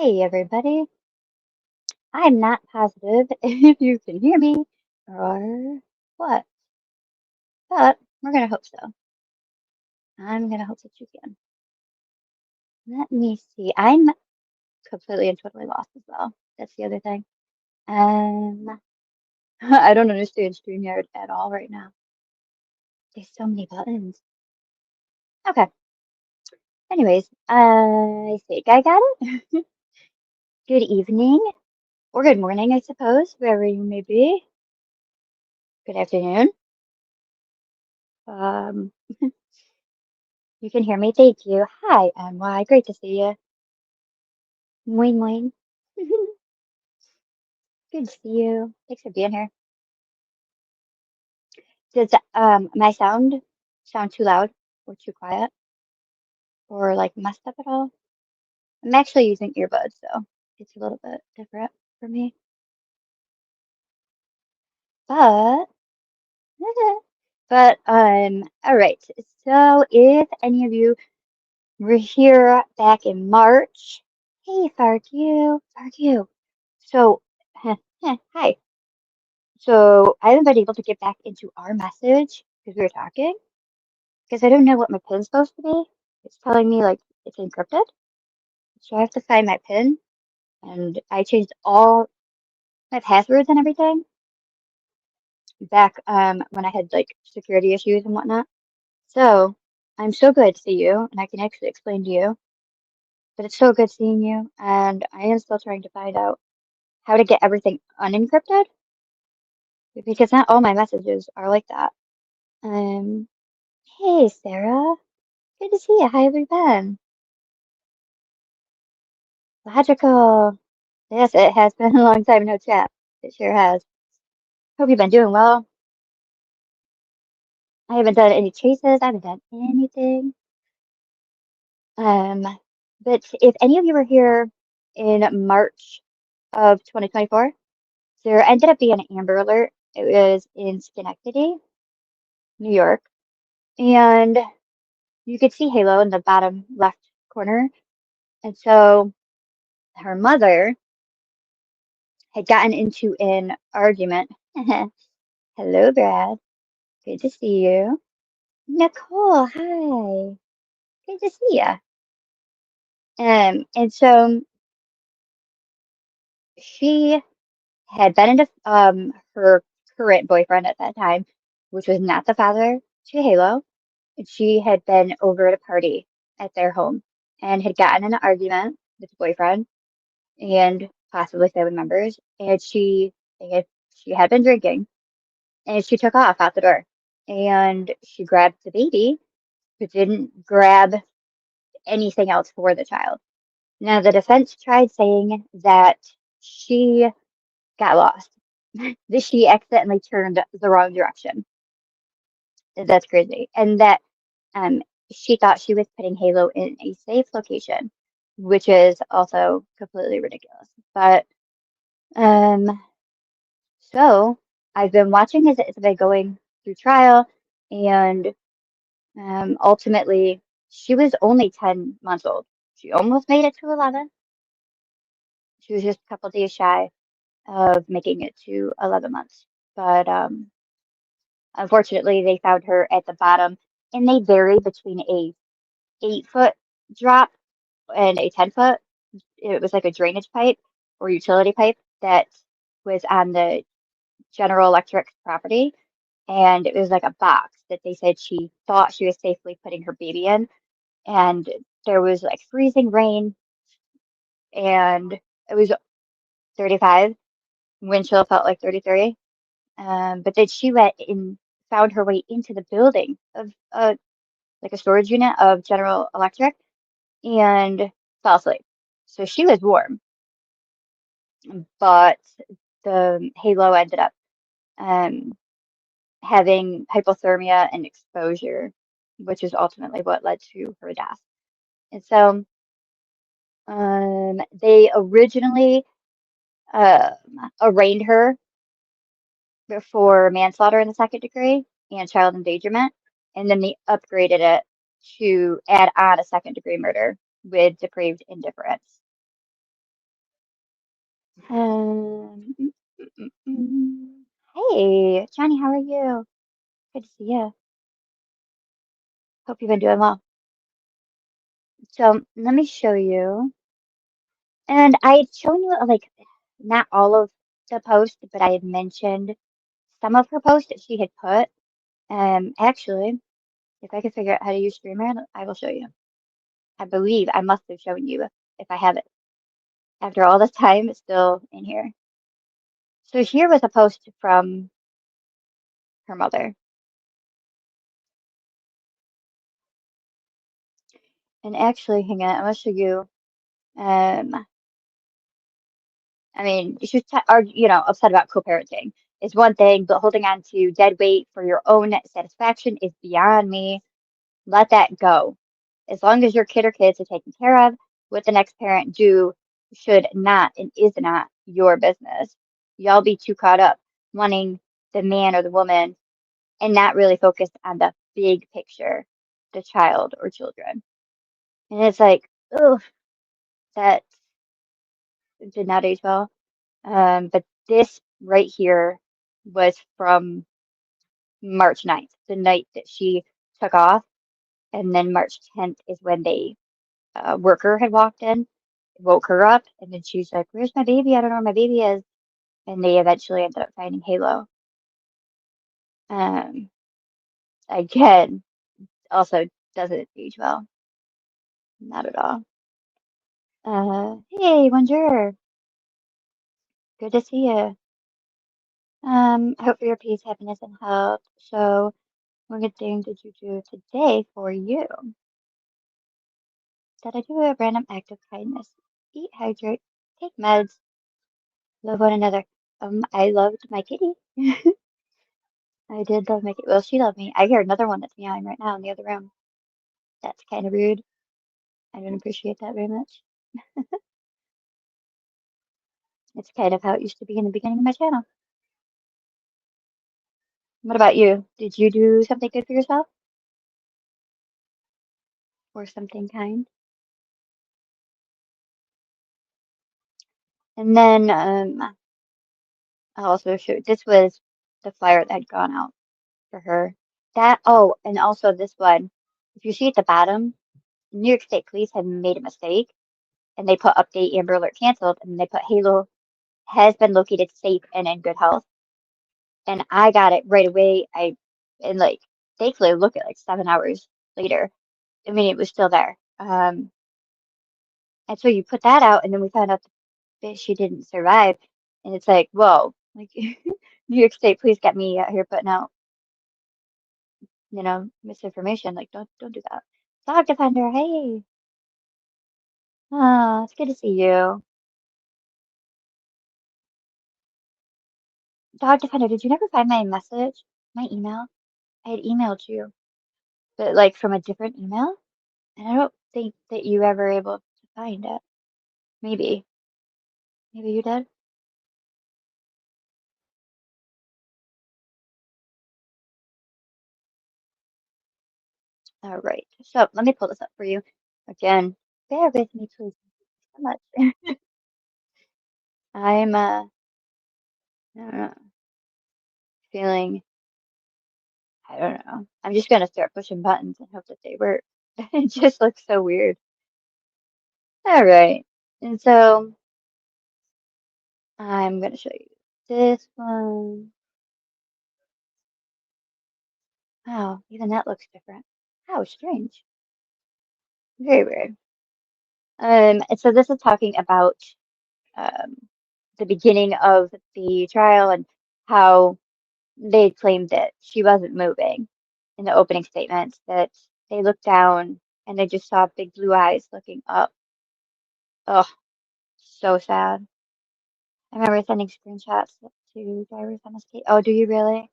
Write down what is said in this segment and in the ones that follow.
Hey everybody, I'm not positive if you can hear me or what, but we're gonna hope so. I'm gonna hope that you can. Let me see. I'm completely and totally lost as well. That's the other thing. Um, I don't understand StreamYard at all right now. There's so many buttons. Okay. Anyways, I think I got it. Good evening or good morning, I suppose, wherever you may be. Good afternoon. Um, you can hear me. Thank you. Hi, MY. Great to see you. Moin moin. Good to see you. Thanks for being here. Does my sound too loud or too quiet or like messed up at all? I'm actually using earbuds, so it's a little bit different for me. But all right. So if any of you were here back in March, hey Fark you. So hi. So I haven't been able to get back into our message because we were talking because I don't know what my pin's supposed to be. It's telling me like it's encrypted. So I have to find my pin and I changed all my passwords and everything back when I had like security issues and whatnot. So I'm so good to see you and I can actually explain to you, but it's so good seeing you and I am still trying to find out how to get everything unencrypted because not all my messages are like that. Um, hey Sarah. Good to see you. How have you been? Logical. Yes, it has been a long time no chat. It sure has. Hope you've been doing well. I haven't done any chases. I haven't done anything. Um, but if any of you were here in March of 2024, there ended up being an Amber Alert. It was in Schenectady, New York, and you could see Halo in the bottom left corner. And so her mother had gotten into an argument. Hello, Brad. Good to see you. Nicole, hi. Good to see ya. And so she had been into her current boyfriend at that time, which was not the father to Halo. And she had been over at a party at their home and had gotten in an argument with the boyfriend and possibly family members. She had been drinking and she took off out the door and she grabbed the baby, but didn't grab anything else for the child. Now, the defense tried saying that she got lost, that she accidentally turned the wrong direction. That's crazy. And that um, she thought she was putting Halo in a safe location, which is also completely ridiculous. But um, so I've been watching as it's been going through trial, and ultimately, she was only 10 months old. She almost made it to 11. She was just a couple days shy of making it to 11 months. But unfortunately, they found her at the bottom, and they vary between a 8 foot drop and a 10 foot. It was like a drainage pipe or utility pipe that was on the General Electric property, and it was like a box that they said she thought she was safely putting her baby in, and there was like freezing rain, and it was 35. Wind chill felt like 33. But then she went and found her way into the building of like a storage unit of General Electric and fell asleep. So she was warm, but the Halo ended up um, having hypothermia and exposure, which is ultimately what led to her death. And so they originally um, arraigned her for manslaughter in the second degree and child endangerment, and then they upgraded it to add on a second degree murder with depraved indifference. Um, mm, mm, mm. Hey, Johnny, how are you? Good to see you. Hope you've been doing well. So let me show you. And I had shown you like not all of the posts, but I had mentioned some of her posts that she had put. Actually, if I could figure out how to use Streamer, I will show you. I believe I must have shown you if I have it. After all this time, it's still in here. So here was a post from her mother. And actually, hang on, I'm gonna show you. Um, I mean, she's are upset about co-parenting is one thing, but holding on to dead weight for your own satisfaction is beyond me. Let that go. As long as your kid or kids are taken care of, what the next parent do should not and is not your business. Y'all be too caught up wanting the man or the woman and not really focused on the big picture, the child or children. And it's like, oh, that did not age well. But this right here was from March 9th, the night that she took off. And then March 10th is when they worker had walked in, woke her up, and then she's like, "Where's my baby? I don't know where my baby is." And they eventually ended up finding Halo. Um, again, also doesn't age well, not at all. Hey, bonjour. Good to see you. I hope for your peace, happiness, and health. So, what good thing did you do today for you? Did I do a random act of kindness? Eat, hydrate, take meds, love one another. I loved my kitty. I did love my kitty. Well, she loved me. I hear another one that's meowing right now in the other room. That's kind of rude. I don't appreciate that very much. It's kind of how it used to be in the beginning of my channel. What about you? Did you do something good for yourself or something kind? And then I also showed this was the flyer that had gone out for her. That, oh, and also this one. If you see at the bottom, New York State Police had made a mistake and they put update Amber Alert canceled and they put Halo has been located safe and in good health. And I got it right away. And like thankfully I looked at like 7 hours later. I mean it was still there. And so you put that out and then we found out that she didn't survive. And it's like, whoa, like New York State Police got me out here putting out, misinformation. Like don't do that. Dog defender, hey. Oh, it's good to see you. Dog defender, did you never find my message? My email? I had emailed you, but like from a different email, and I don't think that you ever able to find it. Maybe, maybe you did. All right. So let me pull this up for you again. Bear with me, please. So much. I'm I don't know, feeling. I don't know. I'm just gonna start pushing buttons and hope that they work. It just looks so weird. All right. And so I'm gonna show you this one. Wow, even that looks different. How strange. Very weird. And so this is talking about um, the beginning of the trial and how they claimed that she wasn't moving in the opening statements, that they looked down and they just saw big blue eyes looking up. Oh, so sad. I remember sending screenshots to drivers on the state. Oh, do you really?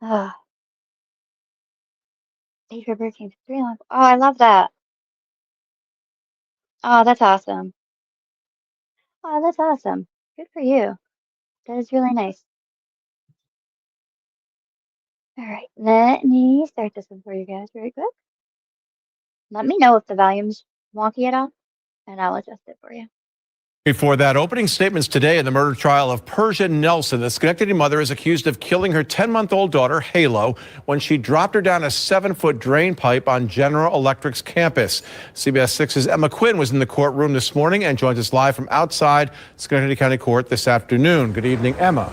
Oh, State River came 3 months. Oh, I love that. Oh, that's awesome. Oh, that's awesome. Good for you. That is really nice. All right, let me start this one for you guys very quick. Let me know if the volume's wonky at all, and I'll adjust it for you. Before that, opening statements today in the murder trial of Persia Nelson. The Schenectady mother is accused of killing her 10-month-old daughter, Halo, when she dropped her down a 7-foot drain pipe on General Electric's campus. CBS 6's Emma Quinn was in the courtroom this morning and joins us live from outside Schenectady County Court this afternoon. Good evening, Emma.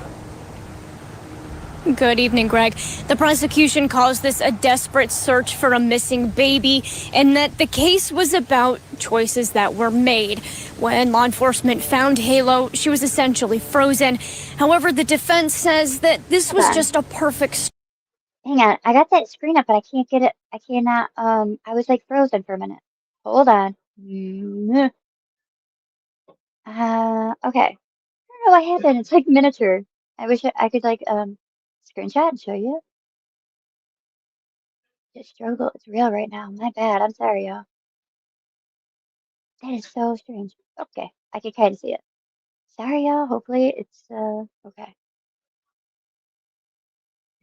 Good evening, Greg. The prosecution calls this a desperate search for a missing baby, and that the case was about choices that were made. When law enforcement found Halo, she was essentially frozen. However, the defense says that this was just a perfect. Hang on, I got that screen up, but I can't get it. I cannot. I was like frozen for a minute. Hold on. Okay. I don't know what happened. It's like miniature. I wish I could like screenshot and show you. The struggle is real right now. My bad. I'm sorry, y'all. That is so strange. Okay, I can kind of see it. Sorry, y'all. Hopefully it's okay.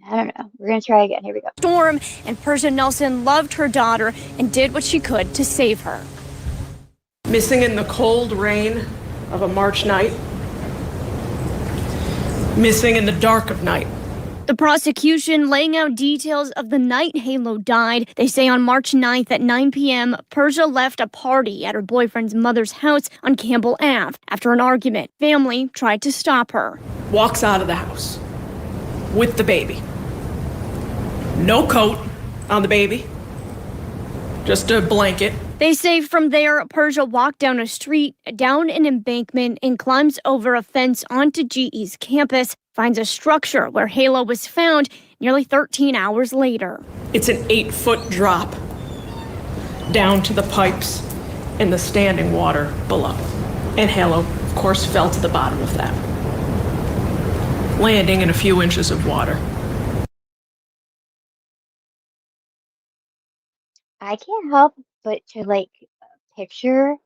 I don't know. We're gonna try again. Here we go. Storm, and Persia Nelson loved her daughter and did what she could to save her. Missing in the cold rain of a March night. Missing in the dark of night. The prosecution laying out details of the night Halo died. They say on March 9th at 9 p.m., Persia left a party at her boyfriend's mother's house on Campbell Ave. After an argument, family tried to stop her. Walks out of the house with the baby. No coat on the baby, just a blanket. They say from there, Persia walked down a street, down an embankment, and climbs over a fence onto GE's campus, finds a structure where Halo was found nearly 13 hours later. It's an 8-foot drop down to the pipes and the standing water below. And Halo, of course, fell to the bottom of that, landing in a few inches of water. I can't help but to like picture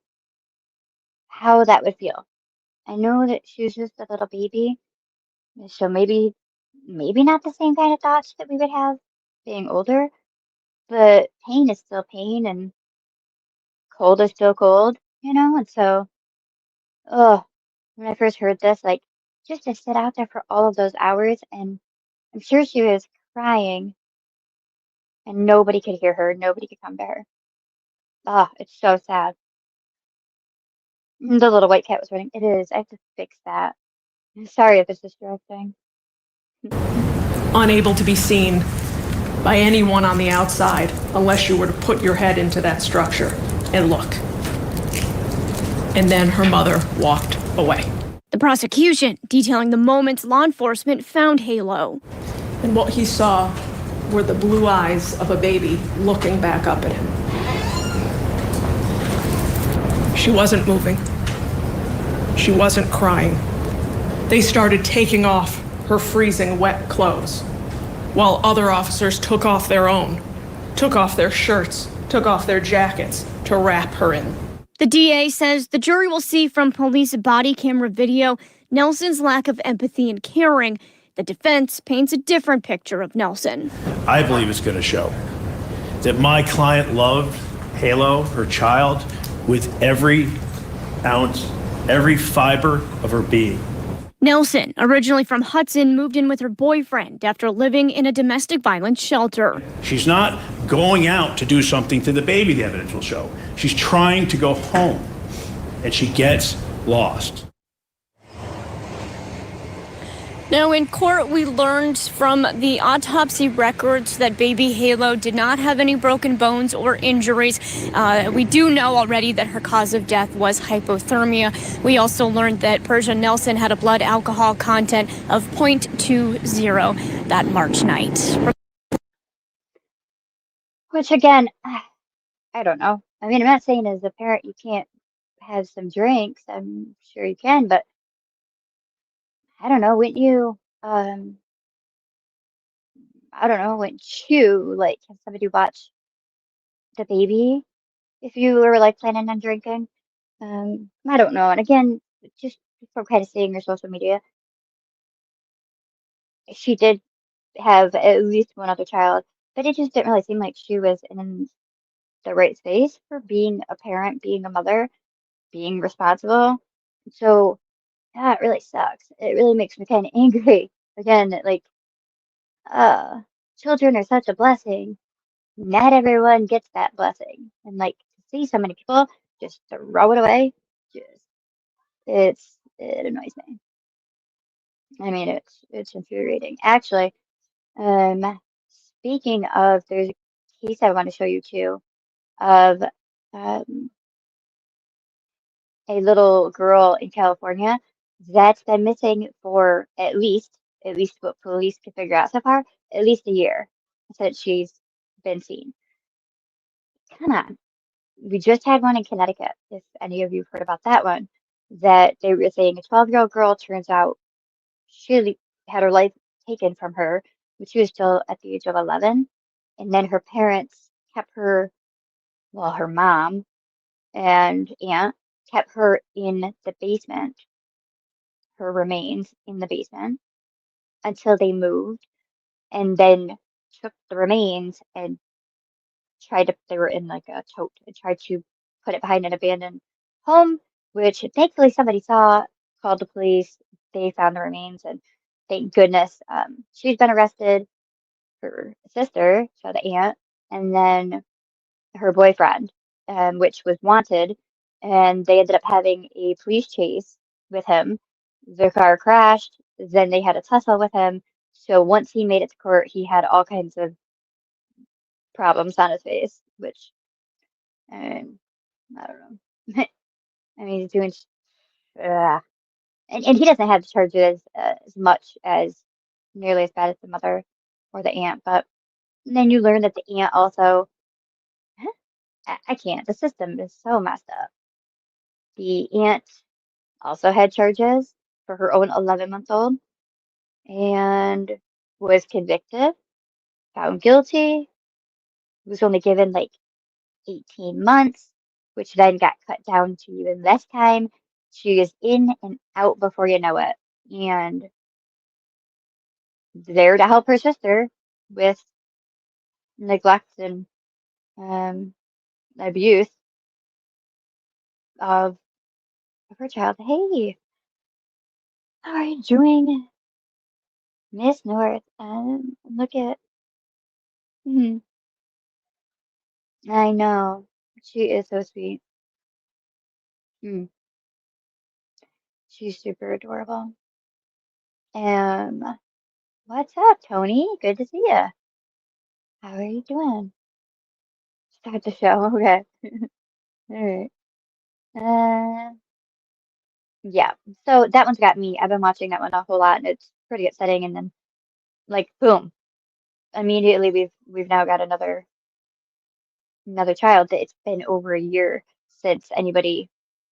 how that would feel. I know that she was just a little baby, so maybe not the same kind of thoughts that we would have being older, but pain is still pain and cold is still cold, and so when I first heard this, like just to sit out there for all of those hours, and I'm sure she was crying and nobody could hear her, nobody could come to her. It's so sad. The little white cat was running. It is. I have to fix that. Sorry if it's distracting. Unable to be seen by anyone on the outside unless you were to put your head into that structure and look. And then her mother walked away. The prosecution detailing the moments law enforcement found Halo. And what he saw were the blue eyes of a baby looking back up at him. She wasn't moving. She wasn't crying. They started taking off her freezing wet clothes, while other officers took off their own, took off their shirts, took off their jackets to wrap her in. The DA says the jury will see from police body camera video Nelson's lack of empathy and caring. The defense paints a different picture of Nelson. I believe it's going to show that my client loved Halo, her child, with every ounce, every fiber of her being. Nelson, originally from Hudson, moved in with her boyfriend after living in a domestic violence shelter. She's not going out to do something to the baby, the evidence will show. She's trying to go home, and she gets lost. Now, in court, we learned from the autopsy records that baby Halo did not have any broken bones or injuries. We do know already that her cause of death was hypothermia. We also learned that Persia Nelson had a blood alcohol content of 0.20 that March night. Which again, I don't know. I mean, I'm not saying as a parent you can't have some drinks. I'm sure you can, but I don't know. Wouldn't you, I don't know, wouldn't you like have somebody watch the baby if you were like planning on drinking? I don't know. And again, just from kind of seeing her social media, she did have at least one other child, but it just didn't really seem like she was in the right space for being a parent, being a mother, being responsible. So that really sucks. It really makes me kind of angry. Again, like, uh, children are such a blessing. Not everyone gets that blessing. And like to see so many people just throw it away, just it annoys me. I mean, it's infuriating. Actually, um, speaking of, there's a case I want to show you too of um a little girl in California that's been missing for at least what police can figure out so far, at least a year since she's been seen. Come on. We just had one in Connecticut, if any of you have heard about that one, that they were saying a 12-year-old girl turns out she had her life taken from her when she was still at the age of 11. And then her parents kept her, well, her mom and aunt kept her in the basement, her remains in the basement until they moved, and then took the remains and they were in like a tote and tried to put it behind an abandoned home, which thankfully somebody saw, called the police. They found the remains, and thank goodness, she's been arrested. Her sister, so the aunt, and then her boyfriend, which was wanted, and they ended up having a police chase with him. Their car crashed. Then they had a tussle with him. So once he made it to court, he had all kinds of problems on his face, which um, I don't know. I mean, he's doing, uh, and he doesn't have the charges as much as nearly as bad as the mother or the aunt. But then you learn that the aunt also, I can't. The system is so messed up. The aunt also had charges for her own 11-month-old and was convicted, found guilty, was only given like 18 months, which then got cut down to even less time. She is in and out before you know it, and there to help her sister with neglect and um, abuse of, her child. Hey, how are you doing, Miss North? Look at, hmm, I know. She is so sweet. Mm, she's super adorable. Um, what's up, Tony? Good to see you. How are you doing? Start the show. Okay. All right. Uh, yeah. So that one's got me. I've been watching that one a whole lot, and it's pretty upsetting. And then, like, boom, immediately we've now got another child that it's been over a year since anybody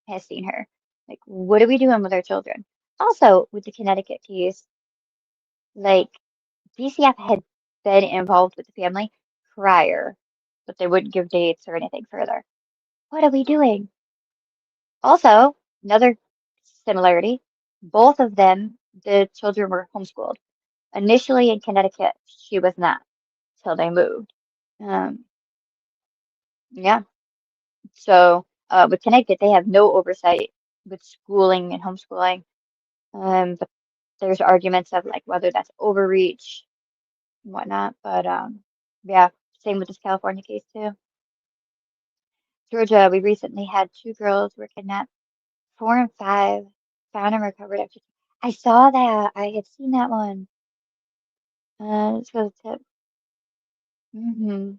has seen her. Like, what are we doing with our children? Also, with the Connecticut case, like, DCF had been involved with the family prior, but they wouldn't give dates or anything further. What are we doing? Also, another similarity, both of them, the children were homeschooled. Initially in Connecticut, she was not till they moved. Um, yeah. So with Connecticut, they have no oversight with schooling and homeschooling. But there's arguments of like whether that's overreach and whatnot. But yeah, same with this California case too. Georgia, we recently had two girls were kidnapped, 4 and 5, found and recovered after. I saw that. I had seen that one. Let's go to. Hmm.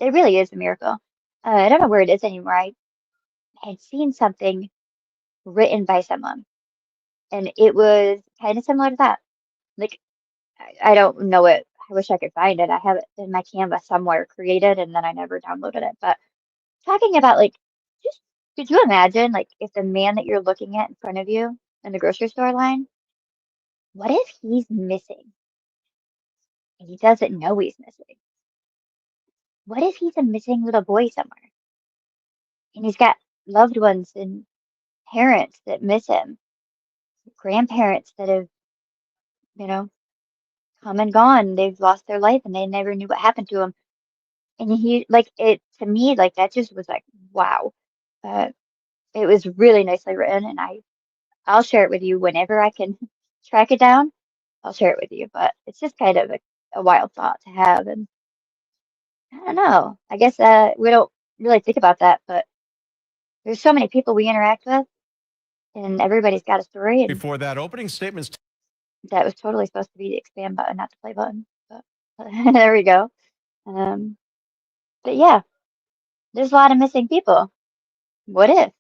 It really is a miracle. I don't know where it is anymore. I had seen something written by someone, and it was kind of similar to that. Like, I don't know it. I wish I could find it. I have it in my Canva somewhere created, and then I never downloaded it. But talking about like, just could you imagine like if the man that you're looking at in front of you in the grocery store line, what if he's missing and he doesn't know he's missing? What if he's a missing little boy somewhere and he's got loved ones and parents that miss him, grandparents that have, you know, come and gone. They've lost their life and they never knew what happened to him. And he, like, it to me, like, that just was like, wow. Uh, it was really nicely written, and I'll share it with you whenever I can track it down. I'll share it with you, but it's just kind of a wild thought to have. And I don't know. I guess we don't really think about that, but there's so many people we interact with, and everybody's got a story, and Before that, opening statements. that was totally supposed to be the expand button, not the play button. But there we go. Um, but yeah, there's a lot of missing people. What if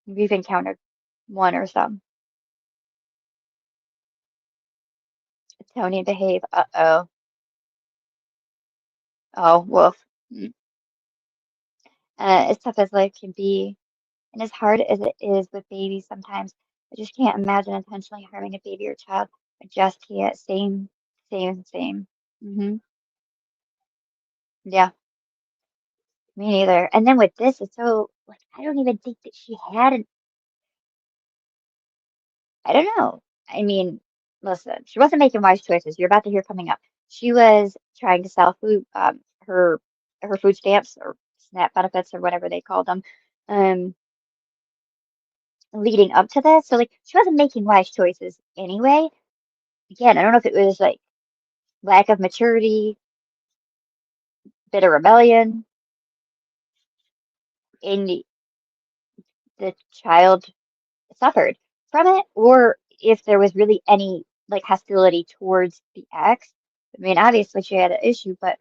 we've encountered one or some? Tony, behave. Uh-oh. Oh, woof. Mm. As tough as life can be, and as hard as it is with babies sometimes, I just can't imagine intentionally harming a baby or child. I just can't. Same, same, same. Yeah, me neither. And then with this, it's so, like, I don't even think that she had an, I don't know. I mean, listen, she wasn't making wise choices. You're about to hear coming up. She was trying to sell food, her food stamps or SNAP benefits or whatever they called them, um, leading up to this. So like, she wasn't making wise choices anyway. Again, I don't know if it was like lack of maturity, bit of rebellion in the child suffered from it, or if there was really any like hostility towards the ex. I mean, obviously she had an issue, but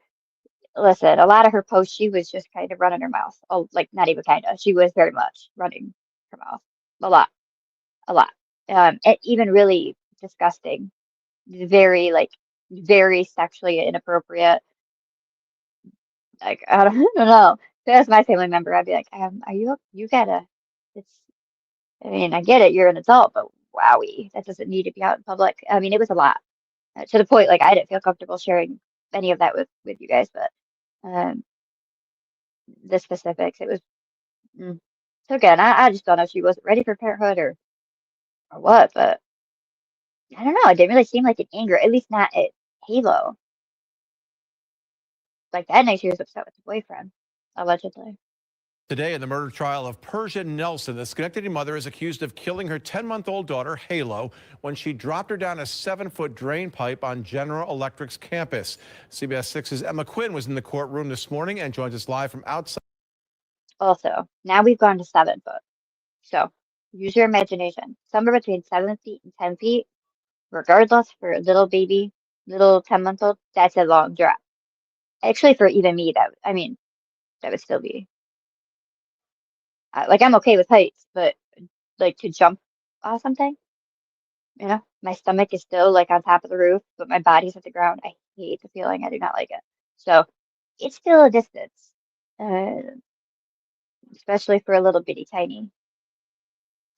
listen, a lot of her posts, she was just kind of running her mouth. Oh, like not even kind of. She was very much running her mouth. A lot, a lot. And even really disgusting, very like very sexually inappropriate. Like I don't, I don't know. If that's my family member, I'd be like, are you gotta, it's, I mean, I get it, you're an adult, but wowie, that doesn't need to be out in public. I mean, it was a lot to the point, like, I didn't feel comfortable sharing any of that with you guys, but um, the specifics, it was, mm. So again, I just don't know if she wasn't ready for parenthood or what, but I don't know. It didn't really seem like an anger, at least not at Halo. Like that night, she was upset with the boyfriend, allegedly. Today, in the murder trial of Persia Nelson, the Schenectady mother is accused of killing her 10-month-old daughter, Halo, when she dropped her down a 7-foot drain pipe on General Electric's campus. CBS 6's Emma Quinn was in the courtroom this morning and joins us live from outside. Also, now we've gone to 7 foot. So use your imagination. Somewhere between 7 feet and 10 feet, regardless, for a little baby, little 10-month-old, that's a long drop. Actually, for even me, I mean, that would still be, like, I'm okay with heights, but like to jump off something, my stomach is still like on top of the roof, but my body's at the ground. I hate the feeling. I do not like it. So it's still a distance, uh, especially for a little bitty tiny,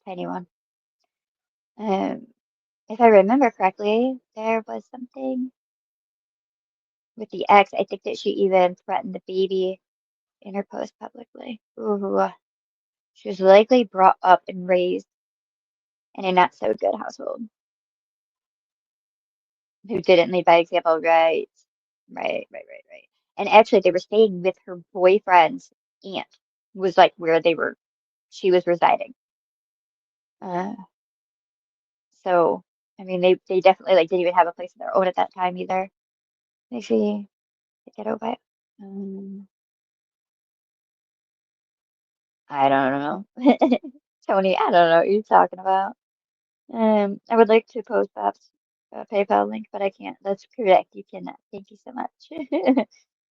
tiny one. Um, if I remember correctly, there was something with the ex. I think that she even threatened the baby in her post publicly. Ooh, she was likely brought up and raised in a not so good household who didn't lead by example. Right, right. And actually, they were staying with her boyfriend's aunt, was like where she was residing. Uh, so I mean, they definitely like didn't even have a place of their own at that time either. Makes me get over it. Um, I don't know. Tony, I don't know what you're talking about. I would like to post Bob's PayPal link, but I can't. That's correct. You cannot. Thank you so much.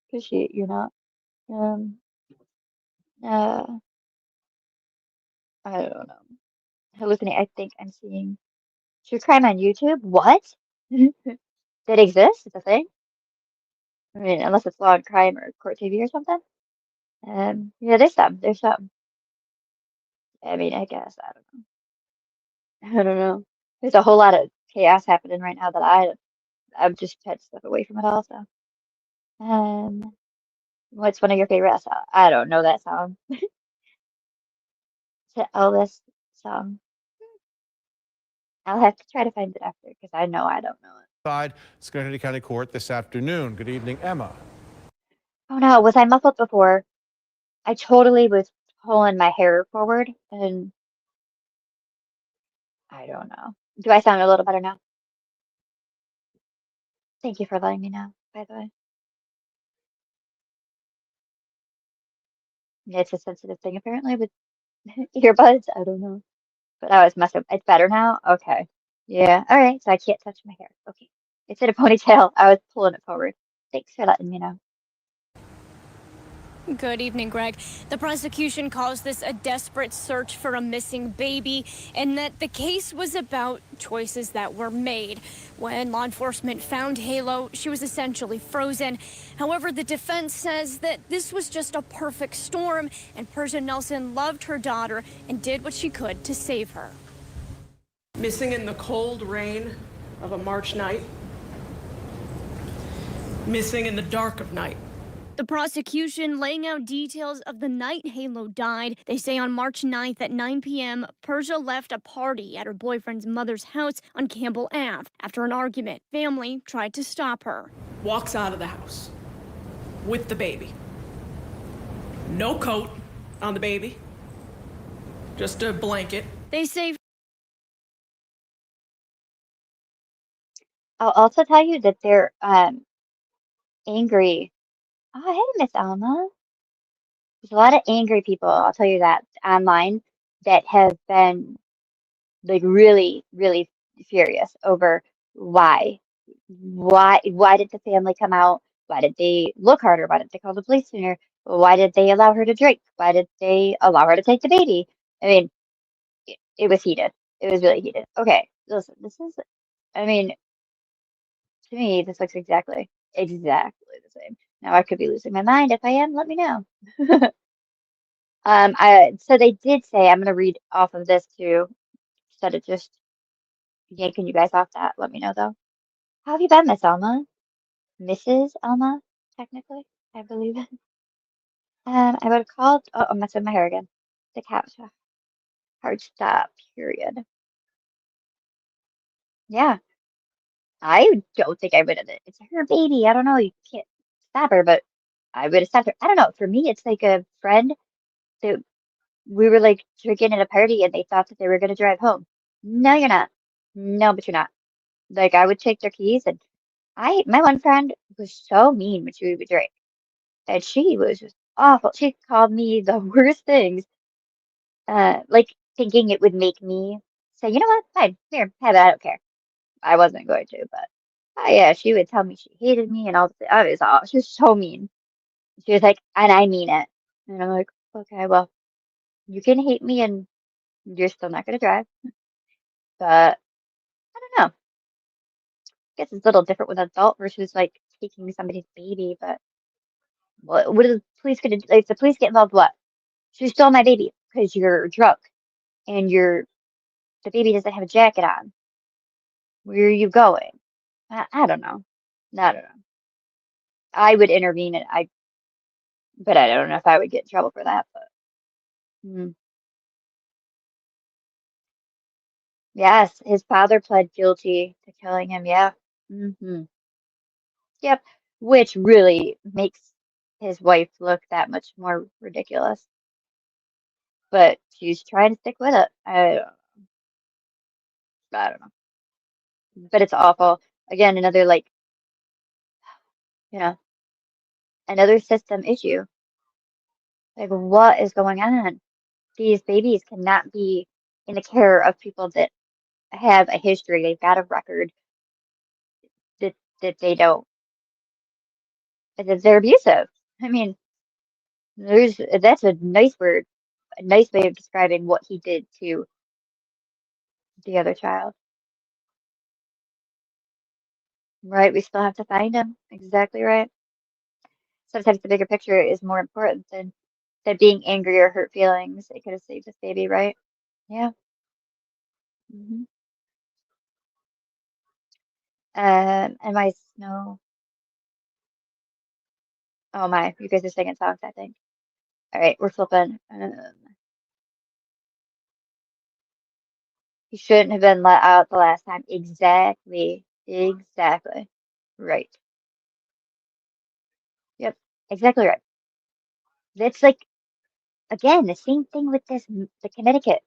Appreciate you not. Um, uh, I don't know. Hallucinate. I think I'm seeing true crime on YouTube. What? That exists? It's a thing? I mean, unless it's law and crime or court TV or something. Yeah, there's some. There's some. I mean, I guess I don't know. I don't know. There's a whole lot of chaos happening right now that I've just had to step away from it all. So, um, what's one of your favorite songs? I don't know that song. The Elvis song. I'll have to try to find it after because I know I don't know it. Side Schenectady County Court this afternoon. Good evening, Emma. Oh no, was I muffled before? I totally was pulling my hair forward and I don't know. Do I sound a little better now? Thank you for letting me know, by the way. It's a sensitive thing apparently with earbuds. I don't know. But I was messed up. It's better now? Okay. Yeah. All right. So I can't touch my hair. Okay. It's in a ponytail. I was pulling it forward. Thanks for letting me know. Good evening, Greg. The prosecution calls this a desperate search for a missing baby, and that the case was about choices that were made. When law enforcement found Halo, she was essentially frozen. However, the defense says that this was just a perfect storm, and Persia Nelson loved her daughter and did what she could to save her. Missing in the cold rain of a March night. Missing in the dark of night. The prosecution laying out details of the night Halo died. They say on March 9th at 9 p.m., Persia left a party at her boyfriend's mother's house on Campbell Ave. After an argument, family tried to stop her. Walks out of the house with the baby. No coat on the baby, just a blanket. They say I'll also tell you that they're angry. Oh, hey, Miss Alma. There's a lot of angry people, I'll tell you that, online that have been like really, really furious over why. Why did the family come out? Why did they look harder? Why did they call the police sooner? Why did they allow her to drink? Why did they allow her to take the baby? I mean, it was heated. It was really heated. Okay, listen, this is, I mean, to me, this looks exactly the same. Now I could be losing my mind. If I am, let me know. So they did say, I'm gonna read off of this too, instead of just yanking you guys off that. Let me know though. How have you been, Miss Alma? Mrs. Alma, technically, I believe. I would have called. Oh, I'm messing with my hair again. The couch. Hard stop. Period. Yeah, I don't think I would have. It's her baby. I don't know. You can't stop her, but I would have stopped her. I don't know. For me, it's like a friend that we were like drinking at a party and they thought that they were gonna drive home. No, you're not. No, but you're not. Like I would take their keys and my one friend was so mean when she would drink. And she was just awful. She called me the worst things, like thinking it would make me say, you know what, fine, here, have it, I don't care. I wasn't going to, but oh yeah, she would tell me she hated me and all the I was all she was so mean. She was like, and I mean it. And I'm like, okay, well, you can hate me and you're still not gonna drive. But I don't know. I guess it's a little different with adult versus like taking somebody's baby, but what are the police gonna do? Like, if the police get involved, what? She stole my baby because you're drunk and the baby doesn't have a jacket on. Where are you going? I don't know. I don't know. I would intervene and but I don't know if I would get in trouble for that. But mm. Yes, his father pled guilty to killing him. Yeah. Yep. Which really makes his wife look that much more ridiculous. But she's trying to stick with it. I don't know. But it's awful. Again, another like, you know, another system issue. Like, what is going on? These babies cannot be in the care of people that have a history. They've got a record that they don't, that they're abusive. I mean, that's a nice word, a nice way of describing what he did to the other child. Right? We still have to find him. Exactly right. Sometimes the bigger picture is more important than being angry or hurt feelings. It could have saved this baby, right? Yeah. hmm and my snow. Oh my, you guys are singing songs, I think. All right, we're flipping. He shouldn't have been let out the last time. Exactly. Exactly. Right. Yep. Exactly right. That's like, again, the same thing with the Connecticut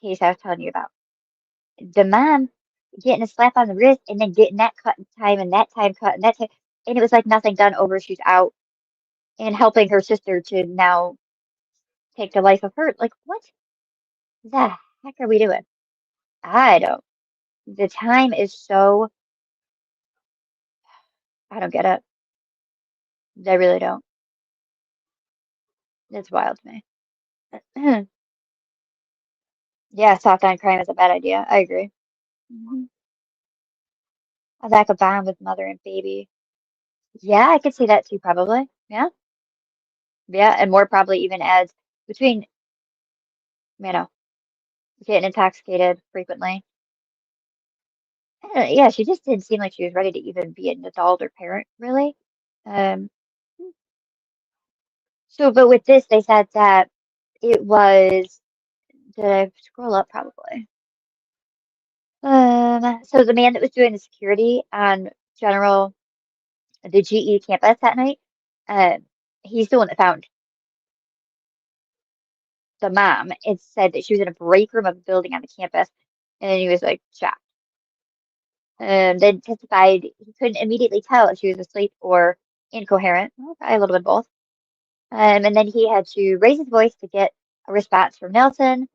case I was telling you about. the mom getting a slap on the wrist and then getting that cut in time and that time cut and that time, and it was like nothing done over. She's out and helping her sister to now take the life of her. Like, what the heck are we doing? I don't. The time is so. I don't get it. I really don't. It's wild to me. Yeah, soft on crime is a bad idea. I agree. Hmm. A lack of bond with mother and baby. Yeah, I could see that too, probably. Yeah. Yeah, and more probably even adds between, you know, getting intoxicated frequently. I don't know, yeah, she just didn't seem like she was ready to even be an adult or parent, really. Um, so, but with this, they said that it was, did I scroll up probably? So the man that was doing the security on General, the GE campus that night, um, he's the one that found the mom. It said that she was in a break room of a building on the campus, and he was like shocked. Then testified he couldn't immediately tell if she was asleep or incoherent. Well, probably a little bit of both. And then he had to raise his voice to get a response from Nelson.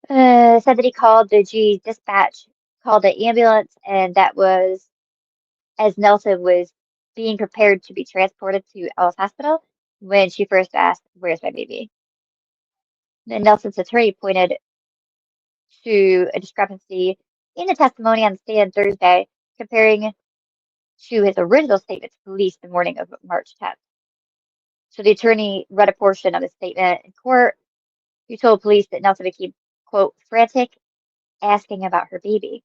Said that he called the G dispatch, called the ambulance, and that was as Nelson was being prepared to be transported to Ellis Hospital when she first asked, "Where's my baby?" Then Nelson's attorney pointed to a discrepancy in the testimony on the stand Thursday, comparing to his original statement to police the morning of March 10th. So the attorney read a portion of his statement in court. He told police that Nelson became, quote, frantic, asking about her baby.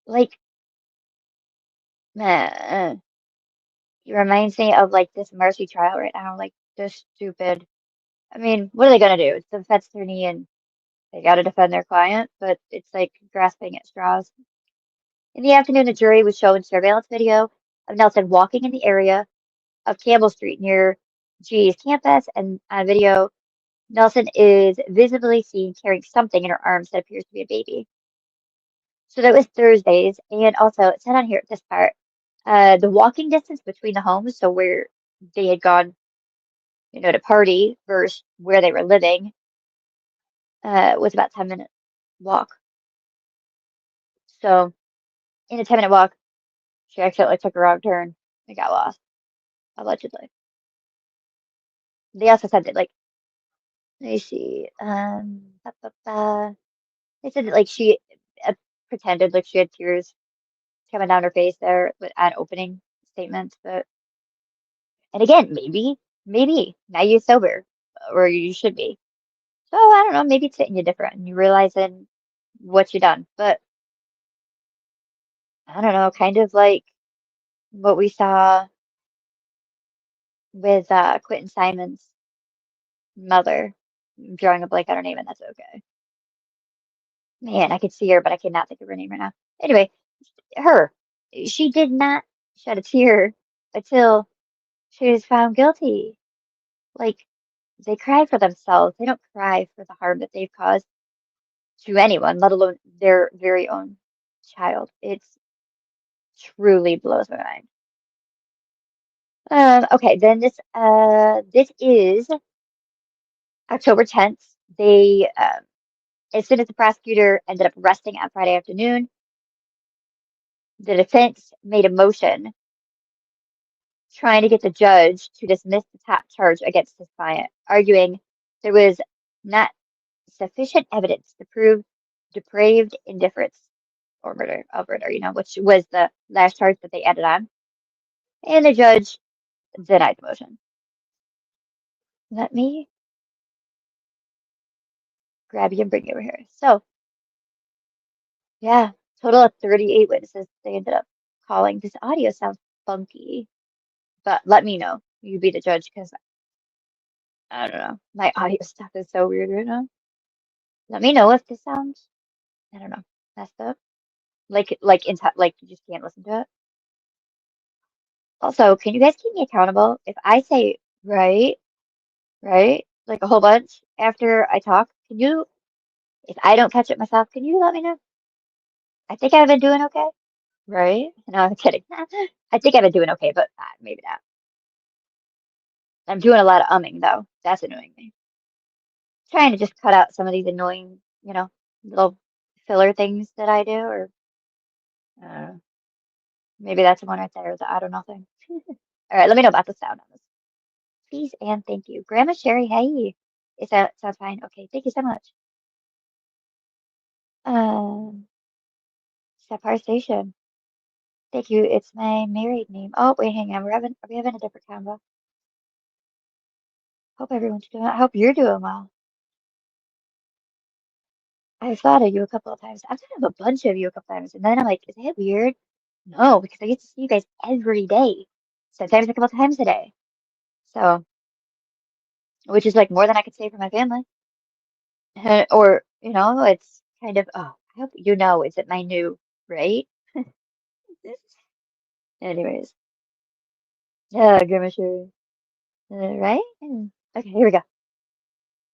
Like, it reminds me of like this Mercy trial right now. Like, this stupid. I mean, what are they going to do? It's the defense attorney and they got to defend their client, but it's like grasping at straws. In the afternoon, the jury was shown surveillance video of Nelson walking in the area of Campbell Street near G's campus, and on video, Nelson is visibly seen carrying something in her arms that appears to be a baby. So that was Thursdays, and also it said on here at this part, the walking distance between the homes, so where they had gone, to party versus where they were living, was about 10-minute walk. So in a 10-minute walk, she accidentally took a wrong turn and got lost, allegedly. They also said that, like, let me see, they said that, like, she uh, pretended like she had tears coming down her face there on opening statements, but, and again, maybe now you're sober, or you should be. So I don't know, maybe it's hitting you different and you realizing what you done. But I don't know, kind of like what we saw with Quentin Simon's mother. I'm drawing a blank on her name, and that's okay. Man, I could see her, but I cannot think of her name right now. Anyway, her. She did not shed a tear until she was found guilty. Like, they cry for themselves. They don't cry for the harm that they've caused to anyone, let alone their very own child. It's truly blows my mind. Okay, then this is October 10th. They as soon as the prosecutor ended up arresting on Friday afternoon, the defense made a motion trying to get the judge to dismiss the top charge against his client, arguing there was not sufficient evidence to prove depraved indifference or murder, which was the last charge that they added on. And the judge denied the motion. Let me grab you and bring you over here. So, yeah, total of 38 witnesses they ended up calling. This audio sounds funky, but let me know. You be the judge because I don't know. My audio stuff is so weird right now. Let me know if this sounds, I don't know, messed up. Like you just can't listen to it. Also, can you guys keep me accountable? If I say right, like a whole bunch after I talk, can you, If I don't catch it myself, can you let me know? I think I've been doing okay, right? No, I'm kidding. I think I've been doing okay, but maybe not. I'm doing a lot of umming though. That's annoying me. Trying to just cut out some of these annoying, little filler things that I do, or uh, maybe that's the one right there, the I don't know thing. All right, let me know about the sound on this. Please and thank you. Grandma Sherry, hey. Is that sounds fine? Okay, thank you so much. Um, Sapphire Station. Thank you. It's my married name. Oh, wait, hang on. Are we having a different combo? Hope everyone's doing. I hope you're doing well. I've thought of you a couple of times. I've thought of a bunch of you a couple times, and then I'm like, is it weird? No, because I get to see you guys every day, sometimes a couple times a day. So, which is like more than I could say for my family. Or, it's kind of, oh, I hope you know, is it my new, right? Anyways, yeah, Grandma Sherry. Right? Okay, here we go.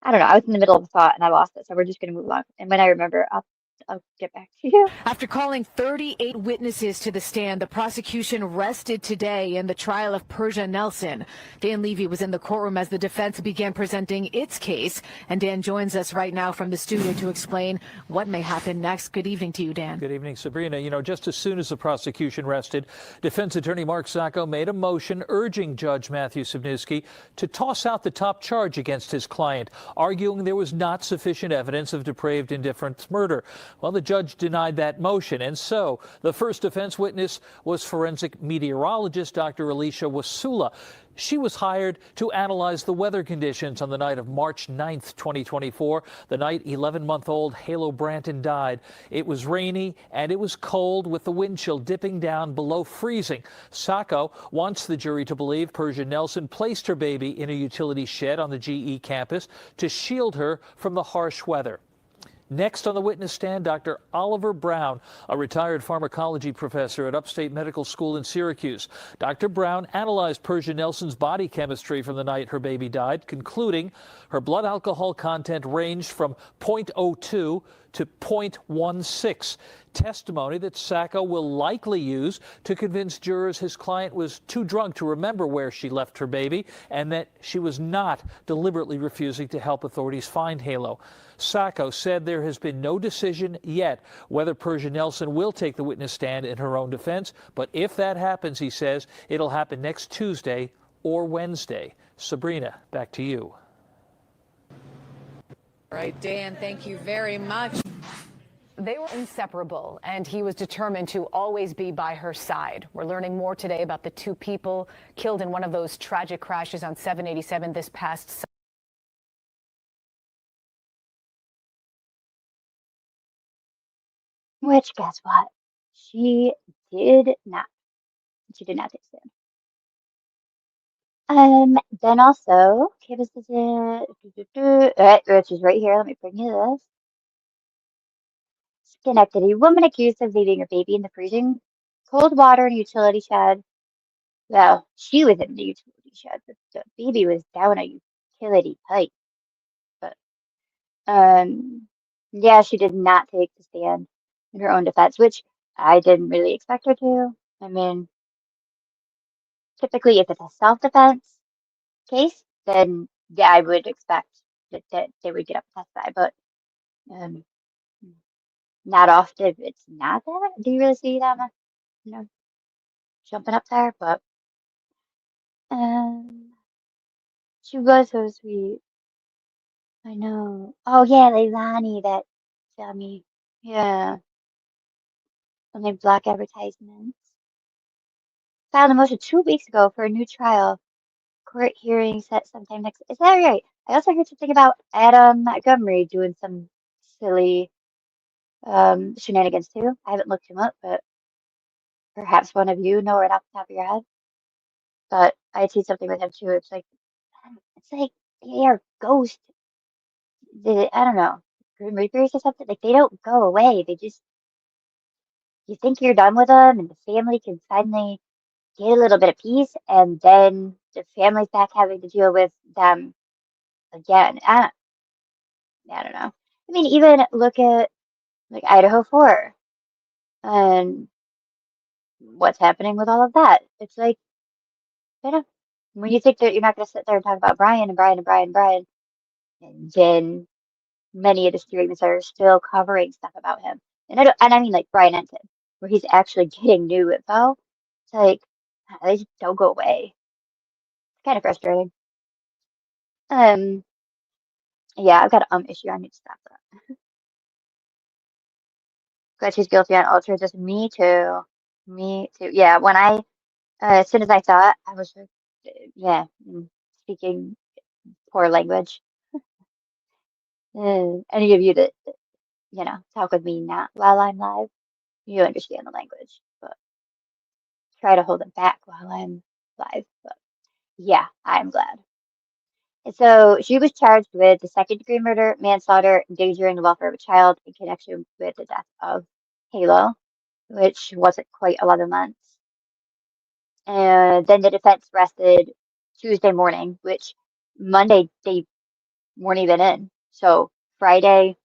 I don't know. I was in the middle of a thought and I lost it, so we're just gonna move along. And when I remember, I'll get back to you. After calling 38 witnesses to the stand, the prosecution rested today in the trial of Persia Nelson. Dan Levy was in the courtroom as the defense began presenting its case. And Dan joins us right now from the studio to explain what may happen next. Good evening to you, Dan. Good evening, Sabrina. Just as soon as the prosecution rested, defense attorney Mark Sacco made a motion urging Judge Matthew Subnewski to toss out the top charge against his client, arguing there was not sufficient evidence of depraved indifference murder. Well, the judge denied that motion, and so the first defense witness was forensic meteorologist Dr. Alicia Wasula. She was hired to analyze the weather conditions on the night of March 9th, 2024, the night 11-month-old Halo Branton died. It was rainy and it was cold, with the wind chill dipping down below freezing. Sacco wants the jury to believe Persia Nelson placed her baby in a utility shed on the GE campus to shield her from the harsh weather. Next on the witness stand, Dr. Oliver Brown, a retired pharmacology professor at Upstate Medical School in Syracuse. Dr. Brown analyzed Persia Nelson's body chemistry from the night her baby died, concluding her blood alcohol content ranged from 0.02 to 0.16. Testimony that Sacco will likely use to convince jurors his client was too drunk to remember where she left her baby and that she was not deliberately refusing to help authorities find Halo. Sacco said there has been no decision yet whether Persia Nelson will take the witness stand in her own defense, but if that happens, he says, it'll happen next Tuesday or Wednesday. Sabrina, back to you. All right, Dan, thank you very much. They were inseparable, and he was determined to always be by her side. We're learning more today about the two people killed in one of those tragic crashes on 787 this past Sunday. Which, guess what? She did not. She did not take stand. Then also, okay, this is it. All right, which is right here. Let me bring you this. Schenectady woman accused of leaving her baby in the freezing cold water in a utility shed. Well, she was in the utility shed, but the baby was down a utility pipe. But yeah, she did not take the stand in her own defense, which I didn't really expect her to. I mean, typically, if it's a self-defense case, then yeah, I would expect that they would get up and testify. But um, not often. It's not that. Do you really see them, you know, jumping up there? But um, she was so sweet. I know. Oh yeah, Leilani, that dummy. Yeah, and they block advertisements. Filed a motion 2 weeks ago for a new trial. Court hearing set sometime next. Is that right? I also heard something about Adam Montgomery doing some silly shenanigans too. I haven't looked him up, but perhaps one of you know it off the top of your head. But I see something with him too. It's like they are ghosts. I don't know, Grim Reapers or something. Like they don't go away. They just you think you're done with them, and the family can finally get a little bit of peace, and then the family's back having to deal with them again. I don't know. I mean, even look at like Idaho 4 and what's happening with all of that. It's like, you know, when you think that you're not going to sit there and talk about Brian and Brian and Brian and Brian, and then many of the streamers are still covering stuff about him. And I mean like Brian Enton, where he's actually getting new info. It's like, they just don't go away. It's kind of frustrating. Um, yeah, I've got an issue. I need to stop that. Glad she's guilty on all charges. Me too. Me too. Yeah, when as soon as I saw it, I was like, yeah, speaking poor language. Any of you that, talk with me not while I'm live, you understand the language, but try to hold it back while I'm live. But yeah, I'm glad. And so she was charged with the second-degree murder, manslaughter, endangering the welfare of a child in connection with the death of Halo, which wasn't quite 11 months. And then the defense rested Tuesday morning, which Monday they weren't even in. So Friday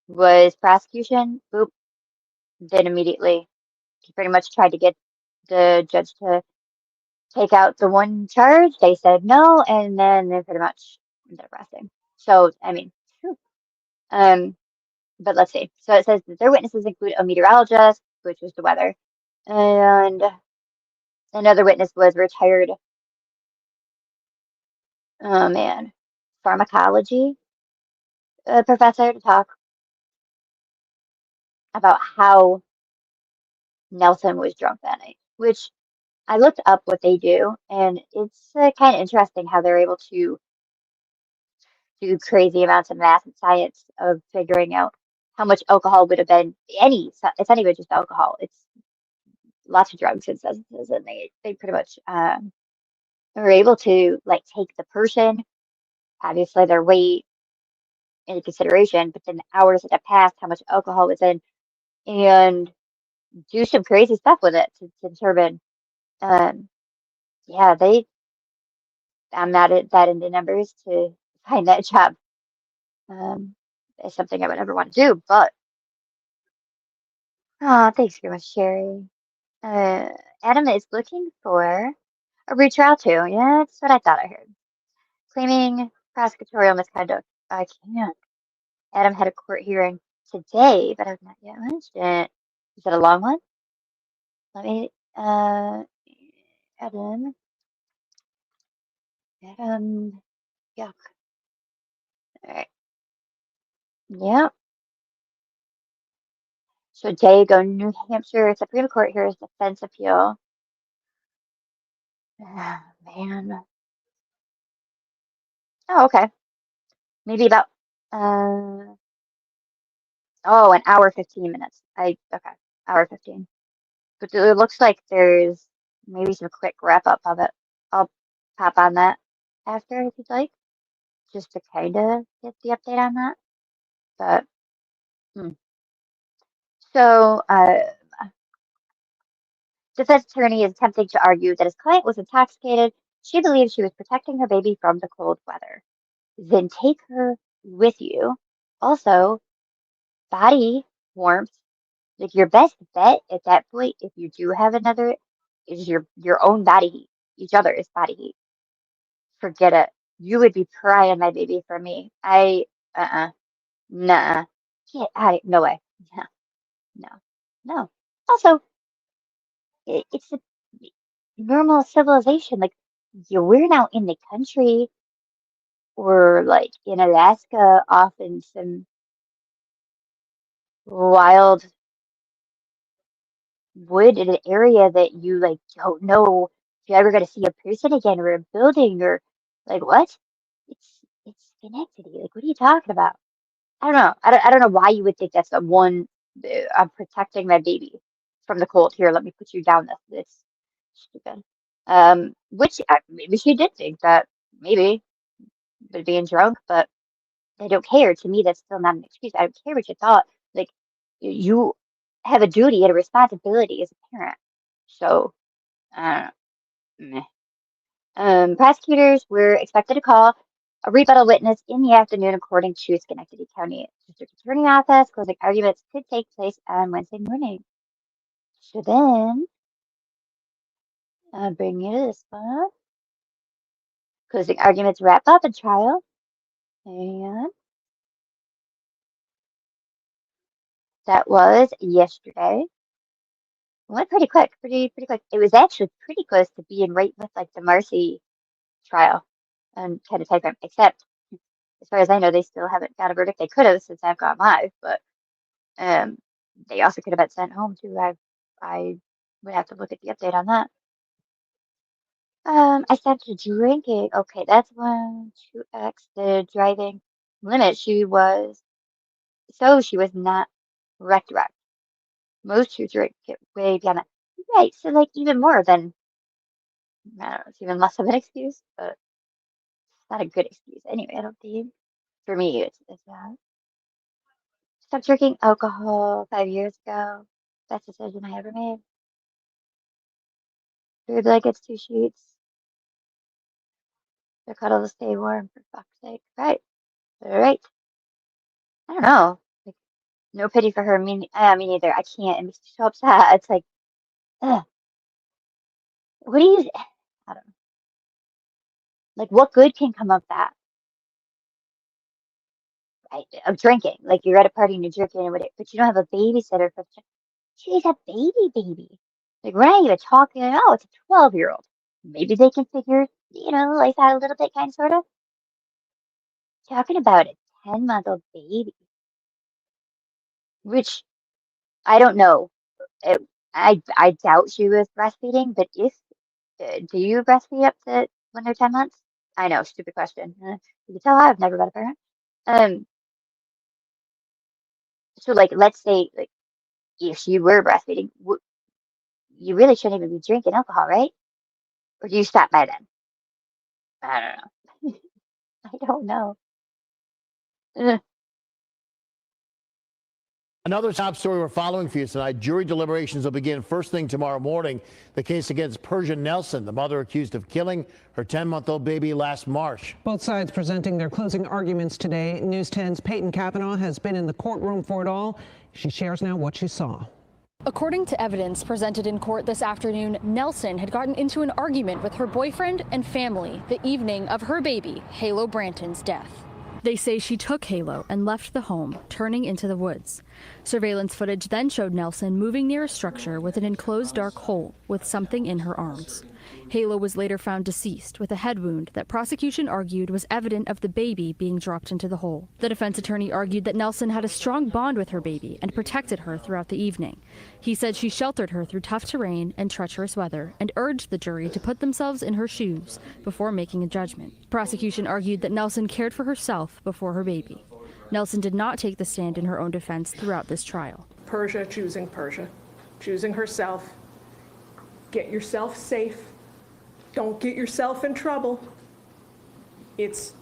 was prosecution. Boop. Then immediately he pretty much tried to get the judge to take out the one charge. They said no, and then they pretty much ended up arresting. So I mean, whew. But let's see. So it says that their witnesses include a meteorologist, which was the weather, and another witness was retired, oh man, pharmacology professor to talk about how Nelson was drunk that night, which I looked up what they do, and it's kind of interesting how they're able to do crazy amounts of math and science of figuring out how much alcohol would have been it's not even just alcohol, it's lots of drugs and substances, and they pretty much are able to like take the person, obviously their weight into consideration, but then the hours that have passed, how much alcohol was in, and do some crazy stuff with it to determine. Um, yeah, I'm not that into numbers to find that job. It's something I would never want to do, but oh, thanks very much, Sherry. Uh, Adam is looking for a retrial too. Yeah, that's what I thought I heard. Claiming prosecutorial misconduct. I can't. Adam had a court hearing today, but I've not yet watched it. Is it a long one? Let me, Adam, yuck. All right. Yep. So Diego, New Hampshire Supreme Court hears defense appeal. Ah, man. Oh, okay. Maybe about uh an hour 15 minutes. Okay, hour 15. But it looks like there's maybe some quick wrap up of it. I'll pop on that after if you'd like, just to kind of get the update on that. But hmm. So, defense attorney is attempting to argue that his client was intoxicated. She believes she was protecting her baby from the cold weather. Then take her with you. Also, body warmth. Like your best bet at that point, if you do have another, is your own body heat. Each other is body heat. Forget it. You would be prying my baby from me. Nah. No way. No, no, no. Also, it's a normal civilization. Like, we're now in the country or like in Alaska off in some wild wood in an area that you like don't know if you're ever going to see a person again or a building or like what? It's Schenectady. Like, what are you talking about? I don't know. I don't know why you would think that's the one. I'm protecting my baby from the cold. Here, let me put you down. This stupid. Which maybe she did think that, maybe, but being drunk, but I don't care. To me, that's still not an excuse. I don't care what you thought. Like, you have a duty and a responsibility as a parent. So, uh, meh. Prosecutors were expected to call a rebuttal witness in the afternoon, according to Schenectady County District Attorney Office. Closing arguments could take place on Wednesday morning. So then, I'll bring you to this one. Closing arguments wrap up a trial. And that was yesterday. Went pretty quick, pretty quick. It was actually pretty close to being right with like the Marcy trial and kind of time frame, except as far as I know, they still haven't got a verdict. They could have since I've gone live, but they also could have been sent home too. I would have to look at the update on that. I stopped drinking. Okay, that's 2x the driving limit. She was not wrecked. Most who drink get way beyond that. Right, so like even more than, I don't know, it's even less of an excuse, but it's not a good excuse anyway, I don't think. For me, it's that. Stopped drinking alcohol 5 years ago. Best decision I ever made. 3 blankets, 2 sheets. To cuddle to stay warm, for fuck's sake. Right. All right. I don't know. Like, no pity for her. Me neither. I can't. It makes me so upset. It's like, ugh. What do you, I don't know. Like, what good can come of that? Right? Of drinking. Like, you're at a party and you're drinking and whatever, but you don't have a babysitter for the, she's a baby. Like, we're not even talking, oh, it's a 12-year-old. Maybe they can figure, life out a little bit, kind of, sort of. Talking about a 10-month-old baby, which I don't know. I doubt she was breastfeeding, but if, do you breastfeed up to when they're 10 months? I know, stupid question. You can tell I've never been a parent. So like, let's say, like, if you were breastfeeding, you really shouldn't even be drinking alcohol, right? Or do you stop by then? I don't know. I don't know. Ugh. Another top story we're following for you tonight. Jury deliberations will begin first thing tomorrow morning. The case against Persia Nelson, the mother accused of killing her 10-month-old baby last March. Both sides presenting their closing arguments today. News 10's Peyton Kavanaugh has been in the courtroom for it all. She shares now what she saw. According to evidence presented in court this afternoon, Nelson had gotten into an argument with her boyfriend and family the evening of her baby, Halo Branton's death. They say she took Halo and left the home, turning into the woods. Surveillance footage then showed Nelson moving near a structure with an enclosed dark hole with something in her arms. Halo was later found deceased with a head wound that prosecution argued was evident of the baby being dropped into the hole. The defense attorney argued that Nelson had a strong bond with her baby and protected her throughout the evening. He said she sheltered her through tough terrain and treacherous weather and urged the jury to put themselves in her shoes before making a judgment. Prosecution argued that Nelson cared for herself before her baby. Nelson did not take the stand in her own defense throughout this trial. Persia, choosing herself. Get yourself safe. Don't get yourself in trouble. It's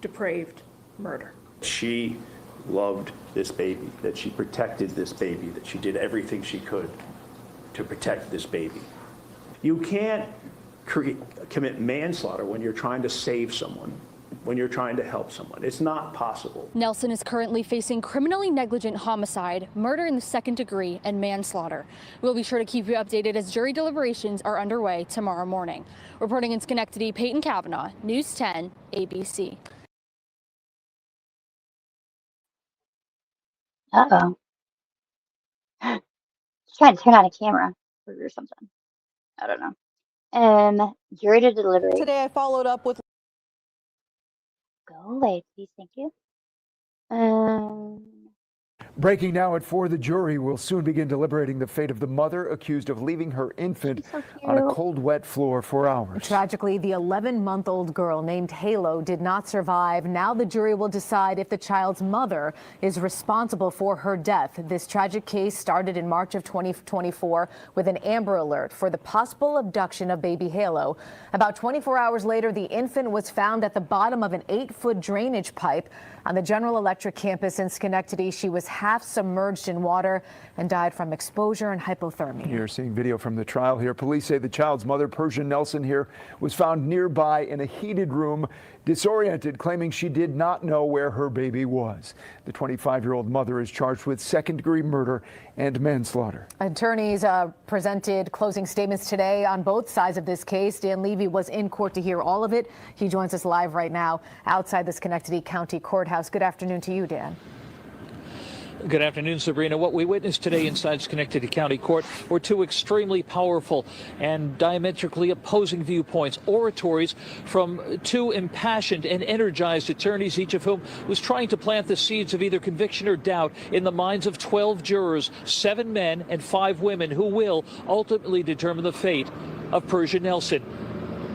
depraved murder. She loved this baby, that she protected this baby, that she did everything she could to protect this baby. You can't commit manslaughter when you're trying to save someone, when you're trying to help someone. It's not possible. Nelson is currently facing criminally negligent homicide, murder in the second degree, and manslaughter. We'll be sure to keep you updated as jury deliberations are underway tomorrow morning. Reporting in Schenectady, Peyton Kavanaugh, News 10, ABC. Uh-oh. She's trying to turn on a camera or something. I don't know. Jury to deliberate. Today I followed up with. Go away, please. Thank you. Breaking now at 4, the jury will soon begin deliberating the fate of the mother accused of leaving her infant on a cold, wet floor for hours. Tragically, the 11-month-old girl named Halo did not survive. Now the jury will decide if the child's mother is responsible for her death. This tragic case started in March of 2024 with an Amber Alert for the possible abduction of baby Halo. About 24 hours later, the infant was found at the bottom of an 8-foot drainage pipe on the General Electric campus in Schenectady. She was half submerged in water and died from exposure and hypothermia. You're seeing video from the trial here. Police say the child's mother, Persia Nelson, here was found nearby in a heated room, disoriented, claiming she did not know where her baby was. The 25-year-old mother is charged with second-degree murder and manslaughter. Attorneys presented closing statements today on both sides of this case. Dan Levy was in court to hear all of it. He joins us live right now outside the Schenectady County Courthouse. Good afternoon to you, Dan. Good afternoon, Sabrina. What we witnessed today inside Schenectady County Court were two extremely powerful and diametrically opposing viewpoints, oratories from two impassioned and energized attorneys, each of whom was trying to plant the seeds of either conviction or doubt in the minds of 12 jurors, 7 men and 5 women, who will ultimately determine the fate of Persia Nelson.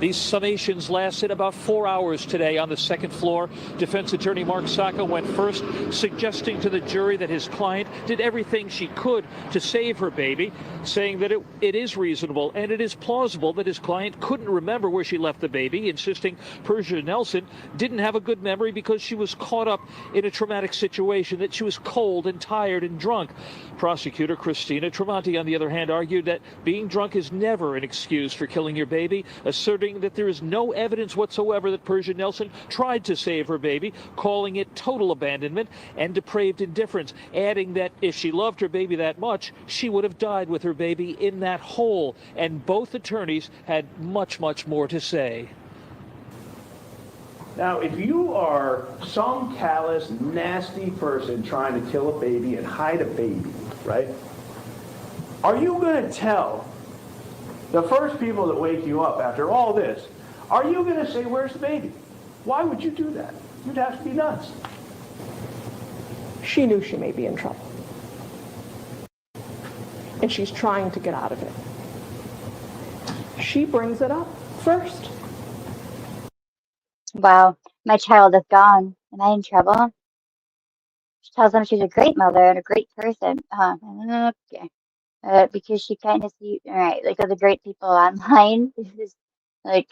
These summations lasted about 4 hours today on the second floor. Defense attorney Mark Sacco went first, suggesting to the jury that his client did everything she could to save her baby, saying that it is reasonable and it is plausible that his client couldn't remember where she left the baby, insisting Persia Nelson didn't have a good memory because she was caught up in a traumatic situation, that she was cold and tired and drunk. Prosecutor Christina Tremonti, on the other hand, argued that being drunk is never an excuse for killing your baby, asserting that there is no evidence whatsoever that Persia Nelson tried to save her baby, calling it total abandonment and depraved indifference, adding that if she loved her baby that much, she would have died with her baby in that hole. And both attorneys had much, much more to say. Now, if you are some callous, nasty person trying to kill a baby and hide a baby, right? Are you going to tell the first people that wake you up after all this, are you going to say, where's the baby? Why would you do that? You'd have to be nuts. She knew she may be in trouble. And she's trying to get out of it. She brings it up first. Wow, my child is gone. Am I in trouble? She tells them she's a great mother and a great person. Okay. Because she kind of see, all right, like other great people online, this is like,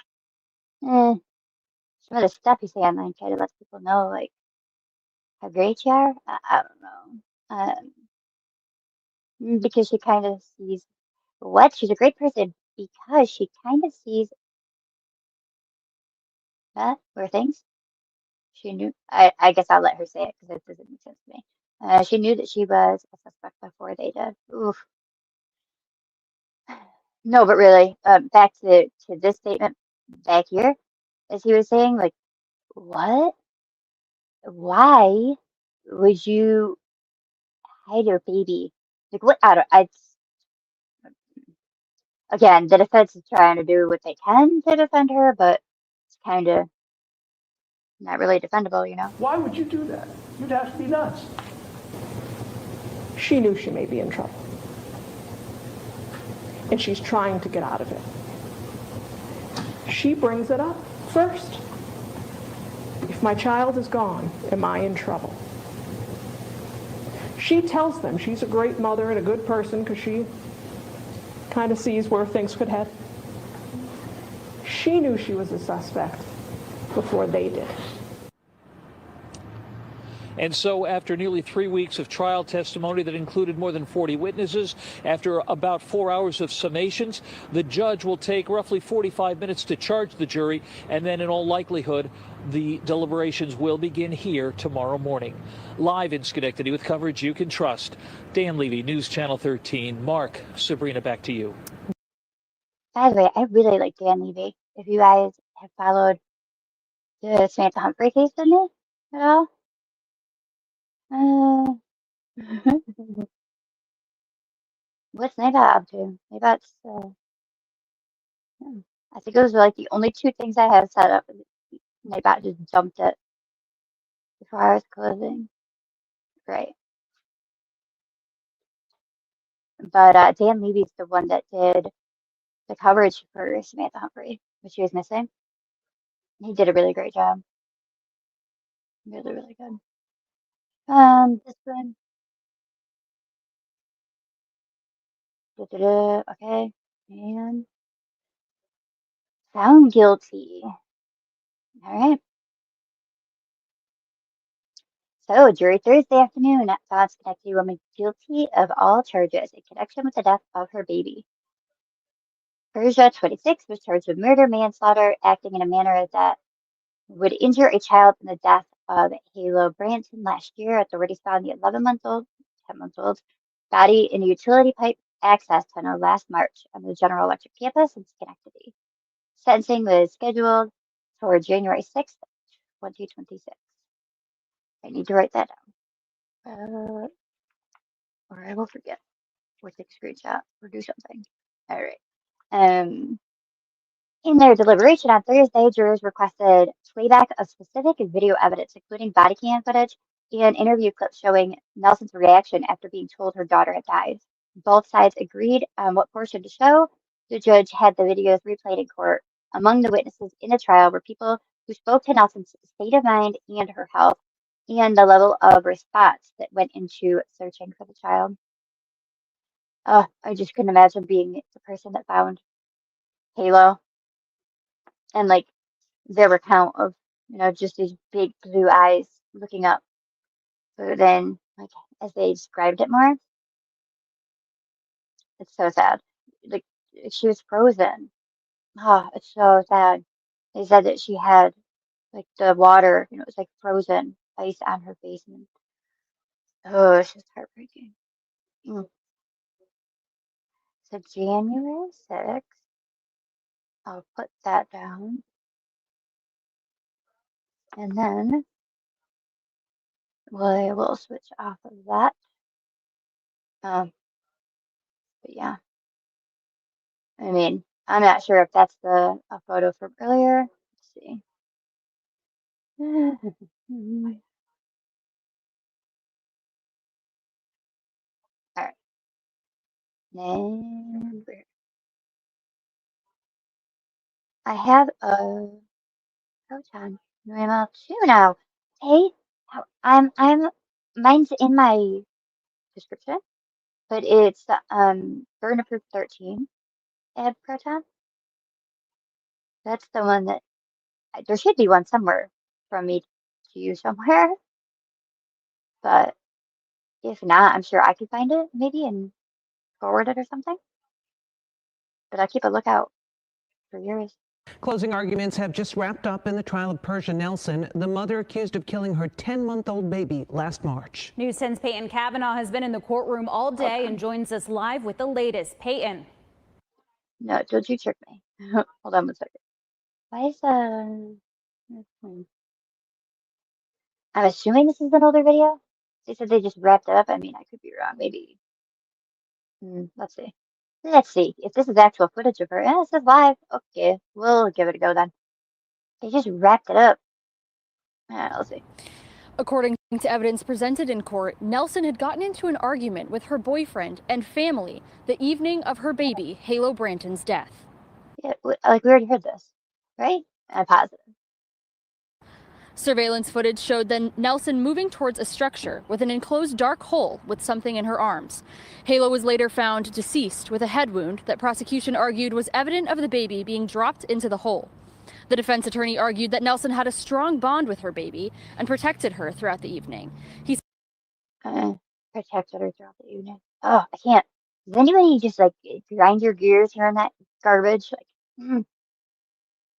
some of the stuff you say online kind of lets people know, like, how great you are. I don't know. Because she kind of sees what? She's a great person because she kind of sees where things she knew. I guess I'll let her say it because it doesn't make sense to me. She knew that she was a suspect before they did. Oof. No, but really, back to this statement back here, as he was saying, like, what? Why would you hide your baby? Like, what? I don't. Again, the defense is trying to do what they can to defend her, but it's kind of not really defendable, you know? Why would you do that? You'd have to be nuts. She knew she may be in trouble. And she's trying to get out of it. She brings it up first. If my child is gone, am I in trouble? She tells them she's a great mother and a good person because she kind of sees where things could head. She knew she was a suspect before they did. And so after nearly 3 weeks of trial testimony that included more than 40 witnesses, after about 4 hours of summations, the judge will take roughly 45 minutes to charge the jury, and then in all likelihood, the deliberations will begin here tomorrow morning. Live in Schenectady with coverage you can trust. Dan Levy, News Channel 13. Mark, Sabrina, back to you. By the way, I really like Dan Levy. If you guys have followed the Samantha Humphrey case with me at all, what's Neva up to? Neva's, I think those are like the only 2 things I have set up. Neva just jumped it before I was closing. Great. But Dan Levy's the one that did the coverage for Samantha Humphrey, which she was missing. He did a really great job. Really, really good. This one. Okay. And found guilty. All right. So, jury Thursday afternoon found Schenectady woman guilty of all charges in connection with the death of her baby. Persia, 26, was charged with murder, manslaughter, acting in a manner that would injure a child in the death of Halo Branton last year. Authorities found the 10-month-old body in a utility pipe access tunnel last March on the General Electric campus in Schenectady. Sentencing was scheduled for January 6th, 2026. I need to write that down, or I will forget, or take a screenshot, or do something. All right. In their deliberation on Thursday, jurors requested playback of specific video evidence, including body cam footage and interview clips showing Nelson's reaction after being told her daughter had died. Both sides agreed on what portion to show. The judge had the videos replayed in court. Among the witnesses in the trial were people who spoke to Nelson's state of mind and her health, and the level of response that went into searching for the child. I just couldn't imagine being the person that found Halo and like their recount of, just these big blue eyes looking up. But then, like, as they described it more, it's so sad. Like, she was frozen. Oh, it's so sad. They said that she had, like, the water, it was like frozen ice on her face. And, oh, it's just heartbreaking. Mm. So, January 6th, I'll put that down. And then we'll switch off of that. But yeah. I mean, I'm not sure if that's a photo from earlier. Let's see. All right. Number. I have a proton normal 2 now. Hey, I'm mine's in my description, but it's burn approved 13 add proton. That's the one that there should be one somewhere from me to you somewhere, but if not, I'm sure I could find it maybe and forward it or something. But I'll keep a lookout for yours. Closing arguments have just wrapped up in the trial of Persia Nelson, the mother accused of killing her 10-month-old baby last March. News 10's Peyton Cavanaugh has been in the courtroom all day and joins us live with the latest. Peyton. No, don't you trick me. Hold on one second. Why is I'm assuming this is an older video. They said they just wrapped it up. I mean, I could be wrong. Maybe. Let's see. Let's see if this is actual footage of her. Yeah, this is live. Okay, we'll give it a go then. They just wrapped it up. Let's see. According to evidence presented in court, Nelson had gotten into an argument with her boyfriend and family the evening of her baby, Halo Branton's death. Yeah, like we already heard this, right? I'm positive. Surveillance footage showed then Nelson moving towards a structure with an enclosed dark hole with something in her arms. Halo was later found deceased with a head wound that prosecution argued was evident of the baby being dropped into the hole. The defense attorney argued that Nelson had a strong bond with her baby and protected her throughout the evening. He protected her throughout the evening. Oh, I can't. Does anybody just like grind your gears hearing that garbage?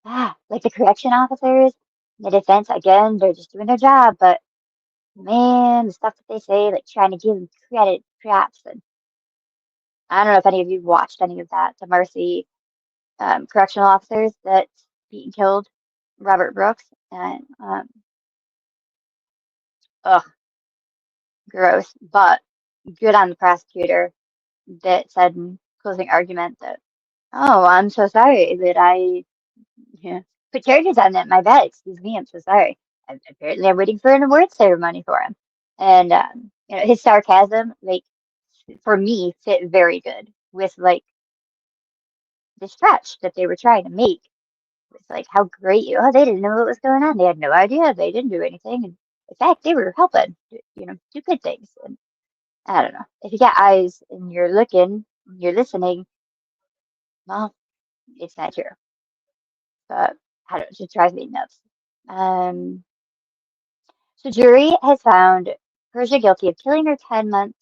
Like the correction officers, the defense, again, they're just doing their job, but man, the stuff that they say, like trying to give them credit, props, and I don't know if any of you watched any of that. The Marcy correctional officers that beat and killed Robert Brooks, and gross. But good on the prosecutor that said in closing argument that, oh, I'm so sorry that I put charges on that. My bad. Excuse me. I'm so sorry. Apparently, I'm waiting for an award ceremony for him. And his sarcasm, like for me, fit very good with like the stretch that they were trying to make. It's like how great you. Oh, they didn't know what was going on. They had no idea. They didn't do anything. And in fact, they were helping. Do good things. And I don't know. If you got eyes and you're looking, you're listening, well, it's not true. But I don't know, it just drives me nuts. So jury has found Persia guilty of killing her 10-month-old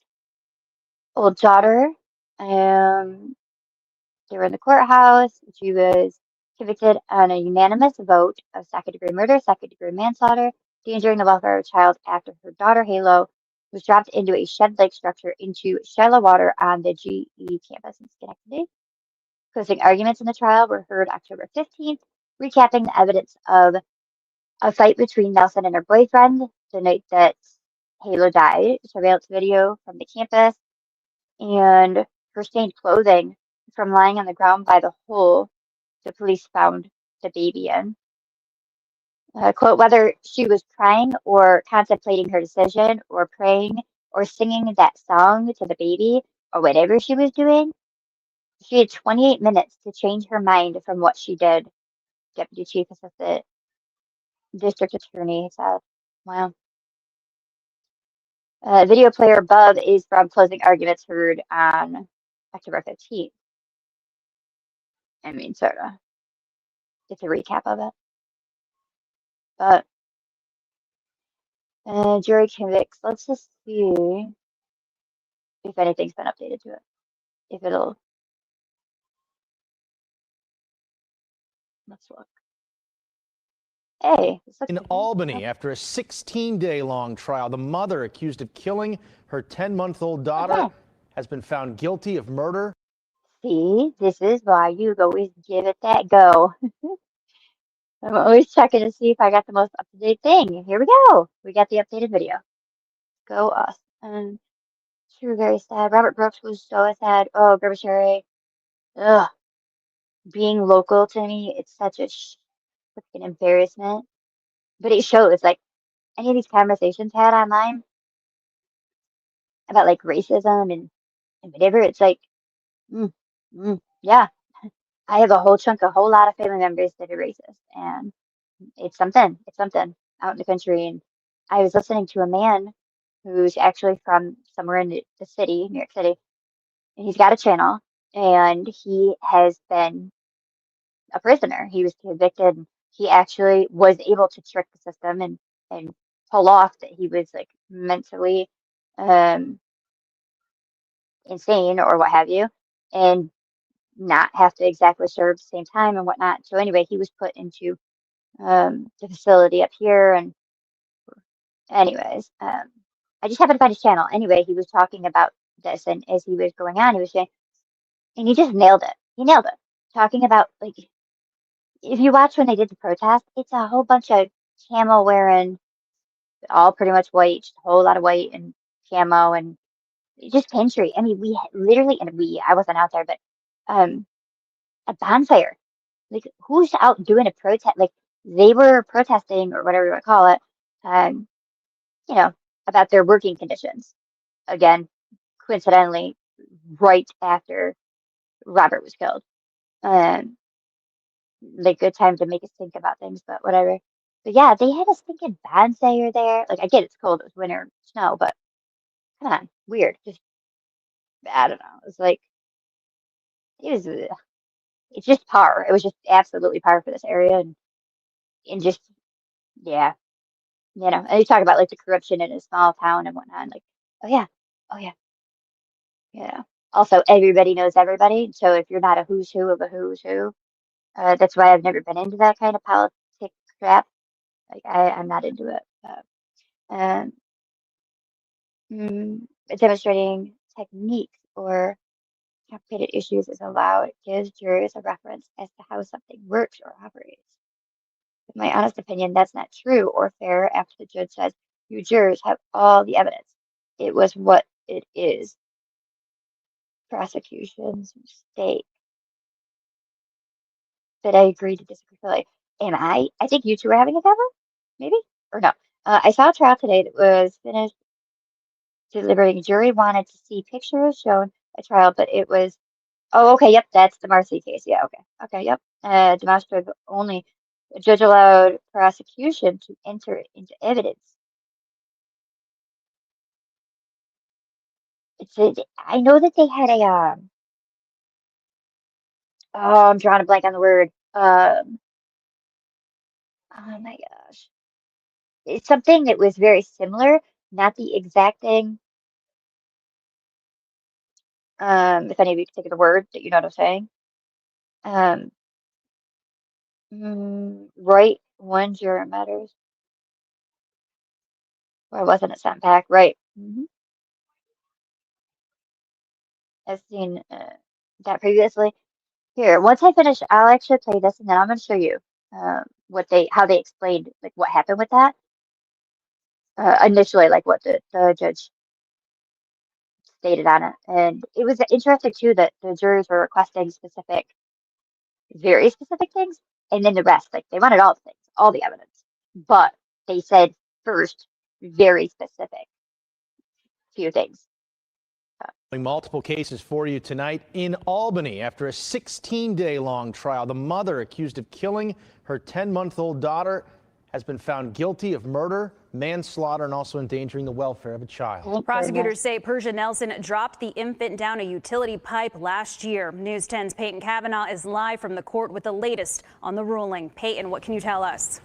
daughter. They were in the courthouse. She was convicted on a unanimous vote of second-degree murder, second-degree manslaughter, endangering the welfare of a child after her daughter, Halo, was dropped into a shed-like structure into shallow water on the GE campus in Schenectady. Closing arguments in the trial were heard October 15th, recapping the evidence of a fight between Nelson and her boyfriend the night that Halo died, surveillance video from the campus, and her stained clothing from lying on the ground by the hole the police found the baby in. Quote, whether she was crying or contemplating her decision or praying or singing that song to the baby or whatever she was doing, she had 28 minutes to change her mind from what she did, Deputy Chief Assistant District Attorney said. Wow. Video player above is from closing arguments heard on October 15th. I mean, sort of. It's a recap of it. But jury convicts. Let's just see if anything's been updated to it. If it'll. Let's look. Hey, this looks In different. Albany, after a 16-day-long trial, the mother accused of killing her 10-month-old daughter Okay. has been found guilty of murder. See, this is why you always give it that go. I'm always checking to see if I got the most up-to-date thing. Here we go. We got the updated video. Go us. She was very sad. Robert Brooks was so sad. Oh, Gerber. Ugh. Being local to me, it's such a freaking embarrassment. But it shows, like, any of these conversations had online about, like, racism and whatever, it's like, yeah. I have a whole lot of family members that are racist, and it's something. It's something out in the country. And I was listening to a man who's actually from somewhere in the city, New York City, and he's got a channel, and he has been a prisoner. He was convicted. And he actually was able to trick the system and pull off that he was like mentally insane or what have you, and not have to exactly serve the same time and whatnot. So anyway, he was put into the facility up here. And anyways, I just happened to find his channel. Anyway, he was talking about this, and as he was going on, he was saying, and he just nailed it. He nailed it. Talking about, like, if you watch when they did the protest, it's a whole bunch of camo wearing, all pretty much white, just a whole lot of white and camo and just country. I mean, we literally, I wasn't out there, but um, a bonfire. Like, who's out doing a protest? Like, they were protesting or whatever you want to call it, um, you know, about their working conditions. Again, coincidentally, right after Robert was killed. Um, like, good time to make us think about things, but whatever. But yeah, they had a stinking bonfire there. Like, I get it's cold, it was winter snow, but come on, weird. Just, I don't know. It's like, it was, it's just par. It was just absolutely par for this area. And just, yeah, and you talk about like the corruption in a small town and whatnot. Like, oh yeah, Also, everybody knows everybody. So if you're not a who's who of a who's who, that's why I've never been into that kind of politics crap. Like, I'm not into it. Um, Demonstrating techniques or complicated issues is allowed. It gives jurors a reference as to how something works or operates. In my honest opinion, that's not true or fair after the judge says, you jurors have all the evidence. It was what it is. Prosecution's mistake. But I agree to disagree. Like, I think you two are having a cover? Maybe? Or no. I saw a trial today that was finished deliberating. Jury wanted to see pictures showing a trial, but it was, oh, okay, yep, that's the Marcy case. Yeah, okay, yep. Demonstrative only. The judge allowed prosecution to enter it into evidence. I know that they had a, oh, I'm drawing a blank on the word. Oh my gosh. it's something that was very similar, not the exact thing. If any of you can think of the word that you know what I'm saying. Um, right, one juror matters. Or wasn't it sent back? Right. I've seen that previously. Here, once I finish, I'll actually play this, and then I'm going to show you how they explained like what happened with that initially, like what the judge stated on it. And it was interesting too that the jurors were requesting very specific things, and then the rest, like they wanted all the things, all the evidence, but they said first very specific few things. Multiple cases for you tonight in Albany. After a 16-day-long trial, the mother accused of killing her 10-month-old daughter has been found guilty of murder, manslaughter, and also endangering the welfare of a child. Prosecutors say Persia Nelson dropped the infant down a utility pipe last year. News 10's Peyton Kavanaugh is live from the court with the latest on the ruling. Peyton, what can you tell us?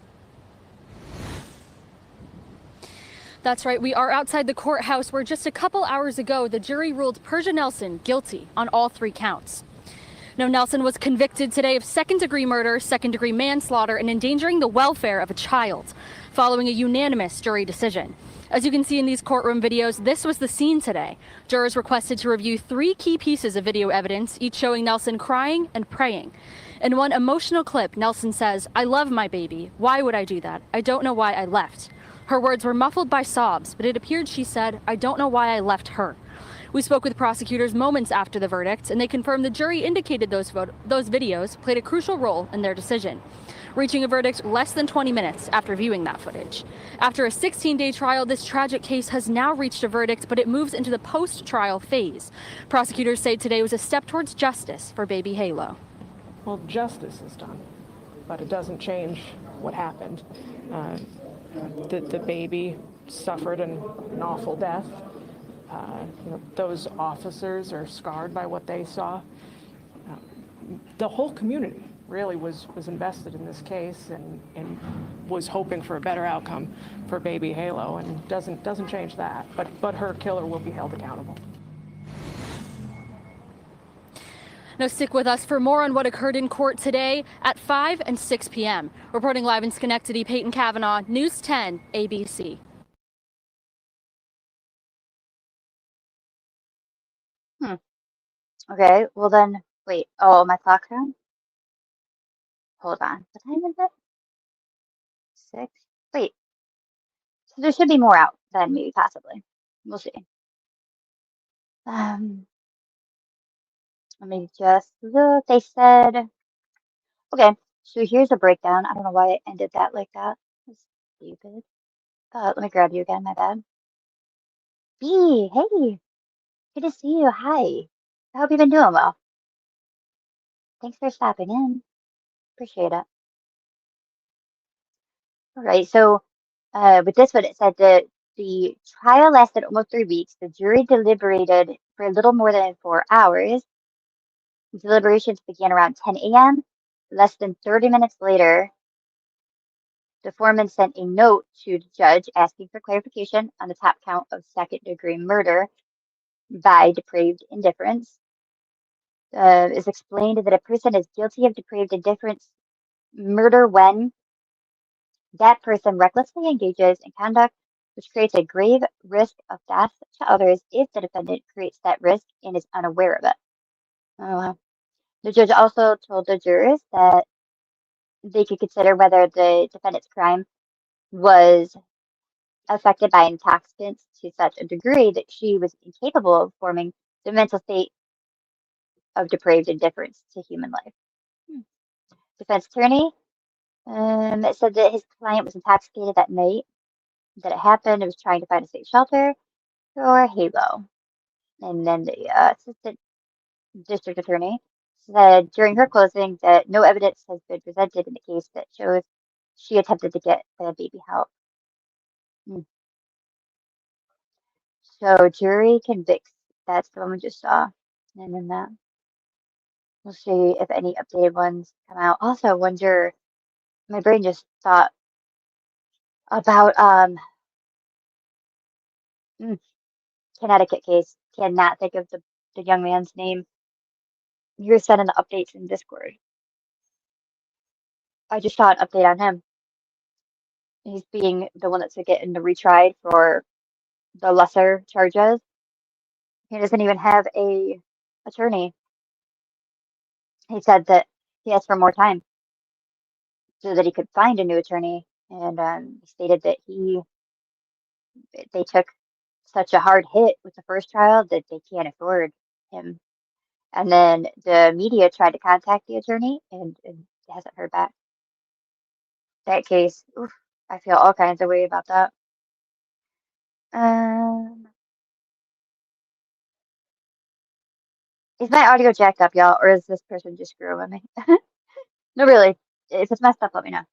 That's right. We are outside the courthouse where just a couple hours ago, the jury ruled Persia Nelson guilty on all 3 counts. Now, Nelson was convicted today of second-degree murder, second-degree manslaughter, and endangering the welfare of a child, following a unanimous jury decision. As you can see in these courtroom videos, this was the scene today. Jurors requested to review 3 key pieces of video evidence, each showing Nelson crying and praying. In one emotional clip, Nelson says, "I love my baby. Why would I do that? I don't know why I left." Her words were muffled by sobs, but it appeared she said, "I don't know why I left her." We spoke with prosecutors moments after the verdict, and they confirmed the jury indicated those videos played a crucial role in their decision, reaching a verdict less than 20 minutes after viewing that footage. After a 16-day trial, this tragic case has now reached a verdict, but it moves into the post-trial phase. Prosecutors say today was a step towards justice for baby Halo. Well, justice is done, but it doesn't change what happened. The baby suffered an awful death. Those officers are scarred by what they saw. The whole community really was invested in this case and was hoping for a better outcome for baby Halo, and doesn't change that. But her killer will be held accountable. Now stick with us for more on what occurred in court today at 5 and 6 p.m. Reporting live in Schenectady, Peyton Kavanaugh, News 10 ABC. Okay, well then, wait. Oh, my clock's on? Hold on. What time is it? 6? Wait. So there should be more out than maybe possibly. We'll see. Let me just look. They said, okay, so here's a breakdown. I don't know why it ended that like that. That's stupid. Let me grab you again, my bad. B, hey, good to see you. Hi. I hope you've been doing well. Thanks for stopping in. Appreciate it. All right, so with this one, it said that the trial lasted almost 3 weeks. The jury deliberated for a little more than 4 hours. Deliberations began around 10 a.m. Less than 30 minutes later, the foreman sent a note to the judge asking for clarification on the top count of second-degree murder by depraved indifference. It's explained that a person is guilty of depraved indifference murder when that person recklessly engages in conduct which creates a grave risk of death to others if the defendant creates that risk and is unaware of it. Oh, wow. The judge also told the jurors that they could consider whether the defendant's crime was affected by intoxicants to such a degree that she was incapable of forming the mental state of depraved indifference to human life. Defense attorney said that his client was intoxicated that night that it happened and was trying to find a safe shelter for Halo. And then the assistant district attorney said during her closing that no evidence has been presented in the case that shows she attempted to get the baby help. So jury convicts. That's the one we just saw. And then that. We'll see if any updated ones come out. Also, one juror, my brain just thought about Connecticut case. Cannot think of the young man's name. You were sending the updates in Discord. I just saw an update on him. He's being the one that's getting retried for the lesser charges. He doesn't even have a attorney. He said that he asked for more time so that he could find a new attorney, and he stated that they took such a hard hit with the first trial that they can't afford him. And then the media tried to contact the attorney and hasn't heard back. That case, oof, I feel all kinds of way about that. Um, is my audio jacked up, y'all, or is this person just screwing with me? No, really. If it's messed up, let me know.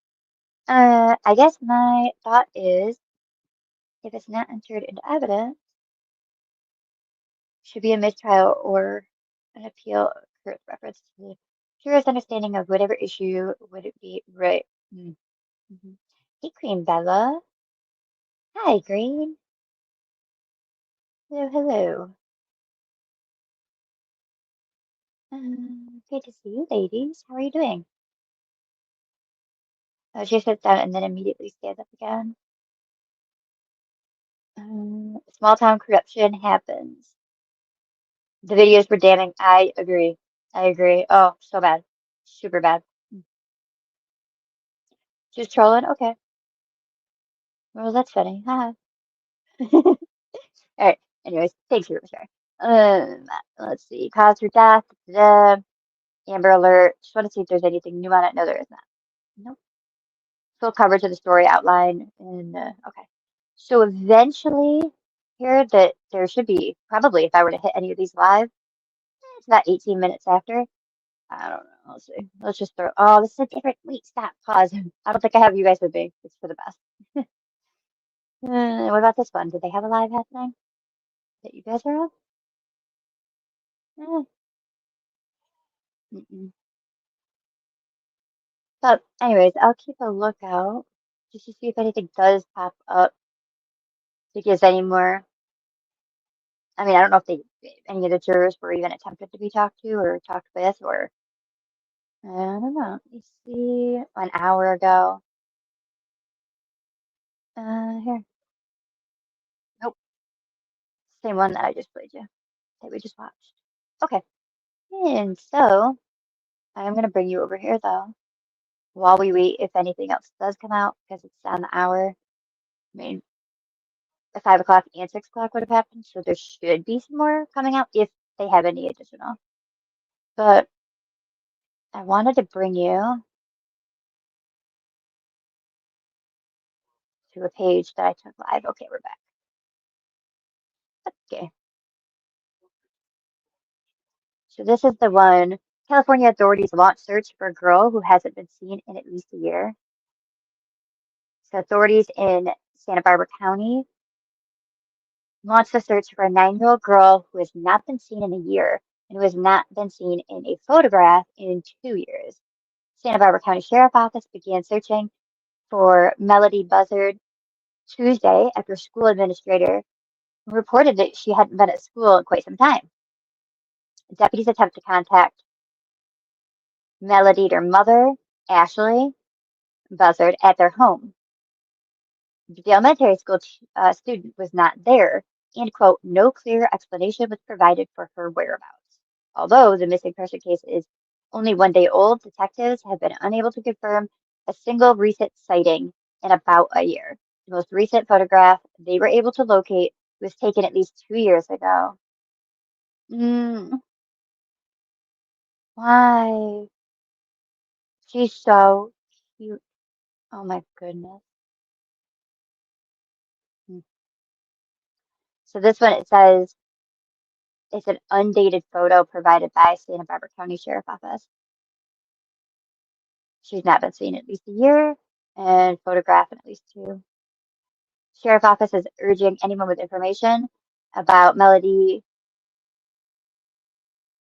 I guess my thought is, if it's not entered into evidence, should be a mistrial or an appeal with reference to the juror's understanding of whatever issue would it be right. Mm-hmm. Hey, Cream Bella. Hi, Green. Hello, hello. Good to see you, ladies. How are you doing? Oh, she sits down and then immediately stands up again. Small town corruption happens. The videos were damning. I agree. I agree. Oh, so bad. Super bad. Just trolling? Okay. Well, that's funny. Haha. All right. Anyways, thanks for sharing. Let's see. Cause for death. Da, Amber Alert. Just want to see if there's anything new on it. No, there is not. Nope. Full coverage of the story outline. And okay. So eventually, here that there should be probably if I were to hit any of these live, it's about 18 minutes after. I don't know. Let's see. Let's just throw. Oh, this is a different. Wait, stop. Pause. I don't think I have you guys with me. It's for the best. What about this one? Did they have a live happening that you guys are on? Eh, mm-mm. But anyways, I'll keep a lookout just to see if anything does pop up to give any more. I mean, I don't know if any of the jurors were even attempted to be talked to or talked with, or I don't know. Let me see. An hour ago. Here. Nope. Same one that I just played you. That we just watched. Okay. And so I'm gonna bring you over here though, while we wait if anything else does come out, because it's on the hour. I mean, the 5 o'clock and 6 o'clock would have happened, so there should be some more coming out if they have any additional. But I wanted to bring you to a page that I took live. Okay, we're back. Okay. So this is the one. California authorities launch search for a girl who hasn't been seen in at least a year. So authorities in Santa Barbara County launched a search for a 9-year-old girl who has not been seen in a year and who has not been seen in a photograph in 2 years. Santa Barbara County Sheriff Office began searching for Melody Buzzard Tuesday after a school administrator reported that she hadn't been at school in quite some time. Deputies attempt to contact Melody, her mother, Ashley Buzzard, at their home. The elementary school student was not there, and, quote, no clear explanation was provided for her whereabouts. Although the missing person case is only 1 day old, detectives have been unable to confirm a single recent sighting in about a year. The most recent photograph they were able to locate was taken at least 2 years ago. Why? She's so cute. Oh my goodness. Mm. So this one, it says it's an undated photo provided by Santa Barbara County Sheriff Office. She's not been seen in at least a year and photographed in at least 2. Sheriff Office is urging anyone with information about Melody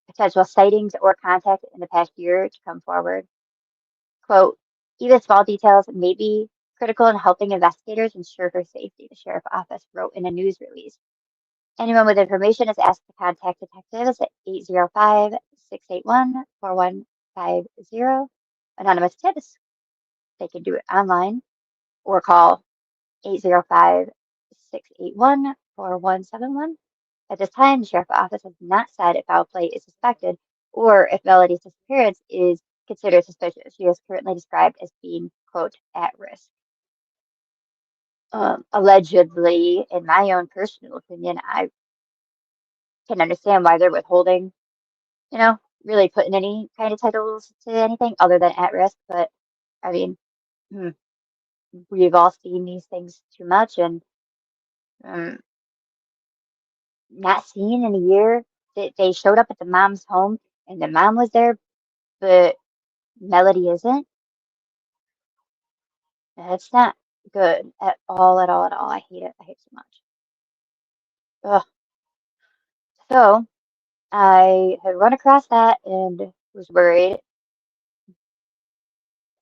potential sightings or contact in the past year to come forward. Quote, even small details may be critical in helping investigators ensure her safety, the sheriff's office wrote in a news release. Anyone with information is asked to contact detectives at 805-681-4150. Anonymous tips, they can do it online or call 805-681-4171. At this time, the sheriff's office has not said if foul play is suspected or if Melody's disappearance is considered suspicious. She is currently described as being, quote, at risk. Allegedly, in my own personal opinion, I can understand why they're withholding, really putting any kind of titles to anything other than at risk. But I mean, we've all seen these things too much, and not seen in a year. They showed up at the mom's home, and the mom was there, but Melody isn't. That's not good at all, at all, at all. I hate it. I hate it so much. Ugh. So I had run across that and was worried.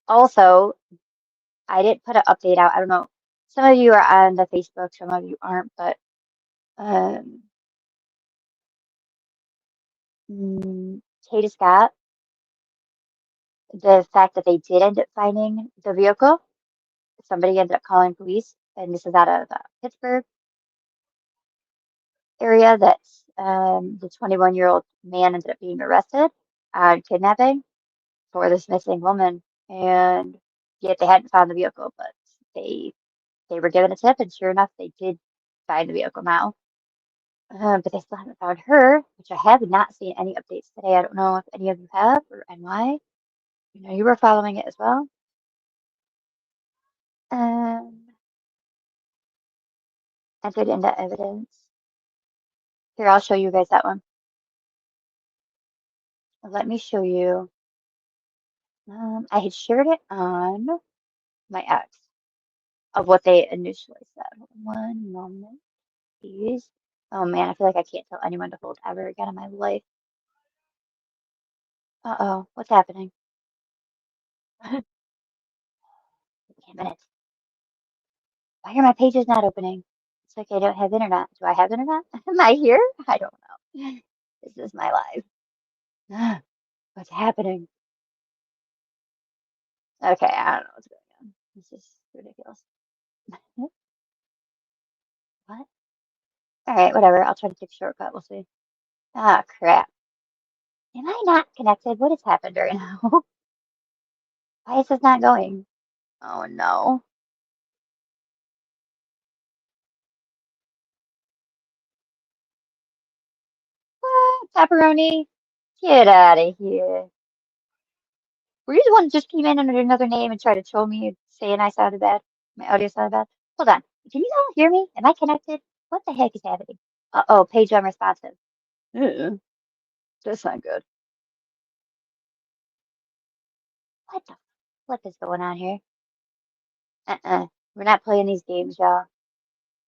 Also, I didn't put an update out. I don't know. Some of you are on the Facebook, some of you aren't, but Katie Scott, the fact that they did end up finding the vehicle, somebody ended up calling police, and this is out of Pittsburgh area. That's the 21-year-old man ended up being arrested on kidnapping for this missing woman, and yet they hadn't found the vehicle, but they were given a tip, and sure enough, they did find the vehicle now. But they still haven't found her, which I have not seen any updates today. I don't know if any of you have and why. You were following it as well. Entered into evidence. Here, I'll show you guys that one. Let me show you. I had shared it on my ex of what they initially said. One moment, please. Oh man, I feel like I can't tell anyone to hold ever again in my life. Uh-oh, what's happening? Damn it. Why are my pages not opening? It's like I don't have internet. Do I have internet? Am I here? I don't know. This is my life. What's happening? Okay, I don't know what's going on. This is ridiculous. What? All right, whatever. I'll try to take a shortcut. We'll see. Ah, crap. Am I not connected? What has happened right now? Why is this not going? Oh, no. What? Pepperoni? Get out of here. Were you the one that just came in under another name and tried to troll me saying I sounded bad? My audio sounded bad? Hold on. Can you all hear me? Am I connected? What the heck is happening? Uh-oh, page unresponsive. That's not good. What the flip is going on here? We're not playing these games, y'all.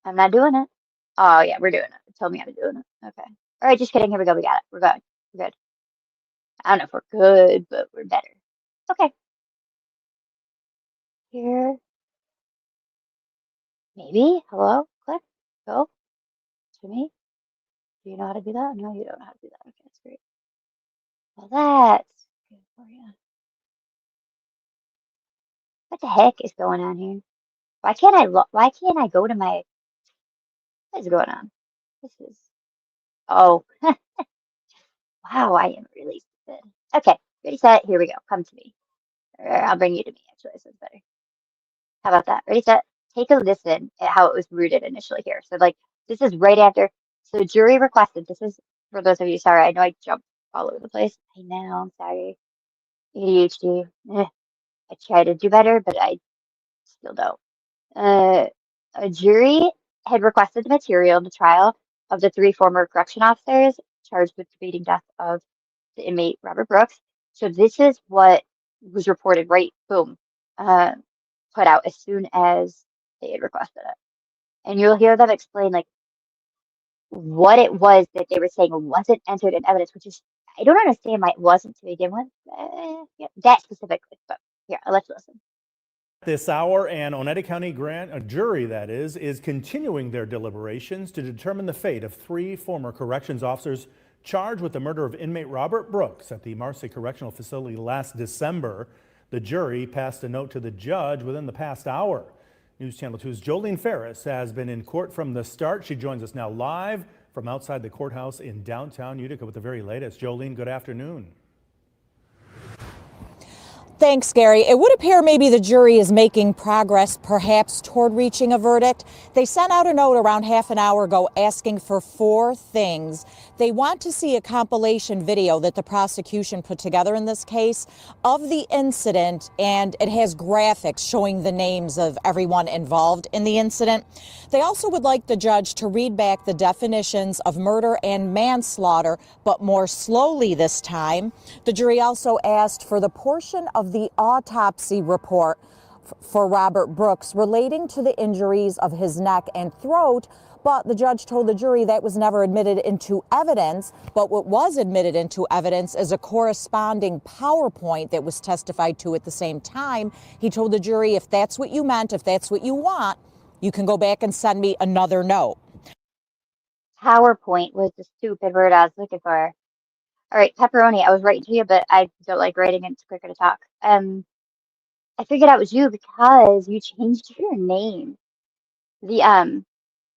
I'm not doing it. Oh, yeah, we're doing it. It told me I'm doing it. Okay. All right, just kidding. Here we go. We got it. We're going. We're good. I don't know if we're good, but we're better. Okay. Here. Maybe. Hello? Click. Go. To me. Do you know how to do that? No, you don't know how to do that. Okay, that's great. Well, that's good for you. What the heck is going on here? Why can't I go to my, what is going on? This is, oh, wow, I am really stupid. Okay, ready, set, here we go. Come to me. Or I'll bring you to me, actually, so it's better. How about that? Ready, set, take a listen at how it was rooted initially here. So, like, this is right after, so jury requested, this is, for those of you, sorry, I know I jumped all over the place. I know, I'm sorry. ADHD. I try to do better, but I still don't. A jury had requested the material in the trial of the three former correction officers charged with the beating death of the inmate Robert Brooks. So this is what was reported, right? Boom. Put out as soon as they had requested it. And you'll hear them explain like what it was that they were saying wasn't entered in evidence, which is, I don't understand why it wasn't to begin with. Yeah, that specifically, but here, let's listen. This hour, and Oneida County a jury, that is continuing their deliberations to determine the fate of 3 former corrections officers charged with the murder of inmate Robert Brooks at the Marcy Correctional Facility last December. The jury passed a note to the judge within the past hour. News Channel 2's Jolene Ferris has been in court from the start. She joins us now live from outside the courthouse in downtown Utica with the very latest. Jolene, good afternoon. Thanks, Gary. It would appear maybe the jury is making progress, perhaps toward reaching a verdict. They sent out a note around half an hour ago asking for 4 things. They want to see a compilation video that the prosecution put together in this case of the incident, and it has graphics showing the names of everyone involved in the incident. They also would like the judge to read back the definitions of murder and manslaughter, but more slowly this time. The jury also asked for the portion of the autopsy report for Robert Brooks relating to the injuries of his neck and throat, but the judge told the jury that was never admitted into evidence. But what was admitted into evidence is a corresponding PowerPoint that was testified to at the same time. He told the jury, if that's what you meant, if that's what you want, you can go back and send me another note. PowerPoint was the stupid word I was looking for. All right, pepperoni. I was writing to you, but I don't like writing. It's quicker to talk. I figured out it was you because you changed your name. The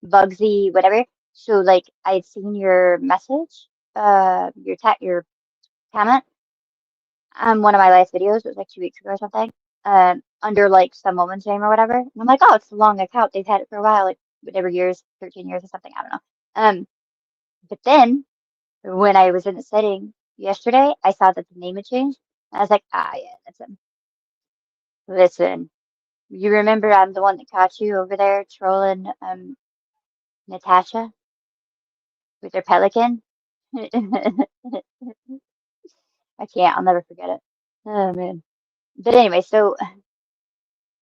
Bugsy, whatever. So like I had seen your message, your comment on one of my last videos. It was like 2 weeks ago or something. Under like some woman's name or whatever. And I'm like, oh, it's a long account. They've had it for a while, like whatever years, 13 years or something. I don't know. But then when I was in the setting yesterday, I saw that the name had changed. And I was like, ah, yeah, that's him. Listen, you remember I'm the one that caught you over there trolling Natasha with her pelican? I can't. I'll never forget it. Oh man. But anyway, so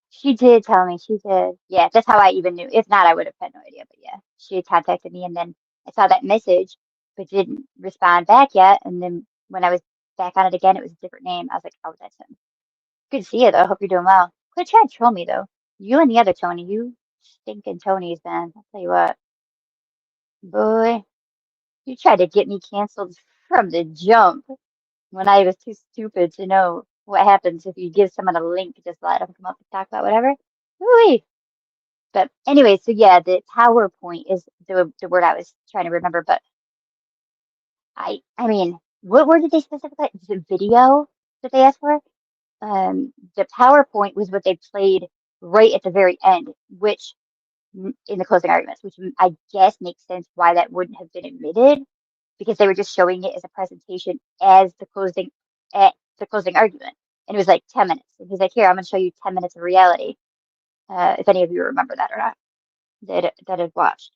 she did tell me. She did. Yeah, that's how I even knew. If not, I would have had no idea. But yeah, she had contacted me, and then I saw that message, but didn't respond back yet. And then when I was back on it again, it was a different name. I was like, oh, that's him. Good to see you, though. Hope you're doing well. Quit trying to troll me, though. You and the other Tony, you stinking Tonys, man. I'll tell you what. Boy, you tried to get me canceled from the jump when I was too stupid to know what happens if you give someone a link, just let them come up and talk about whatever. Ooh. But anyway, so yeah, the PowerPoint is the word I was trying to remember. But I mean, what word did they specify? The video that they asked for? The PowerPoint was what they played right at the very end, which in the closing arguments, which I guess makes sense why that wouldn't have been admitted, because they were just showing it as a presentation as at the closing argument. And it was like 10 minutes. And he's like, here, I'm going to show you 10 minutes of reality. If any of you remember that or not, that had watched.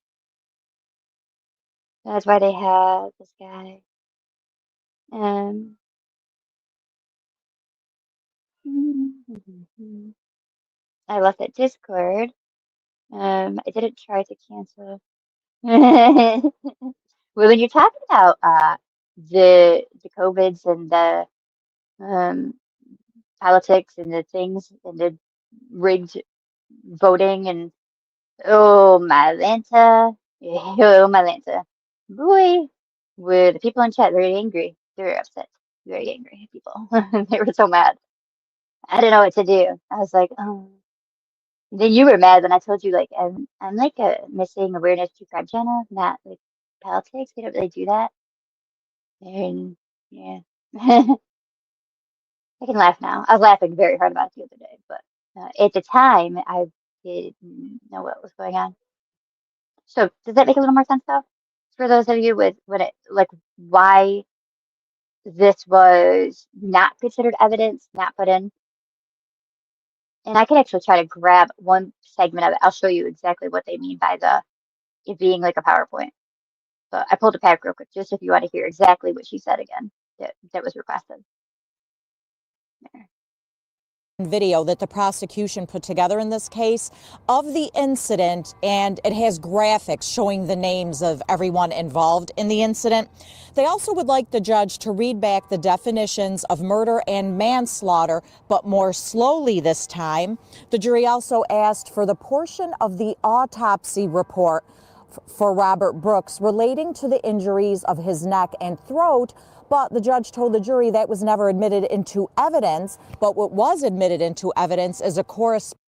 That's why they had this guy. I left that Discord. I didn't try to cancel. Well, when you're talking about the COVIDs and the um, politics and the things and the rigged voting and oh my Lanta, oh my Lanta, boy, were the people in chat very angry? They were upset, very angry people. They were so mad. I didn't know what to do. I was like, oh. Then you were mad when I told you like I'm like a missing awareness to crime channel, not like politics. We don't really do that. And yeah, I can laugh now. I was laughing very hard about it the other day, but at the time I didn't know what was going on. So does that make a little more sense though? For those of you with what it like why this was not considered evidence, not put in. And I can actually try to grab one segment of it. I'll show you exactly what they mean by it being like a PowerPoint. But I pulled it back real quick just if you want to hear exactly what she said again that was requested. There. video that the prosecution put together in this case of the incident, and it has graphics showing the names of everyone involved in the incident. They also would like the judge to read back the definitions of murder and manslaughter, but more slowly this time. The jury also asked for the portion of the autopsy report for Robert Brooks relating to the injuries of his neck and throat, but the judge told the jury that was never admitted into evidence. But what was admitted into evidence is a correspondence.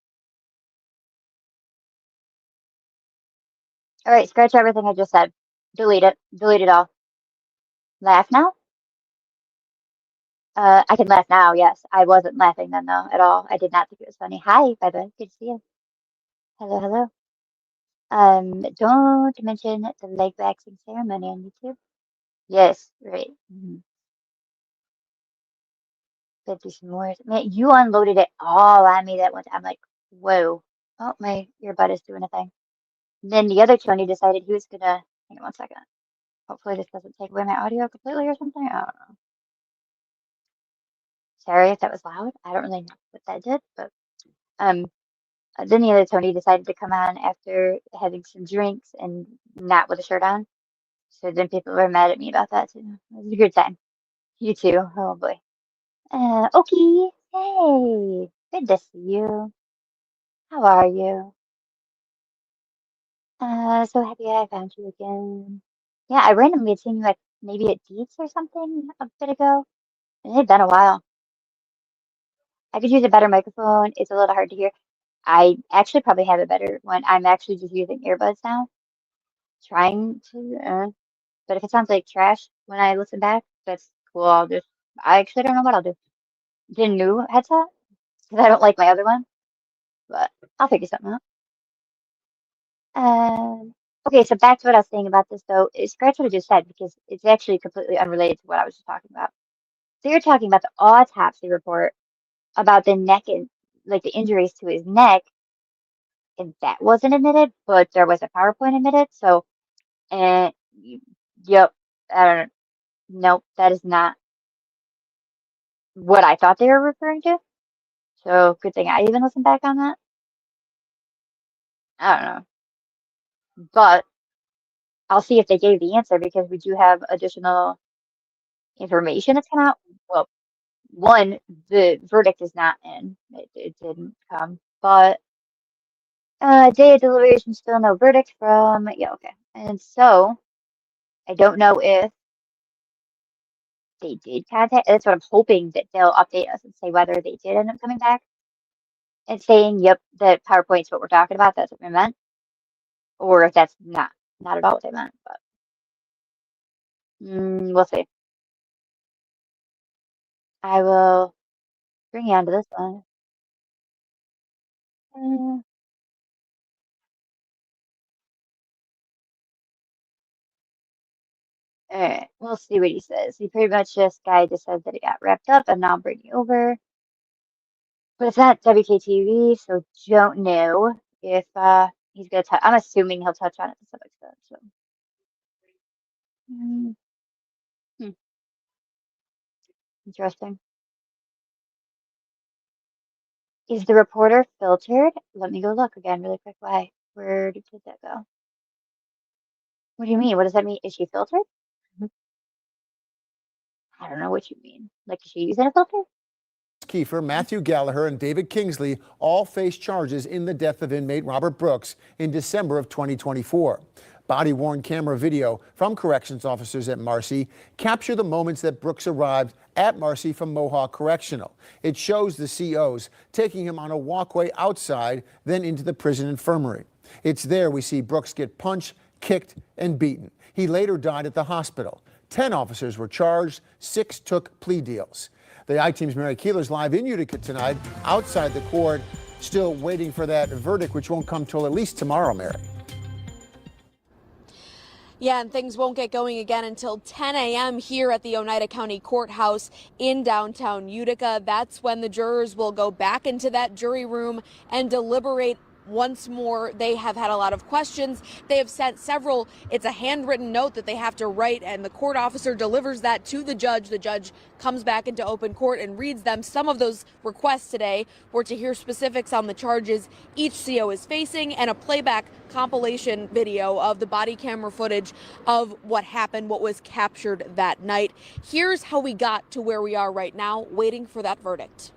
All right, scratch everything I just said. Delete it. Delete it all. Laugh now? I can laugh now, yes. I wasn't laughing then, though, at all. I did not think it was funny. Hi, by the way. Good to see you. Hello, hello. Don't mention the leg waxing ceremony on YouTube. Yes, right. Gotta do some more. Man, you unloaded it all on me that one time. I'm like, whoa. Oh, my earbud is doing a thing. And then the other Tony decided he was gonna, hang on one second. Hopefully this doesn't take away my audio completely or something. I don't know. Sorry if that was loud. I don't really know what that did, but then the other Tony decided to come on after having some drinks and not with a shirt on. So then people were mad at me about that too. It was a good time. You too. Oh boy. Okay. Hey, good to see you. How are you? So happy I found you again. Yeah, I randomly had seen you at maybe at Deets or something a bit ago. It had been a while. I could use a better microphone. It's a little hard to hear. I actually probably have a better one. I'm actually just using earbuds now, trying to, but if it sounds like trash when I listen back, that's cool. I actually don't know what I'll do. Get a new headset because I don't like my other one, but I'll figure something out. Okay, so back to what I was saying about this though. Scratch what I just said because it's actually completely unrelated to what I was just talking about. So you're talking about the autopsy report about the neck and like the injuries to his neck, and that wasn't admitted, but there was a PowerPoint admitted. So, and yep, I don't nope, that is not what I thought they were referring to. So good thing I even listened back on that. I don't know, but I'll see if they gave the answer because we do have additional information that's come out. Well, one, the verdict is not in. It didn't come, but day of deliberation, still no verdict from. Yeah, okay. And so I don't know if they did contact. That's what I'm hoping that they'll update us and say whether they did end up coming back and saying, "Yep, the PowerPoint's what we're talking about. That's what we meant," or if that's not at all what they meant. But we'll see. I will bring you onto this one. All right, we'll see what he says. He pretty much guy just says that it got wrapped up, and I'll bring you over. But it's not WKTV, so don't know if he's gonna touch. I'm assuming he'll touch on it to some extent. So, mm, interesting. Is the reporter filtered? Let me go look again really quick. Why? Where did that go? What do you mean? What does that mean? Is she filtered? I don't know what you mean. Like, is she using a filter? Kiefer, Matthew Gallagher, and David Kingsley all face charges in the death of inmate Robert Brooks in December of 2024. Body-worn camera video from corrections officers at Marcy capture the moments that Brooks arrived at Marcy from Mohawk Correctional. It shows the COs taking him on a walkway outside, then into the prison infirmary. It's there we see Brooks get punched, kicked, and beaten. He later died at the hospital. 10 officers were charged, 6 took plea deals. The I-Team's Mary Keeler's live in Utica tonight, outside the court, still waiting for that verdict, which won't come till at least tomorrow, Mary. Yeah, and things won't get going again until 10 a.m. here at the Oneida County Courthouse in downtown Utica. That's when the jurors will go back into that jury room and deliberate once more. They have had a lot of questions. They have sent several, it's a handwritten note that they have to write, and the court officer delivers that to the judge. The judge comes back into open court and reads them. Some of those requests today were to hear specifics on the charges each CO is facing and a playback compilation video of the body camera footage of what happened, what was captured that night. Here's how we got to where we are right now, waiting for that verdict.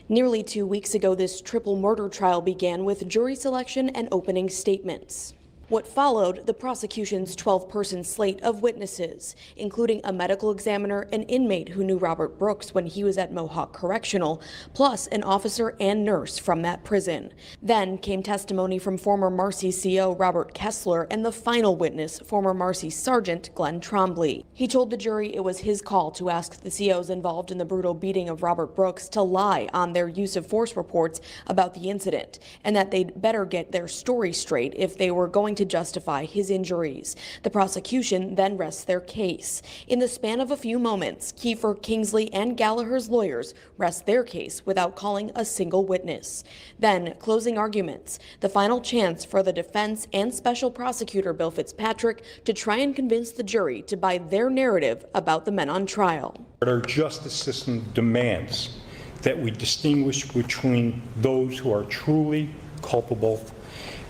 Nearly 2 weeks ago, this triple murder trial began with jury selection and opening statements. What followed, the prosecution's 12-person slate of witnesses, including a medical examiner, an inmate who knew Robert Brooks when he was at Mohawk Correctional, plus an officer and nurse from that prison. Then came testimony from former Marcy CO Robert Kessler and the final witness, former Marcy Sergeant Glenn Trombley. He told the jury it was his call to ask the COs involved in the brutal beating of Robert Brooks to lie on their use of force reports about the incident, and that they'd better get their story straight if they were going to justify his injuries. The prosecution then rests their case. In the span of a few moments, Kiefer, Kingsley, and Gallagher's lawyers rest their case without calling a single witness. Then, closing arguments, the final chance for the defense and special prosecutor Bill Fitzpatrick to try and convince the jury to buy their narrative about the men on trial. Our justice system demands that we distinguish between those who are truly culpable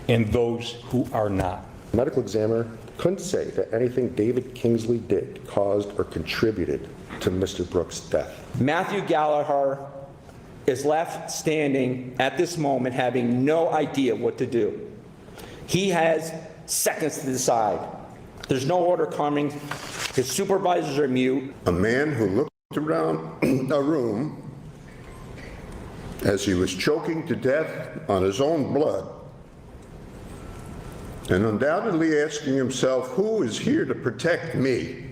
and those who are not. The medical examiner couldn't say that anything David Kingsley did caused or contributed to Mr. Brooks' death. Matthew Gallagher is left standing at this moment having no idea what to do. He has seconds to decide. There's no order coming. His supervisors are mute. A man who looked around a room as he was choking to death on his own blood and undoubtedly asking himself, who is here to protect me?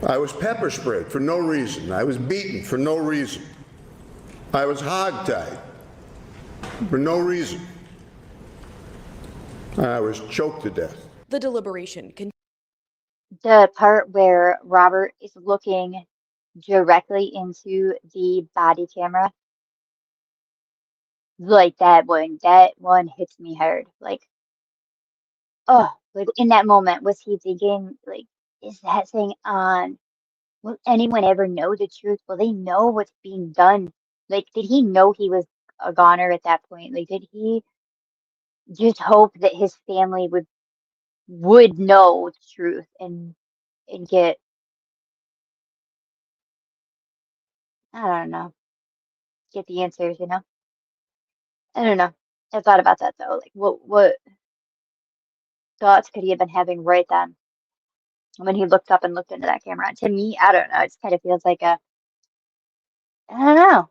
I was pepper sprayed for no reason. I was beaten for no reason. I was hogtied for no reason. I was choked to death. The deliberation continues. The part where Robert is looking directly into the body camera, like that one hits me hard. Like, oh, like in that moment, was he thinking, like, is that thing on? Will anyone ever know the truth? Will they know what's being done? Like, did he know he was a goner at that point? Like, did he just hope that his family would know the truth and get, I don't know, get the answers, you know? I don't know. I thought about that though. Like, what thoughts could he have been having right then when he looked up and looked into that camera? To me, I don't know. It just kind of feels like I don't know,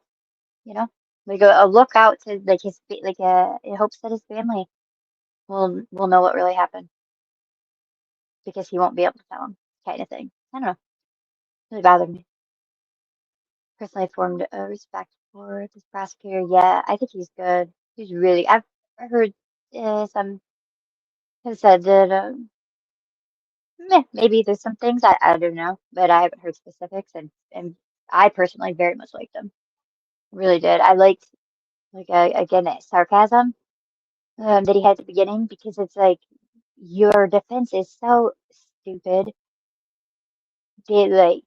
you know, like a look out to like in hopes that his family will know what really happened because he won't be able to tell them, kind of thing. I don't know. It really bothered me. Personally formed a respect for this prosecutor. Yeah, I think he's good. He's really. I've heard some have said that maybe there's some things I don't know, but I haven't heard specifics, and I personally very much liked him. Really did. I liked again that sarcasm that he had at the beginning, because it's like your defense is so stupid that like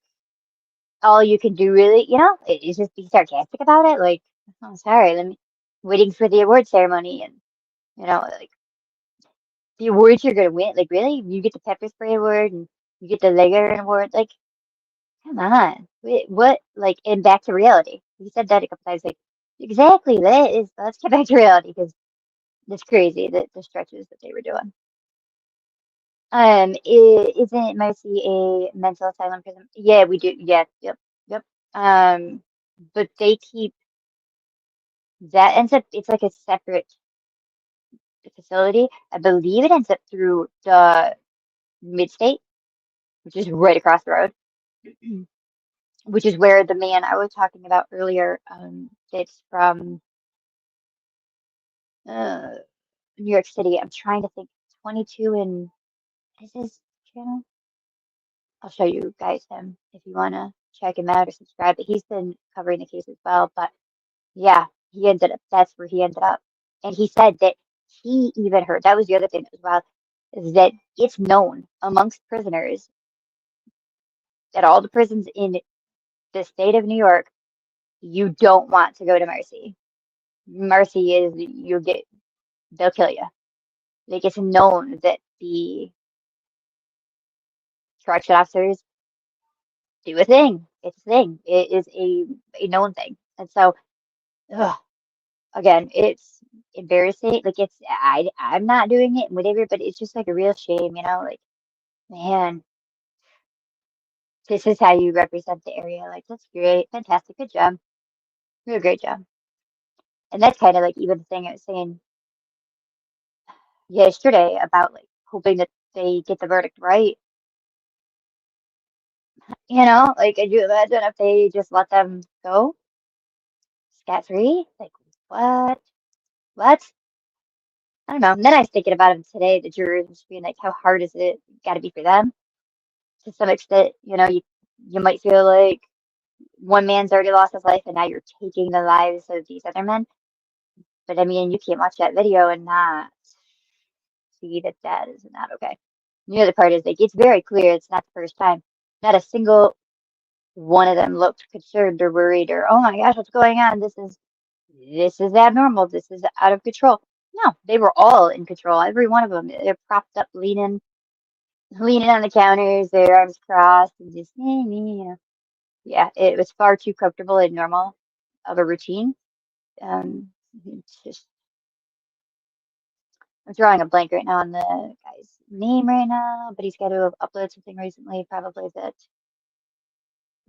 all you can do really, you know, is just be sarcastic about it. Like, oh, sorry, waiting for the award ceremony, and you know, like the awards you're gonna win. Like, really, you get the pepper spray award and you get the Lager award. Like, come on, wait, what? Like, and back to reality. He said that a couple times. Like, exactly. Let's get back to reality, because it's crazy that the stretches that they were doing. Isn't Mercy a mental asylum prison? Yeah, we do. Yeah, yep. But they keep that ends up. It's like a separate facility. I believe it ends up through the Mid-State, which is right across the road, which is where the man I was talking about earlier, that's from New York City. I'm trying to think. 22 and is his channel? I'll show you guys him if you want to check him out or subscribe. But he's been covering the case as well. But yeah, that's where he ended up. And he said that he even heard, that was the other thing that was wild, is that it's known amongst prisoners at all the prisons in the state of New York, you don't want to go to Mercy. Mercy is, they'll kill you. Like, it's known that the correction officers do a thing. It's a thing. It is a known thing. And so, ugh, again, it's embarrassing. Like, I'm not doing it, whatever, but it's just like a real shame, like, man, this is how you represent the area. Like, that's great. Fantastic. Good job. Real great job. And that's kind of like even the thing I was saying yesterday about like hoping that they get the verdict right. Like, could you imagine if they just let them go scot-free? Like, what? What? I don't know. And then I was thinking about it today, the jurors just being like, how hard is it got to be for them? To some extent, you might feel like one man's already lost his life and now you're taking the lives of these other men. But I mean, you can't watch that video and not see that that is not okay. The other part is like, it's very clear it's not the first time. Not a single one of them looked concerned or worried or, oh my gosh, what's going on? This is abnormal. This is out of control. No, they were all in control. Every one of them. They're propped up, leaning on the counters, their arms crossed, and just, yeah, it was far too comfortable and normal of a routine. It's just, I'm drawing a blank right now on the guy's name right now, but he's got to have uploaded something recently, probably that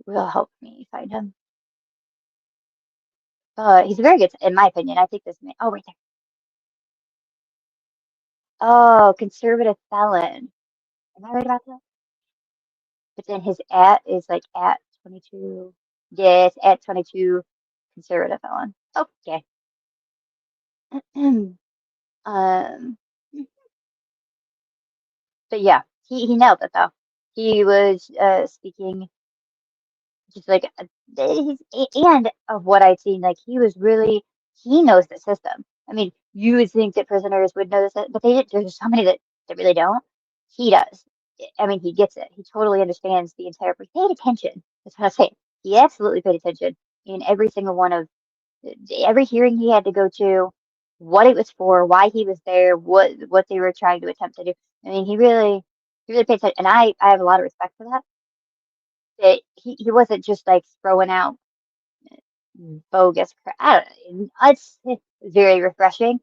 will help me find him. He's a very good, in my opinion. I think this man. Oh, right there. Oh, conservative felon. Am I right about that? But then his at is like at 22. Yes, at 22, conservative felon. Okay. um, but yeah, he nailed it though. He was speaking just like and of what I'd seen, like he knows the system. I mean, you would think that prisoners would know this, but there's so many that really don't. He does. I mean, he gets it. He totally understands the entire. He paid attention. That's what I say. He absolutely paid attention in every single one of every hearing he had to go to, what it was for, why he was there, what they were trying to attempt to do. I mean, he really paid attention, and I have a lot of respect for that. That he wasn't just like throwing out bogus crap. I don't know. It's very refreshing.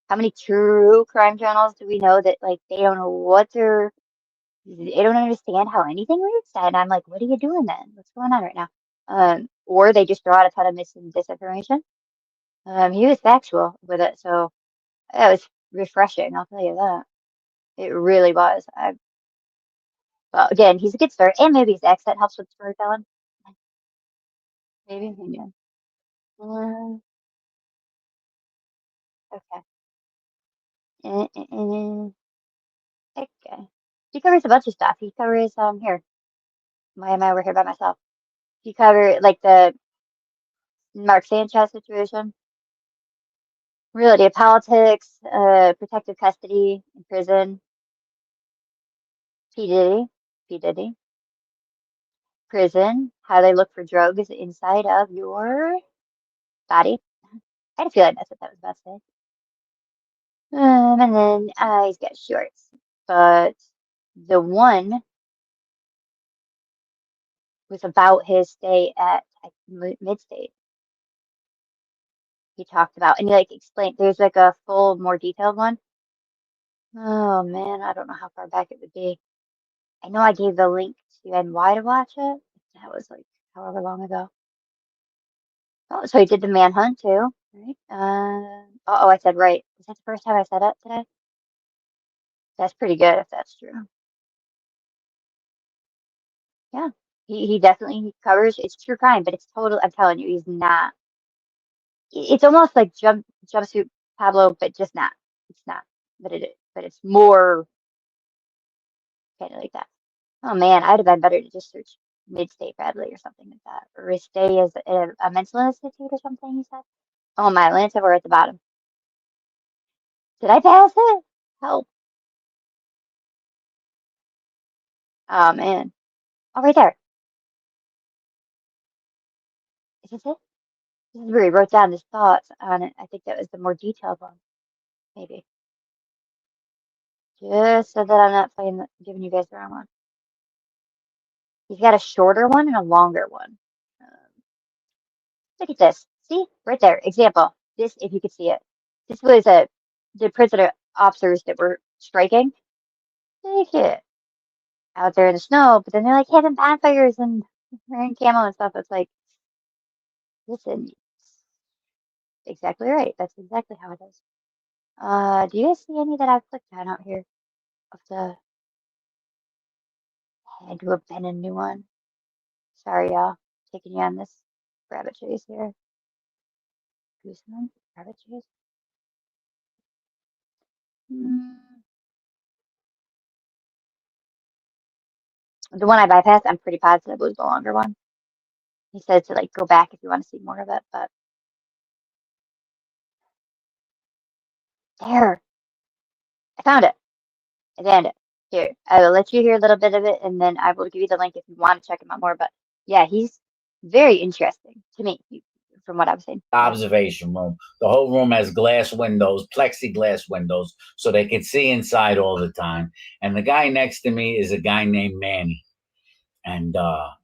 How many true crime journals do we know that like they don't know they don't understand how anything works? And I'm like, what are you doing then? What's going on right now? Or they just throw out a ton of mis and disinformation. He was factual with it, so that was refreshing. I'll tell you that. It really was. Well, again, he's a good start, and maybe his accent helps with storytelling. Maybe, maybe. Uh, okay. Okay. He covers a bunch of stuff. He covers here. Why am I over here by myself? He covered like the Mark Sanchez situation, reality of politics, protective custody in prison, P Diddy, P Diddy, prison, how they look for drugs inside of your body. I had a feeling that's what that was about to say. And then he's got shorts, but the one was about his stay at Mid-State. He talked about, and he like explained, there's like a full, more detailed one. Oh man, I don't know how far back it would be. I know I gave the link to NY to watch it. That was like however long ago. Oh, so he did the manhunt too, right? Oh, I said right. Is that the first time I said it today? That's pretty good if that's true. Yeah, he definitely covers. It's true crime, but it's total. I'm telling you, he's not. It's almost like jumpsuit Pablo, but just not. It's not. But it is. But it's more kind of like that. Oh man, I'd have been better to just search Mid-State Bradley or something like that, or stay as a mental institute or something. He said. Oh my, Lance, we're at the bottom. Did I pass it? Help. Oh man. Oh, right there. Is this it? This is where he wrote down his thoughts on it. I think that was the more detailed one. Maybe. Just so that I'm not giving you guys the wrong one. He's got a shorter one and a longer one. Look at this. See? Right there. Example. This, if you could see it. This was the prisoner officers that were striking. Take it. Out there in the snow, but then they're like having bonfires and wearing camo and stuff. It's like, listen, exactly right. That's exactly how it is. Do you guys see any that I've clicked on out here? Of the had to have been a new one. Sorry, y'all. Taking you on this rabbit chase here. Gooseman? Rabbit chase? The one I bypassed, I'm pretty positive was the longer one. He said to like go back if you want to see more of it, but there. I found it. I found it. Here, I will let you hear a little bit of it, and then I will give you the link if you want to check him out more. But yeah, he's very interesting to me, from what I've seen. Observation room. The whole room has glass windows, plexiglass windows, so they can see inside all the time. And the guy next to me is a guy named Manny. And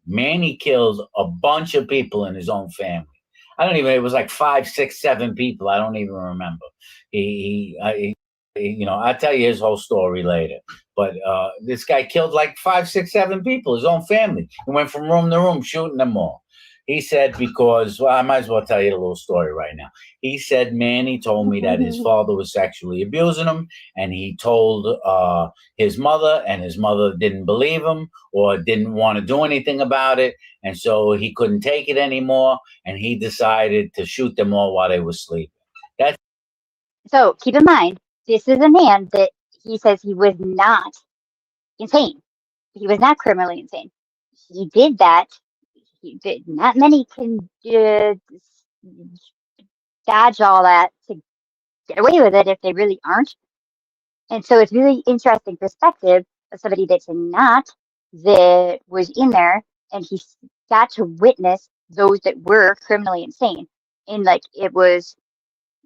Manny killed a bunch of people in his own family. It was like 5, 6, 7 people. I don't even remember. I'll tell you his whole story later. But this guy killed like 5, 6, 7 people, his own family. He went from room to room shooting them all. He said because, well, I might as well tell you a little story right now. He said Manny told me that his father was sexually abusing him, and he told his mother, and his mother didn't believe him or didn't want to do anything about it, and so he couldn't take it anymore, and he decided to shoot them all while they were sleeping. So keep in mind, this is a man that he says he was not insane. He was not criminally insane. He did that. Not many can dodge all that to get away with it if they really aren't. And so it's really interesting perspective of somebody that's not, that was in there, and he got to witness those that were criminally insane. And like, it was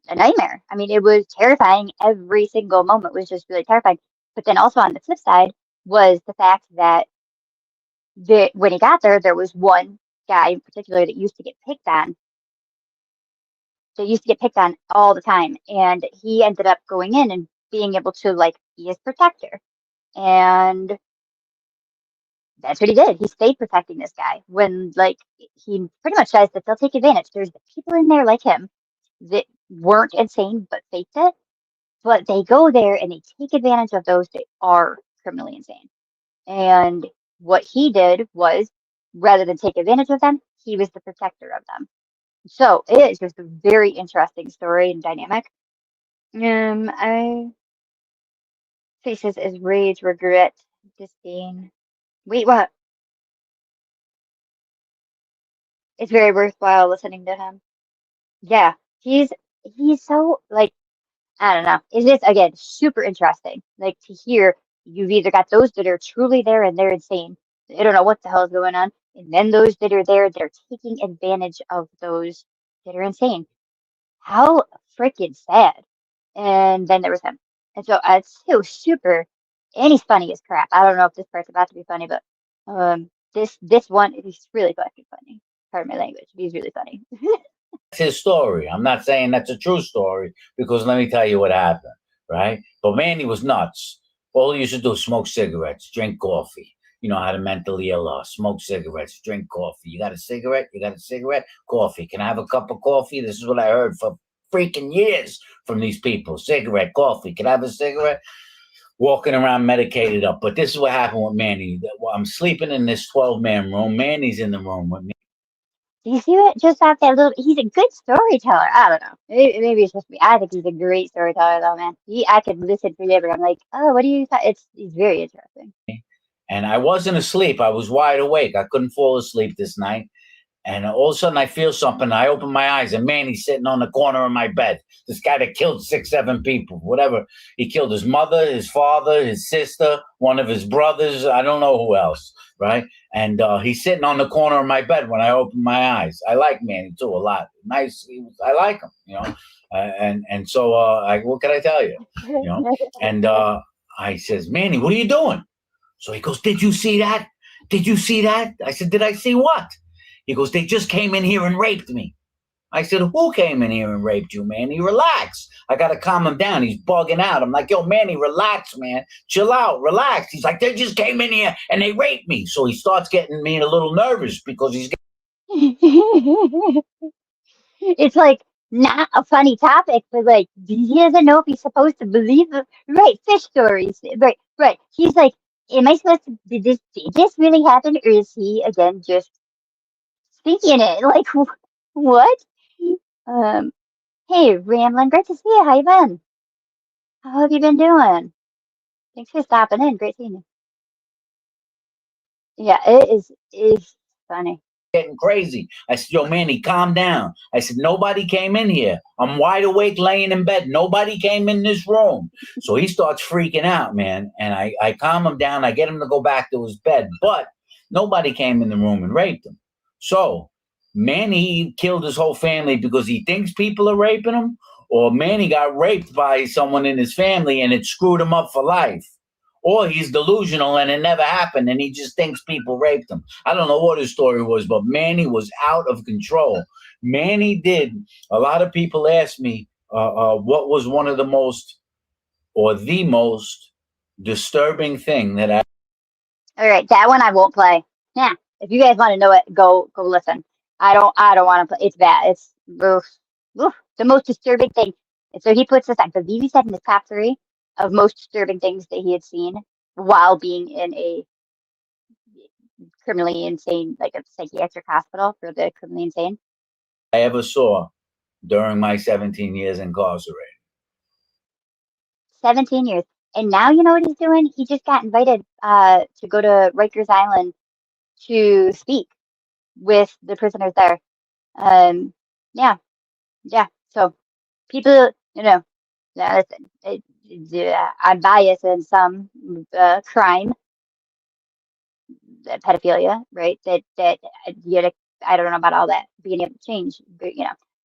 a nightmare. I mean, it was terrifying. Every single moment was just really terrifying. But then also on the flip side was the fact that when he got there, there was one guy in particular that used to get picked on. They used to get picked on all the time, and he ended up going in and being able to like be his protector, and that's what he did. He stayed protecting this guy when like he pretty much says that they'll take advantage. There's people in there like him that weren't insane but faked it, but they go there and they take advantage of those that are criminally insane. And what he did was, rather than take advantage of them, he was the protector of them. So it is just a very interesting story and dynamic. I faces as rage, regret, disdain. Wait, what? It's very worthwhile listening to him. Yeah, he's so like, I don't know. It's just again super interesting. Like to hear you've either got those that are truly there and they're insane. They don't know what the hell is going on, and then those that are there that are taking advantage of those that are insane. How freaking sad. And then there was him. And so it's so super, and he's funny as crap. I don't know if this part's about to be funny, but this one is really fucking funny. Pardon my language. He's really funny. That's his story. I'm not saying that's a true story, because let me tell you what happened, right? But Manny was nuts. All he used to do is smoke cigarettes, drink coffee. You know how the mentally ill are. Smoke cigarettes, drink coffee. You got a cigarette? You got a cigarette? Coffee. Can I have a cup of coffee? This is what I heard for freaking years from these people. Cigarette, coffee. Can I have a cigarette? Walking around medicated up. But this is what happened with Manny. I'm sleeping in this 12-man room. Manny's in the room with me. Do you see it? Just off that little, he's a good storyteller. I don't know. Maybe it's just me. I think he's a great storyteller, though, man. I could listen forever. I'm like, oh, what do you? He's very interesting. And I wasn't asleep. I was wide awake. I couldn't fall asleep this night. And all of a sudden I feel something. I open my eyes and Manny's sitting on the corner of my bed. This guy that killed 6, 7 people, whatever. He killed his mother, his father, his sister, one of his brothers. I don't know who else, right? And he's sitting on the corner of my bed when I open my eyes. I like Manny too a lot. Nice. I like him, you know. So what can I tell you? You know. And I says, Manny, what are you doing? So he goes, did you see that? Did you see that? I said, did I see what? He goes, they just came in here and raped me. I said, who came in here and raped you, Manny? Relax. I got to calm him down. He's bugging out. I'm like, yo, Manny, relax, man. Chill out. Relax. He's like, they just came in here and they raped me. So he starts getting me a little nervous because he's It's like not a funny topic, but like he doesn't know if he's supposed to believe it. Right, fish stories. Right. He's like, am I supposed to? Did this really happen, or is he again just thinking it? Like what? Um. Hey, Ramlin, great to see you. How you been? How have you been doing? Thanks for stopping in. Great seeing you. Yeah, is funny. getting crazy. I said, yo, Manny, calm down. I said, nobody came in here. I'm wide awake laying in bed. Nobody came in this room. So he starts freaking out, man. And I calm him down. I get him to go back to his bed. But nobody came in the room and raped him. So Manny killed his whole family because he thinks people are raping him, or Manny got raped by someone in his family and it screwed him up for life. Or he's delusional and it never happened and he just thinks people raped him. I don't know what his story was, but Manny was out of control. Manny did. A lot of people ask me what was one of the most or the most disturbing thing that I. All right, that one I won't play. Yeah, if you guys want to know it, go listen. I don't want to play. It's bad. It's the most disturbing thing. And so he puts this on because he said in his top 3 of most disturbing things that he had seen while being in a criminally insane, like a psychiatric hospital for the criminally insane. I ever saw during my 17 years incarcerated. 17 years. And now you know what he's doing? He just got invited to go to Rikers Island to speak with the prisoners there. Yeah. So people, listen, I'm biased in some crime, pedophilia, right? That I don't know about all that being able to change, but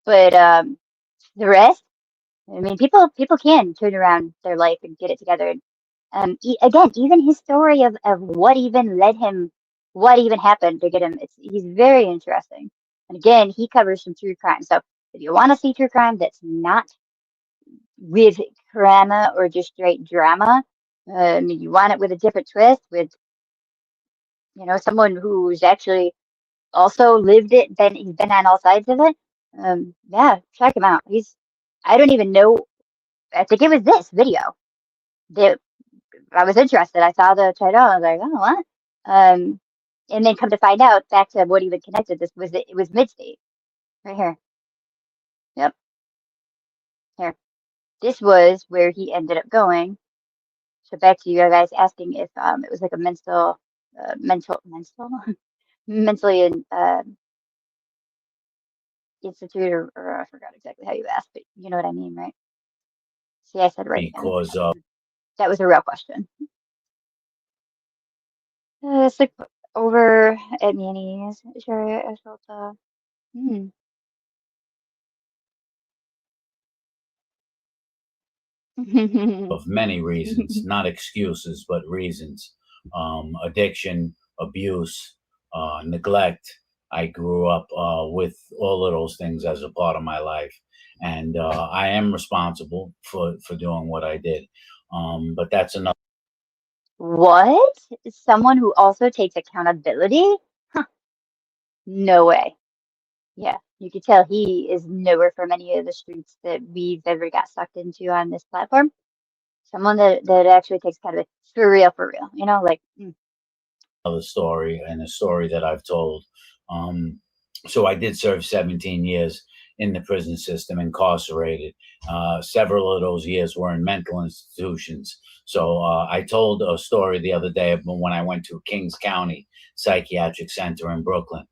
the rest. I mean, people can turn around their life and get it together. Again, even his story of what even led him, what even happened to get him, he's very interesting. And again, he covers some true crime. So if you want to see true crime that's not with drama or just straight drama, you want it with a different twist, with someone who's actually also lived it, he's been on all sides of it. Yeah, check him out. I don't even know. I think it was this video that I was interested. I saw the title. I was like, oh, what? And then come to find out, back to what even connected this was it was Mid-State. Right here. Yep. Here. This was where he ended up going. So back to you guys asking if it was like a mentally institute, or I forgot exactly how you asked, but you know what I mean, right? See, I said right. Because that was a real question. Let's look over at Manny's. Sure, I felt of many reasons, not excuses, but reasons. Addiction, abuse, neglect. I grew up with all of those things as a part of my life. And I am responsible for doing what I did. But that's enough. What? Someone who also takes accountability? Huh. No way. Yeah, you could tell he is nowhere from any of the streets that we've ever got sucked into on this platform. Someone that actually takes accountability for real, like. Another story, and a story that I've told. So I did serve 17 years in the prison system, incarcerated. Several of those years were in mental institutions. So I told a story the other day when I went to Kings County Psychiatric Center in Brooklyn.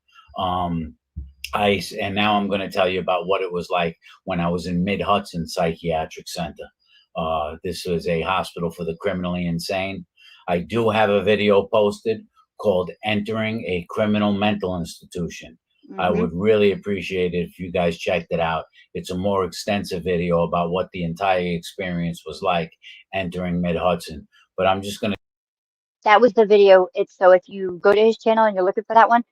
And now I'm going to tell you about what it was like when I was in Mid-Hudson Psychiatric Center. This was a hospital for the criminally insane. I do have a video posted called Entering a Criminal Mental Institution. I would really appreciate it if you guys checked it out. It's a more extensive video about what the entire experience was like entering Mid-Hudson. But I'm just going to. That was the video. It's so if you go to his channel and you're looking for that one,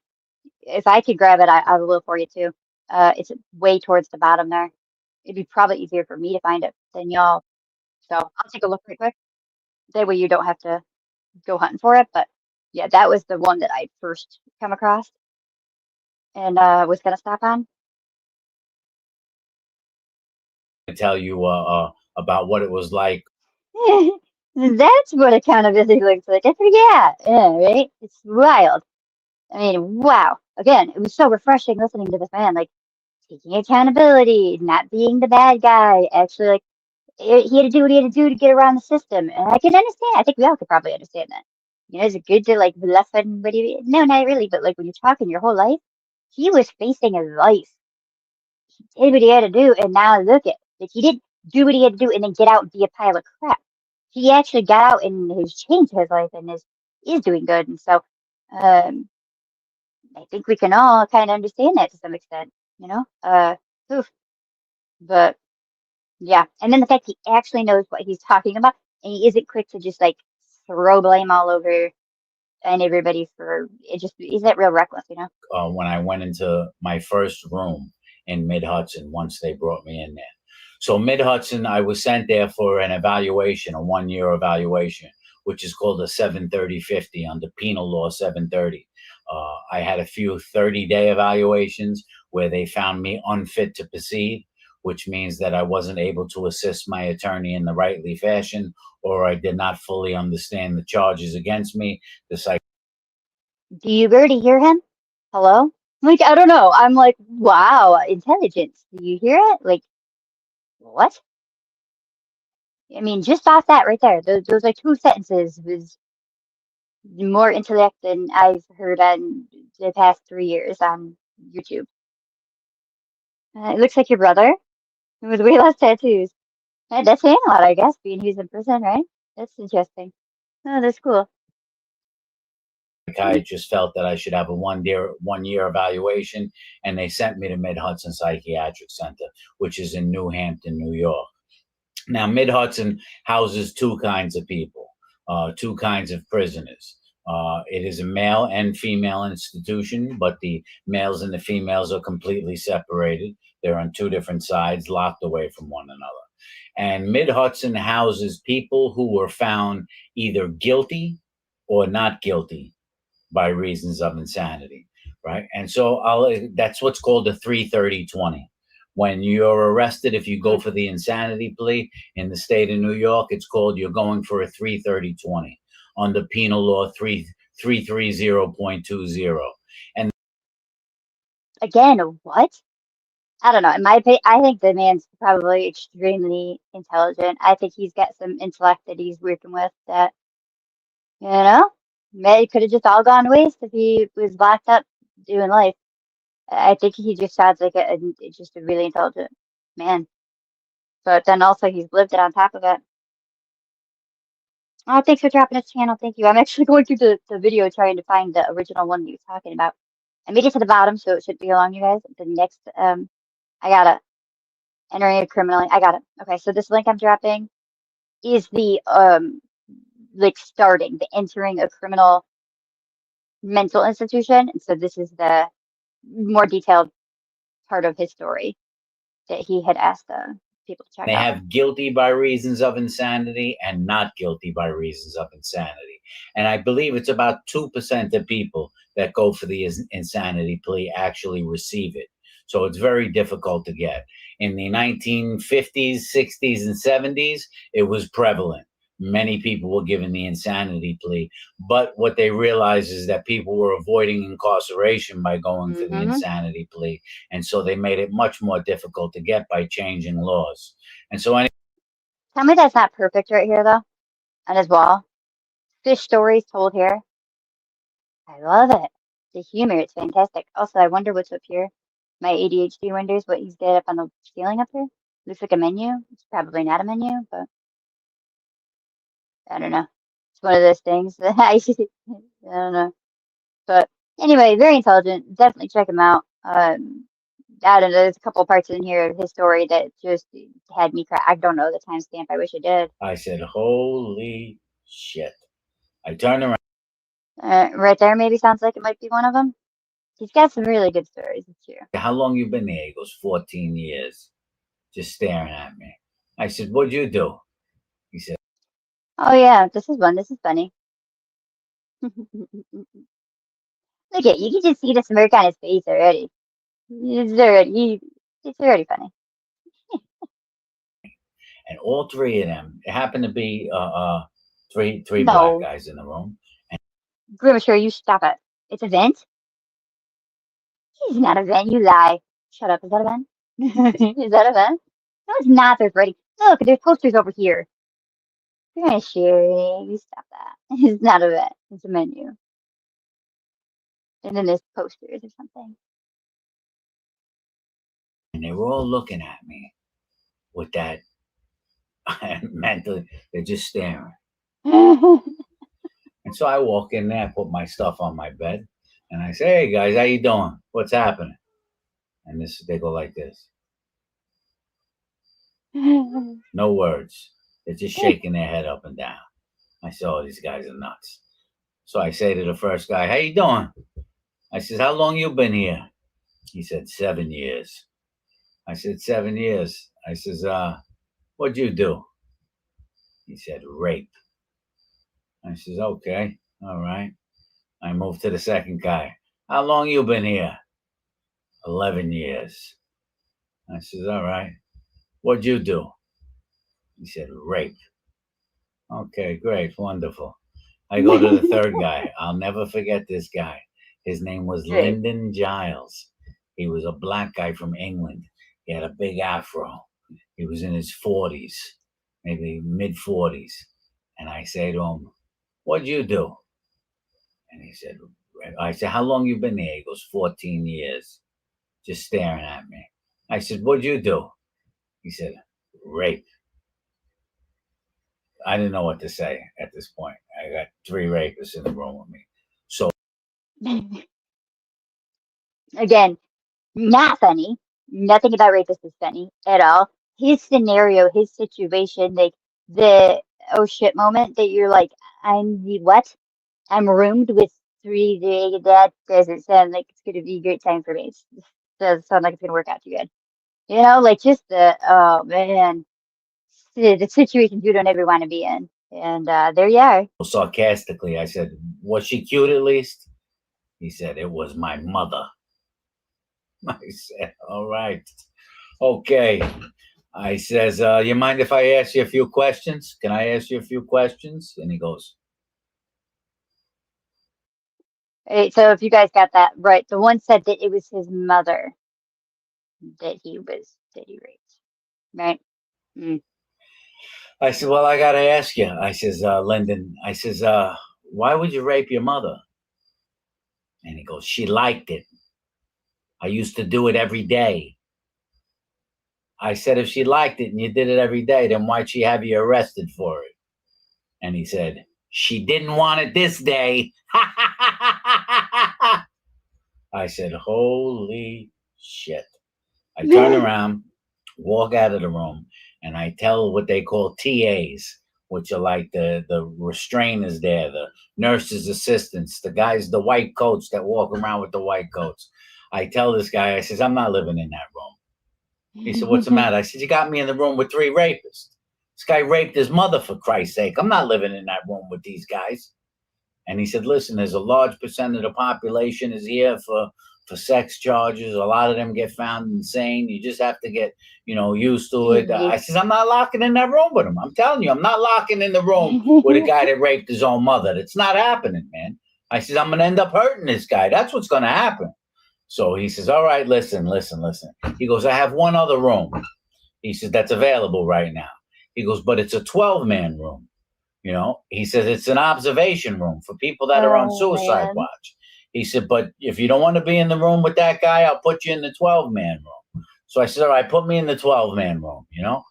if I could grab it, I will for you too. It's way towards the bottom there. It'd be probably easier for me to find it than y'all. So I'll take a look right quick. That way you don't have to go hunting for it. But yeah, that was the one that I first come across and was gonna stop on. Tell you about what it was like. That's what accountability looks like. I forget. Yeah, right? It's wild. I mean, wow. Again, it was so refreshing listening to this man, like taking accountability, not being the bad guy. Actually, like he had to do what he had to do to get around the system, and I can understand. I think we all could probably understand that. You know, is it good to like bluff and what do you? No, not really. But like when you're talking your whole life, he was facing his life. He did what he had to do, and now look at like he didn't do what he had to do and then get out and be a pile of crap. He actually got out and has changed his life and is doing good. And so, um, I think we can all kind of understand that to some extent, you know. Oof. But yeah, and then the fact he actually knows what he's talking about, and he isn't quick to just like throw blame all over and everybody for it. Just is that real reckless, you know? When I went into my first room in Mid-Hudson, once they brought me in there. So Mid-Hudson, I was sent there for an evaluation, a 1-year evaluation, which is called a 730-50 under penal law 730. I had a few 30-day evaluations where they found me unfit to proceed, which means that I wasn't able to assist my attorney in the rightly fashion, or I did not fully understand the charges against me. Do you already hear him? Hello? Like, I don't know. I'm like, wow, intelligence. Do you hear it? Like, what? I mean, just off that right there, those like two sentences was more intellect than I've heard on the past 3 years on YouTube. It looks like your brother with way less tattoos. That's saying a lot, I guess, being he's in prison, right? That's interesting. Oh, that's cool. Psychiatrist felt that I should have a 1-year evaluation, and they sent me to Mid-Hudson Psychiatric Center, which is in New Hampton, New York. Now, Mid-Hudson houses two kinds of people, two kinds of prisoners. It is a male and female institution, but the males and the females are completely separated. They're on two different sides, locked away from one another. And Mid-Hudson houses people who were found either guilty or not guilty by reasons of insanity, right? And so that's what's called a 330-20. When you're arrested, if you go for the insanity plea in the state of New York, it's called you're going for a 330-20 under penal law 330.20. And Again, what? I don't know. In my opinion, I think the man's probably extremely intelligent. I think he's got some intellect that he's working with that, you know, may could have just all gone to waste if he was locked up doing life. I think he just sounds like just a really intelligent man. But then also he's lived it on top of it. Oh, thanks for dropping his channel. Thank you. I'm actually going through the video trying to find the original one that he was talking about. I made it to the bottom, so it should be along, you guys. The next, I got it. Entering a criminal. I got it. Okay, so this link I'm dropping is the like starting the entering a criminal mental institution, and so this is the more detailed part of his story that he had asked people to check they out. have guilty by reasons of insanity and not guilty by reasons of insanity. And I believe it's about 2% of people that go for the insanity plea actually receive it. So it's very difficult to get. In the 1950s, 60s, and 70s, it was prevalent. Many people were given the insanity plea, but what they realized is that people were avoiding incarceration by going for the insanity plea. And so they made it much more difficult to get by changing laws. And so Tell me that's not perfect right here, though, on his wall. Fish stories told here. I love it. The humor, it's fantastic. Also, I wonder what's up here. My ADHD wonders what he's got up on the ceiling up here. Looks like a menu. It's probably not a menu, but I don't know. It's one of those things that I don't know. But anyway, very intelligent. Definitely check him out. I don't know. There's a couple parts in here of his story that just had me cry. I don't know the timestamp. I wish I did. I said, holy shit. I turned around. Right there, maybe sounds like it might be one of them. He's got some really good stories. It's true. How long you been there? He goes, 14 years. Just staring at me. I said, what'd you do? He said, Oh yeah, this is one. This is funny. Look at you can just see the smirk on his face already. It's already funny. and all three of them, it happened to be three No. black guys in the room. Grimature, you stop it. It's a vent? He's not a vent, you lie. Shut up, is that a vent? Is that a vent? No, it's not. There's ready. Look, there's posters over here. You're gonna share it. You stop that. It's not a vent. It's a menu. And then there's posters or something. And they were all looking at me with that mentally, they're just staring. And so I walk in there, put my stuff on my bed, and I say, hey guys, how you doing? What's happening? And they go like this. No words. They're just shaking their head up and down. I said, oh, these guys are nuts. So I say to the first guy, how you doing? I said, how long you been here? He said, 7 years. I said, 7 years. I says, what'd you do? He said, rape. I says, okay, all right. I moved to the second guy. How long you been here? 11 years. I says, all right. What'd you do? He said, rape. Okay, great, wonderful. I go to the third guy. I'll never forget this guy. His name was Lyndon Giles. He was a black guy from England. He had a big afro. He was in his 40s, maybe mid-40s. And I say to him, what'd you do? And he said, I said, how long you been there? He goes, 14 years. Just staring at me. I said, what'd you do? He said, rape. I didn't know what to say at this point. I got 3 rapists in the room with me. So again, not funny. Nothing about rapists is funny at all. His scenario, his situation, like the oh shit moment that you're like, I'm the what? I'm roomed with 3 that doesn't sound like it's gonna be a great time for me. It doesn't sound like it's gonna work out too good. You know, like just the oh man, the situations you don't ever want to be in. And there you are. sarcastically, I said, was she cute at least? He said, it was my mother. I said, all right. Okay. I says, you mind if I ask you a few questions? Can I ask you a few questions? And he goes, Right, so if you guys got that right, the one said that it was his mother that he raped, right? Mm. I said, well, I got to ask you. I says, Lyndon, I says, why would you rape your mother? And he goes, she liked it. I used to do it every day. I said, if she liked it and you did it every day, then why'd she have you arrested for it? And he said, she didn't want it this day. I said, holy shit. I turn around, walk out of the room, and I tell what they call TAs, which are like the restrainers there, the nurses' assistants, the guys, the white coats that walk around with the white coats. I tell this guy, I says, I'm not living in that room. He said, what's the matter? I said, you got me in the room with 3 rapists. This guy raped his mother, for Christ's sake. I'm not living in that room with these guys. And he said, listen, there's a large percent of the population is here for sex charges. A lot of them get found insane. You just have to get, used to it. I says, I'm not locking in that room with him. I'm telling you, I'm not locking in the room with a guy that raped his own mother. That's not happening, man. I says, I'm going to end up hurting this guy. That's what's going to happen. So he says, all right, listen. He goes, I have one other room. He says, that's available right now. He goes, but it's a 12-man room. He says, it's an observation room for people that are on suicide watch. He said, but if you don't want to be in the room with that guy, I'll put you in the 12-man room. So I said, all right, put me in the 12-man room, you know?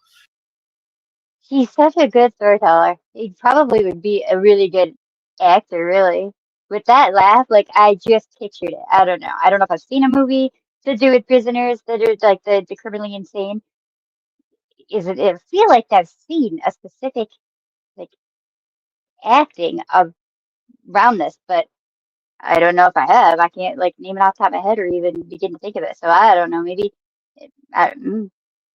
He's such a good storyteller. He probably would be a really good actor, really. With that laugh, like I just pictured it. I don't know. I don't know if I've seen a movie to do with prisoners that are like the criminally insane. Is it? I feel like I've seen a specific like acting of around this, but I don't know if I have. I can't like name it off the top of my head or even begin to think of it. So I don't know. Maybe,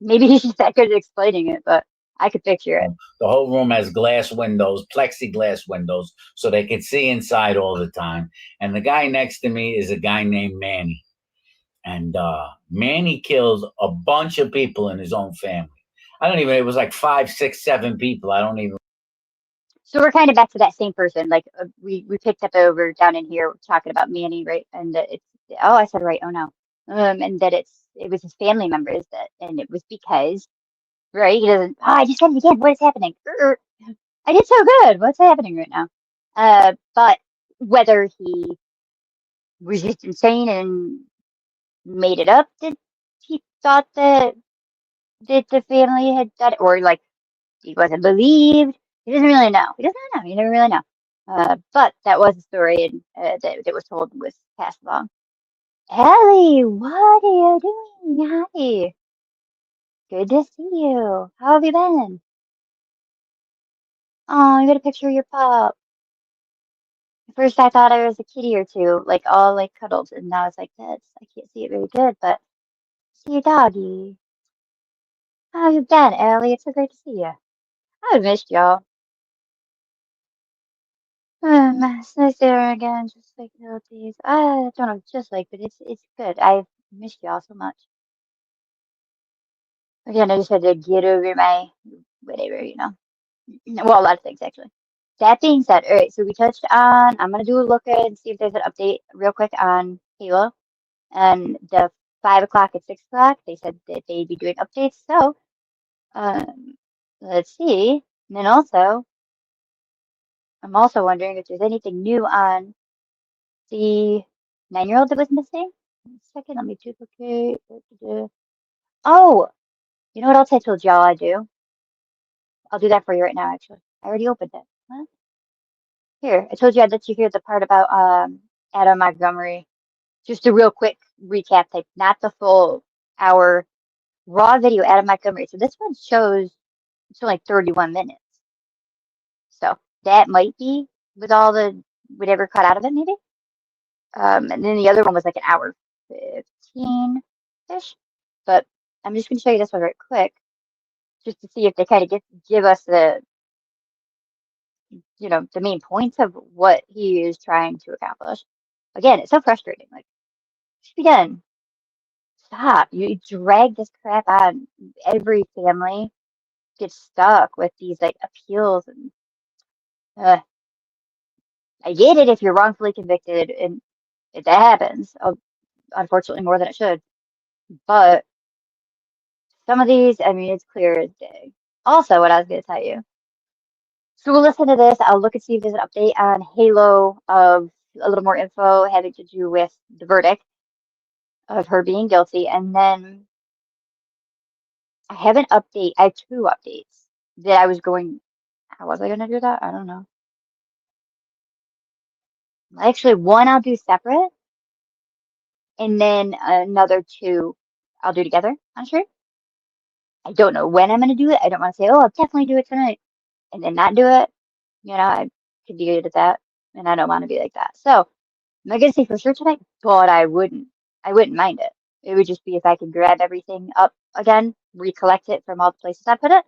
maybe he's just that good at explaining it, but I could picture it. The whole room has glass windows, plexiglass windows, so they could see inside all the time. And the guy next to me is a guy named Manny. And Manny killed a bunch of people in his own family. It was like 5, 6, 7 people. I don't even. So we're kind of back to that same person. Like we picked up over down in here talking about Manny, right? And that it's I said it right. Oh no. And that it was his family members and it was because right he doesn't. Oh, I just said it again. What is happening? I did so good. What's happening right now? But whether he was just insane and made it up that he thought that the family had done it, or like he wasn't believed. He doesn't really know. He doesn't know. You never really know. But that was the story and that was told and was passed along. Ellie, what are you doing? Hi. Good to see you. How have you been? Oh, you got a picture of your pup. At first I thought I was a kitty or two, like all like cuddled, and now it's like this. I can't see it very good, but see your doggy. How you been, Ellie? It's so great to see you. I've missed y'all. It's nice there again, just like the old days. I don't know, just like, but it's good. I've missed y'all so much. Again, I just had to get over my whatever, you know. Well, a lot of things actually. That being said, all right. So we touched on. I'm gonna do a look and see if there's an update real quick on Halo and the 5 o'clock and 6 o'clock. They said that they'd be doing updates. So, um, let's see. And then also, I'm also wondering if there's anything new on the 9-year-old that was missing. Second, let me duplicate. Oh, you know what else I told y'all I do? I'll do that for you right now, actually. I already opened it. What? Here, I told you I'd let you hear the part about Adam Montgomery. Just a real quick recap type, not the full hour raw video, Adam Montgomery. So this one shows it's only 31 minutes. So that might be with all the whatever cut out of it, maybe. And then the other one was like an hour 15-ish. But I'm just going to show you this one right quick, just to see if they kind of give us the the main points of what he is trying to accomplish. Again, it's so frustrating. Like, it should be done. Stop. You drag this crap on. Every family gets stuck with these like appeals and I get it if you're wrongfully convicted and if that happens, unfortunately more than it should. But some of these, I mean, it's clear as day. Also, what I was going to tell you. So we'll listen to this. I'll look and see if there's an update on Halo of a little more info having to do with the verdict of her being guilty. And then I have an update. I have 2 updates that I was going. How was I going to do that? I don't know. Actually, one I'll do separate, and then another 2 I'll do together on stream. I don't know when I'm going to do it. I don't want to say, oh, I'll definitely do it tonight, and then not do it. I could be good at that, and I don't want to be like that. So I'm not going to say for sure tonight, but I wouldn't mind it. It would just be if I could grab everything up again, recollect it from all the places I put it,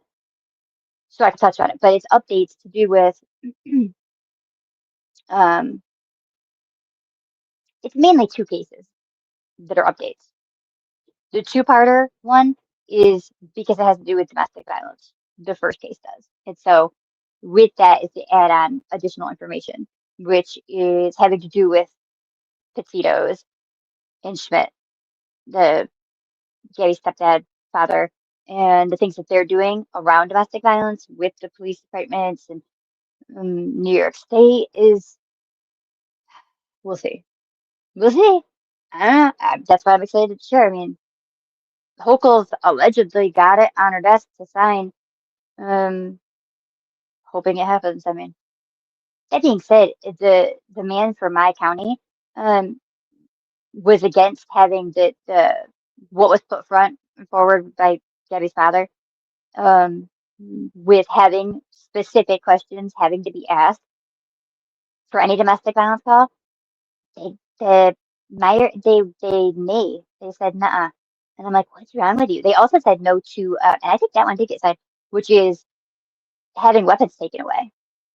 so I can touch on it. But it's updates to do with, it's mainly 2 cases that are updates. The 2-parter one is because it has to do with domestic violence. The first case does. And so with that is to add on additional information, which is having to do with Petitos and Schmidt, the Gary's stepdad, father, and the things that they're doing around domestic violence with the police departments and New York State is, we'll see. we'll see. I don't know. That's why I'm excited to share. I mean, Hochul's allegedly got it on her desk to sign. Hoping it happens. I mean, that being said, the man for my county um, was against having the what was put front and forward by Gabby's father, um, with having specific questions having to be asked for any domestic violence call. The mayor, they said nah, and I'm like, what's wrong with you? They also said no to, and I think that one did get signed, which is having weapons taken away.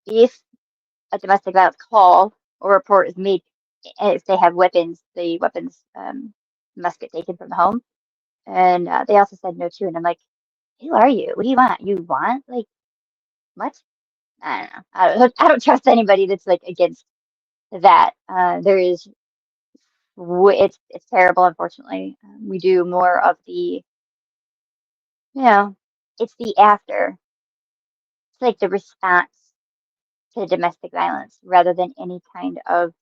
If a domestic violence call or report is made, if they have weapons, the weapons must get taken from the home. And they also said no too. And I'm like, who are you? What do you want? You want like what? I don't know. I don't trust anybody that's like against that. There is, it's terrible. Unfortunately, we do more of the, you know, it's the after. It's like the response to domestic violence rather than any kind of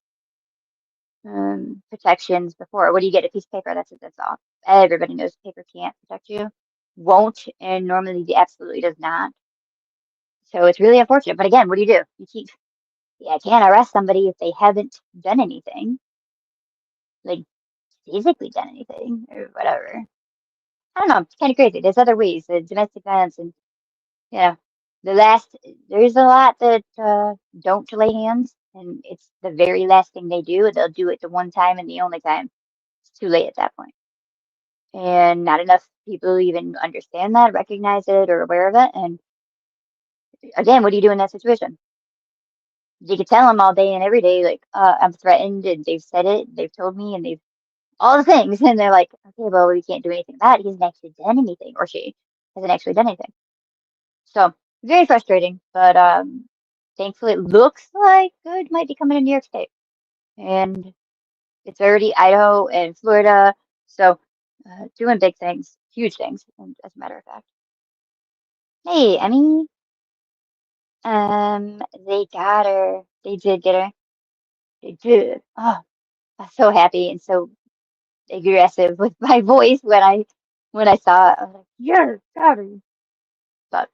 protections before. What do you get? A piece of paper? That's all. Everybody knows paper can't protect you, won't, and normally it absolutely does not. So it's really unfortunate. But again, what do? I can't arrest somebody if they haven't done anything, like physically done anything or whatever. I don't know. It's kind of crazy. There's other ways, domestic violence, and you know, there's a lot that don't lay hands, and it's the very last thing they do. They'll do it the one time and the only time. It's too late at that point. And not enough people even understand that, recognize it, or aware of it. And again, what do you do in that situation? You could tell them all day and every day, like, I'm threatened, and they've said it, they've told me, and they've all the things. And they're like, okay, well, we can't do anything about it. He hasn't actually done anything, or she hasn't actually done anything. So very frustrating, but thankfully it looks like good might be coming to New York State. And it's already Idaho and Florida. So doing big things, huge things, and as a matter of fact. Hey, Emmy. They got her. They did get her. They did. Oh, I'm so happy and so aggressive with my voice when I saw it. I was like, yeah, got her. But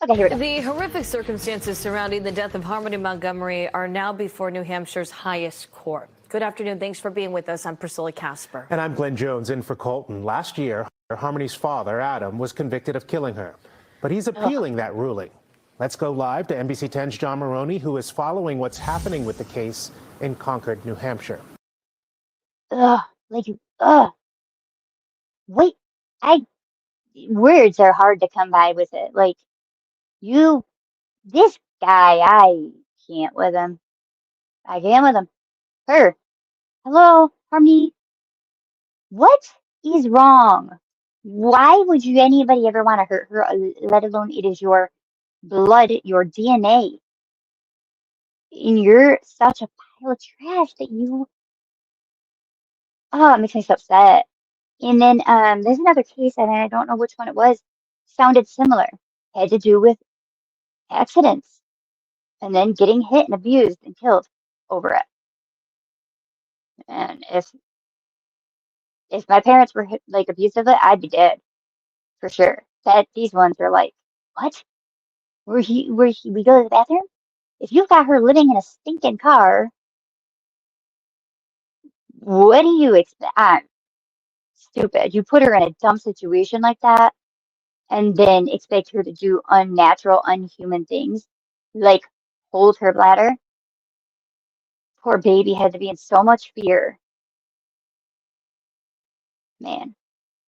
okay, here we go. The horrific circumstances surrounding the death of Harmony Montgomery are now before New Hampshire's highest court. Good afternoon. Thanks for being with us. I'm Priscilla Casper. And I'm Glenn Jones in for Colton. Last year, Harmony's father, Adam, was convicted of killing her, but he's appealing that ruling. Let's go live to NBC 10's John Maroney, who is following what's happening with the case in Concord, New Hampshire. Wait, words are hard to come by with it. Like, this guy, I can't with him. I can't with him. Her. Hello, Harmony. What is wrong? Why would anybody ever want to hurt her, let alone it is your blood, your DNA? And you're such a pile of trash that it makes me so upset. And then there's another case, and I don't know which one it was, sounded similar. Had to do with accidents and then getting hit and abused and killed over it. And if my parents were like abused of it, I'd be dead for sure. These ones are like, what? We go to the bathroom? If you've got her living in a stinking car, what do you expect? Stupid. You put her in a dumb situation like that and then expect her to do unnatural, unhuman things like hold her bladder. Poor baby had to be in so much fear. Man,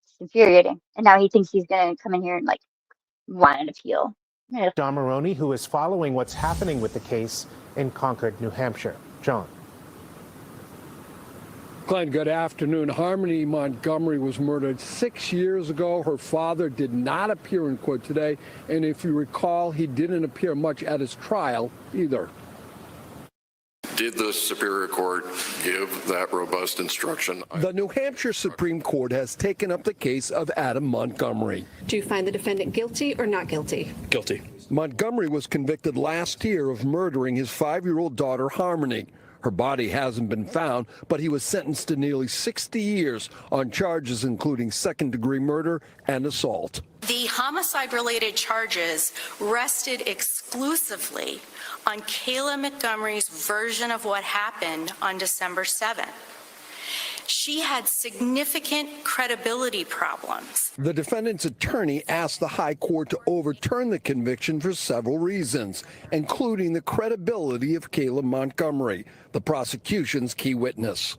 it's infuriating. And now he thinks he's going to come in here and like want an appeal. John Maroney, who is following what's happening with the case in Concord, New Hampshire. John. Glenn, good afternoon. Harmony Montgomery was murdered 6 years ago. Her father did not appear in court today. And if you recall, he didn't appear much at his trial either. Did the Superior Court give that robust instruction? The New Hampshire Supreme Court has taken up the case of Adam Montgomery. Do you find the defendant guilty or not guilty? Guilty. Montgomery was convicted last year of murdering his 5-year-old daughter, Harmony. Her body hasn't been found, but he was sentenced to nearly 60 years on charges including second-degree murder and assault. The homicide-related charges rested exclusively on Kayla Montgomery's version of what happened on December 7th. She had significant credibility problems. The defendant's attorney asked the High Court to overturn the conviction for several reasons, including the credibility of Kayla Montgomery, the prosecution's key witness.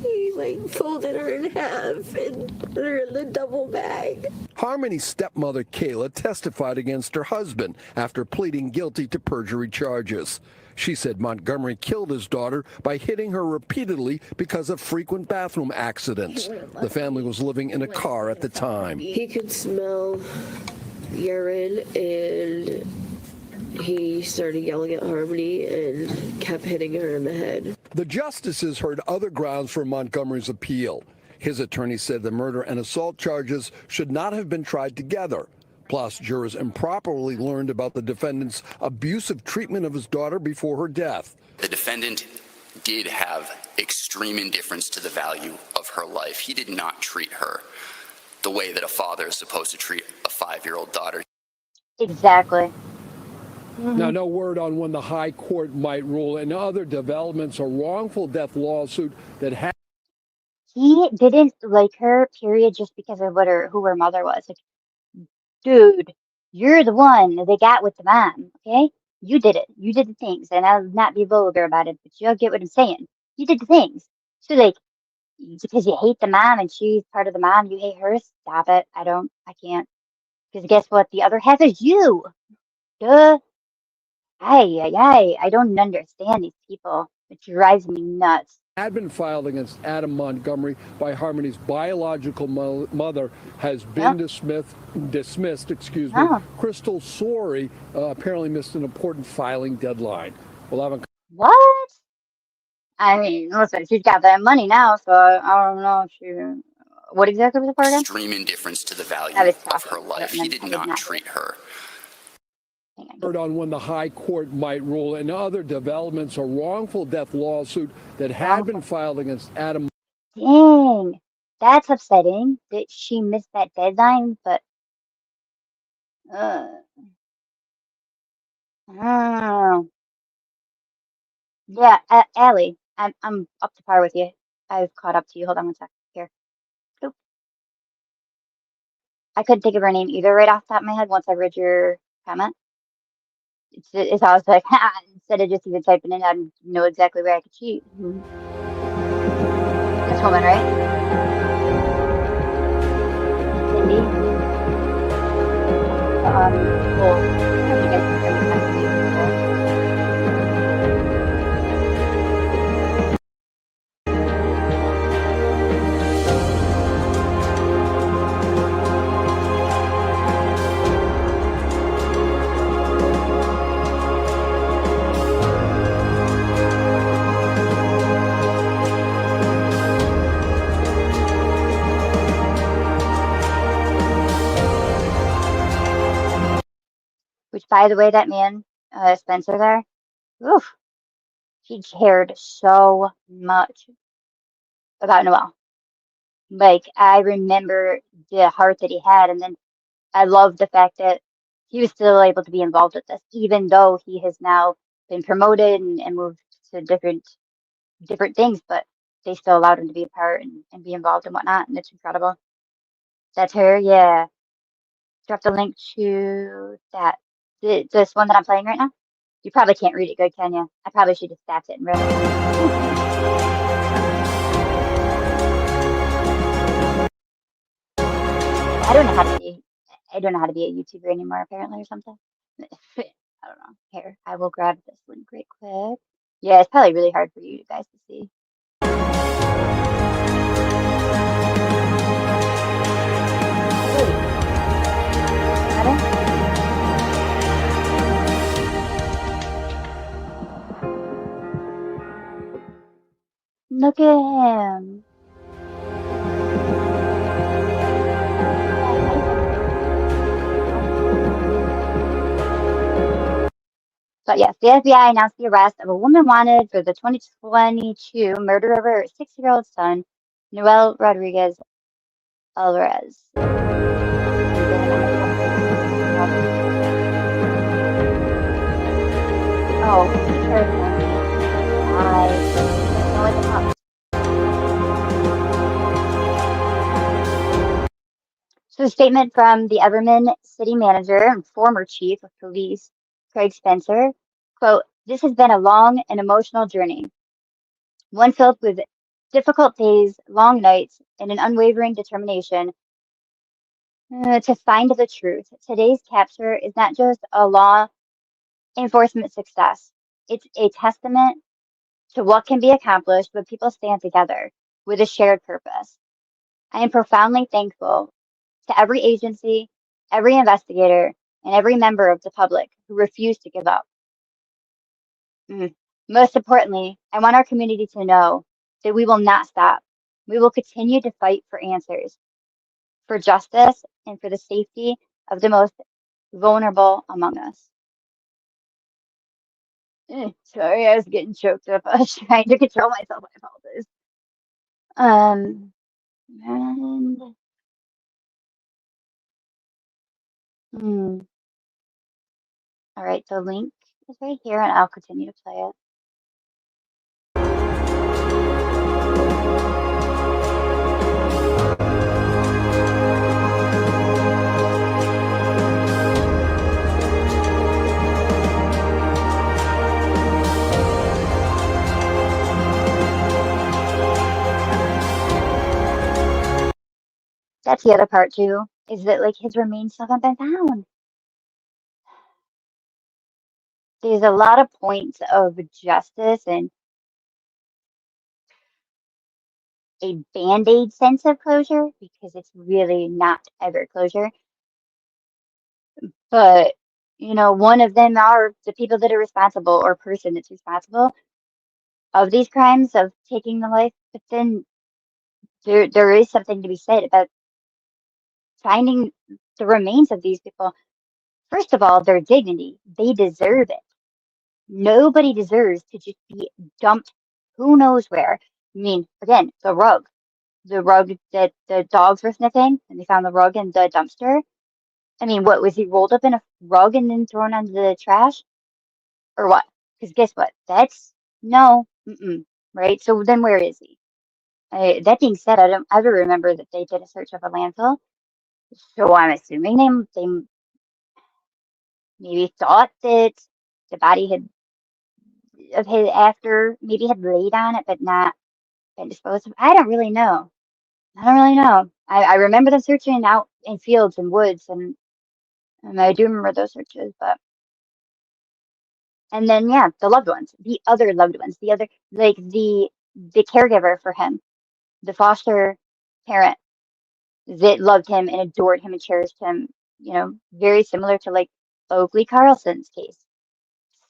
He folded her in half and put her in the double bag. Harmony's stepmother, Kayla, testified against her husband after pleading guilty to perjury charges. She said Montgomery killed his daughter by hitting her repeatedly because of frequent bathroom accidents. The family was living in a car at the time. He could smell urine, and he started yelling at Harmony and kept hitting her in the head. The justices heard other grounds for Montgomery's appeal. His attorney said the murder and assault charges should not have been tried together. Plus, jurors improperly learned about the defendant's abusive treatment of his daughter before her death. The defendant did have extreme indifference to the value of her life. He did not treat her the way that a father is supposed to treat a 5-year-old daughter. Exactly. Now, no word on when the High Court might rule. In other developments, a wrongful death lawsuit that had. He didn't like her, period, just because of who her mother was. Like, dude, you're the one they got with the mom, okay? You did it. You did the things, and I'll not be vulgar about it, but you'll get what I'm saying. You did the things. So, like, because you hate the mom and she's part of the mom, you hate her? Stop it. I can't. Because guess what? The other half is you. Duh. I don't understand these people. It drives me nuts. Had been filed against Adam Montgomery by Harmony's biological mother has been dismissed. Crystal Sorey apparently missed an important filing deadline. We'll have a What? I mean, listen, she's got that money now, so I don't know if she. What exactly was the part again? Extreme indifference to the value of her life. He did not treat her. Word on when the High Court might rule. In other developments, a wrongful death lawsuit that had been filed against Adam. Dang, that's upsetting that she missed that deadline, but I don't know. Yeah, Allie, I'm up to par with you. I've caught up to you. Hold on one sec. Here. Oop. I couldn't think of her name either right off the top of my head once I read your comment. It's always like, instead of just even typing in, I know exactly where I could cheat. This woman, right? Cindy? Well, I don't think I can hear me. Which, by the way, that man, Spencer there, oof, he cared so much about Noelle. Like, I remember the heart that he had, and then I love the fact that he was still able to be involved with this, even though he has now been promoted and moved to different things, but they still allowed him to be a part and be involved and whatnot, and it's incredible. That's her, yeah. Drop the link to that. This one that I'm playing right now? You probably can't read it good, can you? I probably should have stacked it and read it. I don't know how to be a YouTuber anymore, apparently, or something. I don't know. Here, I will grab this link right quick. Yeah, it's probably really hard for you guys to see. Look at him. But yes, Yes, the FBI announced the arrest of a woman wanted for the 2022 murder of her 6-year-old son, Noel Rodriguez Alvarez. Oh, sure. I know what the problem. So, a statement from the Everman city manager and former chief of police, Craig Spencer, quote, "This has been a long and emotional journey, one filled with difficult days, long nights, and an unwavering determination to find the truth. Today's capture is not just a law enforcement success, it's a testament to what can be accomplished when people stand together with a shared purpose. I am profoundly thankful to every agency, every investigator, and every member of the public who refused to give up. Most importantly, I want our community to know that we will not stop. We will continue to fight for answers, for justice, and for the safety of the most vulnerable among us." Sorry, I was getting choked up. I was trying to control myself. I apologize. And all right, the link is right here, and I'll continue to play it. That's the other part too, is that like his remains still haven't been found. There's a lot of points of justice and a band-aid sense of closure because it's really not ever closure. But one of them are the people that are responsible or person that's responsible of these crimes of taking the life. But then there is something to be said about finding the remains of these people. First of all, their dignity. They deserve it. Nobody deserves to just be dumped who knows where. I mean, again, the rug that the dogs were sniffing, and they found the rug in the dumpster. I mean, what was he rolled up in a rug and then thrown onto the trash, or what? Because guess what? That's no, right? So then where is he? That being said, I don't ever remember that they did a search of a landfill. So I'm assuming they maybe thought that the body had of his after maybe had laid on it, but not been disposed of. I don't really know. I don't really know. I remember them searching out in fields and woods, and I do remember those searches. But and then yeah, the loved ones, the other loved ones, the other like the caregiver for him, the foster parent that loved him and adored him and cherished him. Very similar to like Oakley Carlson's case.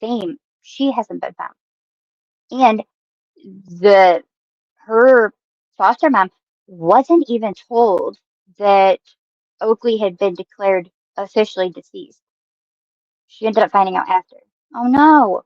Same. She hasn't been found, and the her foster mom wasn't even told that Oakley had been declared officially deceased. She ended up finding out after. Oh no.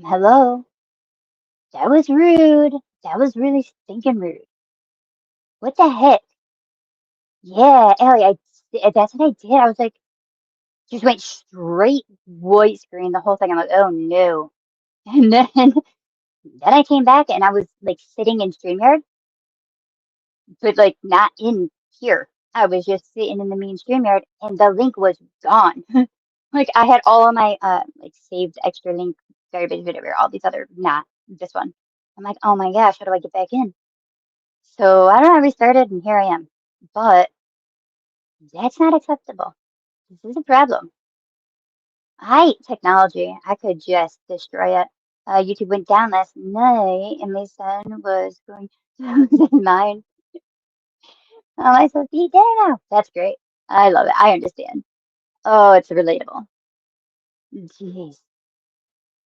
Hello? That was rude. That was really stinking rude. What the heck? Yeah, Ellie, that's what I did. I was like, just went straight white screen the whole thing. I'm like, oh no. And then I came back and I was like sitting in StreamYard, but like not in here. I was just sitting in the main StreamYard and the link was gone. Like I had all of my like saved extra link, garbage, whatever, all these other, not this one. I'm like, oh my gosh, how do I get back in? So I don't know, I restarted and here I am. But that's not acceptable. This is a problem. I hate technology. I could just destroy it. YouTube went down last night and my son was going to lose his mind. Am I supposed to be there now? That's great. I love it. I understand. Oh, it's relatable. Jeez.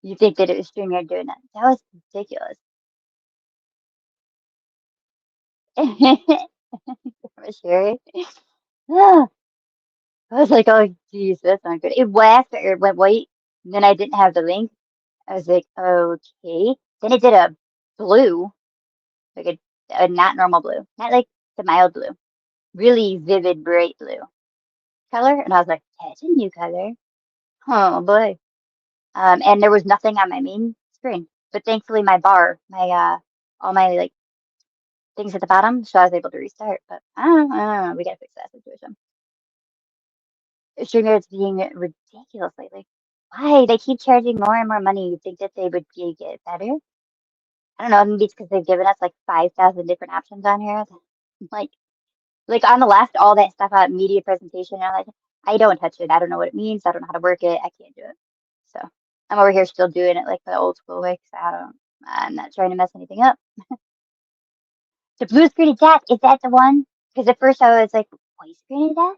You think that it was StreamYard doing that? That was ridiculous. For sure. I was like, oh, geez, that's not good. It laughed or it went white. And then I didn't have the link. I was like, okay. Then it did a blue, like a not normal blue, not like the mild blue, really vivid, bright blue color. And I was like, that's a new color. Oh boy. And there was nothing on my main screen, but thankfully my bar, my all my like things at the bottom, so I was able to restart. But I don't know. We gotta fix that situation. StreamYard's being ridiculous lately. Why? They keep charging more and more money. You'd think that they would get better. I don't know. Maybe it's because they've given us like 5,000 different options on here. Like, like on the left, all that stuff about media presentation. I'm like, I don't touch it. I don't know what it means. I don't know how to work it. I can't do it. So I'm over here still doing it like the old school way. 'Cause I'm not trying to mess anything up. The blue screen of death, is that the one? Because at first I was like, white screen of death?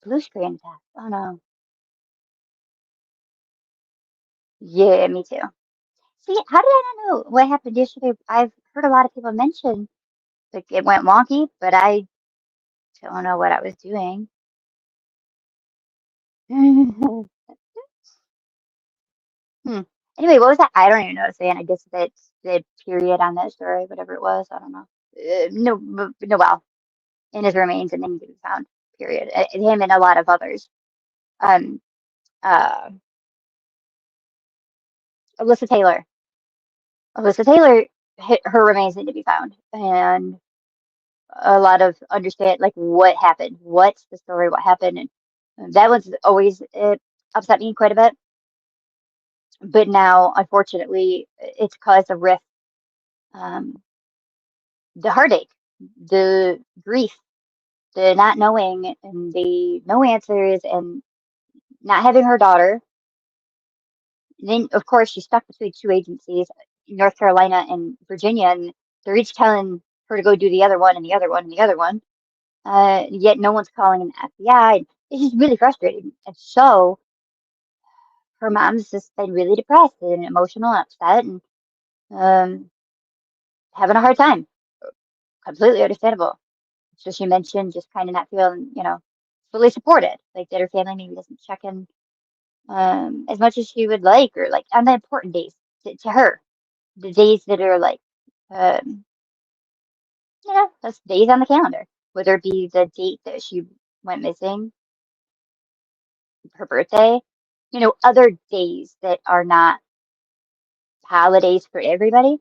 Blue screen of death. Oh no. Yeah, me too. See, how did I not know what happened yesterday? I've heard a lot of people mention like it went wonky, but I don't know what I was doing. Hmm. Anyway, what was that? I don't even know what to say. And I guess that's the period on that story, whatever it was. I don't know. No, Noel and his remains and then to be found. Period. Him and a lot of others. Um, uh, Alyssa Taylor. Alyssa Taylor, her remains need to be found, and a lot of understand like what happened, what's the story, what happened, and that one's always upset me quite a bit. But now, unfortunately, it's caused a rift. Um, the heartache, the grief, the not knowing, and the no answers, and not having her daughter. And then, of course, she's stuck between two agencies, North Carolina and Virginia, and they're each telling her to go do the other one and the other one and the other one. Yet no one's calling in the FBI. It's just really frustrating. And so her mom's just been really depressed and emotional and upset and um, having a hard time. Completely understandable. So she mentioned just kind of not feeling, fully supported. Like that her family maybe doesn't check in as much as she would like, or like on the important days to her, the days that are like, um, those days on the calendar, whether it be the date that she went missing, her birthday, other days that are not holidays for everybody,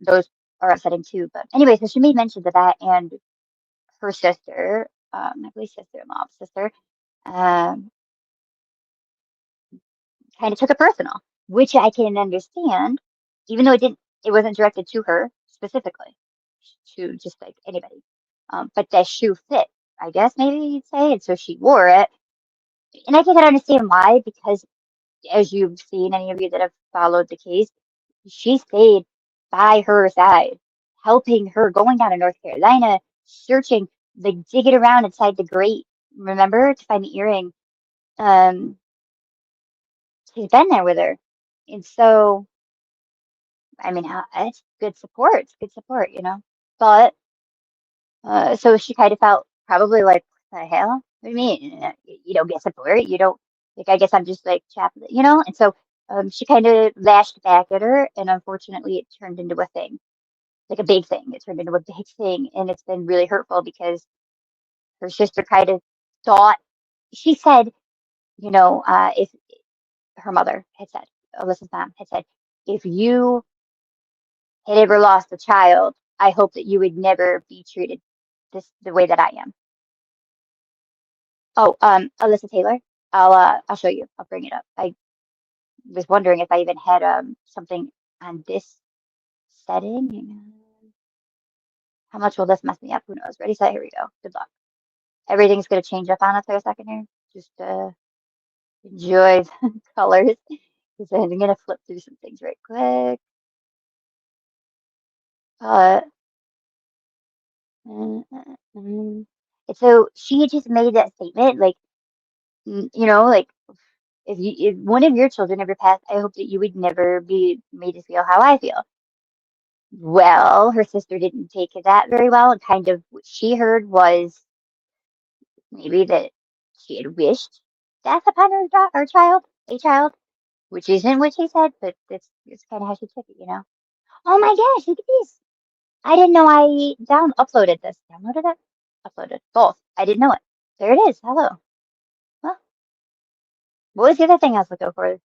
those are upsetting too. But anyway, so she made mention of that, and her sister, I believe sister-in-law, sister, um, kind of took it personal, which I can understand, even though it wasn't directed to her specifically, to just like anybody. But that shoe fit, I guess maybe you'd say, and so she wore it, and I can understand why, because as you've seen, any of you that have followed the case, she stayed by her side, helping her, going down to North Carolina, searching, like digging around inside the grate, remember, to find the earring. Um, she's been there with her. And so, I mean, it's good support. It's good support, But, so she kind of felt probably like, what the hell? What do you mean? You don't get support? You don't, like, I guess I'm just like chaplain, And so she kind of lashed back at her, and unfortunately, it turned into a thing, like a big thing. It turned into a big thing, and it's been really hurtful because her sister kind of thought, she said, if her mother had said, Alyssa's mom had said, if you had ever lost a child, I hope that you would never be treated the way that I am. Oh, Alyssa Taylor. I'll show you. I'll bring it up. I was wondering if I even had something on this setting. Hang on. How much will this mess me up? Who knows? Ready, set, here we go. Good luck. Everything's gonna change up on us for a second here. Just enjoy the colors. Because I'm gonna flip through some things right quick. Uh, and so she just made that statement, like, like, if one of your children ever passed, I hope that you would never be made to feel how I feel. Well, her sister didn't take that very well, and kind of what she heard was maybe that she had wished death upon her child, a child, which isn't what she said, but it's kind of how she took it, Oh my gosh, look at these. I didn't know I uploaded this. Downloaded it? Uploaded. Both. I didn't know it. There it is. Hello. Well, what was the other thing I was looking for? I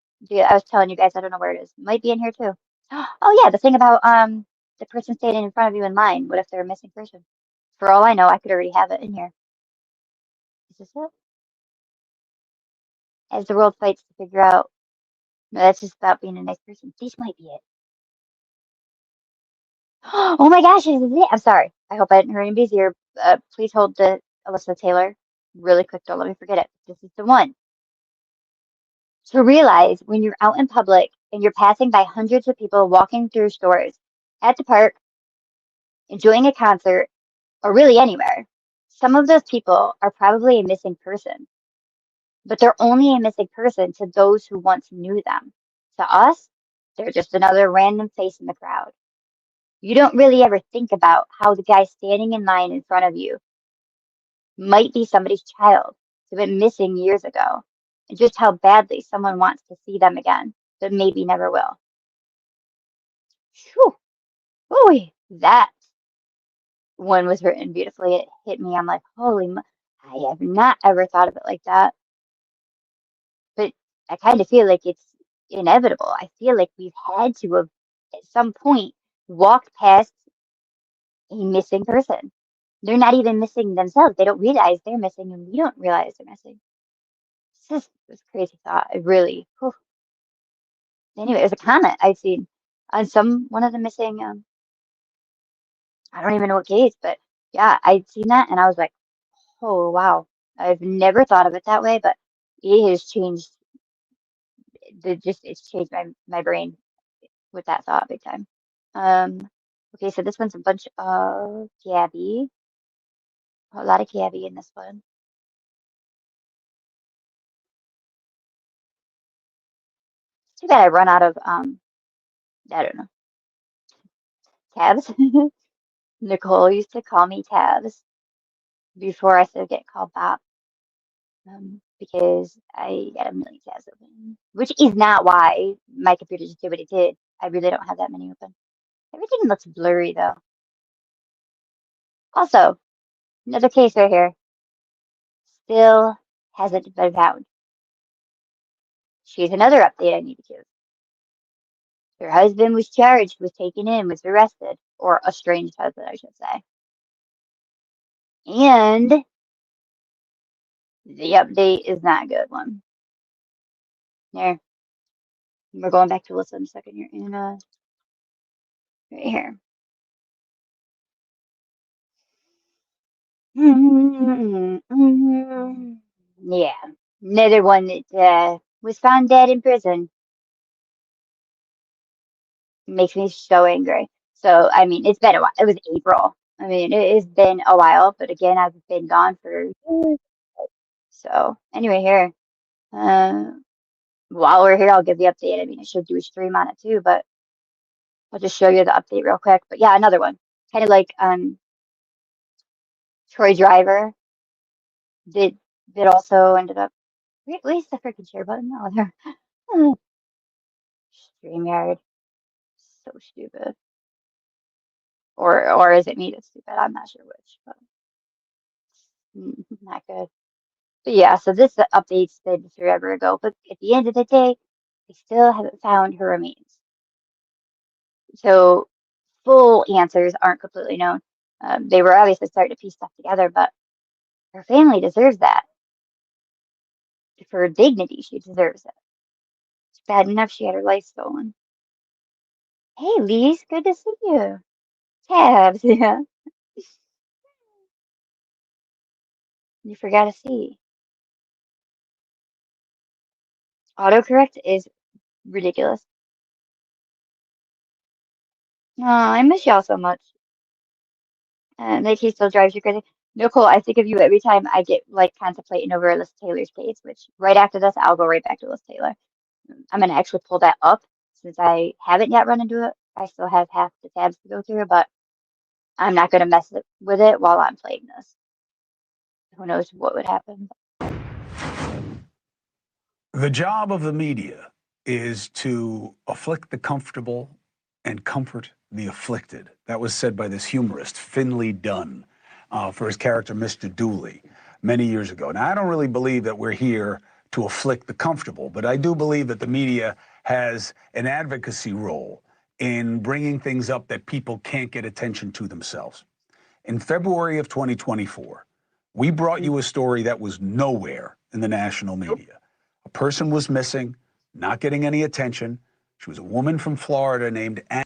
was telling you guys, I don't know where it is. It might be in here too. Oh yeah, the thing about the person standing in front of you in line. What if they're a missing person? For all I know, I could already have it in here. Is this it? As the world fights to figure out. No, that's just about being a nice person. This might be it. Oh my gosh, this is it. I'm sorry. I hope I didn't hurt anybody's ear. Please hold the Alyssa Taylor really quick. Don't let me forget it. This is the one. To realize when you're out in public and you're passing by hundreds of people walking through stores, at the park, enjoying a concert, or really anywhere, some of those people are probably a missing person, but they're only a missing person to those who once knew them. To us, they're just another random face in the crowd. You don't really ever think about how the guy standing in line in front of you might be somebody's child who went missing years ago, and just how badly someone wants to see them again, but maybe never will. Whew. Ooh, that one was written beautifully. It hit me. I'm like, I have not ever thought of it like that. But I kind of feel like it's inevitable. I feel like we've had to have, at some point, walked past a missing person. They're not even missing themselves. They don't realize they're missing, and we don't realize they're missing. It's just this crazy thought. It really. Whew. Anyway, it was a comment I've seen on one of the missing. I don't even know what case, but yeah, I'd seen that, and I was like, oh wow, I've never thought of it that way, but it has changed. It's changed my brain with that thought big time. Okay, so this one's a bunch of Gabby. A lot of Gabby in this one. It's too bad I run out of I don't know, tabs. Nicole used to call me tabs before I started get called Bop. Because I got a million tabs open, which is not why my computer just did what it did. I really don't have that many open. Everything looks blurry though. Also, another case right here. Still hasn't been found. She's another update I need to give. Her husband was charged, was taken in, was arrested, or estranged husband, I should say. And the update is not a good one. There. We're going back to Alyssa in a second here. And right here. Yeah. Another one that was found dead in prison. Makes me so angry. So, I mean, it's been a while. It was April. I mean, it has been a while, but again, I've been gone for years. So, anyway, here. Uh, while we're here, I'll give the update. I mean, I should do a stream on it too, but I'll just show you the update real quick. But yeah, another one. Kind of like Troy Driver that also ended up. Where's the freaking share button? Oh, there. StreamYard. So stupid. Or is it me that's stupid? I'm not sure which, but not good. But yeah, so this update's been forever ago. But at the end of the day, they still haven't found her remains. So full answers aren't completely known. They were obviously starting to piece stuff together, but her family deserves that. For her dignity, she deserves it. It's bad enough she had her life stolen. Hey, Lise, good to see you. Tabs, yeah. You forgot to see. Autocorrect is ridiculous. Oh, I miss y'all so much. Nikki still drives you crazy. Nicole, I think of you every time I get like contemplating over Liz Taylor's case, which right after this, I'll go right back to Liz Taylor. I'm gonna actually pull that up since I haven't yet run into it. I still have half the tabs to go through, but I'm not gonna mess with it while I'm playing this. Who knows what would happen? The job of the media is to afflict the comfortable and comfort the afflicted. That was said by this humorist, Finley Dunn, for his character Mr. Dooley, many years ago. Now, I don't really believe that we're here to afflict the comfortable, but I do believe that the media has an advocacy role in bringing things up that people can't get attention to themselves. In February of 2024, we brought you a story that was nowhere in the national media. A person was missing, not getting any attention. She was a woman from Florida named Anne.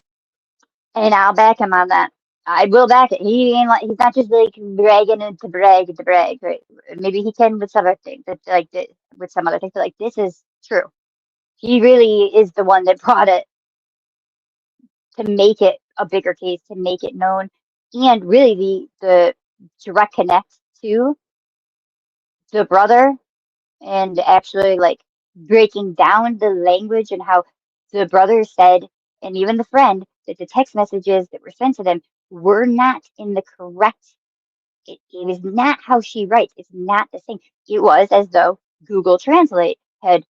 And I'll back him on that. I will back it. He ain't like he's not just like bragging and to brag, right? Maybe he can with some other things, but like with some other things, but like this is true. He really is the one that brought it to make it a bigger case, to make it known, and really the direct connect to the brother and actually like breaking down the language and how the brother said, and even the friend, that the text messages that were sent to them were not in the correct. It was not how she writes. It's not the same. It was as though Google Translate had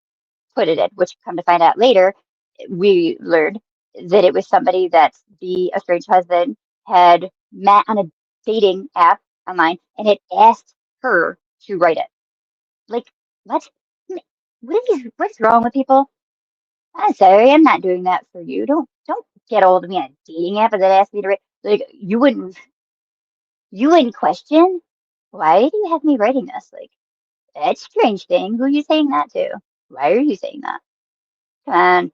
put it in, which come to find out later, we learned that it was somebody that the estranged husband had met on a dating app online and had asked her to write it. Like, what? What's wrong with people? I'm sorry, I'm not doing that for you. Don't get hold of me on a dating app and then ask me to write. Like, you wouldn't question. Why do you have me writing this? Like, that's a strange thing. Who are you saying that to? Why are you saying that? Come on.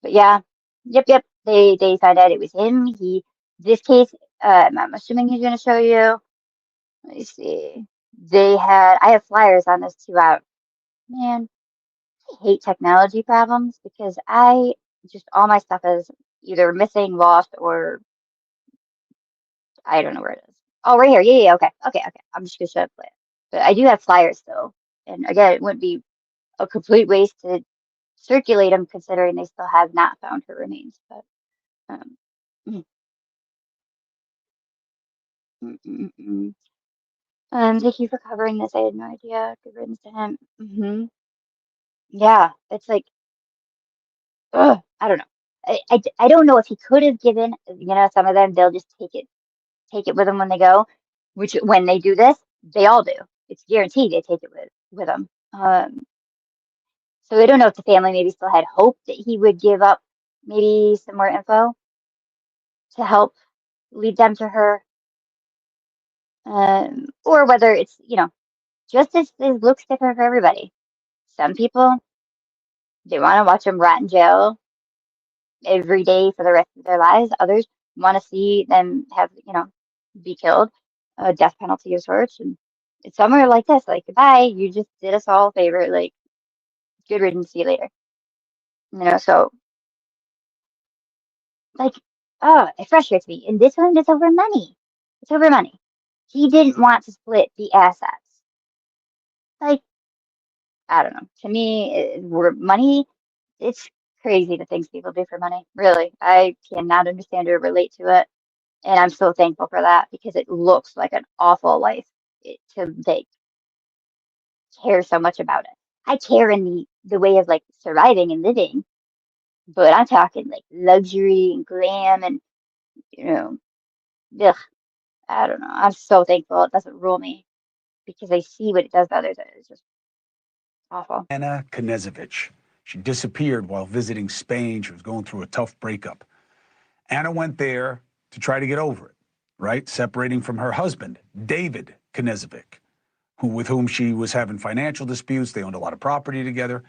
But yeah, yep. They found out it was him. This case. I'm assuming he's gonna show you. Let me see. I have flyers on this too. Out, man. I hate technology problems because I just all my stuff is either missing, lost, or I don't know where it is. Oh, right here. Yeah. Okay. I'm just gonna shut up later. But I do have flyers still, and again, it wouldn't be a complete waste to circulate them considering they still have not found her remains. But um, mm, mm, mm, mm. Thank you for covering this. I had no idea. Good riddance to him. Yeah, it's like, ugh, I don't know. I don't know if he could have given, some of them, they'll just take it with them when they go, which when they do this, they all do. It's guaranteed they take it with them. So I don't know if the family maybe still had hope that he would give up maybe some more info to help lead them to her, or whether it's, justice looks different for everybody. Some people, they want to watch them rot in jail every day for the rest of their lives. Others want to see them have, be killed, a death penalty of sorts. And some are like this, like, goodbye, you just did us all a favor, like, good riddance, see you later. So, like, oh, it frustrates me. And this one is over money. It's over money. He didn't want to split the assets. Like, I don't know. To me, money, it's crazy the things people do for money. Really, I cannot understand or relate to it. And I'm so thankful for that because it looks like an awful life to like care so much about it. I care in the way of like surviving and living, But I'm talking like luxury and glam and, you know, ugh, I don't know. I'm so thankful it doesn't rule me because I see what it does to others. It's just awful. Anna Knezevich. She disappeared while visiting Spain. She was going through a tough breakup. Anna went there to try to get over it, right? Separating from her husband, David Knezevic, with whom she was having financial disputes. They owned a lot of property together.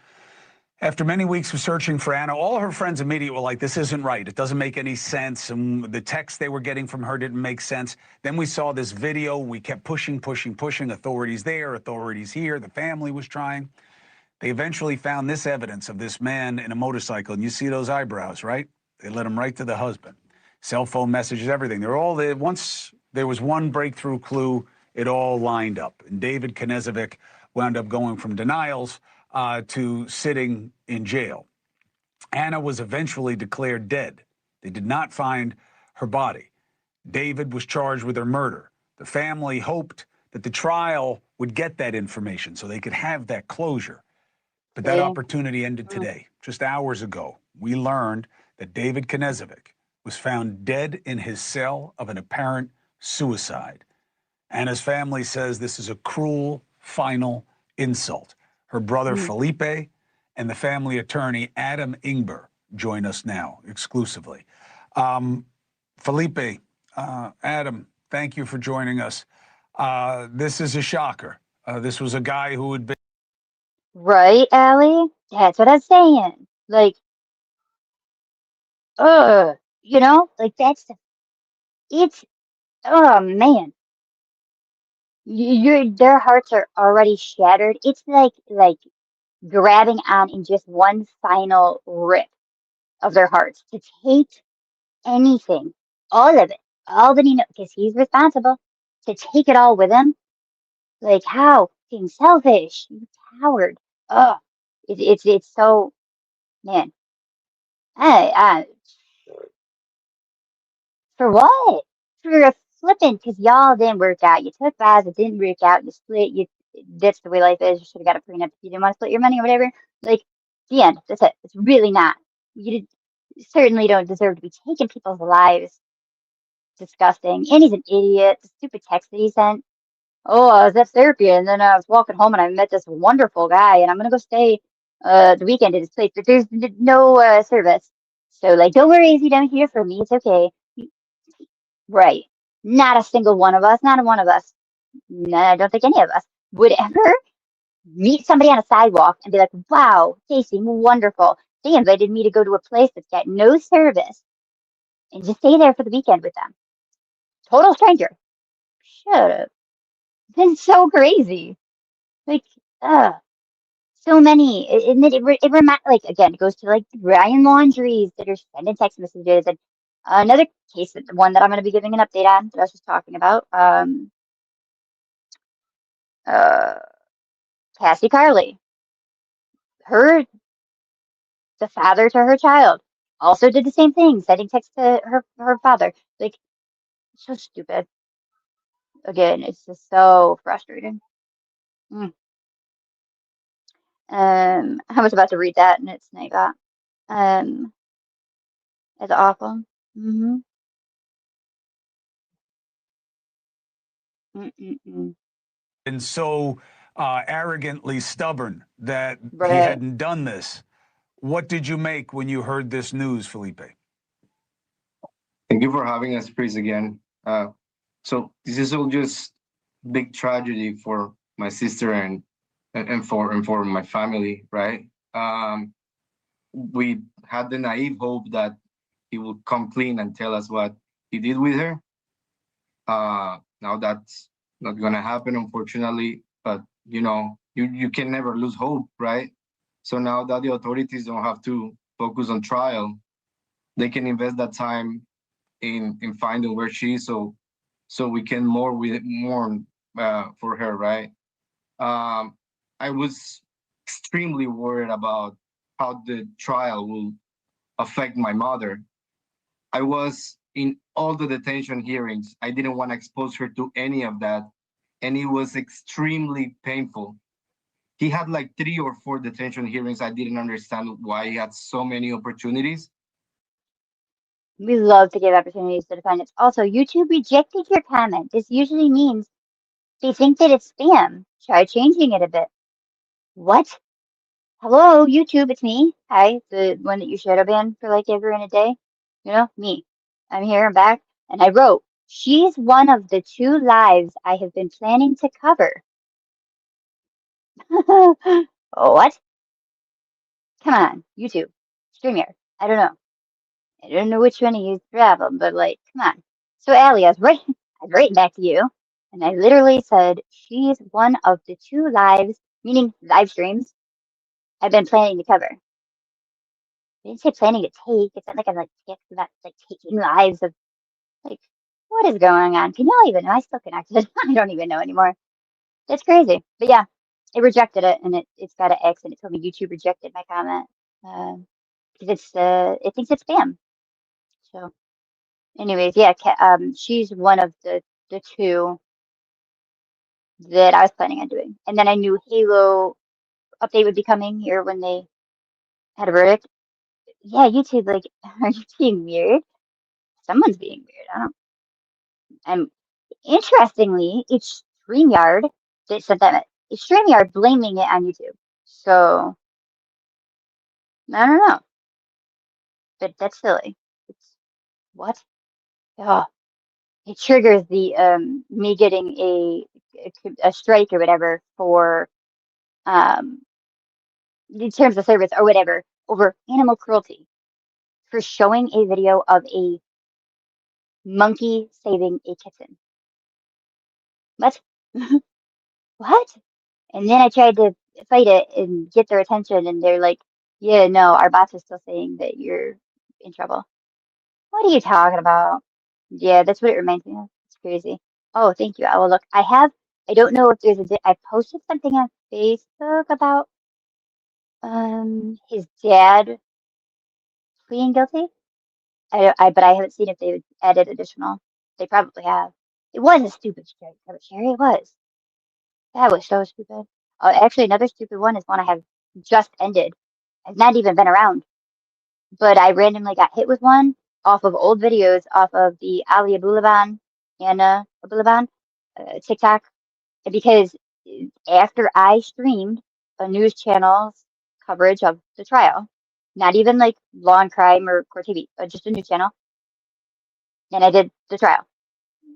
After many weeks of searching for Anna, all her friends immediately were like, this isn't right. It doesn't make any sense. And the texts they were getting from her didn't make sense. Then we saw this video. We kept pushing. Authorities there, authorities here. The family was trying. They eventually found this evidence of this man in a motorcycle. And you see those eyebrows, right? They led him right to the husband. Cell phone messages, everything. They're all there. Once there was one breakthrough clue, it all lined up. And David Knezevic wound up going from denials to sitting in jail. Anna was eventually declared dead. They did not find her body. David was charged with her murder. The family hoped that the trial would get that information so they could have that closure. But that opportunity ended today. Just hours ago, we learned that David Knezevic was found dead in his cell of an apparent suicide. Anna's family says this is a cruel, final insult. Her brother Felipe and the family attorney Adam Ingber join us now exclusively. Felipe, Adam, thank you for joining us. This is a shocker. This was a guy who had been Right, Allie? That's what I'm saying. Like, you know, like it's, oh man, their hearts are already shattered. It's like grabbing on in just one final rip of their hearts to take anything, all of it, all that he knows, because he's responsible to take it all with him. Like how being selfish, you coward. Ugh, it's so man. I For what? For a flipping, because y'all didn't work out. You took vows, it didn't work out. You split. That's the way life is. You should have got a prenup if you didn't want to split your money or whatever. Like, the end. That's it. It's really not. Certainly don't deserve to be taking people's lives. Disgusting. And he's an idiot. The stupid text that he sent. Oh, I was at therapy, and then I was walking home, and I met this wonderful guy, and I'm gonna go stay the weekend at his place, but there's no service. So, like, don't worry if you don't hear from me. It's okay. Right. Not a single one of us, not a one of us, no, I don't think any of us would ever meet somebody on a sidewalk and be like, wow, they seem wonderful. They invited me to go to a place that's got no service and just stay there for the weekend with them. Total stranger. Shut up. That's so crazy. Like, so many. And it reminds, like, again, it goes to like Ryan Laundries that are sending text messages. And another case, one that I'm going to be giving an update on that I was just talking about. Uh, Cassie Carley, the father to her child, also did the same thing, sending text to her father. Like, so stupid. Again, it's just so frustrating. Mm. I was about to read that and it's not that. It's awful. Mm-hmm. Mm-mm-mm. been so arrogantly stubborn that he Right. hadn't done this. What did you make when you heard this news, Felipe? Thank you for having us, Chris, again. So this is all just big tragedy for my sister and for my family, right? We had the naive hope that he would come clean and tell us what he did with her. Now that's not gonna happen, unfortunately. But you can never lose hope, right? So now that the authorities don't have to focus on trial, they can invest that time in finding where she is, so we can mourn for her, right? I was extremely worried about how the trial will affect my mother. I was in all the detention hearings. I didn't want to expose her to any of that, and it was extremely painful. he had like 3 or 4 detention hearings. I didn't understand why he had so many opportunities. We love to give opportunities to defendants. Also, YouTube rejected your comment. This usually means they think that it's spam. Try changing it a bit. What? Hello, YouTube, it's me. Hi, the one that you shadow banned for like ever in a day. You know, me. I'm here, I'm back. And I wrote, she's one of the 2 lives I have been planning to cover. What? Come on, YouTube. StreamYard. I don't know. I don't know which one to use for that one, but like, come on. So Allie, I was writing back to you, and I literally said, she's one of the 2 lives, meaning live streams, I've been planning to cover. I didn't say planning to take. It's not like I'm like about like taking lives of like what is going on? Can y'all even know? I still connected. I don't even know anymore. It's crazy. But yeah, it rejected it and it's got an X and it told me YouTube rejected my comment. Because it thinks it's spam. So anyways, yeah, she's one of the 2 that I was planning on doing. And then I knew Halo update would be coming here when they had a verdict. Yeah, YouTube, like, are you being weird? Someone's being weird. I don't. I'm interestingly, it's StreamYard that said that. It's StreamYard blaming it on YouTube. So I don't know, but that's silly. It's what? Oh, it triggers the me getting a strike or whatever for um the terms of service or whatever over animal cruelty for showing a video of a monkey saving a kitten. What? What? And then I tried to fight it and get their attention, and they're like, yeah, no, our boss is still saying that you're in trouble. What are you talking about? Yeah, that's what it reminds me of. It's crazy. Oh, thank you. I will look. I don't know if there's I posted something on Facebook about his dad pleading guilty. But I haven't seen if they added additional. They probably have. It was a stupid strike, Sherry. It was. That was so stupid. Actually, another stupid one is one I have just ended. I've not even been around, but I randomly got hit with one off of old videos off of the Ali Abulaban, Anna Abulaban TikTok, because after I streamed a news channel's coverage of the trial, not even like Law and Crime or Court TV, but just a news channel, and I did the trial.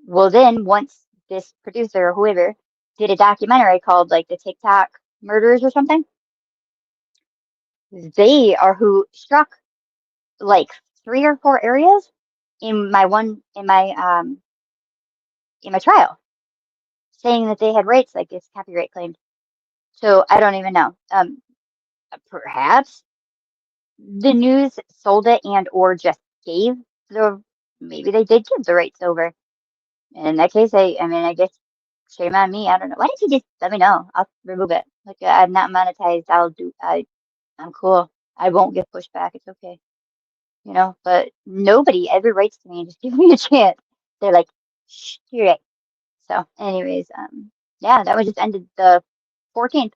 Well, then once this producer or whoever did a documentary called like the TikTok murders or something, they are who struck like 3 or 4 areas in my trial, saying that they had rights like it's copyright claimed. So I don't even know. Perhaps the news sold it and or just gave maybe they did give the rights over. And in that case, I mean, I guess shame on me. I don't know. Why didn't you just let me know? I'll remove it. Like I'm not monetized. I'm cool. I won't get pushback. It's okay. You know, but nobody ever writes to me and just give me a chance. They're like, shh, you're right. So anyways, yeah, that was just ended the 14th.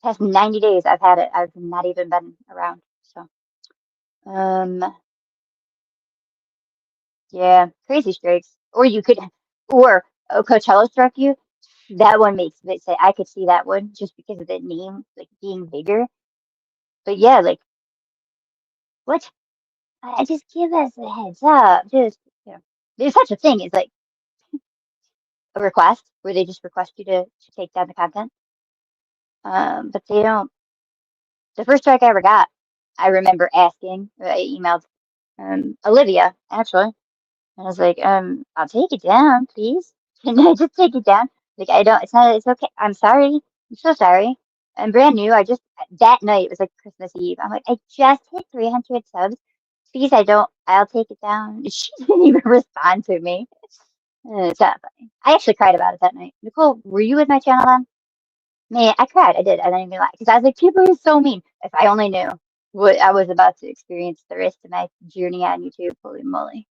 Past 90 days I've had it. I've not even been around. So, yeah, crazy strikes. Or you could, or Coachella struck you. That one makes me say I could see that one just because of the name, like being bigger. But yeah, like what? I just give us a heads up. Just there's such a thing as like a request where they just request you to take down the content. But they don't. The first strike I ever got, I remember asking. I emailed Olivia actually. And I was like, I'll take it down, please. Can I just take it down? Like, I don't, it's okay. I'm sorry. I'm so sorry. I'm brand new. That night, it was like Christmas Eve. I'm like, I just hit 300 subs. Please, I'll take it down. She didn't even respond to me. It's not funny. I actually cried about it that night. Nicole, were you with my channel then? Man, I cried. I did. I didn't even lie. Because I was like, people are so mean. If I only knew what I was about to experience the rest of my journey on YouTube, holy moly.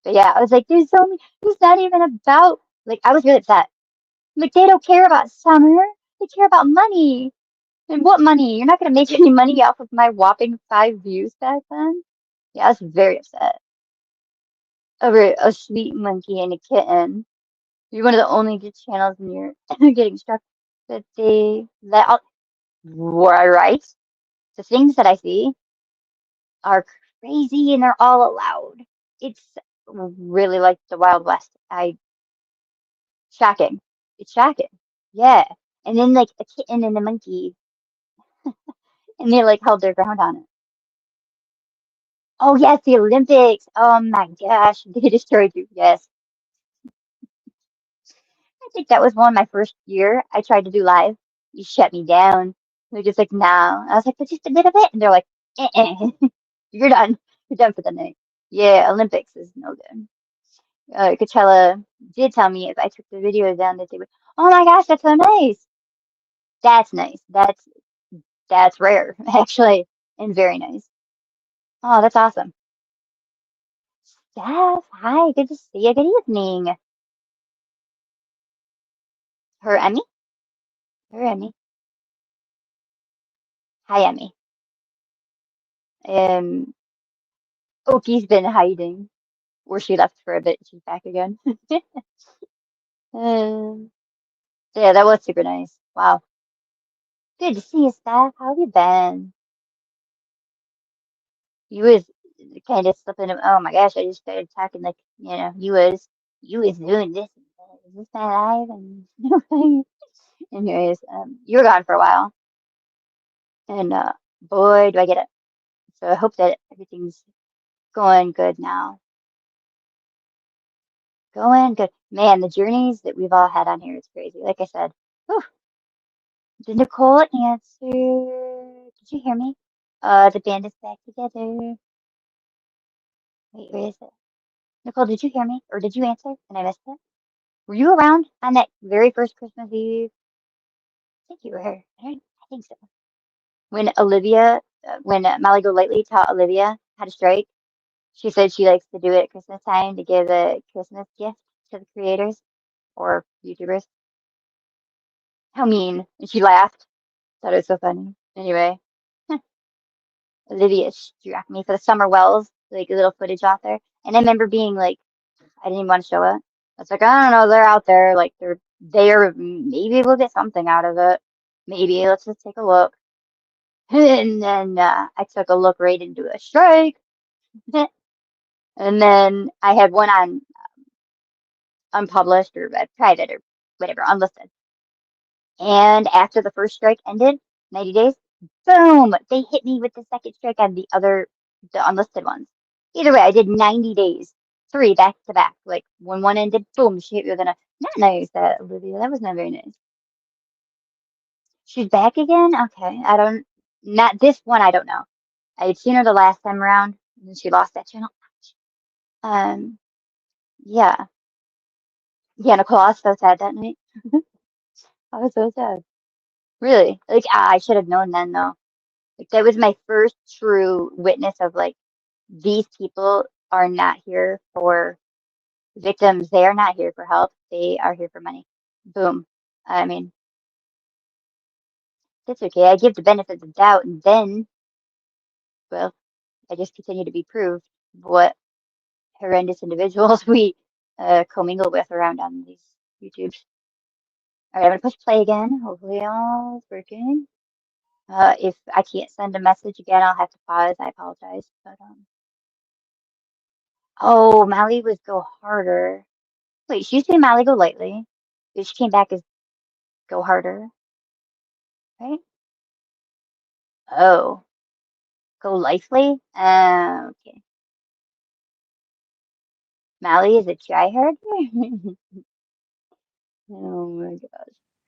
But yeah, I was like, there's so many, it's not even about, like, I was really upset. Like, they don't care about Summer. They care about money. And what money? You're not going to make any money off of my whopping 5 views back then. Yeah, I was very upset over a sweet monkey and a kitten. You're one of the only good channels and you're getting struck that they let out. Right? The things that I see are crazy and they're all allowed. It's really like the Wild West. Shocking. It's shocking. Yeah. And then like a kitten and a monkey and they like held their ground on it. Oh yes, the Olympics. Oh my gosh, they destroyed you. Yes. I think that was one my first year. I tried to do live. You shut me down. They're just like, no. I was like, but just a bit of it. And they're like, you're done. You're done for the night. Yeah, Olympics is no good. Coachella did tell me if I took the video down that they would, oh my gosh, that's so nice. That's nice. That's rare, actually, and very nice. Oh, that's awesome. Steph, hi, good to see you. Good evening. Her Emmy? Her Emmy. Hi, Emmy. Um, Oki's been hiding, or she left for a bit. She's back again. Um, yeah, that was super nice. Wow. Good to see you, Steph. How have you been? You was kind of slipping. Oh my gosh, I just started talking like, you was doing this. Is this my live? And anyways, you were gone for a while, and boy, do I get it. So I hope that everything's going good now. Going good. Man, the journeys that we've all had on here is crazy. Like I said, whew, did Nicole answer? Did you hear me? The band is back together. Wait, where is it? Nicole, did you hear me? Or did you answer and I missed it? Were you around on that very first Christmas Eve? I think you were. I think so. When Molly Golightly taught Olivia how to strike, she said she likes to do it at Christmas time to give a Christmas gift to the creators or YouTubers. How mean. And she laughed. Thought it was so funny. Anyway, Olivia struck me for the Summer Wells, like a little footage off there. And I remember being like, I didn't even want to show it. I was like, I don't know, they're out there, like they're there. Maybe we'll get something out of it. Maybe let's just take a look. And then I took a look right into a strike. And then I had one on unpublished or private or whatever, unlisted. And after the first strike ended, 90 days, boom, they hit me with the second strike on the unlisted ones. Either way, I did 90 days, 3 back to back. Like when one ended, boom, she hit me with not nice, Olivia. That was not very nice. She's back again? Okay. Not this one, I don't know. I had seen her the last time around, and then she lost that channel. Yeah. Yeah, Nicole, I was so sad that night. I was so sad. Really. Like, I should have known then, though. Like, that was my first true witness of, like, these people are not here for victims. They are not here for help. They are here for money. Boom. I mean, that's okay. I give the benefit of the doubt, and then, well, I just continue to be proved what horrendous individuals we commingle with around on these YouTubes. All right, I'm gonna push play again. Hopefully all is working. If I can't send a message again, I'll have to pause. I apologize. But oh, Molly was go harder. Wait, she used to be Molly go lightly. But she came back as go harder, right? Oh, go lively. Okay. Molly is a tryhard. Oh my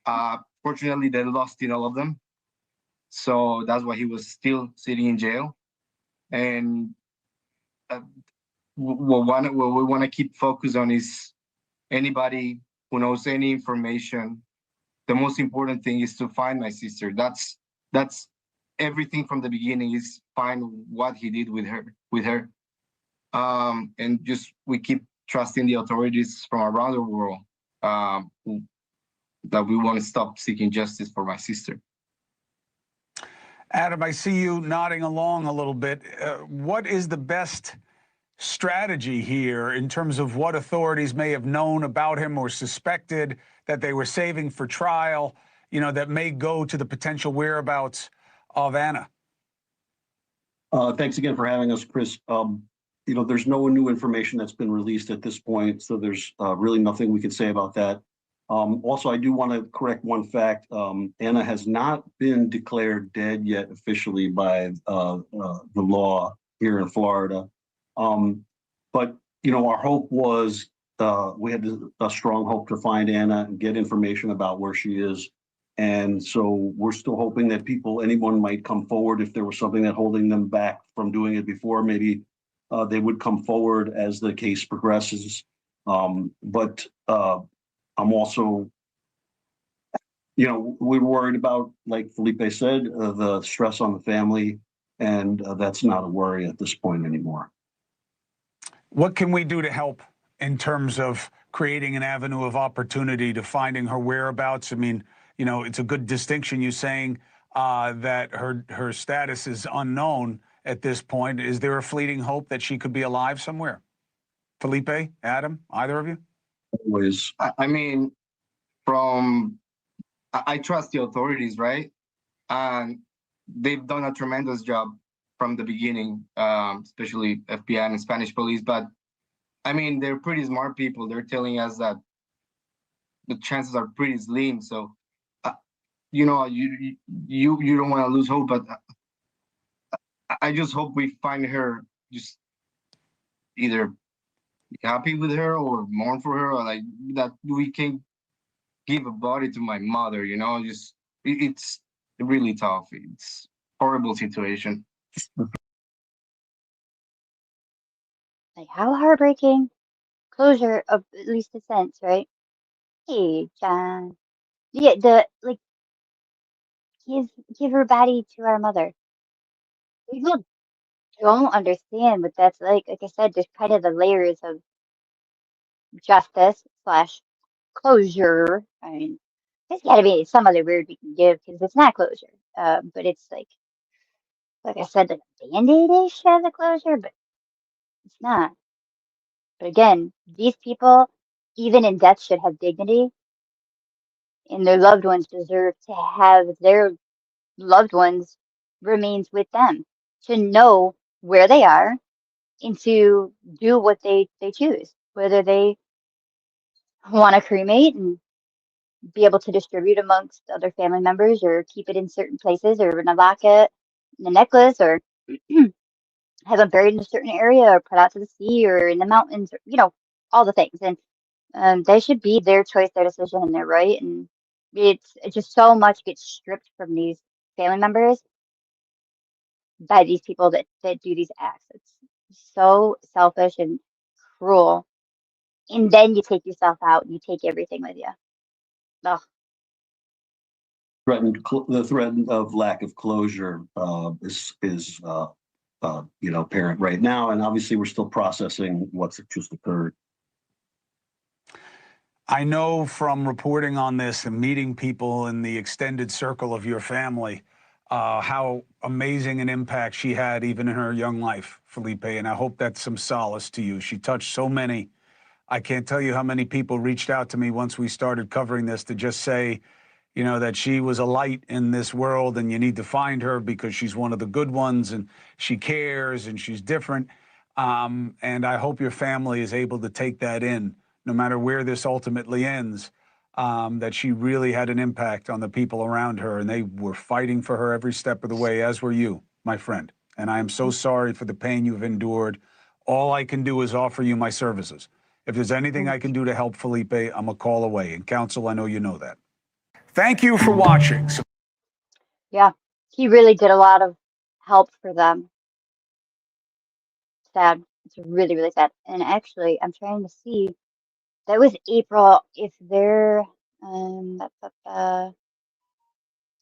gosh. Fortunately, they lost in all of them. So that's why he was still sitting in jail. And what we want to keep focus on is anybody who knows any information. The most important thing is to find my sister. That's everything from the beginning, is find what he did with her. And just we keep trusting the authorities from around the world, who that we want to stop seeking justice for my sister. Adam, I see you nodding along a little bit. What is the best strategy here in terms of what authorities may have known about him or suspected that they were saving for trial, that may go to the potential whereabouts of Anna? Thanks again for having us, Chris. There's no new information that's been released at this point, so there's really nothing we can say about that. Also, I do want to correct one fact. Anna has not been declared dead yet officially by the law here in Florida. But our hope was we had a strong hope to find Anna and get information about where she is. And so we're still hoping that anyone might come forward if there was something that holding them back from doing it before. Maybe they would come forward as the case progresses. But I'm also, we're worried about, like Felipe said, the stress on the family, and that's not a worry at this point anymore. What can we do to help in terms of creating an avenue of opportunity to finding her whereabouts? I mean, it's a good distinction you saying that her status is unknown at this point. Is there a fleeting hope that she could be alive somewhere? Felipe, Adam, either of you? Always. I mean, I trust the authorities, right? And they've done a tremendous job from the beginning, especially FBI and Spanish police. But I mean, they're pretty smart people. They're telling us that the chances are pretty slim. So, you don't want to lose hope. But I just hope we find her, just either happy with her or mourn for her, or like that we can give a body to my mother. It's really tough. It's horrible situation. Like, how heartbreaking. Closure of at least a sense, right? Hey, John. Yeah, give her body to our mother. People don't understand what that's like. Like I said, just kind of the layers of justice slash closure. I mean, there's got to be some other word we can give because it's not closure. But it's like I said, like a band-aid-ish as a closure, but it's not. But again, these people, even in death, should have dignity, and their loved ones deserve to have their loved ones remains with them, to know where they are and to do what they choose, whether they want to cremate and be able to distribute amongst other family members or keep it in certain places or in a locket, in a necklace, or have them buried in a certain area or put out to the sea or in the mountains, or, all the things. And they should be their choice, their decision, and their right. And it's just so much gets stripped from these family members by these people that do these acts. It's so selfish and cruel. And then you take yourself out and you take everything with you. Ugh. The threat of lack of closure is apparent right now, and obviously we're still processing what's just occurred. I know from reporting on this and meeting people in the extended circle of your family, how amazing an impact she had even in her young life, Felipe, and I hope that's some solace to you. She touched so many. I can't tell you how many people reached out to me once we started covering this to just say, that she was a light in this world and you need to find her because she's one of the good ones and she cares and she's different. And I hope your family is able to take that in, no matter where this ultimately ends, that she really had an impact on the people around her and they were fighting for her every step of the way, as were you, my friend. And I am so sorry for the pain you've endured. All I can do is offer you my services. If there's anything I can do to help Felipe, I'm a call away. And counsel, I know you know that. Thank you for watching. Yeah, he really did a lot of help for them. Sad. It's really, really sad. And actually, I'm trying to see. That was April. If they're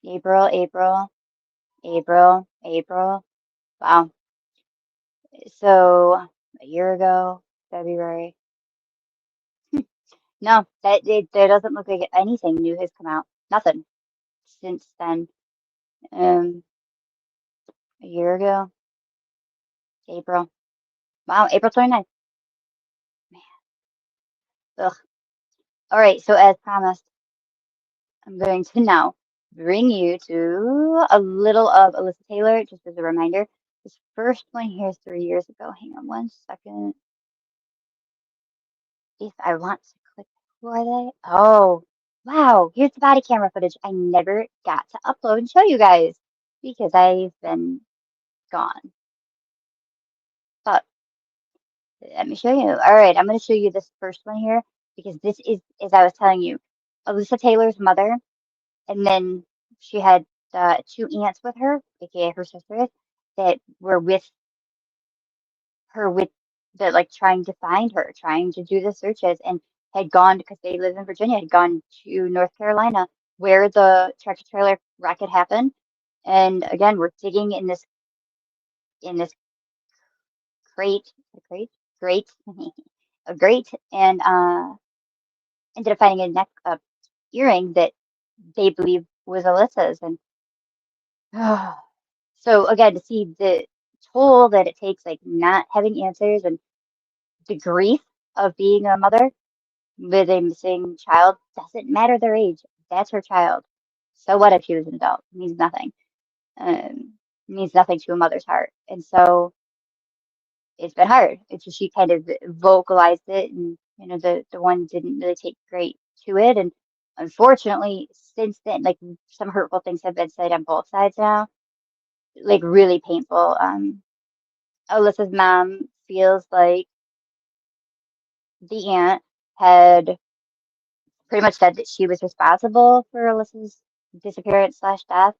April, April. Wow. So a year ago, February. No, there doesn't look like anything new has come out. Nothing since then. Um, a year ago, April. Wow, April 29th. Ugh. All right, so as promised, I'm going to now bring you to a little of Alyssa Taylor, just as a reminder. This first one here is 3 years ago. Hang on one second. If I want to click, who are they? Oh, wow, here's the body camera footage I never got to upload and show you guys because I've been gone. But let me show you. All right, I'm going to show you this first one here because this is, as I was telling you, Alyssa Taylor's mother. And then she had two aunts with her, aka her sisters, that were with her with the like trying to find her, trying to do the searches, and had gone because they live in Virginia, had gone to North Carolina where the tractor trailer wreck had happened. And again, we're digging in this crate, a crate, grate, a grate, and ended up finding a neck earring that they believe was Alyssa's. And so again, to see the toll that it takes, like not having answers and the grief of being a mother with a missing child, doesn't matter their age. That's her child. So what if she was an adult? It means nothing. It means nothing to a mother's heart. And so it's been hard. It's just she kind of vocalized it, and the one didn't really take great to it. And unfortunately, since then, like some hurtful things have been said on both sides now, like really painful. Alyssa's mom feels like the aunt had pretty much said that she was responsible for Alyssa's disappearance slash death.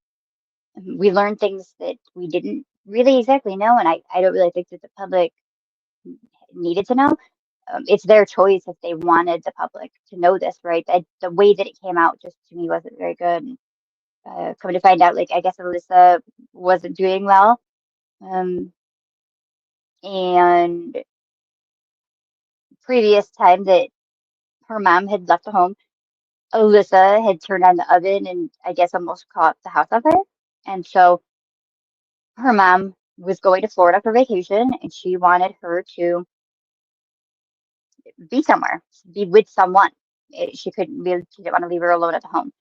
We learned things that we didn't really exactly know, and I don't really think that the public needed to know. It's their choice if they wanted the public to know this, right? The way that it came out just to me wasn't very good. And, coming to find out, like I guess Alyssa wasn't doing well, and previous time that her mom had left the home, Alyssa had turned on the oven and I guess almost caught the house on fire. And so her mom was going to Florida for vacation and she wanted her to be somewhere, be with someone. She couldn't be, she didn't want to leave her alone at the home.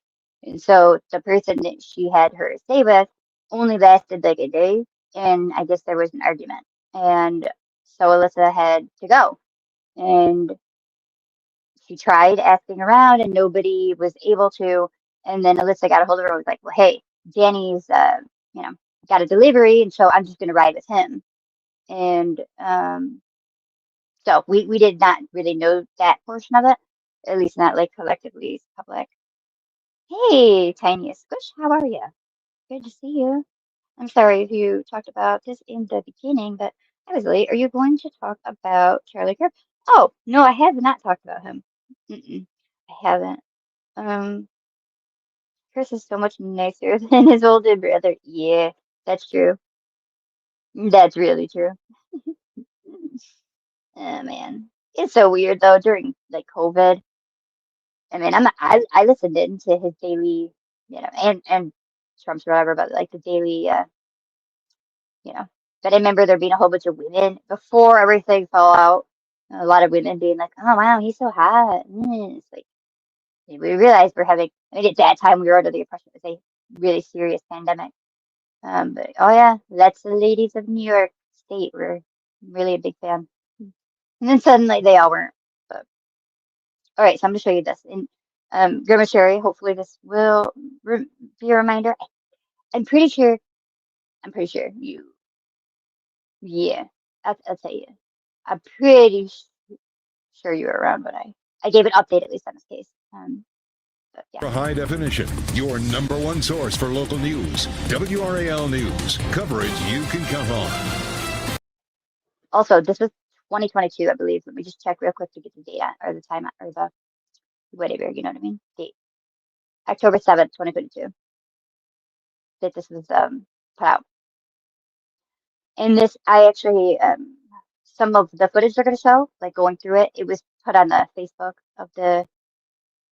And so the person that she had her stay with only lasted like a day. And I guess there was an argument. And so Alyssa had to go. And she tried asking around and nobody was able to. And then Alyssa got a hold of her and was like, well, hey, Danny's, got a delivery. And so I'm just going to ride with him. And so we did not really know that portion of it, at least not like collectively public. Hey, Tiny Squish, how are you? Good to see you. I'm sorry if you talked about this in the beginning, but I was late. Are you going to talk about Charlie Kirk? Oh, no, I have not talked about him. I haven't. Um, Chris is so much nicer than his older brother. Yeah, that's true. That's really true. Oh man, it's so weird though. During like COVID, I mean, I listened in to his daily, and Trump's or whatever, but like the daily, you know. But I remember there being a whole bunch of women before everything fell out. A lot of women being like, "Oh wow, he's so hot." It's like we realized we're having. I mean, at that time we were under the impression it was a really serious pandemic. But oh yeah, that's the ladies of New York State. We're really a big fan. And then suddenly they all weren't. But all right, so I'm gonna show you this. And Grandma Sherry, hopefully this will be a reminder. I'm pretty sure. I'm pretty sure you. Yeah, I'll tell you. I'm pretty sure you were around when I gave an update at least on this case. But yeah. High definition, your number one source for local news. WRAL News, coverage you can count on. Also, this was 2022, I believe. Let me just check real quick to get the date or the time or the whatever, you know what I mean? Date. October 7th, 2022. That this was put out. And this, I actually, some of the footage they're going to show, like going through it, it was put on the Facebook of the,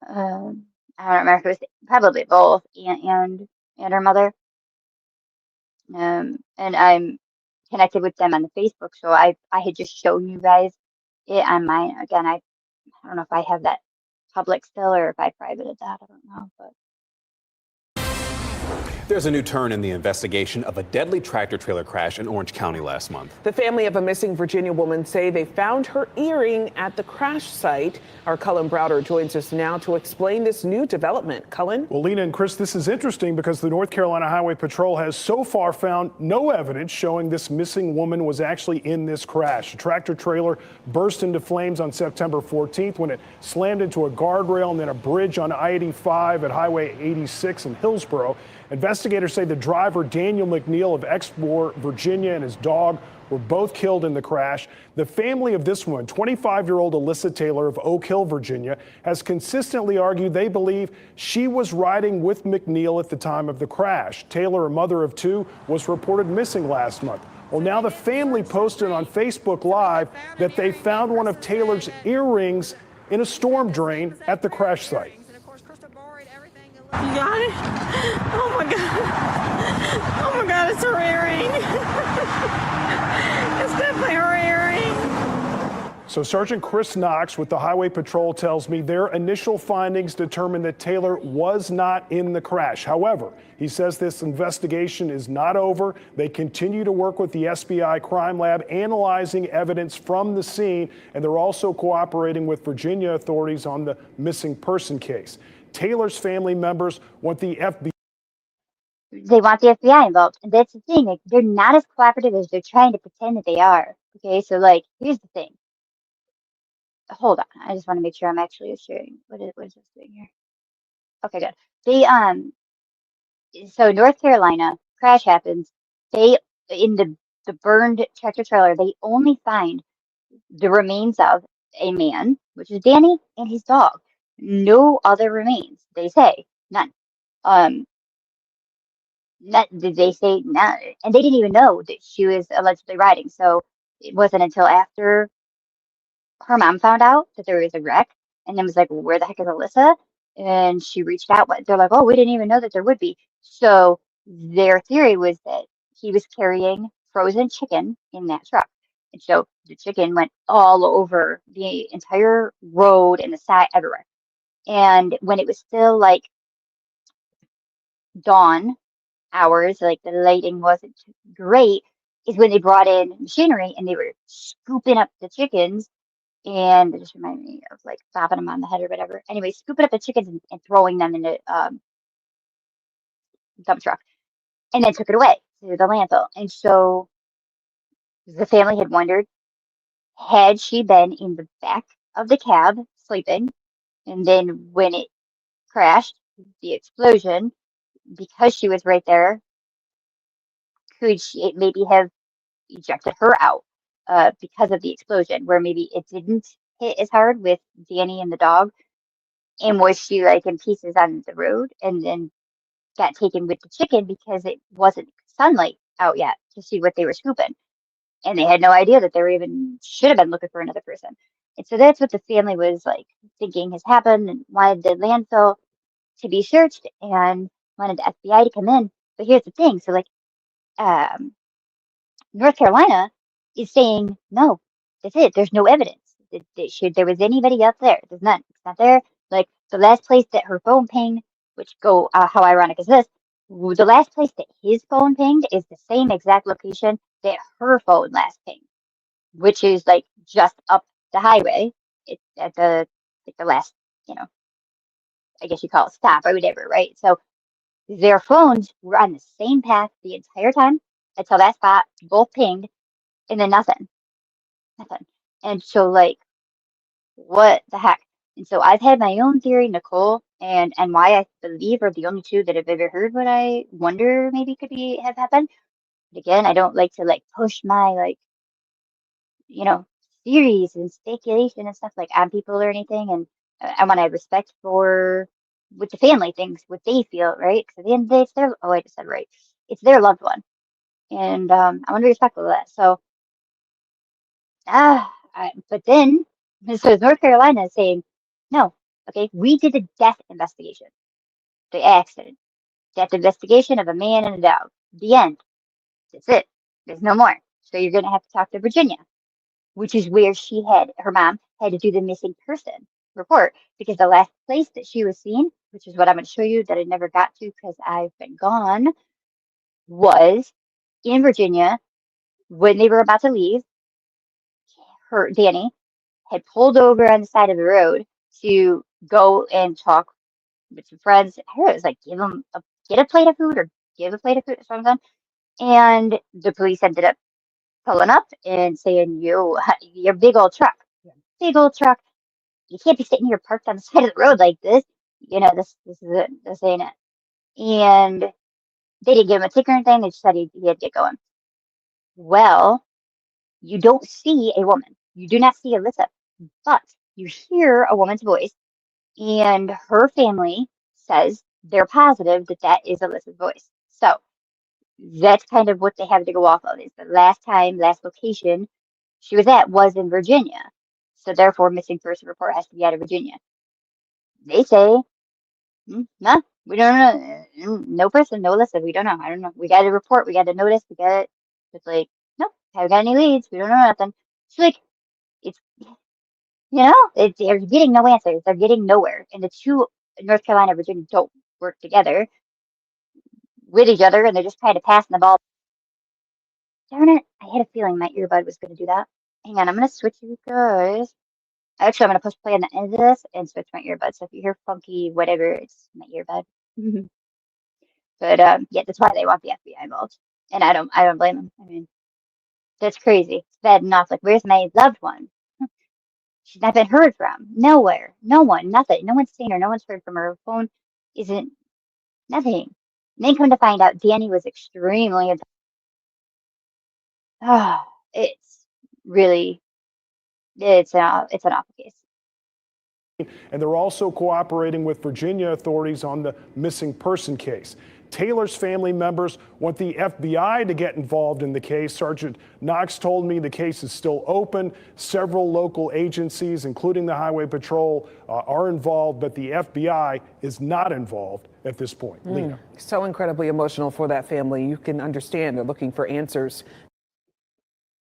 I don't remember if it was probably both, and her mother. And I'm connected with them on the Facebook, so I had just shown you guys it on mine. Again, I don't know if I have that public still or if I privated that. I don't know, but. There's a new turn in the investigation of a deadly tractor-trailer crash in Orange County last month. The family of a missing Virginia woman say they found her earring at the crash site. Our Cullen Browder joins us now to explain this new development. Cullen? Well, Lena and Chris, this is interesting because the North Carolina Highway Patrol has so far found no evidence showing this missing woman was actually in this crash. A tractor-trailer burst into flames on September 14th when it slammed into a guardrail and then a bridge on I-85 at Highway 86 in Hillsborough. Investigators say the driver, Daniel McNeil of Exmoor, Virginia, and his dog were both killed in the crash. The family of this woman, 25-year-old Alyssa Taylor of Oak Hill, Virginia, has consistently argued they believe she was riding with McNeil at the time of the crash. Taylor, a mother of two, was reported missing last month. Well, now the family posted on Facebook Live that they found one of Taylor's earrings in a storm drain at the crash site. You got it? Oh my God. Oh my God, it's her earring. It's definitely her earring. So Sergeant Chris Knox with the Highway Patrol tells me their initial findings determined that Taylor was not in the crash. However, he says this investigation is not over. They continue to work with the SBI Crime Lab, analyzing evidence from the scene, and they're also cooperating with Virginia authorities on the missing person case. Taylor's family members want the FBI. They want the FBI involved. And that's the thing. Like, they're not as cooperative as they're trying to pretend that they are. Okay, so like, here's the thing. Hold on. I just want to make sure I'm actually sharing. What is this doing here? Okay, good. So North Carolina, crash happens. They, in the burned tractor trailer, they only find the remains of a man, which is Danny, and his dog. No other remains, they say. None. Did they say none? And they didn't even know that she was allegedly riding. So it wasn't until after her mom found out that there was a wreck and then was like, well, where the heck is Alyssa? And she reached out. They're like, oh, we didn't even know that there would be. So their theory was that he was carrying frozen chicken in that truck. And so the chicken went all over the entire road and the side everywhere. And when it was still like dawn hours, like the lighting wasn't great, is when they brought in machinery and they were scooping up the chickens. And it just reminded me of like slapping them on the head or whatever. Anyway, scooping up the chickens and throwing them in the dump truck and then took it away to the landfill. And so the family had wondered, had she been in the back of the cab sleeping? And then when it crashed, the explosion, because she was right there, could she maybe have ejected her out because of the explosion, where maybe it didn't hit as hard with Danny and the dog? And was she like in pieces on the road and then got taken with the chicken because it wasn't sunlight out yet to see what they were scooping? And they had no idea that they were even should have been looking for another person. And so that's what the family was like thinking has happened and wanted the landfill to be searched and wanted the FBI to come in. But here's the thing. So like North Carolina is saying, no, that's it. There's no evidence that there was anybody else there. There's none. It's not there. Like the last place that her phone pinged, which how ironic is this? The last place that his phone pinged is the same exact location that her phone last pinged, which is like just up the highway. It's at the last, I guess you call it stop or whatever, right? So their phones were on the same path the entire time until that spot, both pinged, and then nothing. And so like, what the heck? And so I've had my own theory, Nicole, and why I believe are the only two that have ever heard what I wonder maybe could have happened. But again, I don't like to like push my like, theories and speculation and stuff like on people or anything. And I want to have respect for with the family things, what they feel, right? Because at the end of the day, it's their, oh, I just said right. It's their loved one. And I want to be respectful of that. So, but then, so North Carolina is saying, No. Okay. We did a death investigation. The accident. Death investigation of a man and a dog. The end. That's it. There's no more. So you're going to have to talk to Virginia, which is where her mom had to do the missing person report, because the last place that she was seen, which is what I'm going to show you that I never got to because I've been gone, was in Virginia. When they were about to leave, Danny had pulled over on the side of the road to go and talk with some friends. I heard it was like, get a plate of food or give a plate of food or something. And the police ended up pulling up and saying, your big old truck, big old truck. You can't be sitting here parked on the side of the road like this. This is it. This ain't it. And they didn't give him a ticket or anything. They just said he had to get going. Well, you don't see a woman. You do not see Alyssa, but you hear a woman's voice, and her family says they're positive that that is Alyssa's voice. So that's kind of what they have to go off of. Is the last location she was at was in Virginia. So therefore, missing person report has to be out of Virginia. They say, no, we don't know. No person, no Alyssa. We don't know. I don't know. We got a report. We got a notice. We got it. It's like, nope, haven't got any leads. We don't know nothing. It's like, it's, they're getting no answers. They're getting nowhere. And the two, North Carolina and Virginia, don't work together with each other, and they're just kind of passing the ball. Darn it. I had a feeling my earbud was going to do that. Hang on, I'm going to switch you guys. Actually, I'm going to push play on the end of this and switch my earbud. So if you hear funky whatever, it's my earbud. But yeah, that's why they want the FBI involved. And I don't blame them. I mean, that's crazy. It's bad enough. Like, where's my loved one? She's not been heard from. Nowhere. No one. Nothing. No one's seen her. No one's heard from her. Her phone isn't nothing. And then come to find out, Danny was extremely. It's really. It's an awful case. And they're also cooperating with Virginia authorities on the missing person case. Taylor's family members want the FBI to get involved in the case. Sergeant Knox told me the case is still open. Several local agencies, including the Highway Patrol, are involved, but the FBI is not involved at this point. Lena. So incredibly emotional for that family. You can understand they're looking for answers.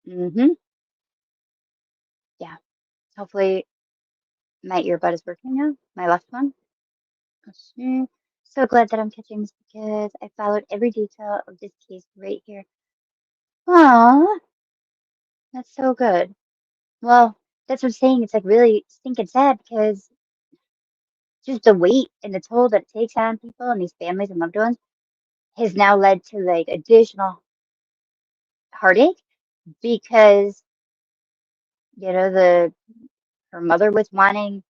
Yeah. Hopefully my earbud is working now. My left one. Let's see. So glad that I'm catching this because I followed every detail of this case right here. Aw, that's so good. Well, that's what I'm saying. It's like really stinking sad because just the weight and the toll that it takes on people and these families and loved ones has now led to like additional heartache because her mother was wanting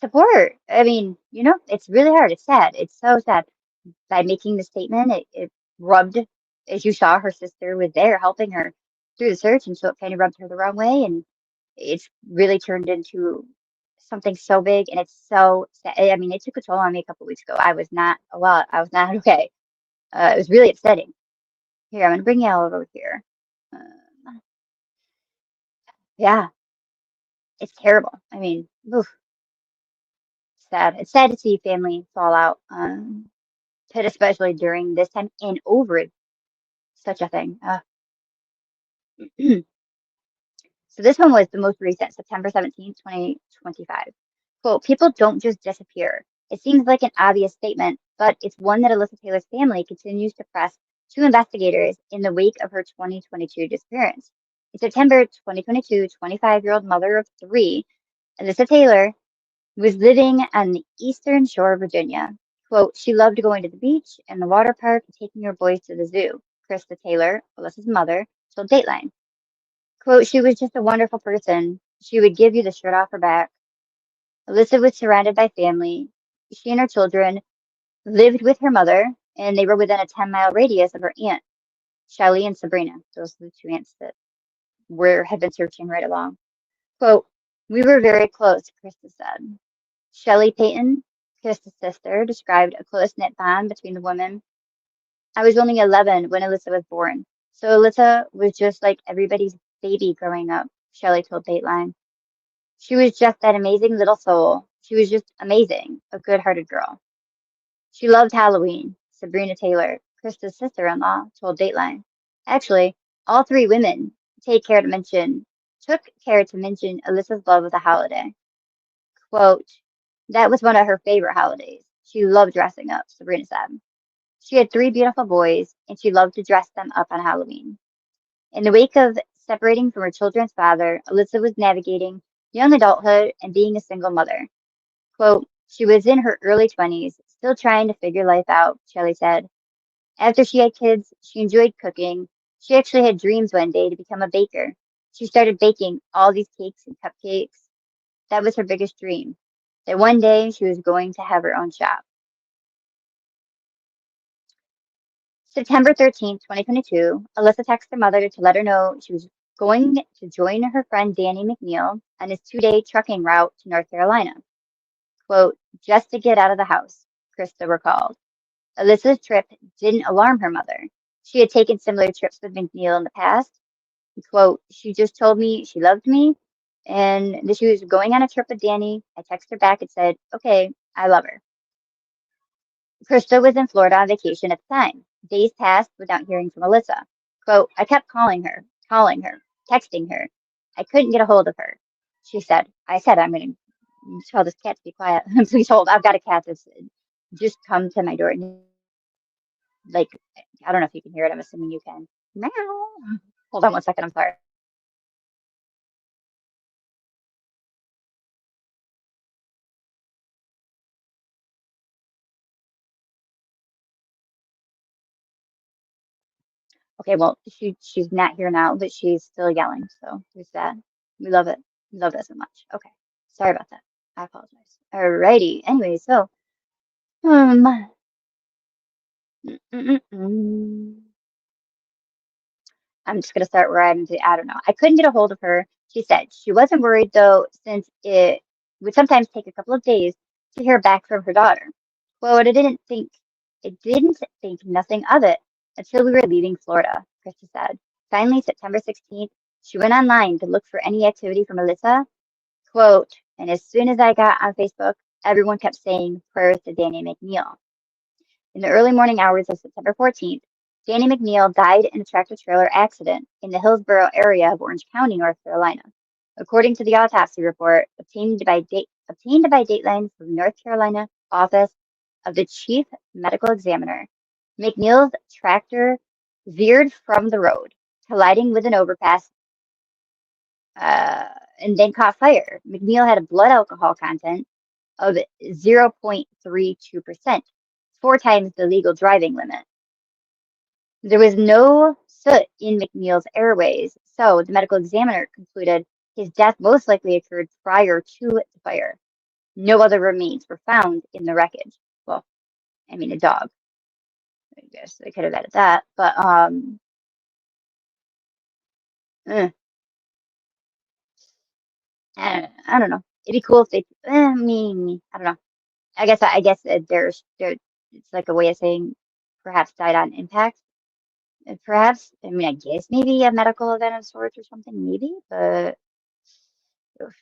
support. I mean, it's really hard. It's sad. It's so sad. By making the statement, it rubbed, as you saw, her sister was there helping her through the search, and so it kind of rubbed her the wrong way, and it's really turned into something so big, and it's so sad. I mean, it took a toll on me a couple weeks ago. I was not okay. It was really upsetting. Here, I'm gonna bring you all over here. Yeah, it's terrible. I mean, oof, sad. It's sad to see family fall out, but especially during this time and over such a thing. So this one was the most recent, September 17th, 2025. Quote, people don't just disappear. It seems like an obvious statement, but it's one that Alyssa Taylor's family continues to press to investigators in the wake of her 2022 disappearance. In September 2022, 25-year-old mother of three, Alyssa Taylor, was living on the eastern shore of Virginia. Quote, she loved going to the beach and the water park and taking her boys to the zoo. Krista Taylor, Alyssa's mother, told Dateline. Quote, she was just a wonderful person. She would give you the shirt off her back. Alyssa was surrounded by family. She and her children lived with her mother, and they were within a 10-mile radius of her aunt, Shelley and Sabrina. Those are the two aunts that had been searching right along. Quote, we were very close, Krista said. Shelley Payton, Krista's sister, described a close-knit bond between the women. I was only 11 when Alyssa was born, so Alyssa was just like everybody's baby growing up, Shelley told Dateline. She was just that amazing little soul. She was just amazing, a good-hearted girl. She loved Halloween, Sabrina Taylor, Krista's sister-in-law, told Dateline. Actually, all three women took care to mention Alyssa's love of the holiday. Quote, that was one of her favorite holidays. She loved dressing up, Sabrina said. She had three beautiful boys, and she loved to dress them up on Halloween. In the wake of separating from her children's father, Alyssa was navigating young adulthood and being a single mother. Quote, she was in her early 20s, still trying to figure life out, Shelley said. After she had kids, she enjoyed cooking. She actually had dreams one day to become a baker. She started baking all these cakes and cupcakes. That was her biggest dream, that one day she was going to have her own shop. September 13th, 2022, Alyssa texted her mother to let her know she was going to join her friend Danny McNeil on his 2-day trucking route to North Carolina. Quote, just to get out of the house, Krista recalled. Alyssa's trip didn't alarm her mother. She had taken similar trips with McNeil in the past. Quote, she just told me she loved me and that she was going on a trip with Danny. I texted her back and said, okay, I love her. Krista was in Florida on vacation at the time. Days passed without hearing from Alyssa. Quote, I kept calling her, texting her. I couldn't get a hold of her. She said, I said, I'm going to tell this cat to be quiet. Please hold. I've got a cat that's just come to my door. Like, I don't know if you can hear it. I'm assuming you can. Meow. Hold on one second. I'm sorry. Okay, well, she's not here now, but she's still yelling. So there's that. We love it. We love that so much. Okay. Sorry about that. I apologize. Alrighty. Anyway, so um mm, mm, mm. I'm just gonna start where I don't know. I couldn't get a hold of her. She said she wasn't worried though, since it would sometimes take a couple of days to hear back from her daughter. Well, it didn't think nothing of it until we were leaving Florida, Krista said. Finally, September 16th, she went online to look for any activity from Alyssa. Quote, and as soon as I got on Facebook, everyone kept saying prayers to Danny McNeil. In the early morning hours of September 14th, Danny McNeil died in a tractor-trailer accident in the Hillsborough area of Orange County, North Carolina. According to the autopsy report obtained by Dateline from the North Carolina Office of the Chief Medical Examiner, McNeil's tractor veered from the road, colliding with an overpass, and then caught fire. McNeil had a blood alcohol content of 0.32%, 4 times the legal driving limit. There was no soot in McNeil's airways, so the medical examiner concluded his death most likely occurred prior to the fire. No other remains were found in the wreckage. Well, I mean, a dog. I guess they could have added that, but I don't know. It'd be cool if they. I mean, I don't know. I guess it's like a way of saying perhaps died on impact. Perhaps, I mean, I guess maybe a medical event of sorts or something, maybe, but oof.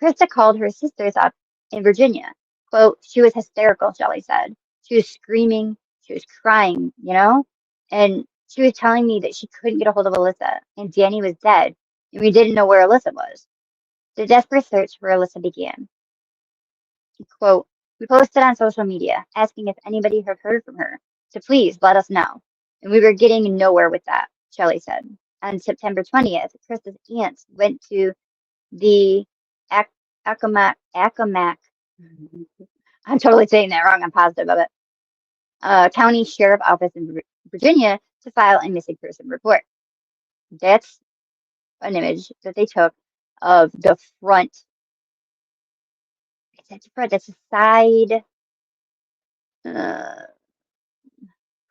Krista called her sisters up in Virginia. Quote, she was hysterical, Shelley said. She was screaming, she was crying, and she was telling me that she couldn't get a hold of Alyssa, and Danny was dead, and we didn't know where Alyssa was. The desperate search for Alyssa began. Quote, we posted on social media asking if anybody had heard from her to please let us know. And we were getting nowhere with that, Shelley said. On September 20th, Krista's aunts went to the Accomack, I'm totally saying that wrong, I'm positive of it, County Sheriff Office in Virginia to file a missing person report. That's an image that they took of the front. That's the front, that's the side,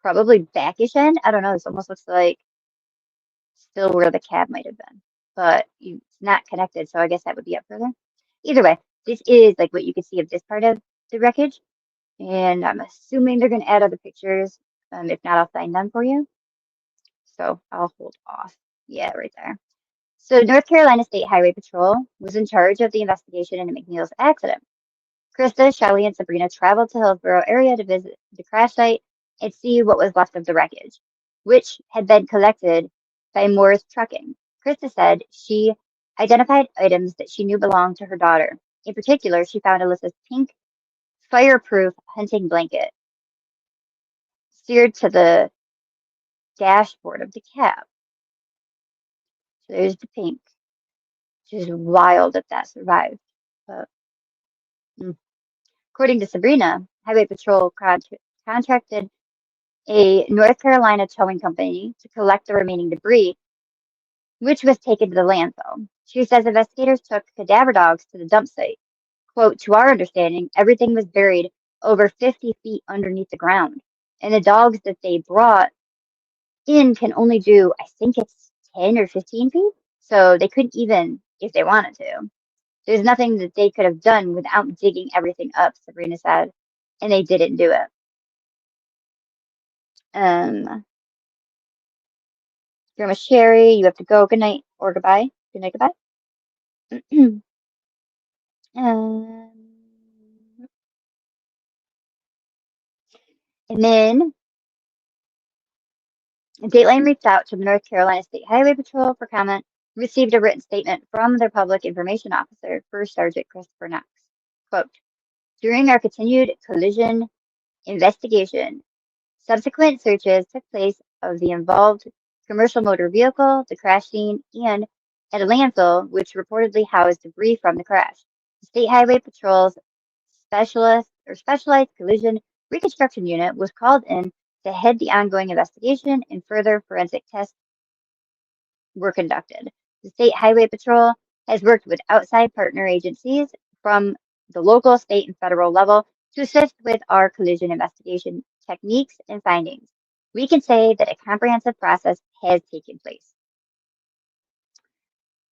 probably backish end. I don't know. This almost looks like still where the cab might have been, but it's not connected. So I guess that would be up further. Either way, this is like what you can see of this part of the wreckage. And I'm assuming they're going to add other pictures. If not, I'll find them for you. So I'll hold off. Yeah, right there. So North Carolina State Highway Patrol was in charge of the investigation into McNeil's accident. Krista, Shelley, and Sabrina traveled to Hillsborough area to visit the crash site and see what was left of the wreckage, which had been collected by Moore's Trucking. Krista said she identified items that she knew belonged to her daughter. In particular, she found Alyssa's pink, fireproof hunting blanket seared to the dashboard of the cab. So there's the pink. Which is wild if that survived. But, according to Sabrina, Highway Patrol contracted a North Carolina towing company to collect the remaining debris, which was taken to the landfill. She says investigators took cadaver dogs to the dump site. Quote, to our understanding, everything was buried over 50 feet underneath the ground. And the dogs that they brought in can only do, I think it's 10 or 15 feet. So they couldn't even, if they wanted to. There's nothing that they could have done without digging everything up, Sabrina said. And they didn't do it. Grandma Sherry, you have to go. Good night or goodbye. Good night, goodbye. And then Dateline reached out to the North Carolina State Highway Patrol for comment, received a written statement from their public information officer, First Sergeant Christopher Knox. Quote, during our continued collision investigation, subsequent searches took place of the involved commercial motor vehicle, the crash scene, and at a landfill which reportedly housed debris from the crash. The State Highway Patrol's specialized collision reconstruction unit was called in to head the ongoing investigation, and further forensic tests were conducted. The State Highway Patrol has worked with outside partner agencies from the local, state, and federal level to assist with our collision investigation techniques and findings. We can say that a comprehensive process has taken place.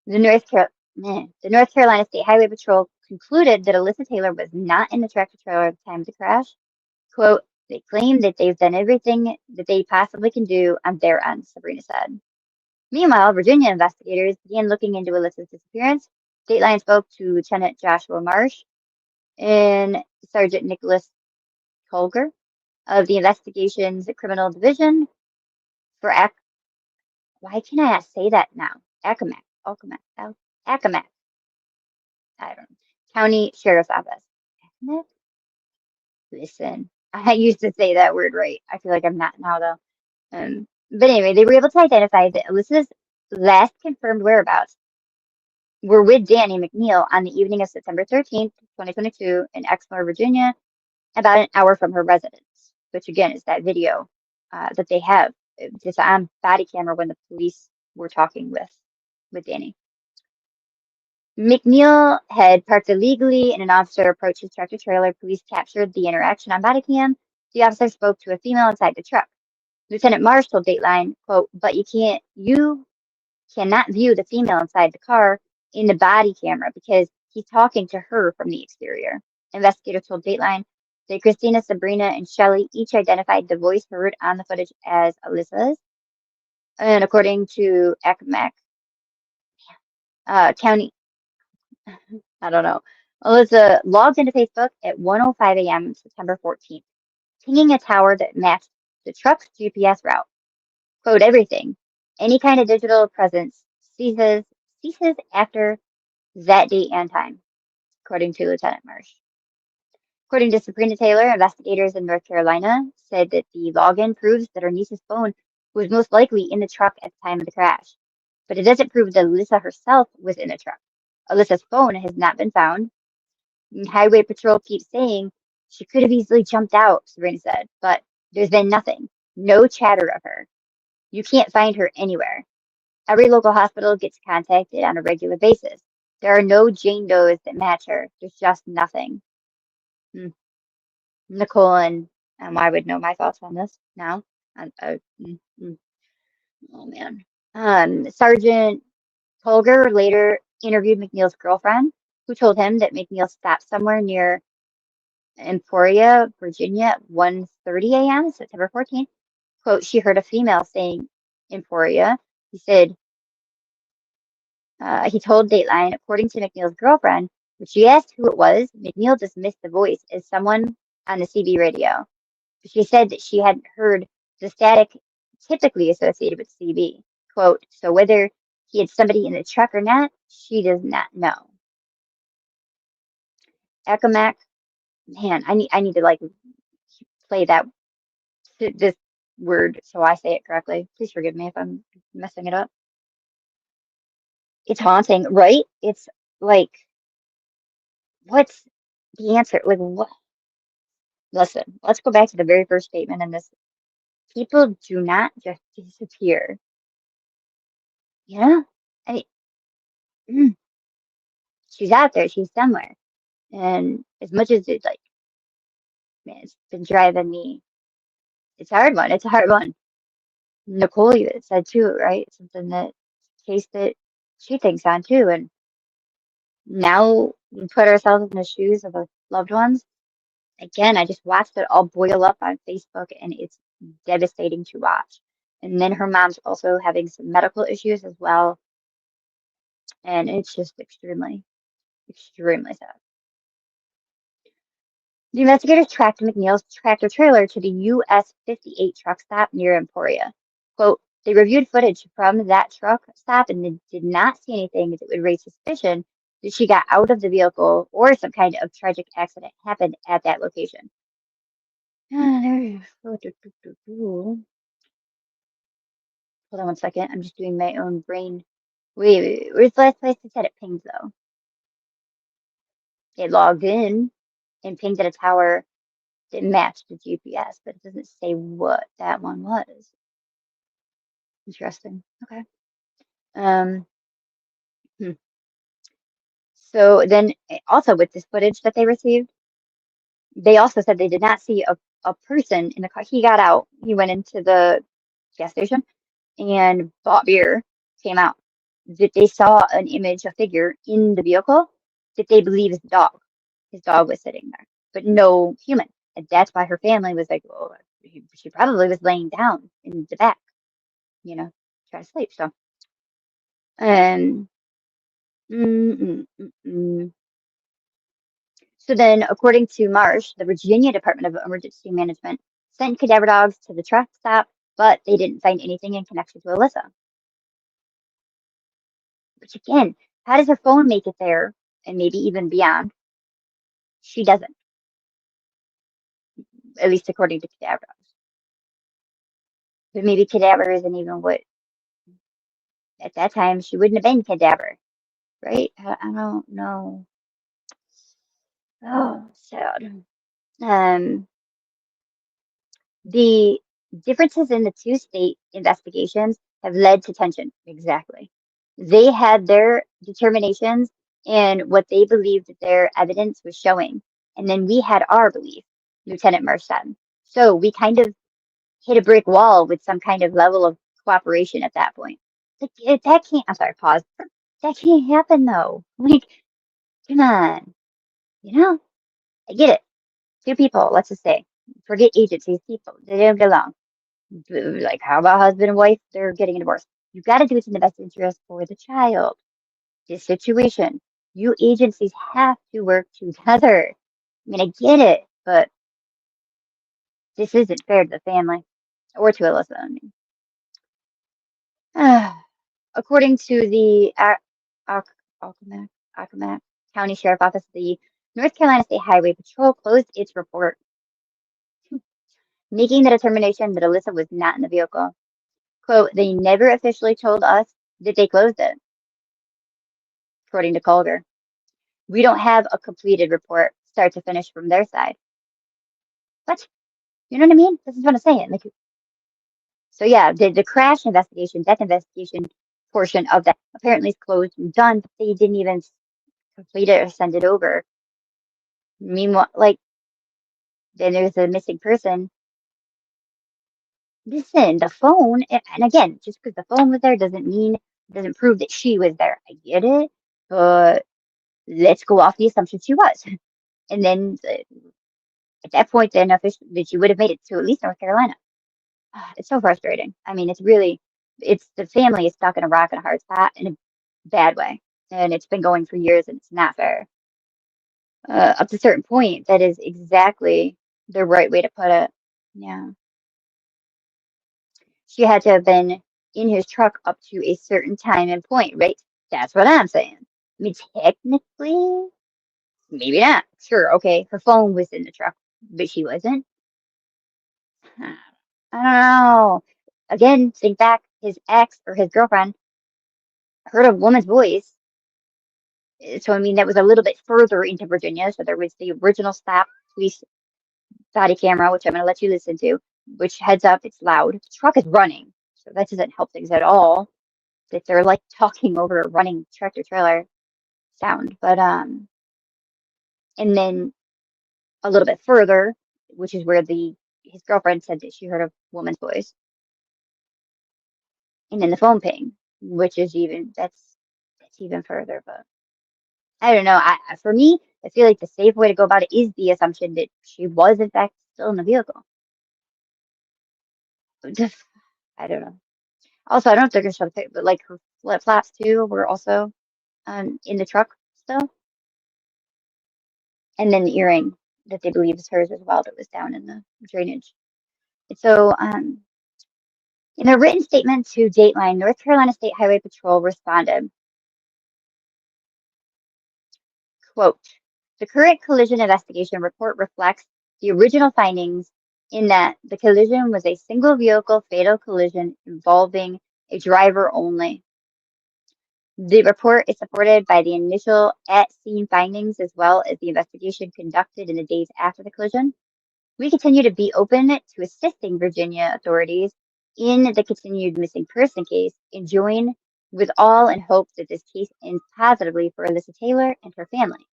The North Carolina State Highway Patrol concluded that Alyssa Taylor was not in the tractor trailer at the time of the crash. Quote, they claim that they've done everything that they possibly can do on their end, Sabrina said. Meanwhile, Virginia investigators began looking into Alyssa's disappearance. Dateline spoke to Lieutenant Joshua Marsh and Sergeant Nicholas Colger of the Investigations Criminal Division for why can I not say that now? Accomack. I don't know. County Sheriff's Office. Accomack? Listen, I used to say that word right. I feel like I'm not now though. But anyway, they were able to identify that Alyssa's last confirmed whereabouts were with Danny McNeil on the evening of September 13th, 2022 in Exmoor, Virginia, about an hour from her residence, which again is that video that they have just on body camera when the police were talking with Danny. McNeil had parked illegally and an officer approached his tractor trailer. Police captured the interaction on body cam. The officer spoke to a female inside the truck. Lieutenant Marsh told Dateline, quote, but you cannot view the female inside the car in the body camera because he's talking to her from the exterior. Investigators told Dateline that Christina, Sabrina, and Shelley each identified the voice heard on the footage as Alyssa's. And according to Accomack County, I don't know, Alyssa logged into Facebook at 1:05 a.m. September 14th, pinging a tower that matched the truck's GPS route. Quote, everything. Any kind of digital presence ceases after that date and time, according to Lieutenant Marsh. According to Sabrina Taylor, investigators in North Carolina said that the login proves that her niece's phone was most likely in the truck at the time of the crash. But it doesn't prove that Alyssa herself was in the truck. Alyssa's phone has not been found. Highway Patrol keeps saying she could have easily jumped out, Sabrina said, but there's been nothing. No chatter of her. You can't find her anywhere. Every local hospital gets contacted on a regular basis. There are no Jane Does that match her. There's just nothing. Nicole and I would know my thoughts on this now. Oh man. Sergeant Colger later interviewed McNeil's girlfriend, who told him that McNeil stopped somewhere near Emporia, Virginia at 1:30 a.m. September 14th. Quote, she heard a female saying Emporia. He said, He told Dateline, according to McNeil's girlfriend, when she asked who it was, McNeil dismissed the voice as someone on the CB radio. She said that she hadn't heard the static typically associated with CB. Quote, so whether he had somebody in the truck or not, she does not know. Accomack, man, I need to like play this word so I say it correctly. Please forgive me if I'm messing it up. It's haunting, right? It's like, what's the answer? Like, what? Listen, let's go back to the very first statement in this. People do not just disappear. You know? I mean, she's out there, she's somewhere. And as much as it's like, man, it's been driving me, it's a hard one. It's a hard one. Nicole even said too, right? Something that case that she thinks on too. And now we put ourselves in the shoes of the loved ones. Again, I just watched it all boil up on Facebook and it's devastating to watch. And then her mom's also having some medical issues as well. And it's just extremely, extremely sad. The investigators tracked McNeil's tractor trailer to the US 58 truck stop near Emporia. Quote, they reviewed footage from that truck stop and they did not see anything that would raise suspicion that she got out of the vehicle or some kind of tragic accident happened at that location. Hold on one second. I'm just doing my own brain. Wait, where's the last place it said it pinged though? It logged in and pinged at a tower that matched the GPS, but it doesn't say what that one was. Interesting. Okay. So then also with this footage that they received, they also said they did not see a person in the car. He got out. He went into the gas station and bought beer, came out. That they saw an image, a figure in the vehicle that they believe is the dog. His dog was sitting there, but no human. And that's why her family was like, well, she probably was laying down in the back, you know, trying to sleep. So, um, mm, mm, mm, mm. So then, according to Marsh, the Virginia Department of Emergency Management sent cadaver dogs to the truck stop, but they didn't find anything in connection to Alyssa. Which again, how does her phone make it there and maybe even beyond? She doesn't, at least according to cadaver dogs. But maybe cadaver isn't even what, at that time, she wouldn't have been cadaver, right? I don't know. Oh, sad. The differences in the two state investigations have led to tension. Exactly. They had their determinations and what they believed that their evidence was showing. And then we had our belief, Lieutenant Marsh said. So we kind of hit a brick wall with some kind of level of cooperation at that point. Like, that can't, I'm sorry, pause. That can't happen though. Like, come on. You know, I get it. Two people, let's just say, forget agencies, people, they don't get along. Like, how about husband and wife? They're getting a divorce. You got to do what's in the best interest for the child. This situation, you agencies have to work together. I mean, I get it, but this isn't fair to the family or to Alyssa. I mean, according to the Accomack County Sheriff Office, the North Carolina State Highway Patrol closed its report, making the determination that Alyssa was not in the vehicle. Quote, they never officially told us that they closed it, according to Colger. We don't have a completed report, start to finish from their side. What? You know what I mean? This is what I'm saying. Like, so yeah, the crash investigation, death investigation portion of that apparently is closed and done, but they didn't even complete it or send it over. Meanwhile, like, then there's a missing person. Listen, the phone, and again, just because the phone was there doesn't prove that she was there. I get it, but let's go off the assumption she was. And then at that point, then officially, that you would have made it to at least North Carolina. It's so frustrating. I mean, it's the family is stuck in a rock and a hard spot, and bad way. And it's been going for years and it's not fair. Up to a certain point, that is exactly the right way to put it. Yeah. She had to have been in his truck up to a certain time and point, right? That's what I'm saying. I mean, technically, maybe not. Sure, okay, her phone was in the truck, but she wasn't. I don't know. Again, think back, his ex or his girlfriend heard a woman's voice. So, I mean, that was a little bit further into Virginia. So there was the original stop police body camera, which I'm going to let you listen to, which heads up, it's loud. The truck is running. So that doesn't help things at all. That they're like talking over a running tractor trailer sound. But, and then a little bit further, which is where his girlfriend said that she heard a woman's voice. And then the phone ping, which is that's even further. But I don't know. For me, I feel like the safe way to go about it is the assumption that she was in fact still in the vehicle. I don't know. Also, I don't know if they're gonna show the pic, but like her flip flops too were also in the truck still, and then the earring that they believe is hers as well that was down in the drainage. And so, in a written statement to Dateline, North Carolina State Highway Patrol responded, quote, the current collision investigation report reflects the original findings in that the collision was a single vehicle fatal collision involving a driver only. The report is supported by the initial at-scene findings as well as the investigation conducted in the days after the collision. We continue to be open to assisting Virginia authorities in the continued missing person case and join with all in hopes that this case ends positively for Alyssa Taylor and her family.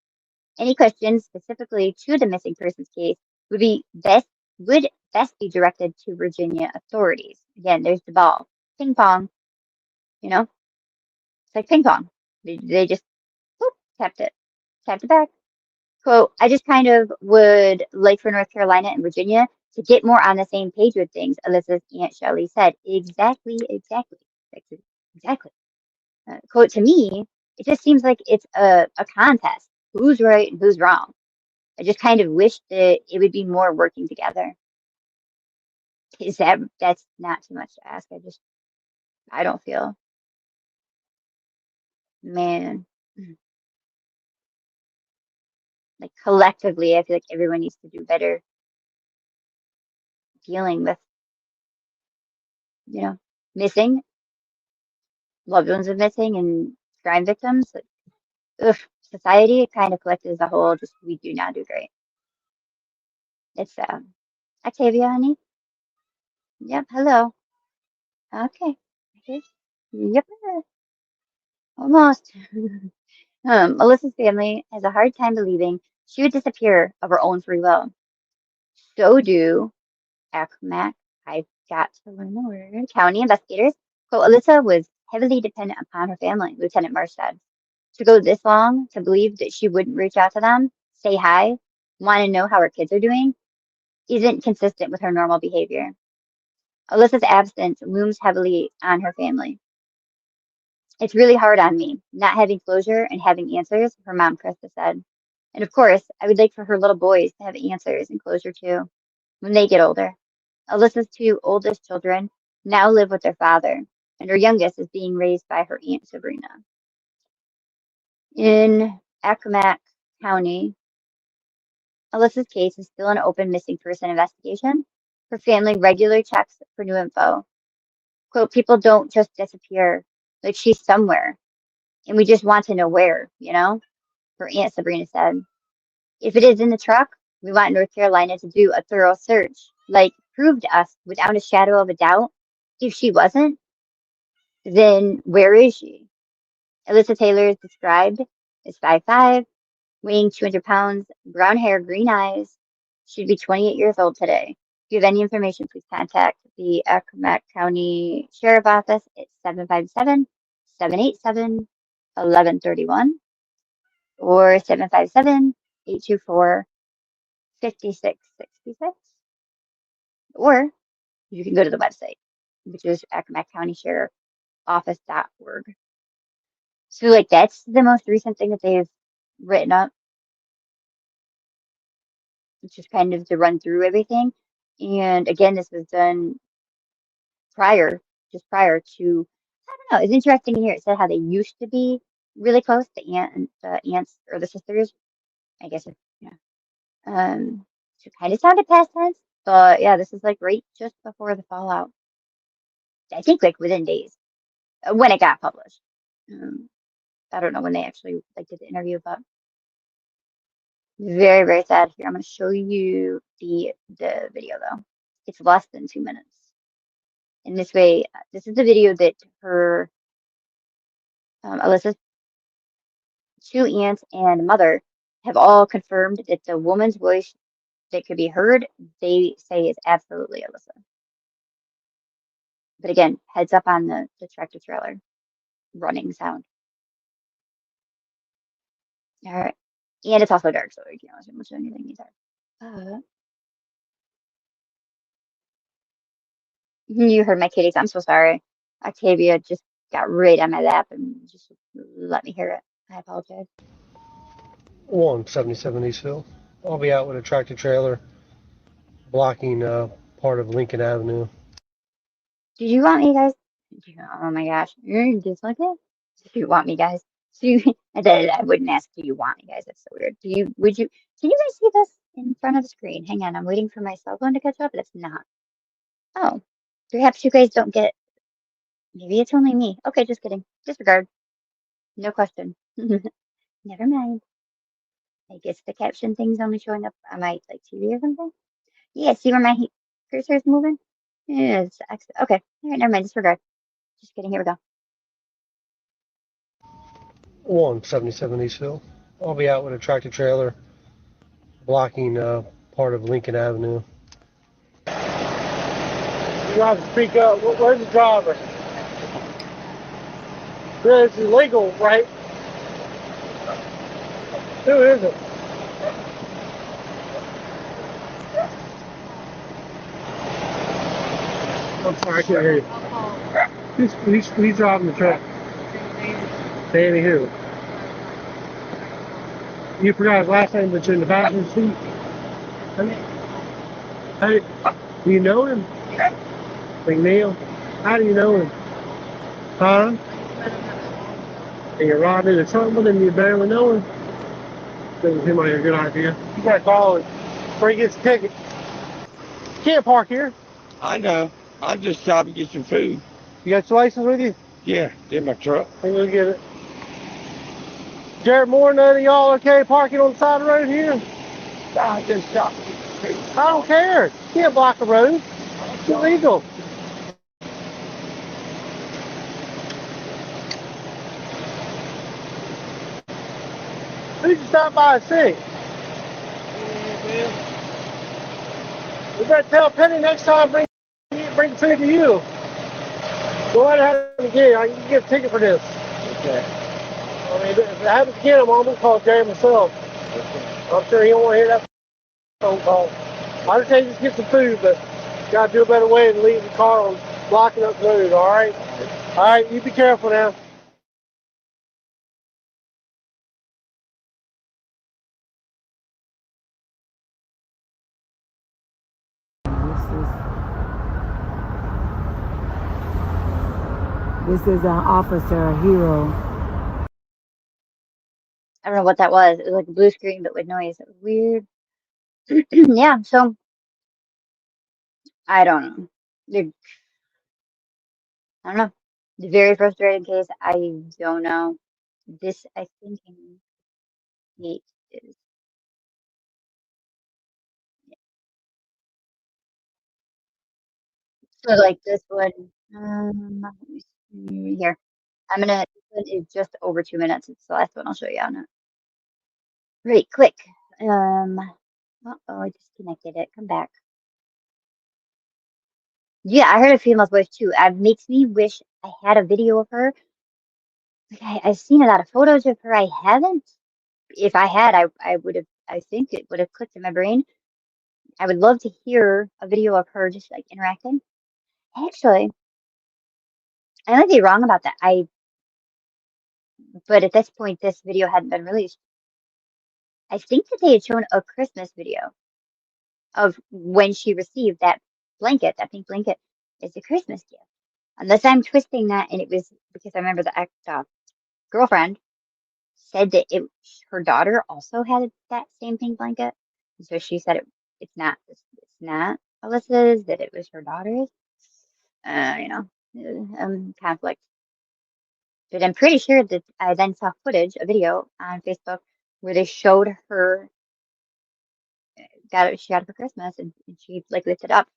Any questions specifically to the missing persons case would best be directed to Virginia authorities. Again, there's the ball. Ping pong, you know? It's like ping pong. They just whoop, tapped it back. Quote, I just kind of would like for North Carolina and Virginia to get more on the same page with things, Alyssa's Aunt Shelley said. Exactly. Quote, to me, it just seems like it's a contest. Who's right and who's wrong? I just kind of wish that it would be more working together. That's not too much to ask. I don't feel, man, like collectively, I feel like everyone needs to do better dealing with, missing, loved ones of missing and crime victims. Like, ugh, society kind of collected as a whole, just we do not do great. It's Octavia, honey. Yep, hello. Okay. Okay. Yep. Almost. Alyssa's family has a hard time believing she would disappear of her own free will. So do Accomack. I've got to learn the word. County investigators. Quote, Alyssa was heavily dependent upon her family, Lieutenant Marsh said. To go this long to believe that she wouldn't reach out to them, say hi, want to know how her kids are doing, isn't consistent with her normal behavior. Alyssa's absence looms heavily on her family. It's really hard on me, not having closure and having answers, her mom, Krista, said. And of course, I would like for her little boys to have answers and closure too, when they get older. Alyssa's two oldest children now live with their father, and her youngest is being raised by her Aunt Sabrina. In Accomack County, Alyssa's case is still an open missing person investigation. Her family regularly checks for new info. Quote, people don't just disappear, like she's somewhere, and we just want to know where, her Aunt Sabrina said. If it is in the truck, we want North Carolina to do a thorough search, like prove to us without a shadow of a doubt. If she wasn't, then where is she? Alyssa Taylor is described as 5'5", weighing 200 pounds, brown hair, green eyes. She'd be 28 years old today. If you have any information, please contact the Accomack County Sheriff Office at 757-787-1131 or 757-824-5666. Or you can go to the website, which is accomackcountysheriffoffice.org. So like that's the most recent thing that they've written up, just kind of to run through everything. And again, this was done prior, just prior to, I don't know, it's interesting to hear it said how they used to be really close, the aunts or the sisters, I guess, yeah. So it kind of sounded past tense, but yeah, this is like right just before the fallout. I think like within days when it got published. Um, I don't know when they actually like did the interview, but very, very sad. Here, I'm going to show you the video though. It's less than 2 minutes. And this way, this is the video that her, Alyssa's two aunts and mother have all confirmed that the woman's voice that could be heard, they say is absolutely Alyssa. But again, heads up on the tractor trailer running sound. All right. And it's also dark, so you can't listen much of anything either. You heard my kitties. I'm so sorry. Octavia just got right on my lap and just let me hear it. I apologize. 177 Eastville. I'll be out with a tractor trailer blocking part of Lincoln Avenue. Did you want me, guys? Oh my gosh. You're just like it? Do you want me, guys? I wouldn't ask, do you want me, guys? That's so weird. Can you guys see this in front of the screen? Hang on, I'm waiting for my cell phone to catch up, but it's not. Oh, perhaps you guys don't get, maybe it's only me. Okay, just kidding. Disregard. No question. Never mind. I guess the caption thing's only showing up on my like TV or something. Yeah, see where my cursor is moving? Yeah, it's okay. All right, never mind. Disregard. Just kidding. Here we go. 177 Eastville. I'll be out with a tractor trailer blocking part of Lincoln Avenue. You have to speak up. Where's the driver? It's illegal, right? Who is it? I'm sorry, I can't hear you. Who's driving the truck? Danny who? You forgot his last name, but you're in the passenger seat? Hey, do you know him? McNeil? How do you know him? Huh? And you're riding in the trunk with him, you barely know him? Doesn't seem like a good idea. You gotta call him before he gets a ticket. You can't park here. I know. I'm just trying to get some food. You got your license with you? Yeah, in my truck. I'm gonna get it. Jared Moore, none of y'all okay parking on the side of the road here? I just stopped to get some food. I don't care. You can't block the road. It's illegal. Who'd you stop by and see? We better tell Penny next time bring the food to you. Go ahead and have it again. I can get a ticket for this. Okay. I mean, if it happens again, I'm gonna call Jerry myself. Okay. I'm sure he don't want to hear that phone call. I understand you just get some food, but you gotta do a better way than leaving the car on blocking up the road, all right? All right, you be careful now. This is an officer, a hero. I don't know what that was. It was like a blue screen, but with noise. It was weird. Yeah. So I don't know. I don't know. The very frustrating case. I don't know. This I think date is. So like this one, let me see here. This one is just over 2 minutes. It's the last one I'll show you on it. Right, click. I disconnected it. Come back. Yeah, I heard a female's voice too. It makes me wish I had a video of her. Like I've seen a lot of photos of her. I haven't. If I had, I would have. I think it would have clicked in my brain. I would love to hear a video of her just like interacting. Actually, I might be wrong about that. But at this point, this video hadn't been released. I think that they had shown a Christmas video of when she received that blanket, that pink blanket, as a Christmas gift. Unless I'm twisting that, and it was because I remember the girlfriend said that her daughter also had that same pink blanket, and so she said it's not Alyssa's, that it was her daughter's. Conflict. But I'm pretty sure that I then saw footage, a video on Facebook where they showed her she got it for Christmas, and she like lifted up.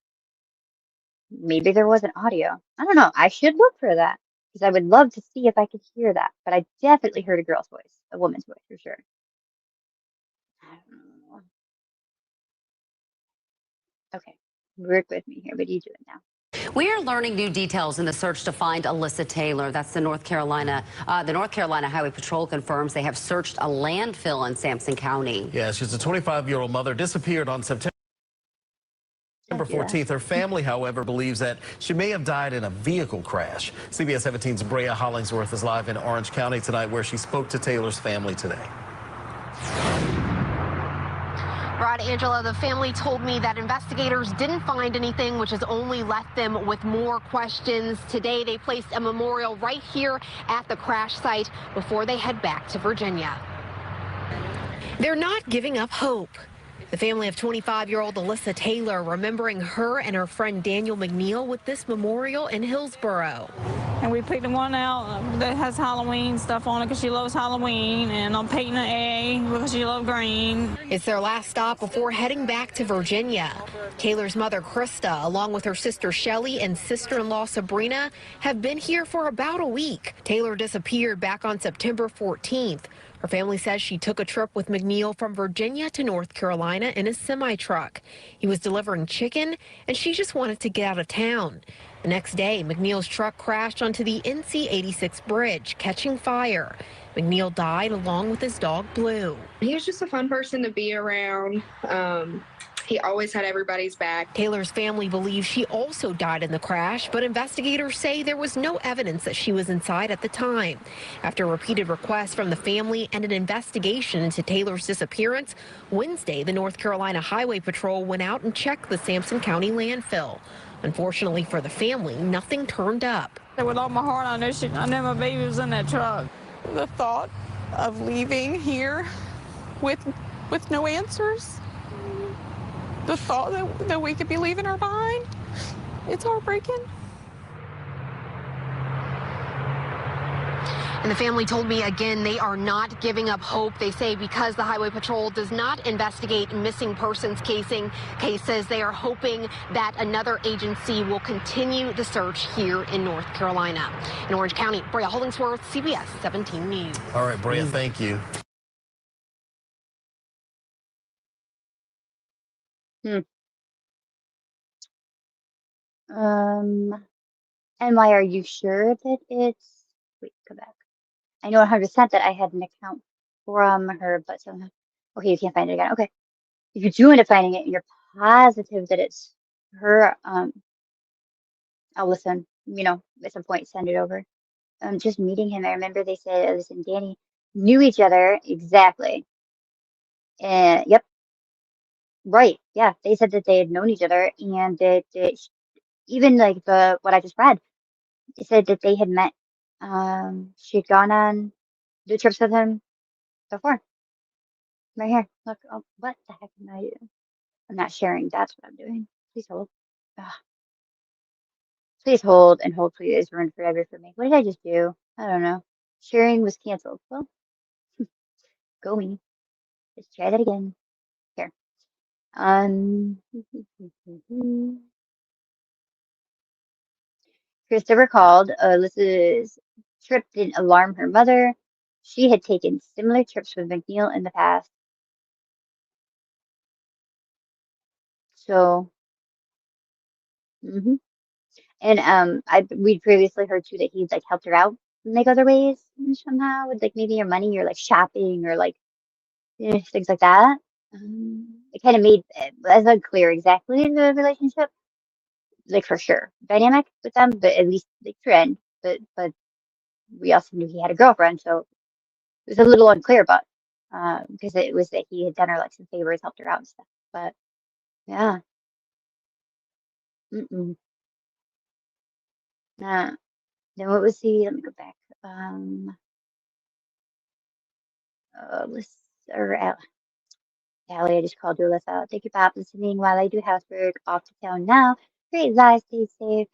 Maybe there was an audio. I don't know. I should look for that because I would love to see if I could hear that. But I definitely heard a girl's voice, a woman's voice for sure. I don't know. Okay, work with me here. What are you doing now? We are learning new details in the search to find Alyssa Taylor. That's the North Carolina Highway Patrol confirms they have searched a landfill in Sampson County. Yeah, she's a 25-year-old mother, disappeared on September 14th. Her family, however, believes that she may have died in a vehicle crash. CBS 17's Brea Hollingsworth is live in Orange County tonight, where she spoke to Taylor's family today. Right, Angela, the family told me that investigators didn't find anything, which has only left them with more questions. Today, they placed a memorial right here at the crash site before they head back to Virginia. They're not giving up hope. The family of 25-year-old Alyssa Taylor remembering her and her friend Daniel McNeil with this memorial in Hillsboro. And we picked the one out that has Halloween stuff on it because she loves Halloween, and I'm painting an A because she loves green. It's their last stop before heading back to Virginia. Taylor's mother, Krista, along with her sister Shelly and sister-in-law Sabrina, have been here for about a week. Taylor disappeared back on September 14th. Her family says she took a trip with McNeil from Virginia to North Carolina in a semi-truck. He was delivering chicken, and she just wanted to get out of town. The next day, McNeil's truck crashed onto the NC 86 bridge, catching fire. McNeil died along with his dog, Blue. He was just a fun person to be around. He always had everybody's back. Taylor's family believes she also died in the crash, but investigators say there was no evidence that she was inside at the time. After repeated requests from the family and an investigation into Taylor's disappearance, Wednesday, the North Carolina Highway Patrol went out and checked the Sampson County landfill. Unfortunately for the family, nothing turned up. With all my heart, I knew my baby was in that truck. The thought of leaving here with no answers, the thought that we could be leaving her behind, it's heartbreaking. And the family told me again they are not giving up hope. They say because the Highway Patrol does not investigate missing persons cases, they are hoping that another agency will continue the search here in North Carolina. In Orange County, Brea Hollingsworth, CBS 17 News. All right, Brea, thank you. And why are you sure that it's, wait, go back. I know 100% that I had an account from her, but somehow, okay, you can't find it again. Okay. If you do end up finding it, and you're positive that it's her, I'll listen, at some point, send it over. Just meeting him, I remember they said Alyssa and Danny knew each other exactly. And yep. Right. Yeah. They said that they had known each other, and that even like what I just read, they said that they had met. She'd gone on the trips with him before. Right here. Look. Oh, what the heck am I doing? I'm not sharing. That's what I'm doing. Please hold. Ugh. Please hold, and hopefully it's ruined forever for me. What did I just do? I don't know. Sharing was canceled. Well, go me. Let's try that again. Here. Christopher called. Alyssa's trip didn't alarm her mother. She had taken similar trips with McNeil in the past. So, and we'd previously heard too that he'd like helped her out in like other ways somehow with like maybe your money or like shopping or like things like that. It kind of made it was unclear exactly the relationship, like for sure dynamic with them, but at least like friend. But we also knew he had a girlfriend, so was a little unclear, but because it was that he had done her like some favors, helped her out and stuff. But yeah, mm-mm. Nah. Then what was he? Let me go back. Liz or Allie, I just called you Alyssa. Thank you for listening while I do housework. Off to town now. Great lives, stay safe.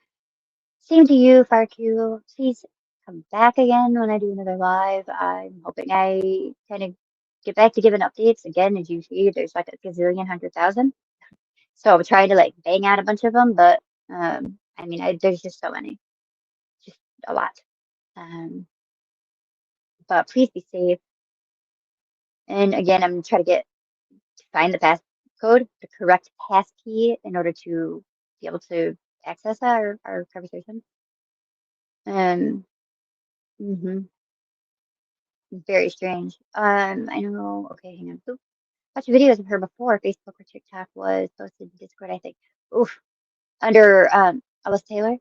Same to you, FarQ. Please come back again when I do another live. I'm hoping I kind of get back to giving updates again. As you see, there's like a gazillion 100,000. So I'm trying to like bang out a bunch of them, but I mean, there's just so many, just a lot. But please be safe. And again, I'm trying to find the passcode, the correct passkey, in order to be able to access our conversation. Mm-hmm. Very strange. I know. Okay, hang on. Oop. Watch videos of her before Facebook or TikTok was posted to Discord, I think. Oof. Under Alice Taylor,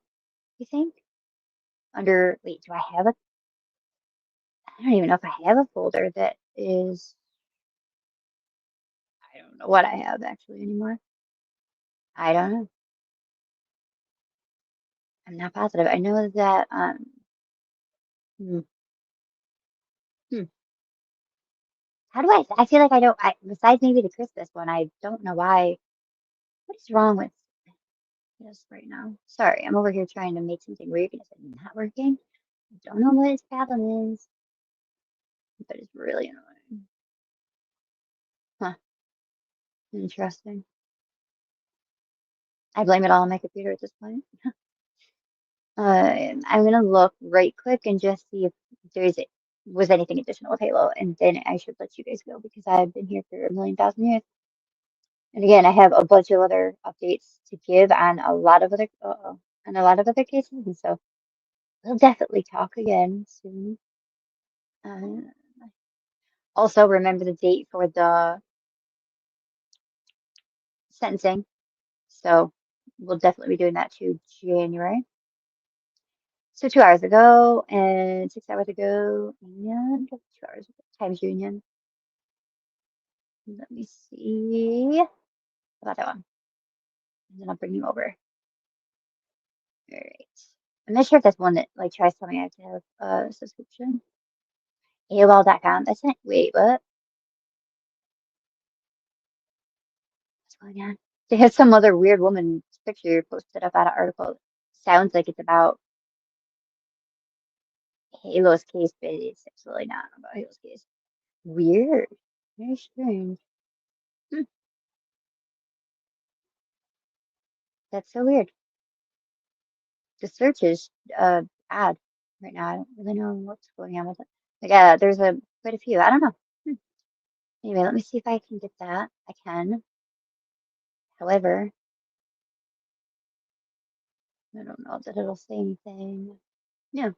you think? Under wait, do I have a? I don't even know if I have a folder that is. I don't know what I have actually anymore. I don't know. I'm not positive. I know that hmm, hmm. How do I feel like I don't besides maybe the Christmas one, I don't know why. What is wrong with this right now? Sorry, I'm over here trying to make something work and it's not working. I don't know what his problem is, but it's really annoying. Huh. Interesting. I blame it all on my computer at this point. I'm gonna look right quick and just see if was anything additional with Halo, and then I should let you guys go because I've been here for a million thousand years. And again, I have a bunch of other updates to give on a lot of other cases, and so we'll definitely talk again soon. Uh, Also, remember the date for the sentencing. So we'll definitely be doing that too, January. So 2 hours ago and 6 hours ago and 2 hours ago, Times Union. Let me see about that one. And then I'll bring you over. All right. I'm not sure if that's one that like tries to tell me I have to have a subscription. AOL.com. That's it. Wait, what? What's going on? They have some other weird woman's picture posted up on an article. Sounds like it's about Halo's case, but it's absolutely not about Halo's case. Weird. Very strange. Hmm. That's so weird. The search is odd right now. I don't really know what's going on with it. Like, there's quite a few. I don't know. Hmm. Anyway, let me see if I can get that. I can. However, I don't know that it'll say anything. No.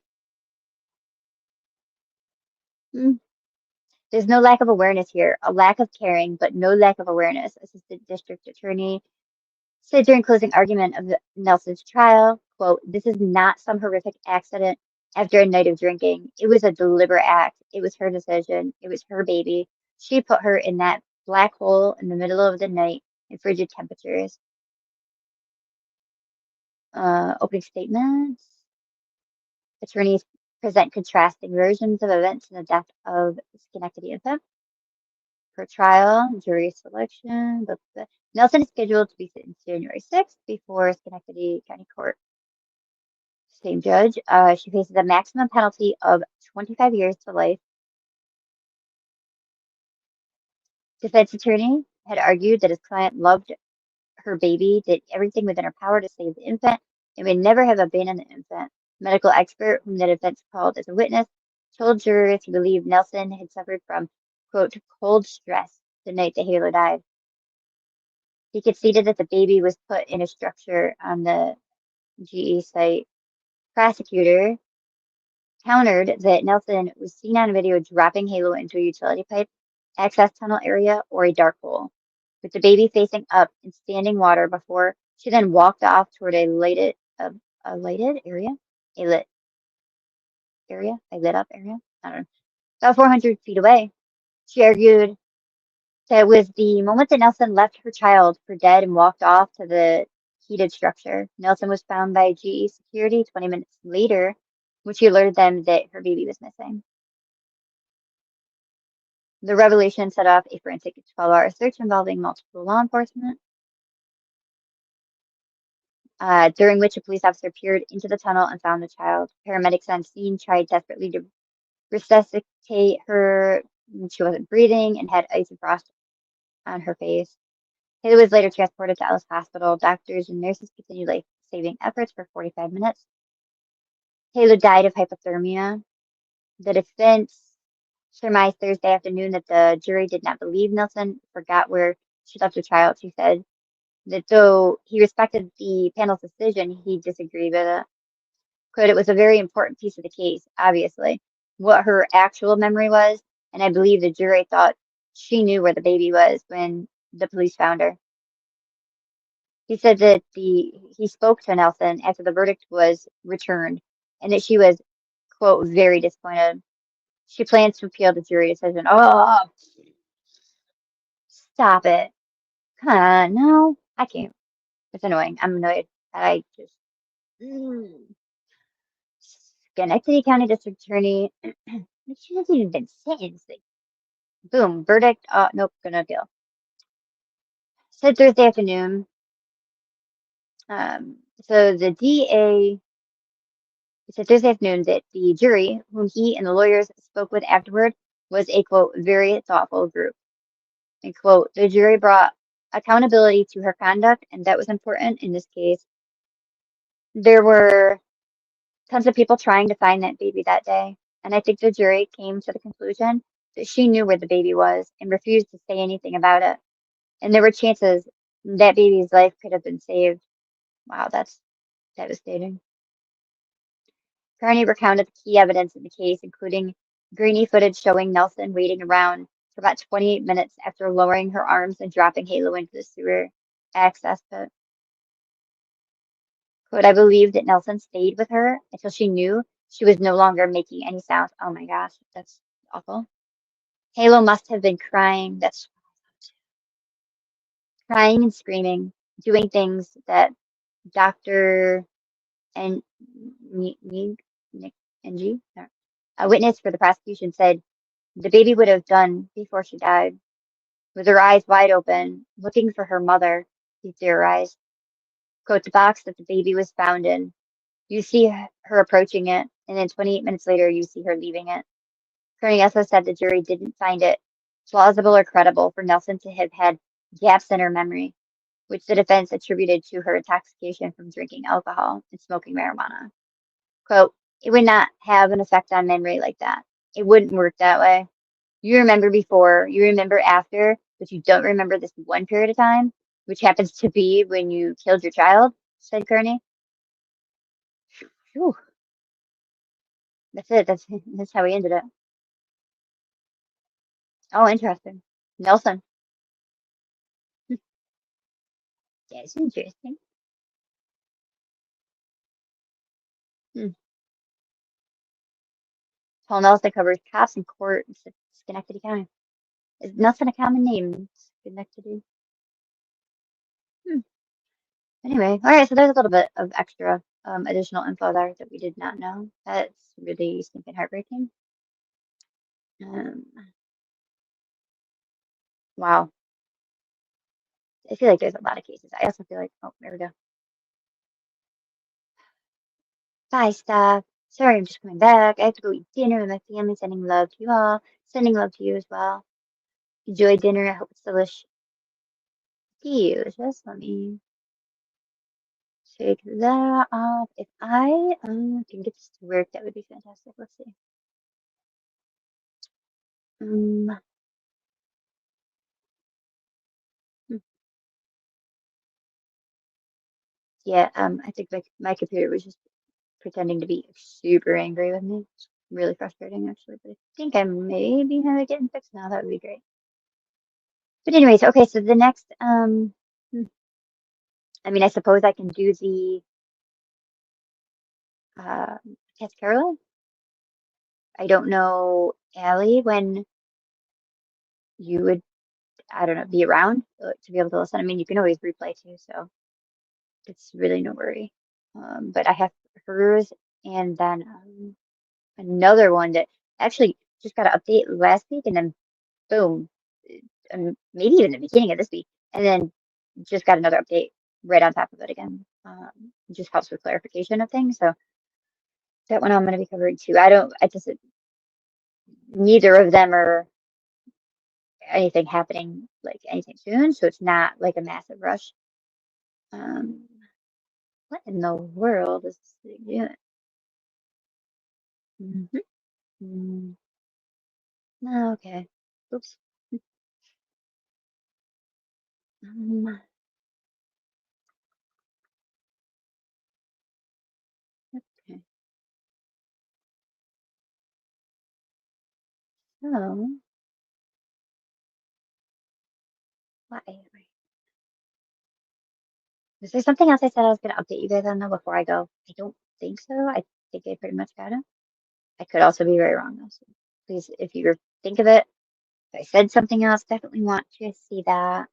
Hmm. There's no lack of awareness here. A lack of caring, but no lack of awareness. Assistant District Attorney said during closing argument of Nelson's trial, quote, "This is not some horrific accident after a night of drinking. It was a deliberate act. It was her decision. It was her baby. She put her in that black hole in the middle of the night in frigid temperatures." Opening statements. Attorneys present contrasting versions of events in the death of Schenectady infant. Per trial, jury selection. But Nelson is scheduled to be sentenced January 6th before Schenectady County Court. Same judge. She faces a maximum penalty of 25 years to life. Defense attorney had argued that his client loved her baby, did everything within her power to save the infant, and would never have abandoned the infant. Medical expert, whom the defense called as a witness, told jurors he believed Nelson had suffered from, quote, cold stress the night that Halo died. He conceded that the baby was put in a structure on the GE site. Prosecutor countered that Nelson was seen on video dropping Halo into a utility pipe, access tunnel area, or a dark hole, with the baby facing up in standing water before she then walked off toward a lighted area, a lit up area. I don't know. about 400 feet away. She argued that it was the moment that Nelson left her child for dead and walked off to the heated structure. Nelson was found by GE security 20 minutes later, when she alerted them that her baby was missing. The revelation set off a forensic 12-hour search involving multiple law enforcement, during which a police officer peered into the tunnel and found the child. Paramedics on scene tried desperately to resuscitate her. She wasn't breathing and had ice and frost on her face. Taylor was later transported to Ellis Hospital. Doctors and nurses continued life-saving efforts for 45 minutes. Taylor died of hypothermia. The defense surmised Thursday afternoon that the jury did not believe Nelson forgot where she left her child. She said that though he respected the panel's decision, he disagreed with it. Quote, it was a very important piece of the case, obviously, what her actual memory was, and I believe the jury thought she knew where the baby was when the police found her. He said that he spoke to Nelson after the verdict was returned and that she was, quote, very disappointed. She plans to appeal the jury decision. Oh, stop it. Come on, no, I can't. It's annoying. I'm annoyed. I just. Schenectady County District Attorney. She hasn't even been sentenced. Boom, verdict. Nope, gonna appeal. Said Thursday afternoon. So the DA said Thursday afternoon that the jury, whom he and the lawyers spoke with afterward, was a, quote, very thoughtful group. And, quote, the jury brought accountability to her conduct, and that was important in this case. There were tons of people trying to find that baby that day, and I think the jury came to the conclusion that she knew where the baby was and refused to say anything about it. And there were chances that baby's life could have been saved. Wow, that's devastating. Kearney recounted the key evidence in the case, including grainy footage showing Nelson waiting around for about 28 minutes after lowering her arms and dropping Halo into the sewer access pit. Quote, I believe that Nelson stayed with her until she knew she was no longer making any sounds. Oh my gosh, that's awful. Halo must have been crying. That's crying and screaming, doing things that Dr. and NG, a witness for the prosecution, said the baby would have done before she died, with her eyes wide open, looking for her mother, he theorized. Quote, the box that the baby was found in. You see her approaching it, and then 28 minutes later, you see her leaving it. Kearney also said the jury didn't find it plausible or credible for Nelson to have had gaps in her memory, which the defense attributed to her intoxication from drinking alcohol and smoking marijuana. Quote, it would not have an effect on memory like that. It wouldn't work that way. You remember before, you remember after, but you don't remember this one period of time, which happens to be when you killed your child, said Kearney. Whew. That's it. That's how he ended it. Oh, interesting. Nelson. That's interesting. Paul Nelson covers cops in court in Schenectady County. Is Nelson a common name? Schenectady. Anyway, all right. So there's a little bit of extra additional info there that we did not know. That's really stinking heartbreaking. Wow. I feel like there's a lot of cases. I also feel like, oh, there we go. Bye, stuff. Sorry, I'm just coming back. I have to go eat dinner with my family. Sending love to you all. Sending love to you as well. Enjoy dinner. I hope it's delicious. Delicious. Let me take that off. If I can get this to work, that would be fantastic. Let's see. Hmm. Yeah, I think my computer was just pretending to be super angry with me. It's really frustrating, actually. But I think I maybe have it getting fixed now. That would be great. But anyways, okay. So the next, I mean, I suppose I can do the Caroline. I don't know Allie when you would, I don't know, be around to be able to listen. I mean, you can always replay too, so it's really no worry. But I have hers and then another one that actually just got an update last week and then boom, maybe even the beginning of this week, and then just got another update right on top of it again. It just helps with clarification of things. So that one I'm going to be covering too. I just, neither of them are anything happening like anything soon, so it's not like a massive rush. Um, what in the world is this thing doing? No, okay. Oops. Um, okay. So, why? Was there something else I said I was going to update you guys on though before I go? I don't think so. I think I pretty much got it. I could also be very wrong though. So please, if you think of it, if I said something else, definitely want to see that.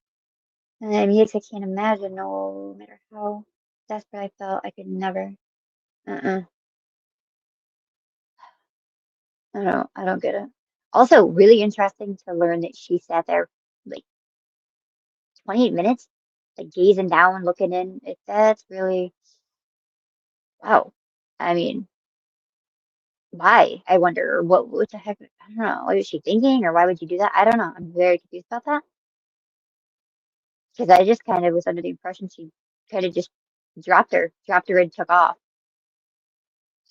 And I mean, I can't imagine, no matter how desperate I felt, I could never. Uh-uh. I don't get it. Also, really interesting to learn that she sat there like 28 minutes, like gazing down, looking in. That's really, wow. I mean, why? I wonder what the heck, I don't know. What was she thinking or why would you do that? I don't know. I'm very confused about that because I just kind of was under the impression she kind of just dropped her and took off.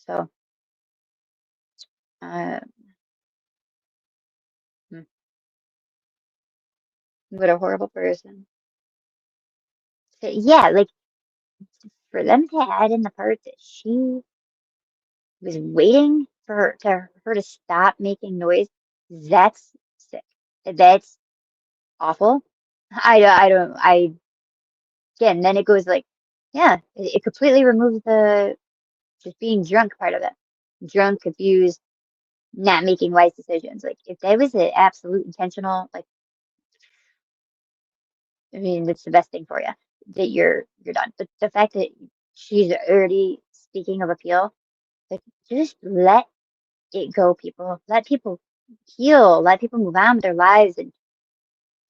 So, uh, hmm, what a horrible person. So, yeah, like for them to add in the part that she was waiting for her to stop making noise, that's sick. That's awful. Again, then it goes like, yeah, it completely removes the just being drunk part of it. Drunk, confused, not making wise decisions. Like if that was an absolute intentional, like I mean, that's the best thing for you that you're done. But the fact that she's already speaking of appeal, like just let it go, people. Let people heal. Let people move on with their lives. And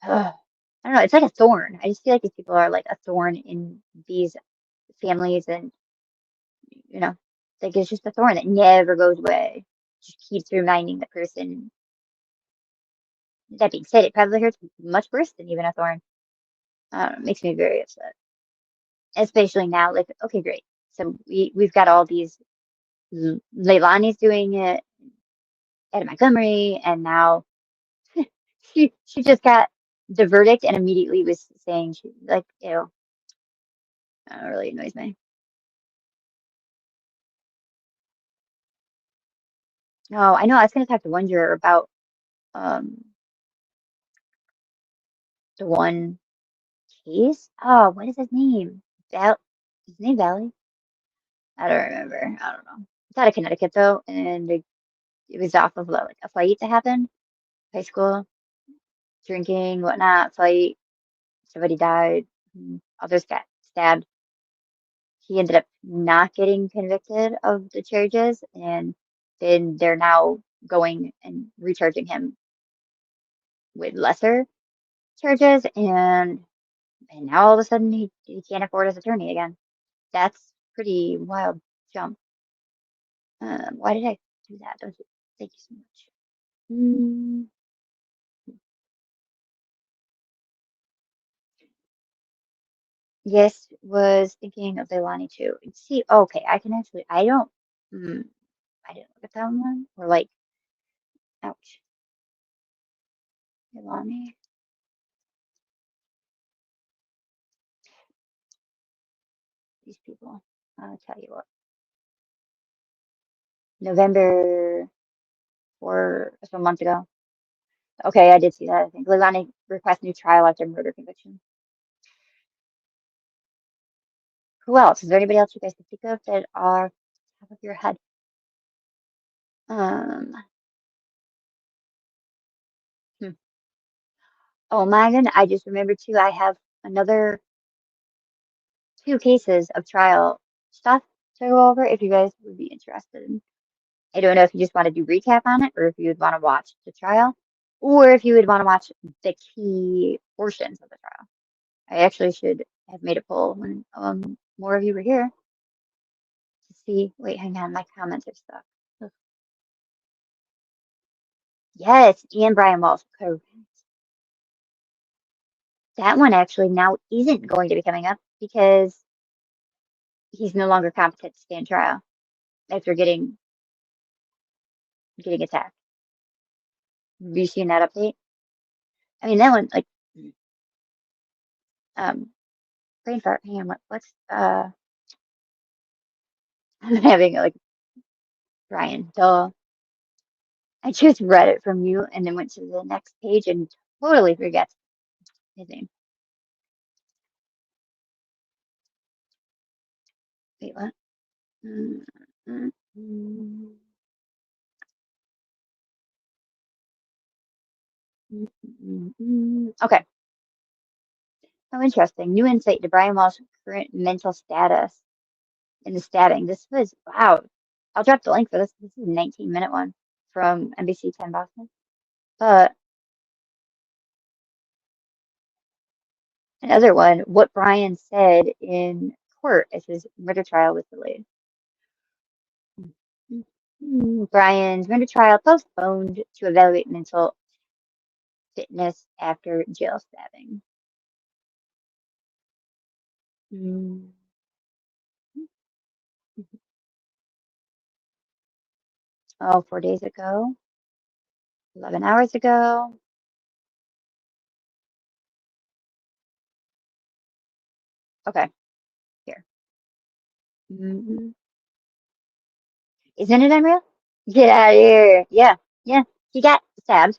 I don't know. It's like a thorn. I just feel like these people are like a thorn in these families, and you know, like it's just a thorn that never goes away. Just keeps reminding the person. That being said, it probably hurts much worse than even a thorn. It makes me very upset, especially now. Like, okay, great. So we've got all these. Leilani's doing it at Montgomery, and now she just got the verdict and immediately was saying she like ew. That really annoys me. No, I know I was gonna talk to one juror about um the one case. Oh, what is his name? His name Valley? I don't remember. I don't know. It's out of Connecticut though, and it was off of like a fight that happened. High school, drinking, whatnot, fight. Somebody died. Others got stabbed. He ended up not getting convicted of the charges, and then they're now going and recharging him with lesser charges, and now all of a sudden he can't afford his attorney again. That's pretty wild jump. Why did I do that? Thank you so much. Mm, yes, was thinking of Leilani too. See, okay, I can actually. Mm, I didn't look at that one. Or like, ouch, Leilani. These people. I'll tell you what. November or so a month ago. Okay, I did see that. I think Leilani requests new trial after murder conviction. Who else? Is there anybody else you guys can think of that are top of your head? Um, Oh my goodness, I just remembered too, I have another 2 cases of trial stuff to go over if you guys would be interested. I don't know if you just want to do recap on it or if you would want to watch the trial or if you would want to watch the key portions of the trial. I actually should have made a poll when more of you were here to see. Wait, hang on, my comments are stuck. Ugh. Yes, and Brian Walsh. Correct. That one actually now isn't going to be coming up because he's no longer competent to stand trial after getting attacked. Have you seen that update? I mean, that one, like, brain fart. Hang on, what's I'm having like Brian. Duh. I just read it from you and then went to the next page and totally forget his name. Wait, what? Mm, mm, mm, Okay. Oh, interesting. New insight to Brian Walsh's current mental status in the stabbing. This was, wow. I'll drop the link for this. This is a 19-minute one from NBC 10 Boston. But another one, what Brian said in court as his murder trial was delayed. Brian's murder trial postponed to evaluate mental fitness after jail stabbing. Oh, 4 days ago, 11 hours ago. Okay, here. Isn't it unreal? Get out of here. Yeah, yeah. He got stabbed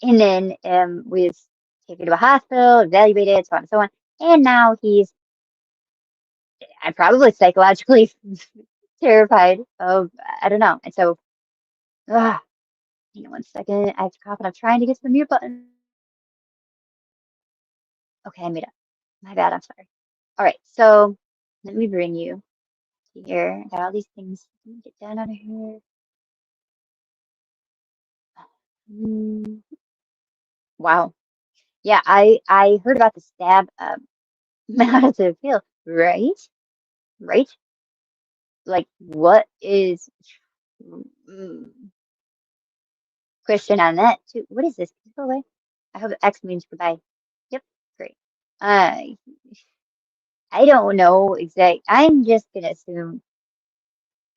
and then was taken to a hospital, evaluated, so on and so on. And now he's probably psychologically terrified of, I don't know. And so, hang on 1 second. I have to cough and I'm trying to get to the mute button. Okay, I made it. My bad, I'm sorry. All right, so let me bring you here. I got all these things. Let me get down out of here. Wow. Yeah, I heard about the stab. How does it feel? Right? Right? Like, what is question on that too? What is this? Go away. I hope X means goodbye. Yep, great. I don't know exact. I'm just gonna assume.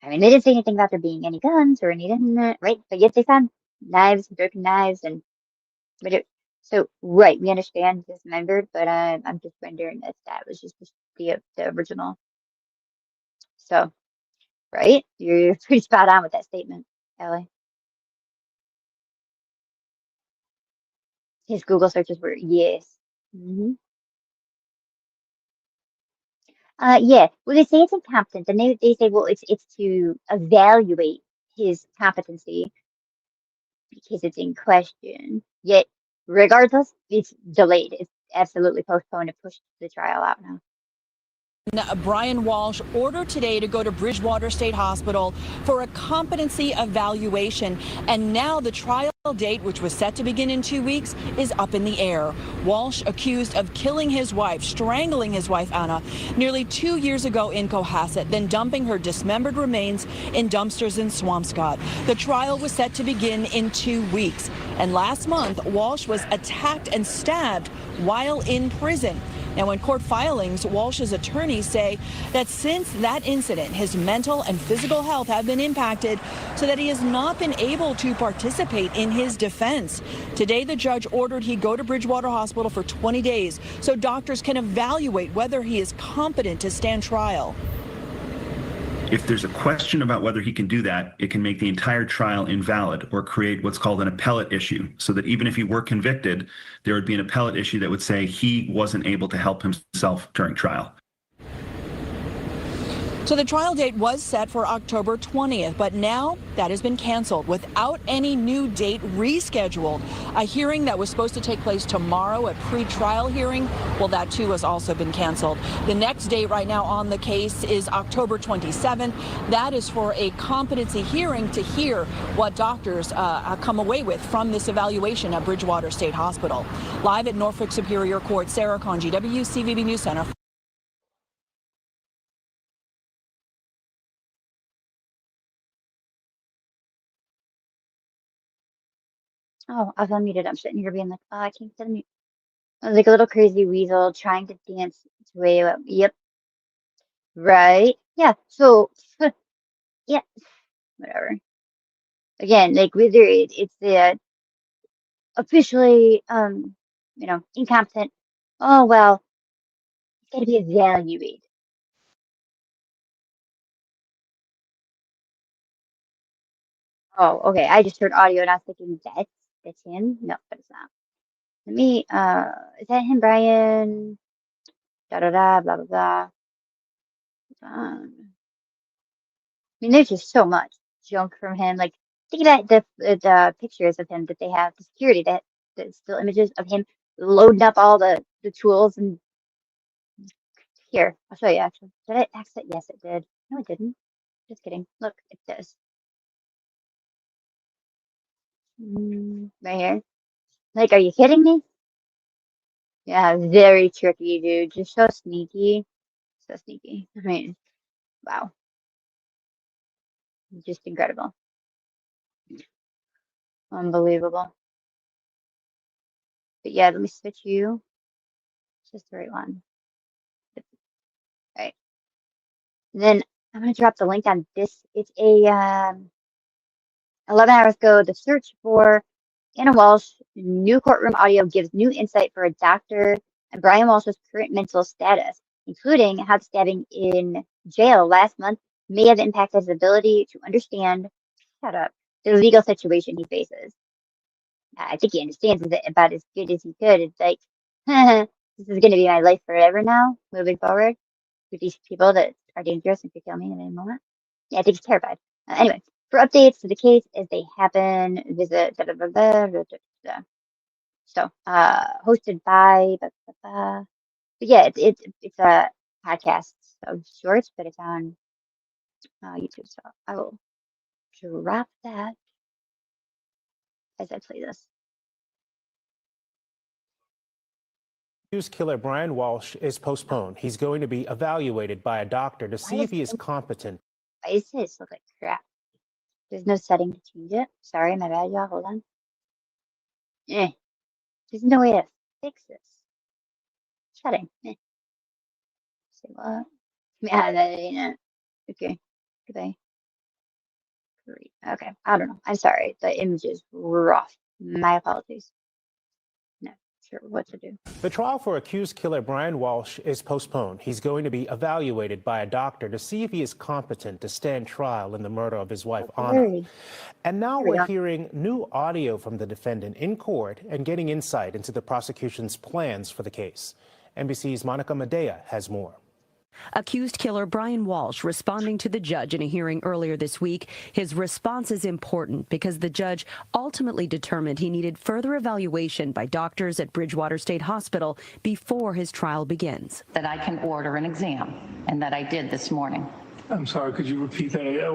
I mean, they didn't say anything about there being any guns or anything, right? But yet they found knives, broken knives, and but it. So right, we understand dismembered, but I'm just wondering if that was just the original. So right, you're pretty spot on with that statement, Ellie. His Google searches were yes. Yeah. Well, they say it's incompetent, and they say, well, it's to evaluate his competency because it's in question. Yet, regardless, it's delayed. It's absolutely postponed to push the trial out now. Brian Walsh ordered today to go to Bridgewater State Hospital for a competency evaluation. And now the trial date, which was set to begin in 2 weeks, is up in the air. Walsh accused of killing his wife, strangling his wife, Anna, nearly 2 years ago in Cohasset, then dumping her dismembered remains in dumpsters in Swampscott. The trial was set to begin in 2 weeks. And last month, Walsh was attacked and stabbed while in prison. Now, in court filings, Walsh's attorneys say that since that incident, his mental and physical health have been impacted so that he has not been able to participate in his defense. Today, the judge ordered he go to Bridgewater Hospital for 20 days so doctors can evaluate whether he is competent to stand trial. If there's a question about whether he can do that, it can make the entire trial invalid or create what's called an appellate issue, so that even if he were convicted, there would be an appellate issue that would say he wasn't able to help himself during trial. So the trial date was set for October 20th, but now that has been canceled without any new date rescheduled. A hearing that was supposed to take place tomorrow, a pre-trial hearing, well, that too has also been canceled. The next date right now on the case is October 27th. That is for a competency hearing to hear what doctors come away with from this evaluation at Bridgewater State Hospital. Live at Norfolk Superior Court, Sarah Conji, WCVB News Center. Oh, I was unmuted. I'm sitting here being like, oh, I can't get unmute. I was like a little crazy weasel trying to dance its way up. Yep. Right. Yeah. So, yeah, whatever. Again, like whether it's the officially, incompetent. Oh, well, it's got to be evaluated. Oh, okay. I just heard audio and I was thinking that's him. No, but it's not. Let me, is that him, Brian? Da da da, blah blah blah. I mean, there's just so much junk from him. Like, think about the pictures of him that they have, the security that still images of him loading up all the tools. And here, I'll show you actually. Did it exit? Yes, it did. No, it didn't. Just kidding. Look, it does. Right here. Like, are you kidding me? Yeah, very tricky, dude. Just so sneaky. So sneaky. I mean, wow. Just incredible. Unbelievable. But yeah, let me switch you. It's just the right one. Right. And then I'm going to drop the link on this. It's a 11 hours ago. The search for Anna Walsh new courtroom audio gives new insight for a doctor and Brian Walsh's current mental status, including how the stabbing in jail last month may have impacted his ability to understand, the legal situation he faces. I think he understands it about as good as he could. It's like, this is going to be my life forever now, moving forward, with these people that are dangerous and could kill me at any moment. Yeah, I think he's terrified. Anyway, for updates to the case as they happen, visit So, hosted by, but yeah, it's a podcast of sorts, but it's on YouTube. So I will drop that as I play this. Accused killer Brian Walsh is postponed. He's going to be evaluated by a doctor to see if he is competent. Why does this look like crap? There's no setting to change it. Sorry, my bad, y'all. Hold on. There's no way to fix this. Setting. Say what? Yeah, that ain't it. Okay. Goodbye. Great. Okay. I don't know. I'm sorry. The image is rough. My apologies. Not sure what to do. The trial for accused killer Brian Walsh is postponed. He's going to be evaluated by a doctor to see if he is competent to stand trial in the murder of his wife, Anna. And now we're hearing new audio from the defendant in court and getting insight into the prosecution's plans for the case. NBC's Monica Medea has more. Accused killer Brian Walsh responding to the judge in a hearing earlier this week. His response is important because the judge ultimately determined he needed further evaluation by doctors at Bridgewater State Hospital before his trial begins. That I can order an exam, and that I did this morning. I'm sorry, could you repeat that?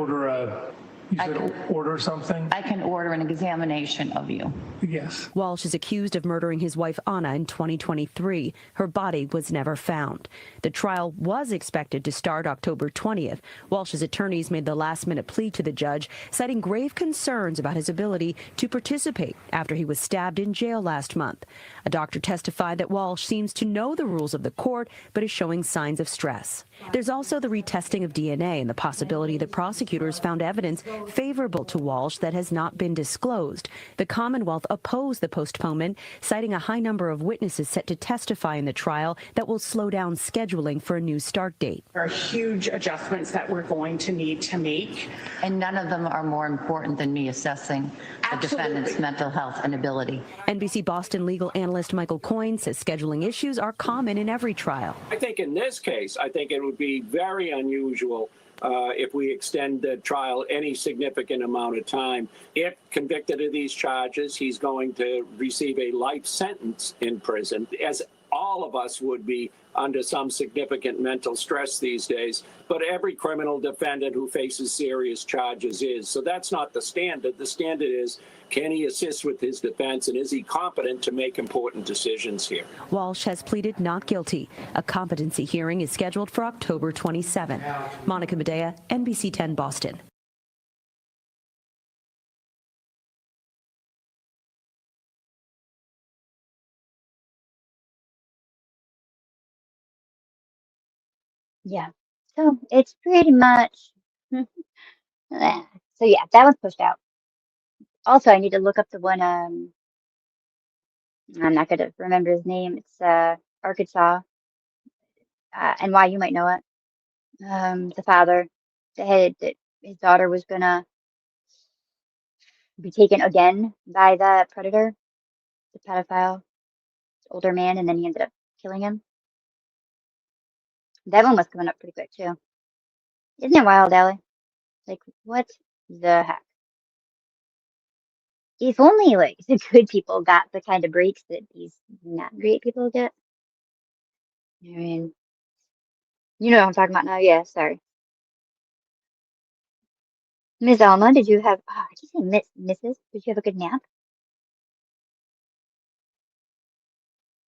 Order something? I can order an examination of you. Yes. Walsh is accused of murdering his wife Anna in 2023. Her body was never found. The trial was expected to start October 20th. Walsh's attorneys made the last-minute plea to the judge, citing grave concerns about his ability to participate after he was stabbed in jail last month. A doctor testified that Walsh seems to know the rules of the court, but is showing signs of stress. There's also the retesting of DNA and the possibility that prosecutors found evidence favorable to Walsh that has not been disclosed. The Commonwealth opposed the postponement, citing a high number of witnesses set to testify in the trial that will slow down scheduling for a new start date. There are huge adjustments that we're going to need to make. And none of them are more important than me assessing the defendant's mental health and ability. NBC Boston legal analyst analyst Michael Coyne says scheduling issues are common in every trial. I think in this case, I think it would be very unusual if we extend the trial any significant amount of time. If convicted of these charges, he's going to receive a life sentence in prison, as all of us would be under some significant mental stress these days. But every criminal defendant who faces serious charges is. So that's not the standard. The standard is, can he assist with his defense, and is he competent to make important decisions here? Walsh has pleaded not guilty. A competency hearing is scheduled for October 27. Monica Medea, NBC 10 Boston. Yeah. So it's pretty much. So yeah, that one's pushed out. Also, I need to look up the one. I'm not gonna remember his name. It's Arkansas, and why you might know it. The father that his daughter was gonna be taken again by the predator, the pedophile, older man, and then he ended up killing him. That one was coming up pretty quick too. Isn't it wild, Allie? Like, what the heck? If only like the good people got the kind of breaks that these not great people get. I mean, you know what I'm talking about now. Yeah, sorry. Miss Alma, did you have, did you say Mrs.? Did you have a good nap?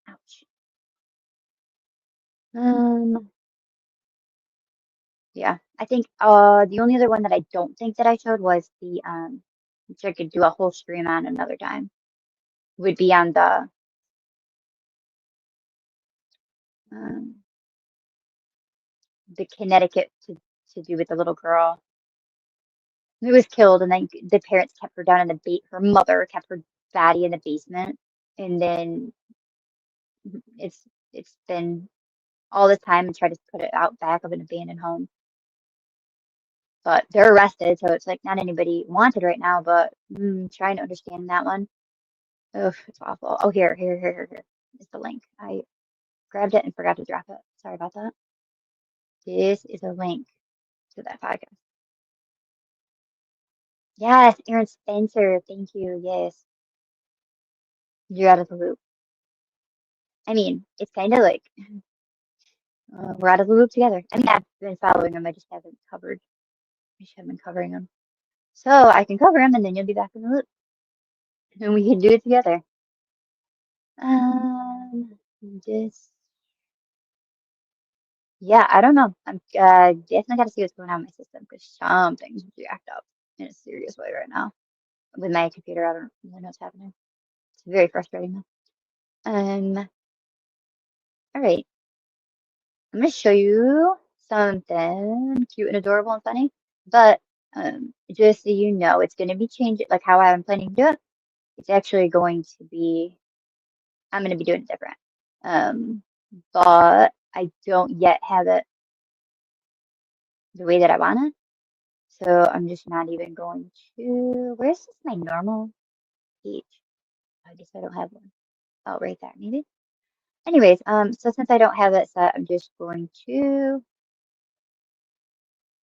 Ouch. Yeah, I think the only other one that I don't think that I showed was the which I could do a whole stream on another time, would be on um the Connecticut to do with the little girl who was killed, and then the parents kept her down in the her mother kept her body in the basement, and then it's been all this time and tried to put it out back of an abandoned home. But they're arrested, so it's like not anybody wanted right now, but trying to understand that one. Oh, it's awful. Oh, here. Is the link. I grabbed it and forgot to drop it. Sorry about that. This is a link to that podcast. Yes, Aaron Spencer. Thank you. Yes. You're out of the loop. I mean, it's kind of like we're out of the loop together. I mean, I've been following him. I just haven't covered. I just haven't been covering him. So I can cover him, and then you'll be back in the loop, and we can do it together. This. Yeah, I don't know. I'm definitely got to see what's going on in my system because something's jacked up in a serious way right now with my computer. I don't really know what's happening. It's very frustrating though. All right. I'm gonna show you something cute and adorable and funny, but just so you know, it's gonna be changed like how I'm planning to do it. It's actually going to be. I'm gonna be doing it different. But I don't yet have it the way that I want it. So I'm just not even going to, where's this my normal page? I guess I don't have one. Oh, right there, maybe. Anyways, so since I don't have it set, I'm just going to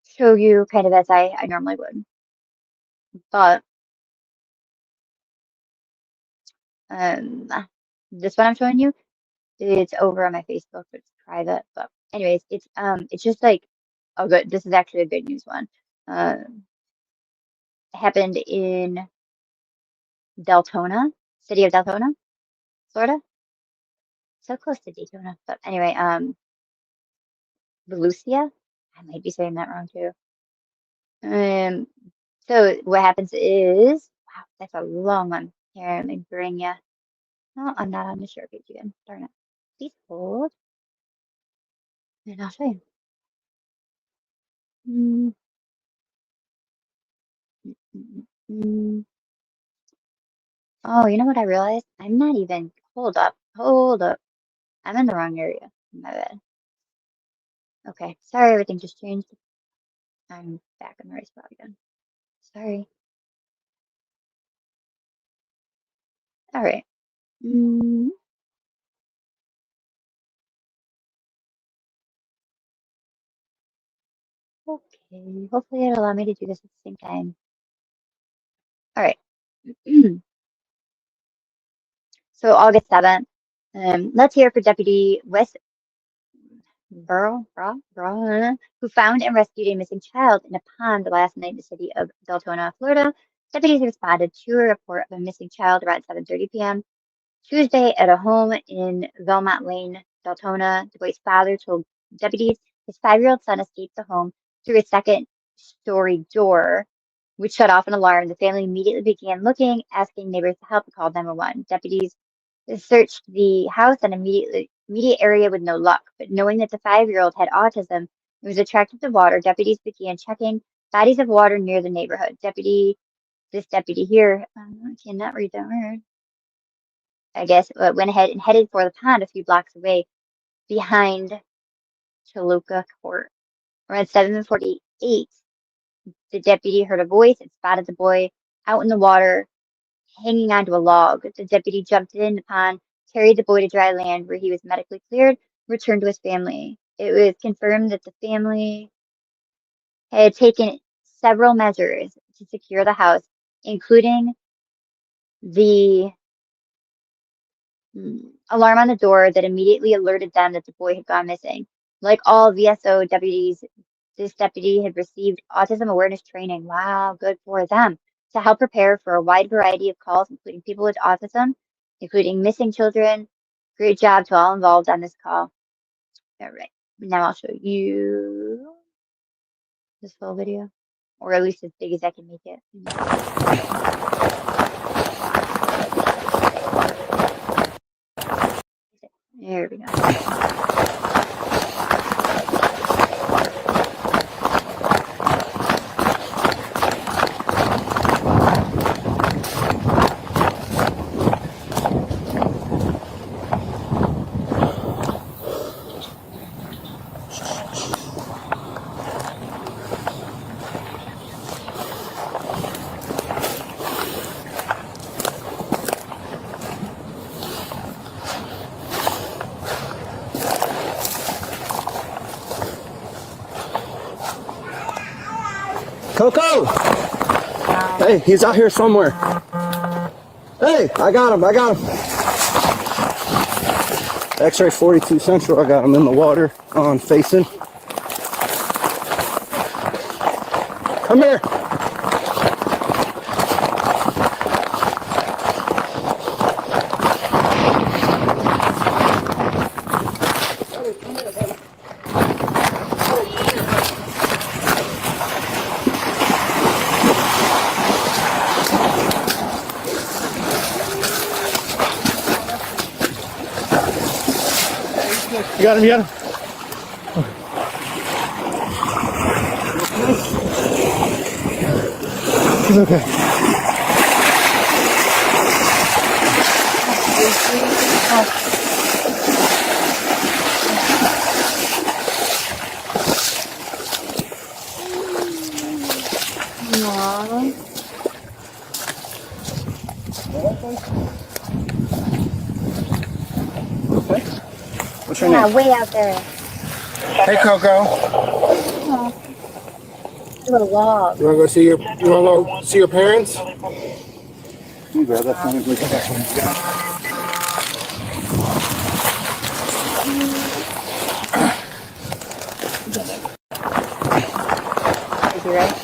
show you kind of as I normally would. But this one I'm showing you, it's over on my Facebook, but it's private. But anyways, it's just like, oh good, this is actually a good news one. It happened in Deltona, city of Deltona, Florida. So close to Daytona. But anyway, Volusia. I might be saying that wrong too. So what happens is, wow, that's a long one. Here, let me bring you. No, I'm not on the share page again. Darn it. Please hold, and I'll show you. Mm, mm, mm, mm. Oh, you know what I realized? I'm not even. Hold up. Hold up. I'm in the wrong area. My bad. Okay. Sorry, everything just changed. I'm back in the right spot again. Sorry. All right. Okay, hopefully it'll allow me to do this at the same time. All right. So August 7th, let's hear for Deputy Wes who found and rescued a missing child in a pond last night in the city of Deltona, Florida. Deputies responded to a report of a missing child around 7:30 p.m. Tuesday at a home in Velmont Lane, Deltona. The boy's father told deputies his 5-year-old son escaped the home through a second-story door, which shut off an alarm. The family immediately began looking, asking neighbors to help, and called 911. Deputies searched the house and immediate area with no luck, but knowing that the 5-year-old had autism and was attracted to water, deputies began checking bodies of water near the neighborhood. This deputy here, I cannot read that word, I guess, went ahead and headed for the pond a few blocks away behind Toluca Court. Around 7:48, the deputy heard a voice and spotted the boy out in the water, hanging onto a log. The deputy jumped in the pond, carried the boy to dry land where he was medically cleared, returned to his family. It was confirmed that the family had taken several measures to secure the house, including the alarm on the door that immediately alerted them that the boy had gone missing. Like all VSO deputies, this deputy had received autism awareness training. Wow, good for them. To help prepare for a wide variety of calls, including people with autism, including missing children. Great job to all involved on this call. All right, now I'll show you this full video, or at least as big as I can make it. There we go. Coco! Hey, he's out here somewhere. Hey, I got him, X-ray 42 Central, I got him in the water on facing. Come here. You got him, you got him? He's okay. Aww. What's your name? Way out there. Hey, Coco. Aww. Little log. You wanna go see your parents? You grab that phone and go get that one. Is he right?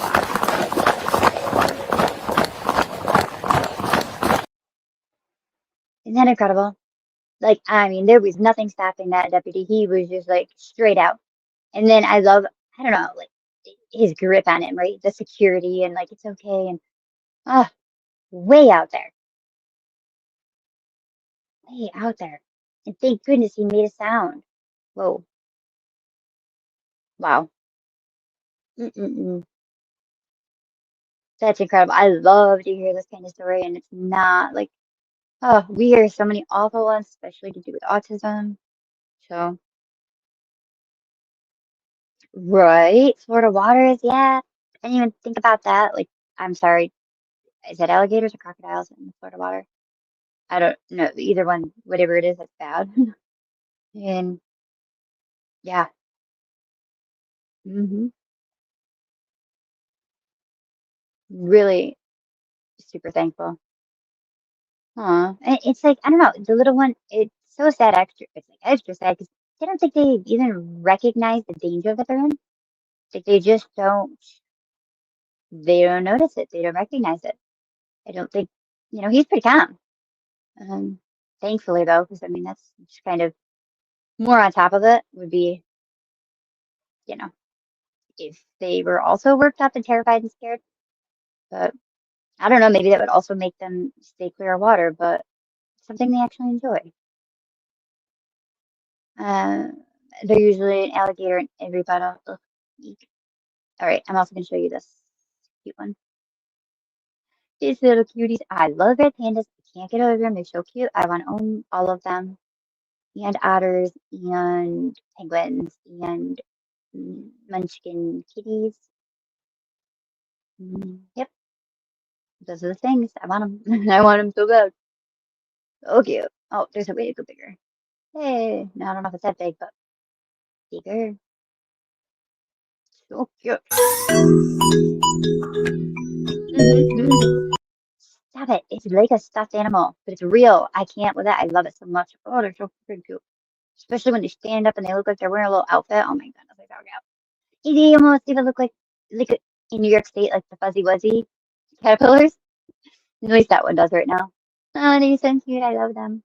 Isn't that incredible? Like, I mean, there was nothing stopping that deputy. He was just like straight out. And then I don't know, like his grip on him, right? The security and like, it's okay. And way out there. Way out there. And thank goodness he made a sound. Whoa. Wow. Mm-mm-mm. That's incredible. I love to hear this kind of story. And it's not like, we hear so many awful ones, especially to do with autism. So, right. Florida waters. Yeah. I didn't even think about that. Like, I'm sorry. Is that alligators or crocodiles in the Florida water? I don't know. Either one, whatever it is, that's bad. And yeah. really super thankful. Aw, it's like, I don't know, the little one, it's so sad extra, it's like extra sad because I don't think they even recognize the danger that they're in. Like they don't notice it. They don't recognize it. I don't think, he's pretty calm. Um, Thankfully though, because I mean, that's just kind of more on top of it would be, you know, if they were also worked up and terrified and scared. But I don't know, maybe that would also make them stay clear of water, but something they actually enjoy. Uh, they're usually an alligator in every bottle. Ugh, eek. All right, I'm also going to show you this cute one. These little cuties. I love red pandas. I can't get over them. They're so cute. I want to own all of them. And otters and penguins and munchkin kitties. Yep, those are the things. I want them. I want them so bad. Oh, cute. Oh, there's a way to go bigger. Hey, no, I don't know if it's that big, but bigger. So cute. Stop it. It's like a stuffed animal, but it's real. I can't with that. I love it so much. Oh, they're so freaking cute. Especially when they stand up and they look like they're wearing a little outfit. Oh my goodness, I gotta go. They almost even look like in New York State, like the Fuzzy Wuzzy caterpillars. At least that one does right now. Oh, they're so cute. I love them.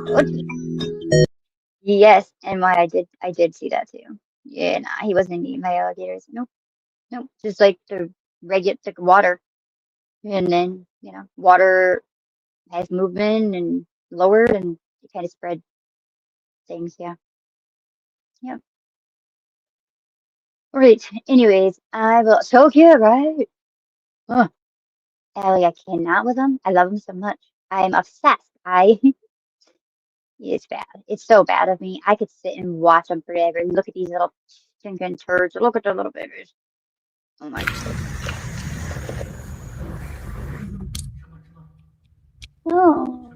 Okay. Yes, and why I did see that too. Yeah, nah, he wasn't eaten by alligators. Nope, nope. Just like the regular like water, and then water has movement and lowered, and it kind of spread things. Yeah, yeah. All right. Anyways, I will. So cute, right? Oh, Allie, I cannot with them. I love them so much. I'm obsessed. It's bad. It's so bad of me. I could sit and watch them forever. Look at these little stinking turds. Look at the little babies. Oh my goodness. Oh.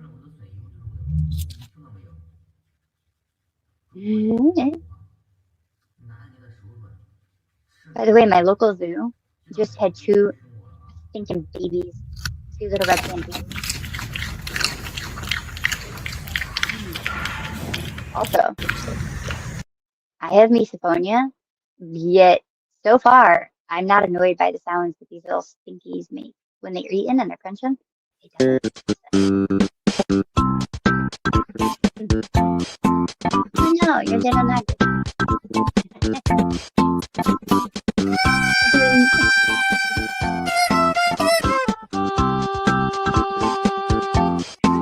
By the way, my local zoo just had two stinking babies, two little red panda babies. Also, I have misophonia, yet so far I'm not annoyed by the sounds that these little stinkies make when they're eaten and they're crunching. No, you're dead on that.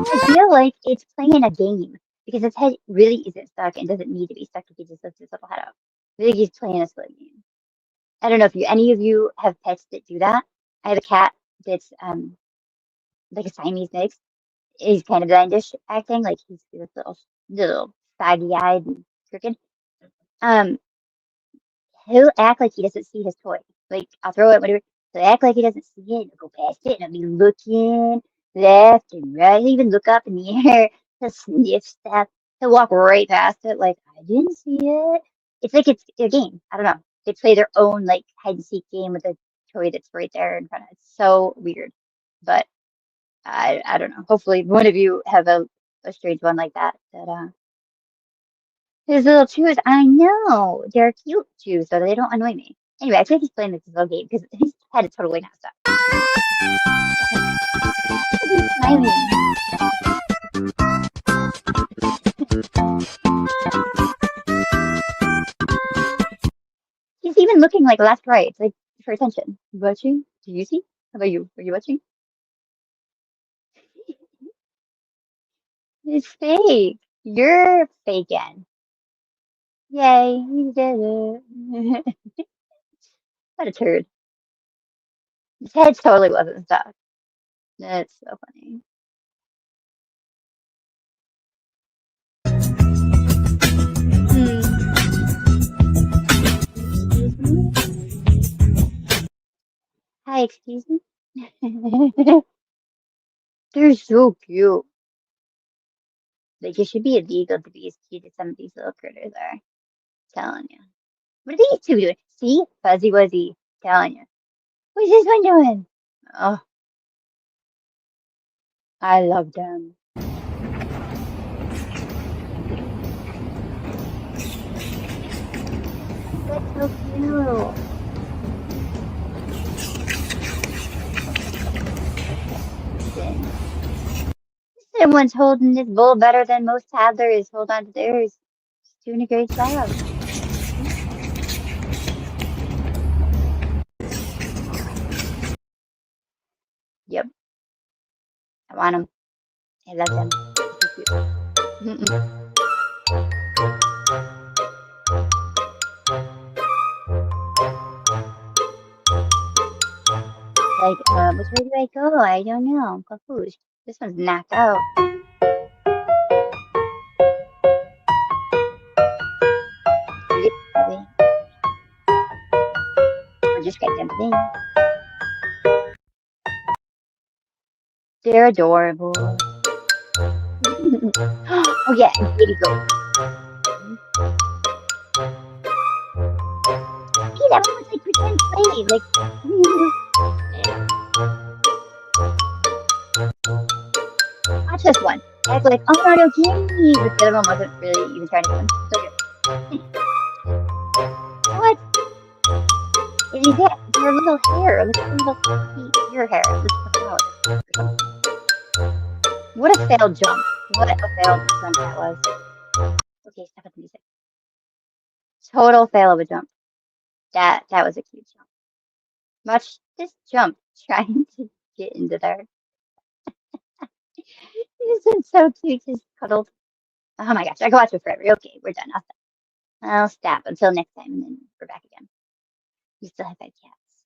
I feel like it's playing a game because its head really isn't stuck and doesn't need to be stuck if you just lift its little head up. I think he's playing a silly game. I don't know if any of you have pets that do that. I have a cat that's like a Siamese mix. He's kind of blindish acting, like he's this little saggy eyed and crooked. Um, he'll act like he doesn't see his toy. Like I'll throw it, whatever. He'll act like he doesn't see it. He'll go past it, and I'll be looking left and right. He'll even look up in the air. He'll sniff stuff. He'll walk right past it, like I didn't see it. It's like it's a game. I don't know. They play their own like hide and seek game with a toy that's right there in front of it. It's so weird, but I don't know. Hopefully, one of you have a strange one like that. His little chews, I know. They're cute chews, so they don't annoy me. Anyway, I think he's playing this little game because his head is totally messed up. He's smiling. He's even looking like left, right. It's like for attention. Watching? Do you see? How about you? Are you watching? It's fake. You're faking. Yay, you did it. What a turd. His head totally wasn't stuck. That's so funny. Hi, excuse me. They're so cute. Like, it should be illegal to be as cute as some of these little critters are. Telling you. What are these two doing? See? Fuzzy Wuzzy. Telling you. What's this one doing? Oh, I love them. That's so cute. Someone's holding this bowl better than most toddlers hold on to theirs. She's doing a great job. Yep. I want them. I love them. They're so cute. Like, which way do I go? I don't know. I'm confused. This one's knocked out. Or just get jumped in. They're adorable. Oh yeah, and baby goat. Hey, that one looks like pretend slave. Like, watch this one. Act like, oh no, no kitties. But the other one wasn't really even trying to get him. So good. What? Is he that? Your little hair. Look at the little your hair. It looks like a flower or something. What a failed jump. What a failed jump that was. Okay, stop at the music. Total fail of a jump. That was a cute jump. Watch this jump trying to get into there. This is so cute, just cuddled. Oh my gosh, I could watch it forever. Okay, we're done. I'll stop until next time, and then we're back again. We still have 5 cats.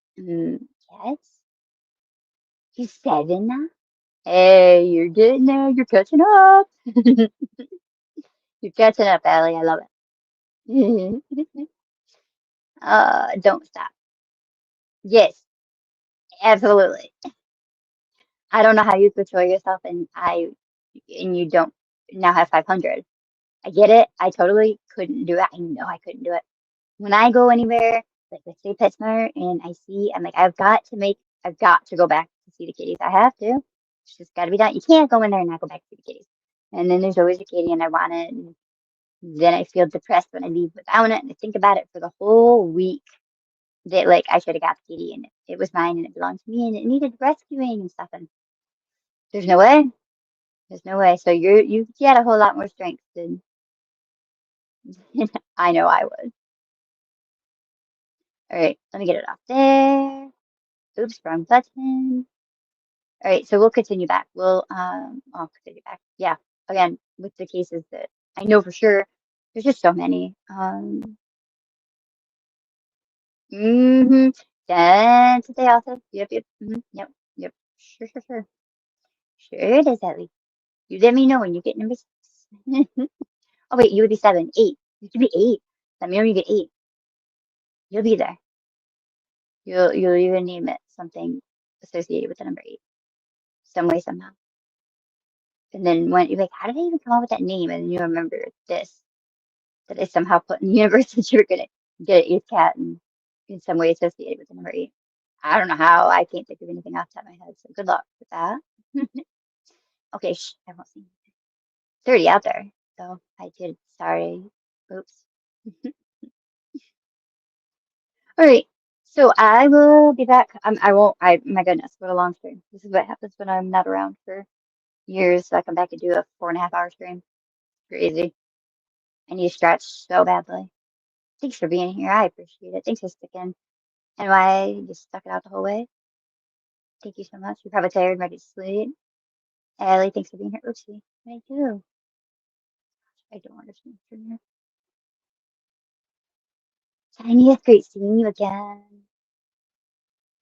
Cats? He's 7 now? Hey, you're getting there. You're catching up. You're catching up, Allie. I love it. Don't stop. Yes, absolutely. I don't know how you control yourself, and you don't now have 500. I get it. I totally couldn't do it. I know I couldn't do it. When I go anywhere, like let's say PetSmart, and I'm like, I've got to go back to see the kitties. I have to. It's just got to be done. You can't go in there and not go back to see the kitties. And then there's always a kitty, and I want it. And then I feel depressed when I leave without it, and I think about it for the whole week. That like I should have got the kitty, and it was mine, and it belonged to me, and it needed rescuing and stuff. And there's no way. There's no way. So you get a whole lot more strength than I know I would. All right, let me get it off there. Oops, wrong button. All right, so we'll continue back. I'll continue back. Yeah, again, with the cases that I know for sure, there's just so many. Then today also. Yep, yep, yep, yep. Sure, sure, sure. Sure it is, Ellie. You let me know when you get number 6. Oh wait, you would be 7, 8. You could be 8. Let me know when you get 8. You'll be there. You'll even name it something associated with the number 8, some way somehow. And then when you're like, how did I even come up with that name? And then you remember this that I somehow put in the universe that you were gonna get an 8th cat and in some way associated with the number 8. I don't know how. I can't think of anything off the top of my head. So good luck with that. Okay, I won't see. It's already out there. So I did. Sorry. Oops. All right. So I will be back. I won't. My goodness, what a long stream. This is what happens when I'm not around for years. So I come back and do a 4.5-hour stream. Crazy. I need to stretch so badly. Thanks for being here. I appreciate it. Thanks for sticking. And why you stuck it out the whole way. Thank you so much. You're probably tired, ready to sleep. Allie, thanks for being here. Oopsie. I do. I don't understand from here. Tiny, it's great seeing you again.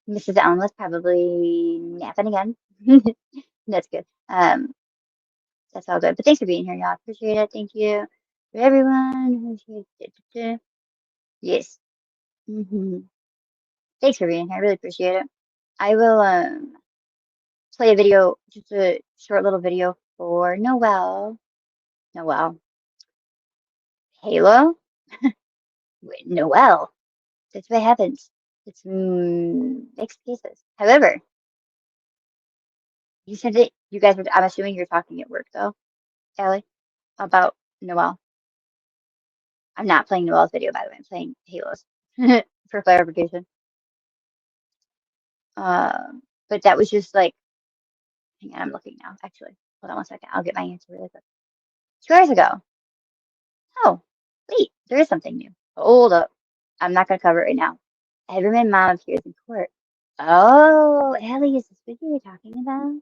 Mrs. Allen's probably napping again. That's good. That's all good. But thanks for being here, y'all. Appreciate it. Thank you for everyone. Yes. Thanks for being here. I really appreciate it. I will play a video, just a short little video for Noel. Noel. Halo? Wait, Noel. That's what happens. It's mixed cases. However, you said that you guys were, I'm assuming you're talking at work though, Allie, about Noel. I'm not playing Noel's video, by the way. I'm playing Halo's for clarification. But that was just like, hang on, I'm looking now, actually. Hold on one second. I'll get my answer really quick. 2 hours ago. Oh, wait, there is something new. Hold up. I'm not going to cover it right now. Everman mom appears in court. Oh, Allie, is this what you were talking about?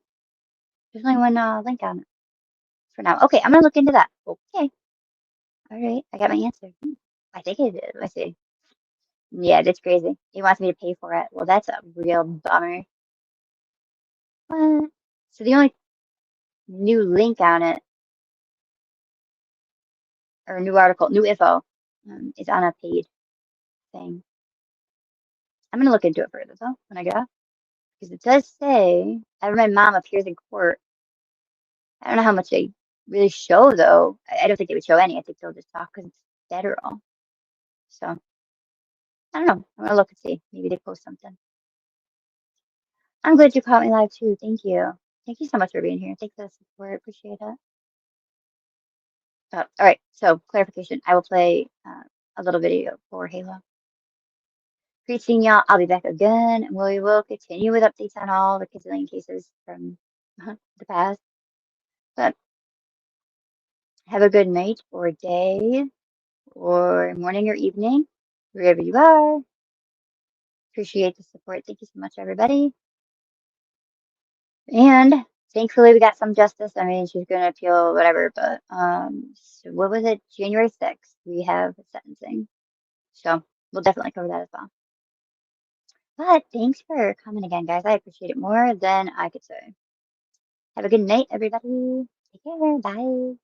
There's only one link on it for now. Okay, I'm going to look into that. Okay. All right, I got my answer. I think I did. Let's see. Yeah, that's crazy. He wants me to pay for it. Well, that's a real bummer. What? So the only new link on it, or new article, new info, is on a paid thing. I'm going to look into it further, though, when I get off. Because it does say, my mom appears in court. I don't know how much they really show, though. I don't think they would show any. I think they'll just talk because it's federal. So, I don't know. I'm going to look and see. Maybe they post something. I'm glad you caught me live, too. Thank you. Thank you so much for being here. Thanks for the support. Appreciate it. All right. So, clarification. I will play a little video for Halo. Great seeing y'all. I'll be back again. And we will continue with updates on all the gazillion cases from the past. But have a good night or day or morning or evening, wherever you are. Appreciate the support. Thank you so much, everybody. And thankfully, we got some justice. I mean, she's going to appeal whatever, but so what was it? January 6th, we have sentencing. So we'll definitely cover that as well. But thanks for coming again, guys. I appreciate it more than I could say. Have a good night, everybody. Take care. Bye.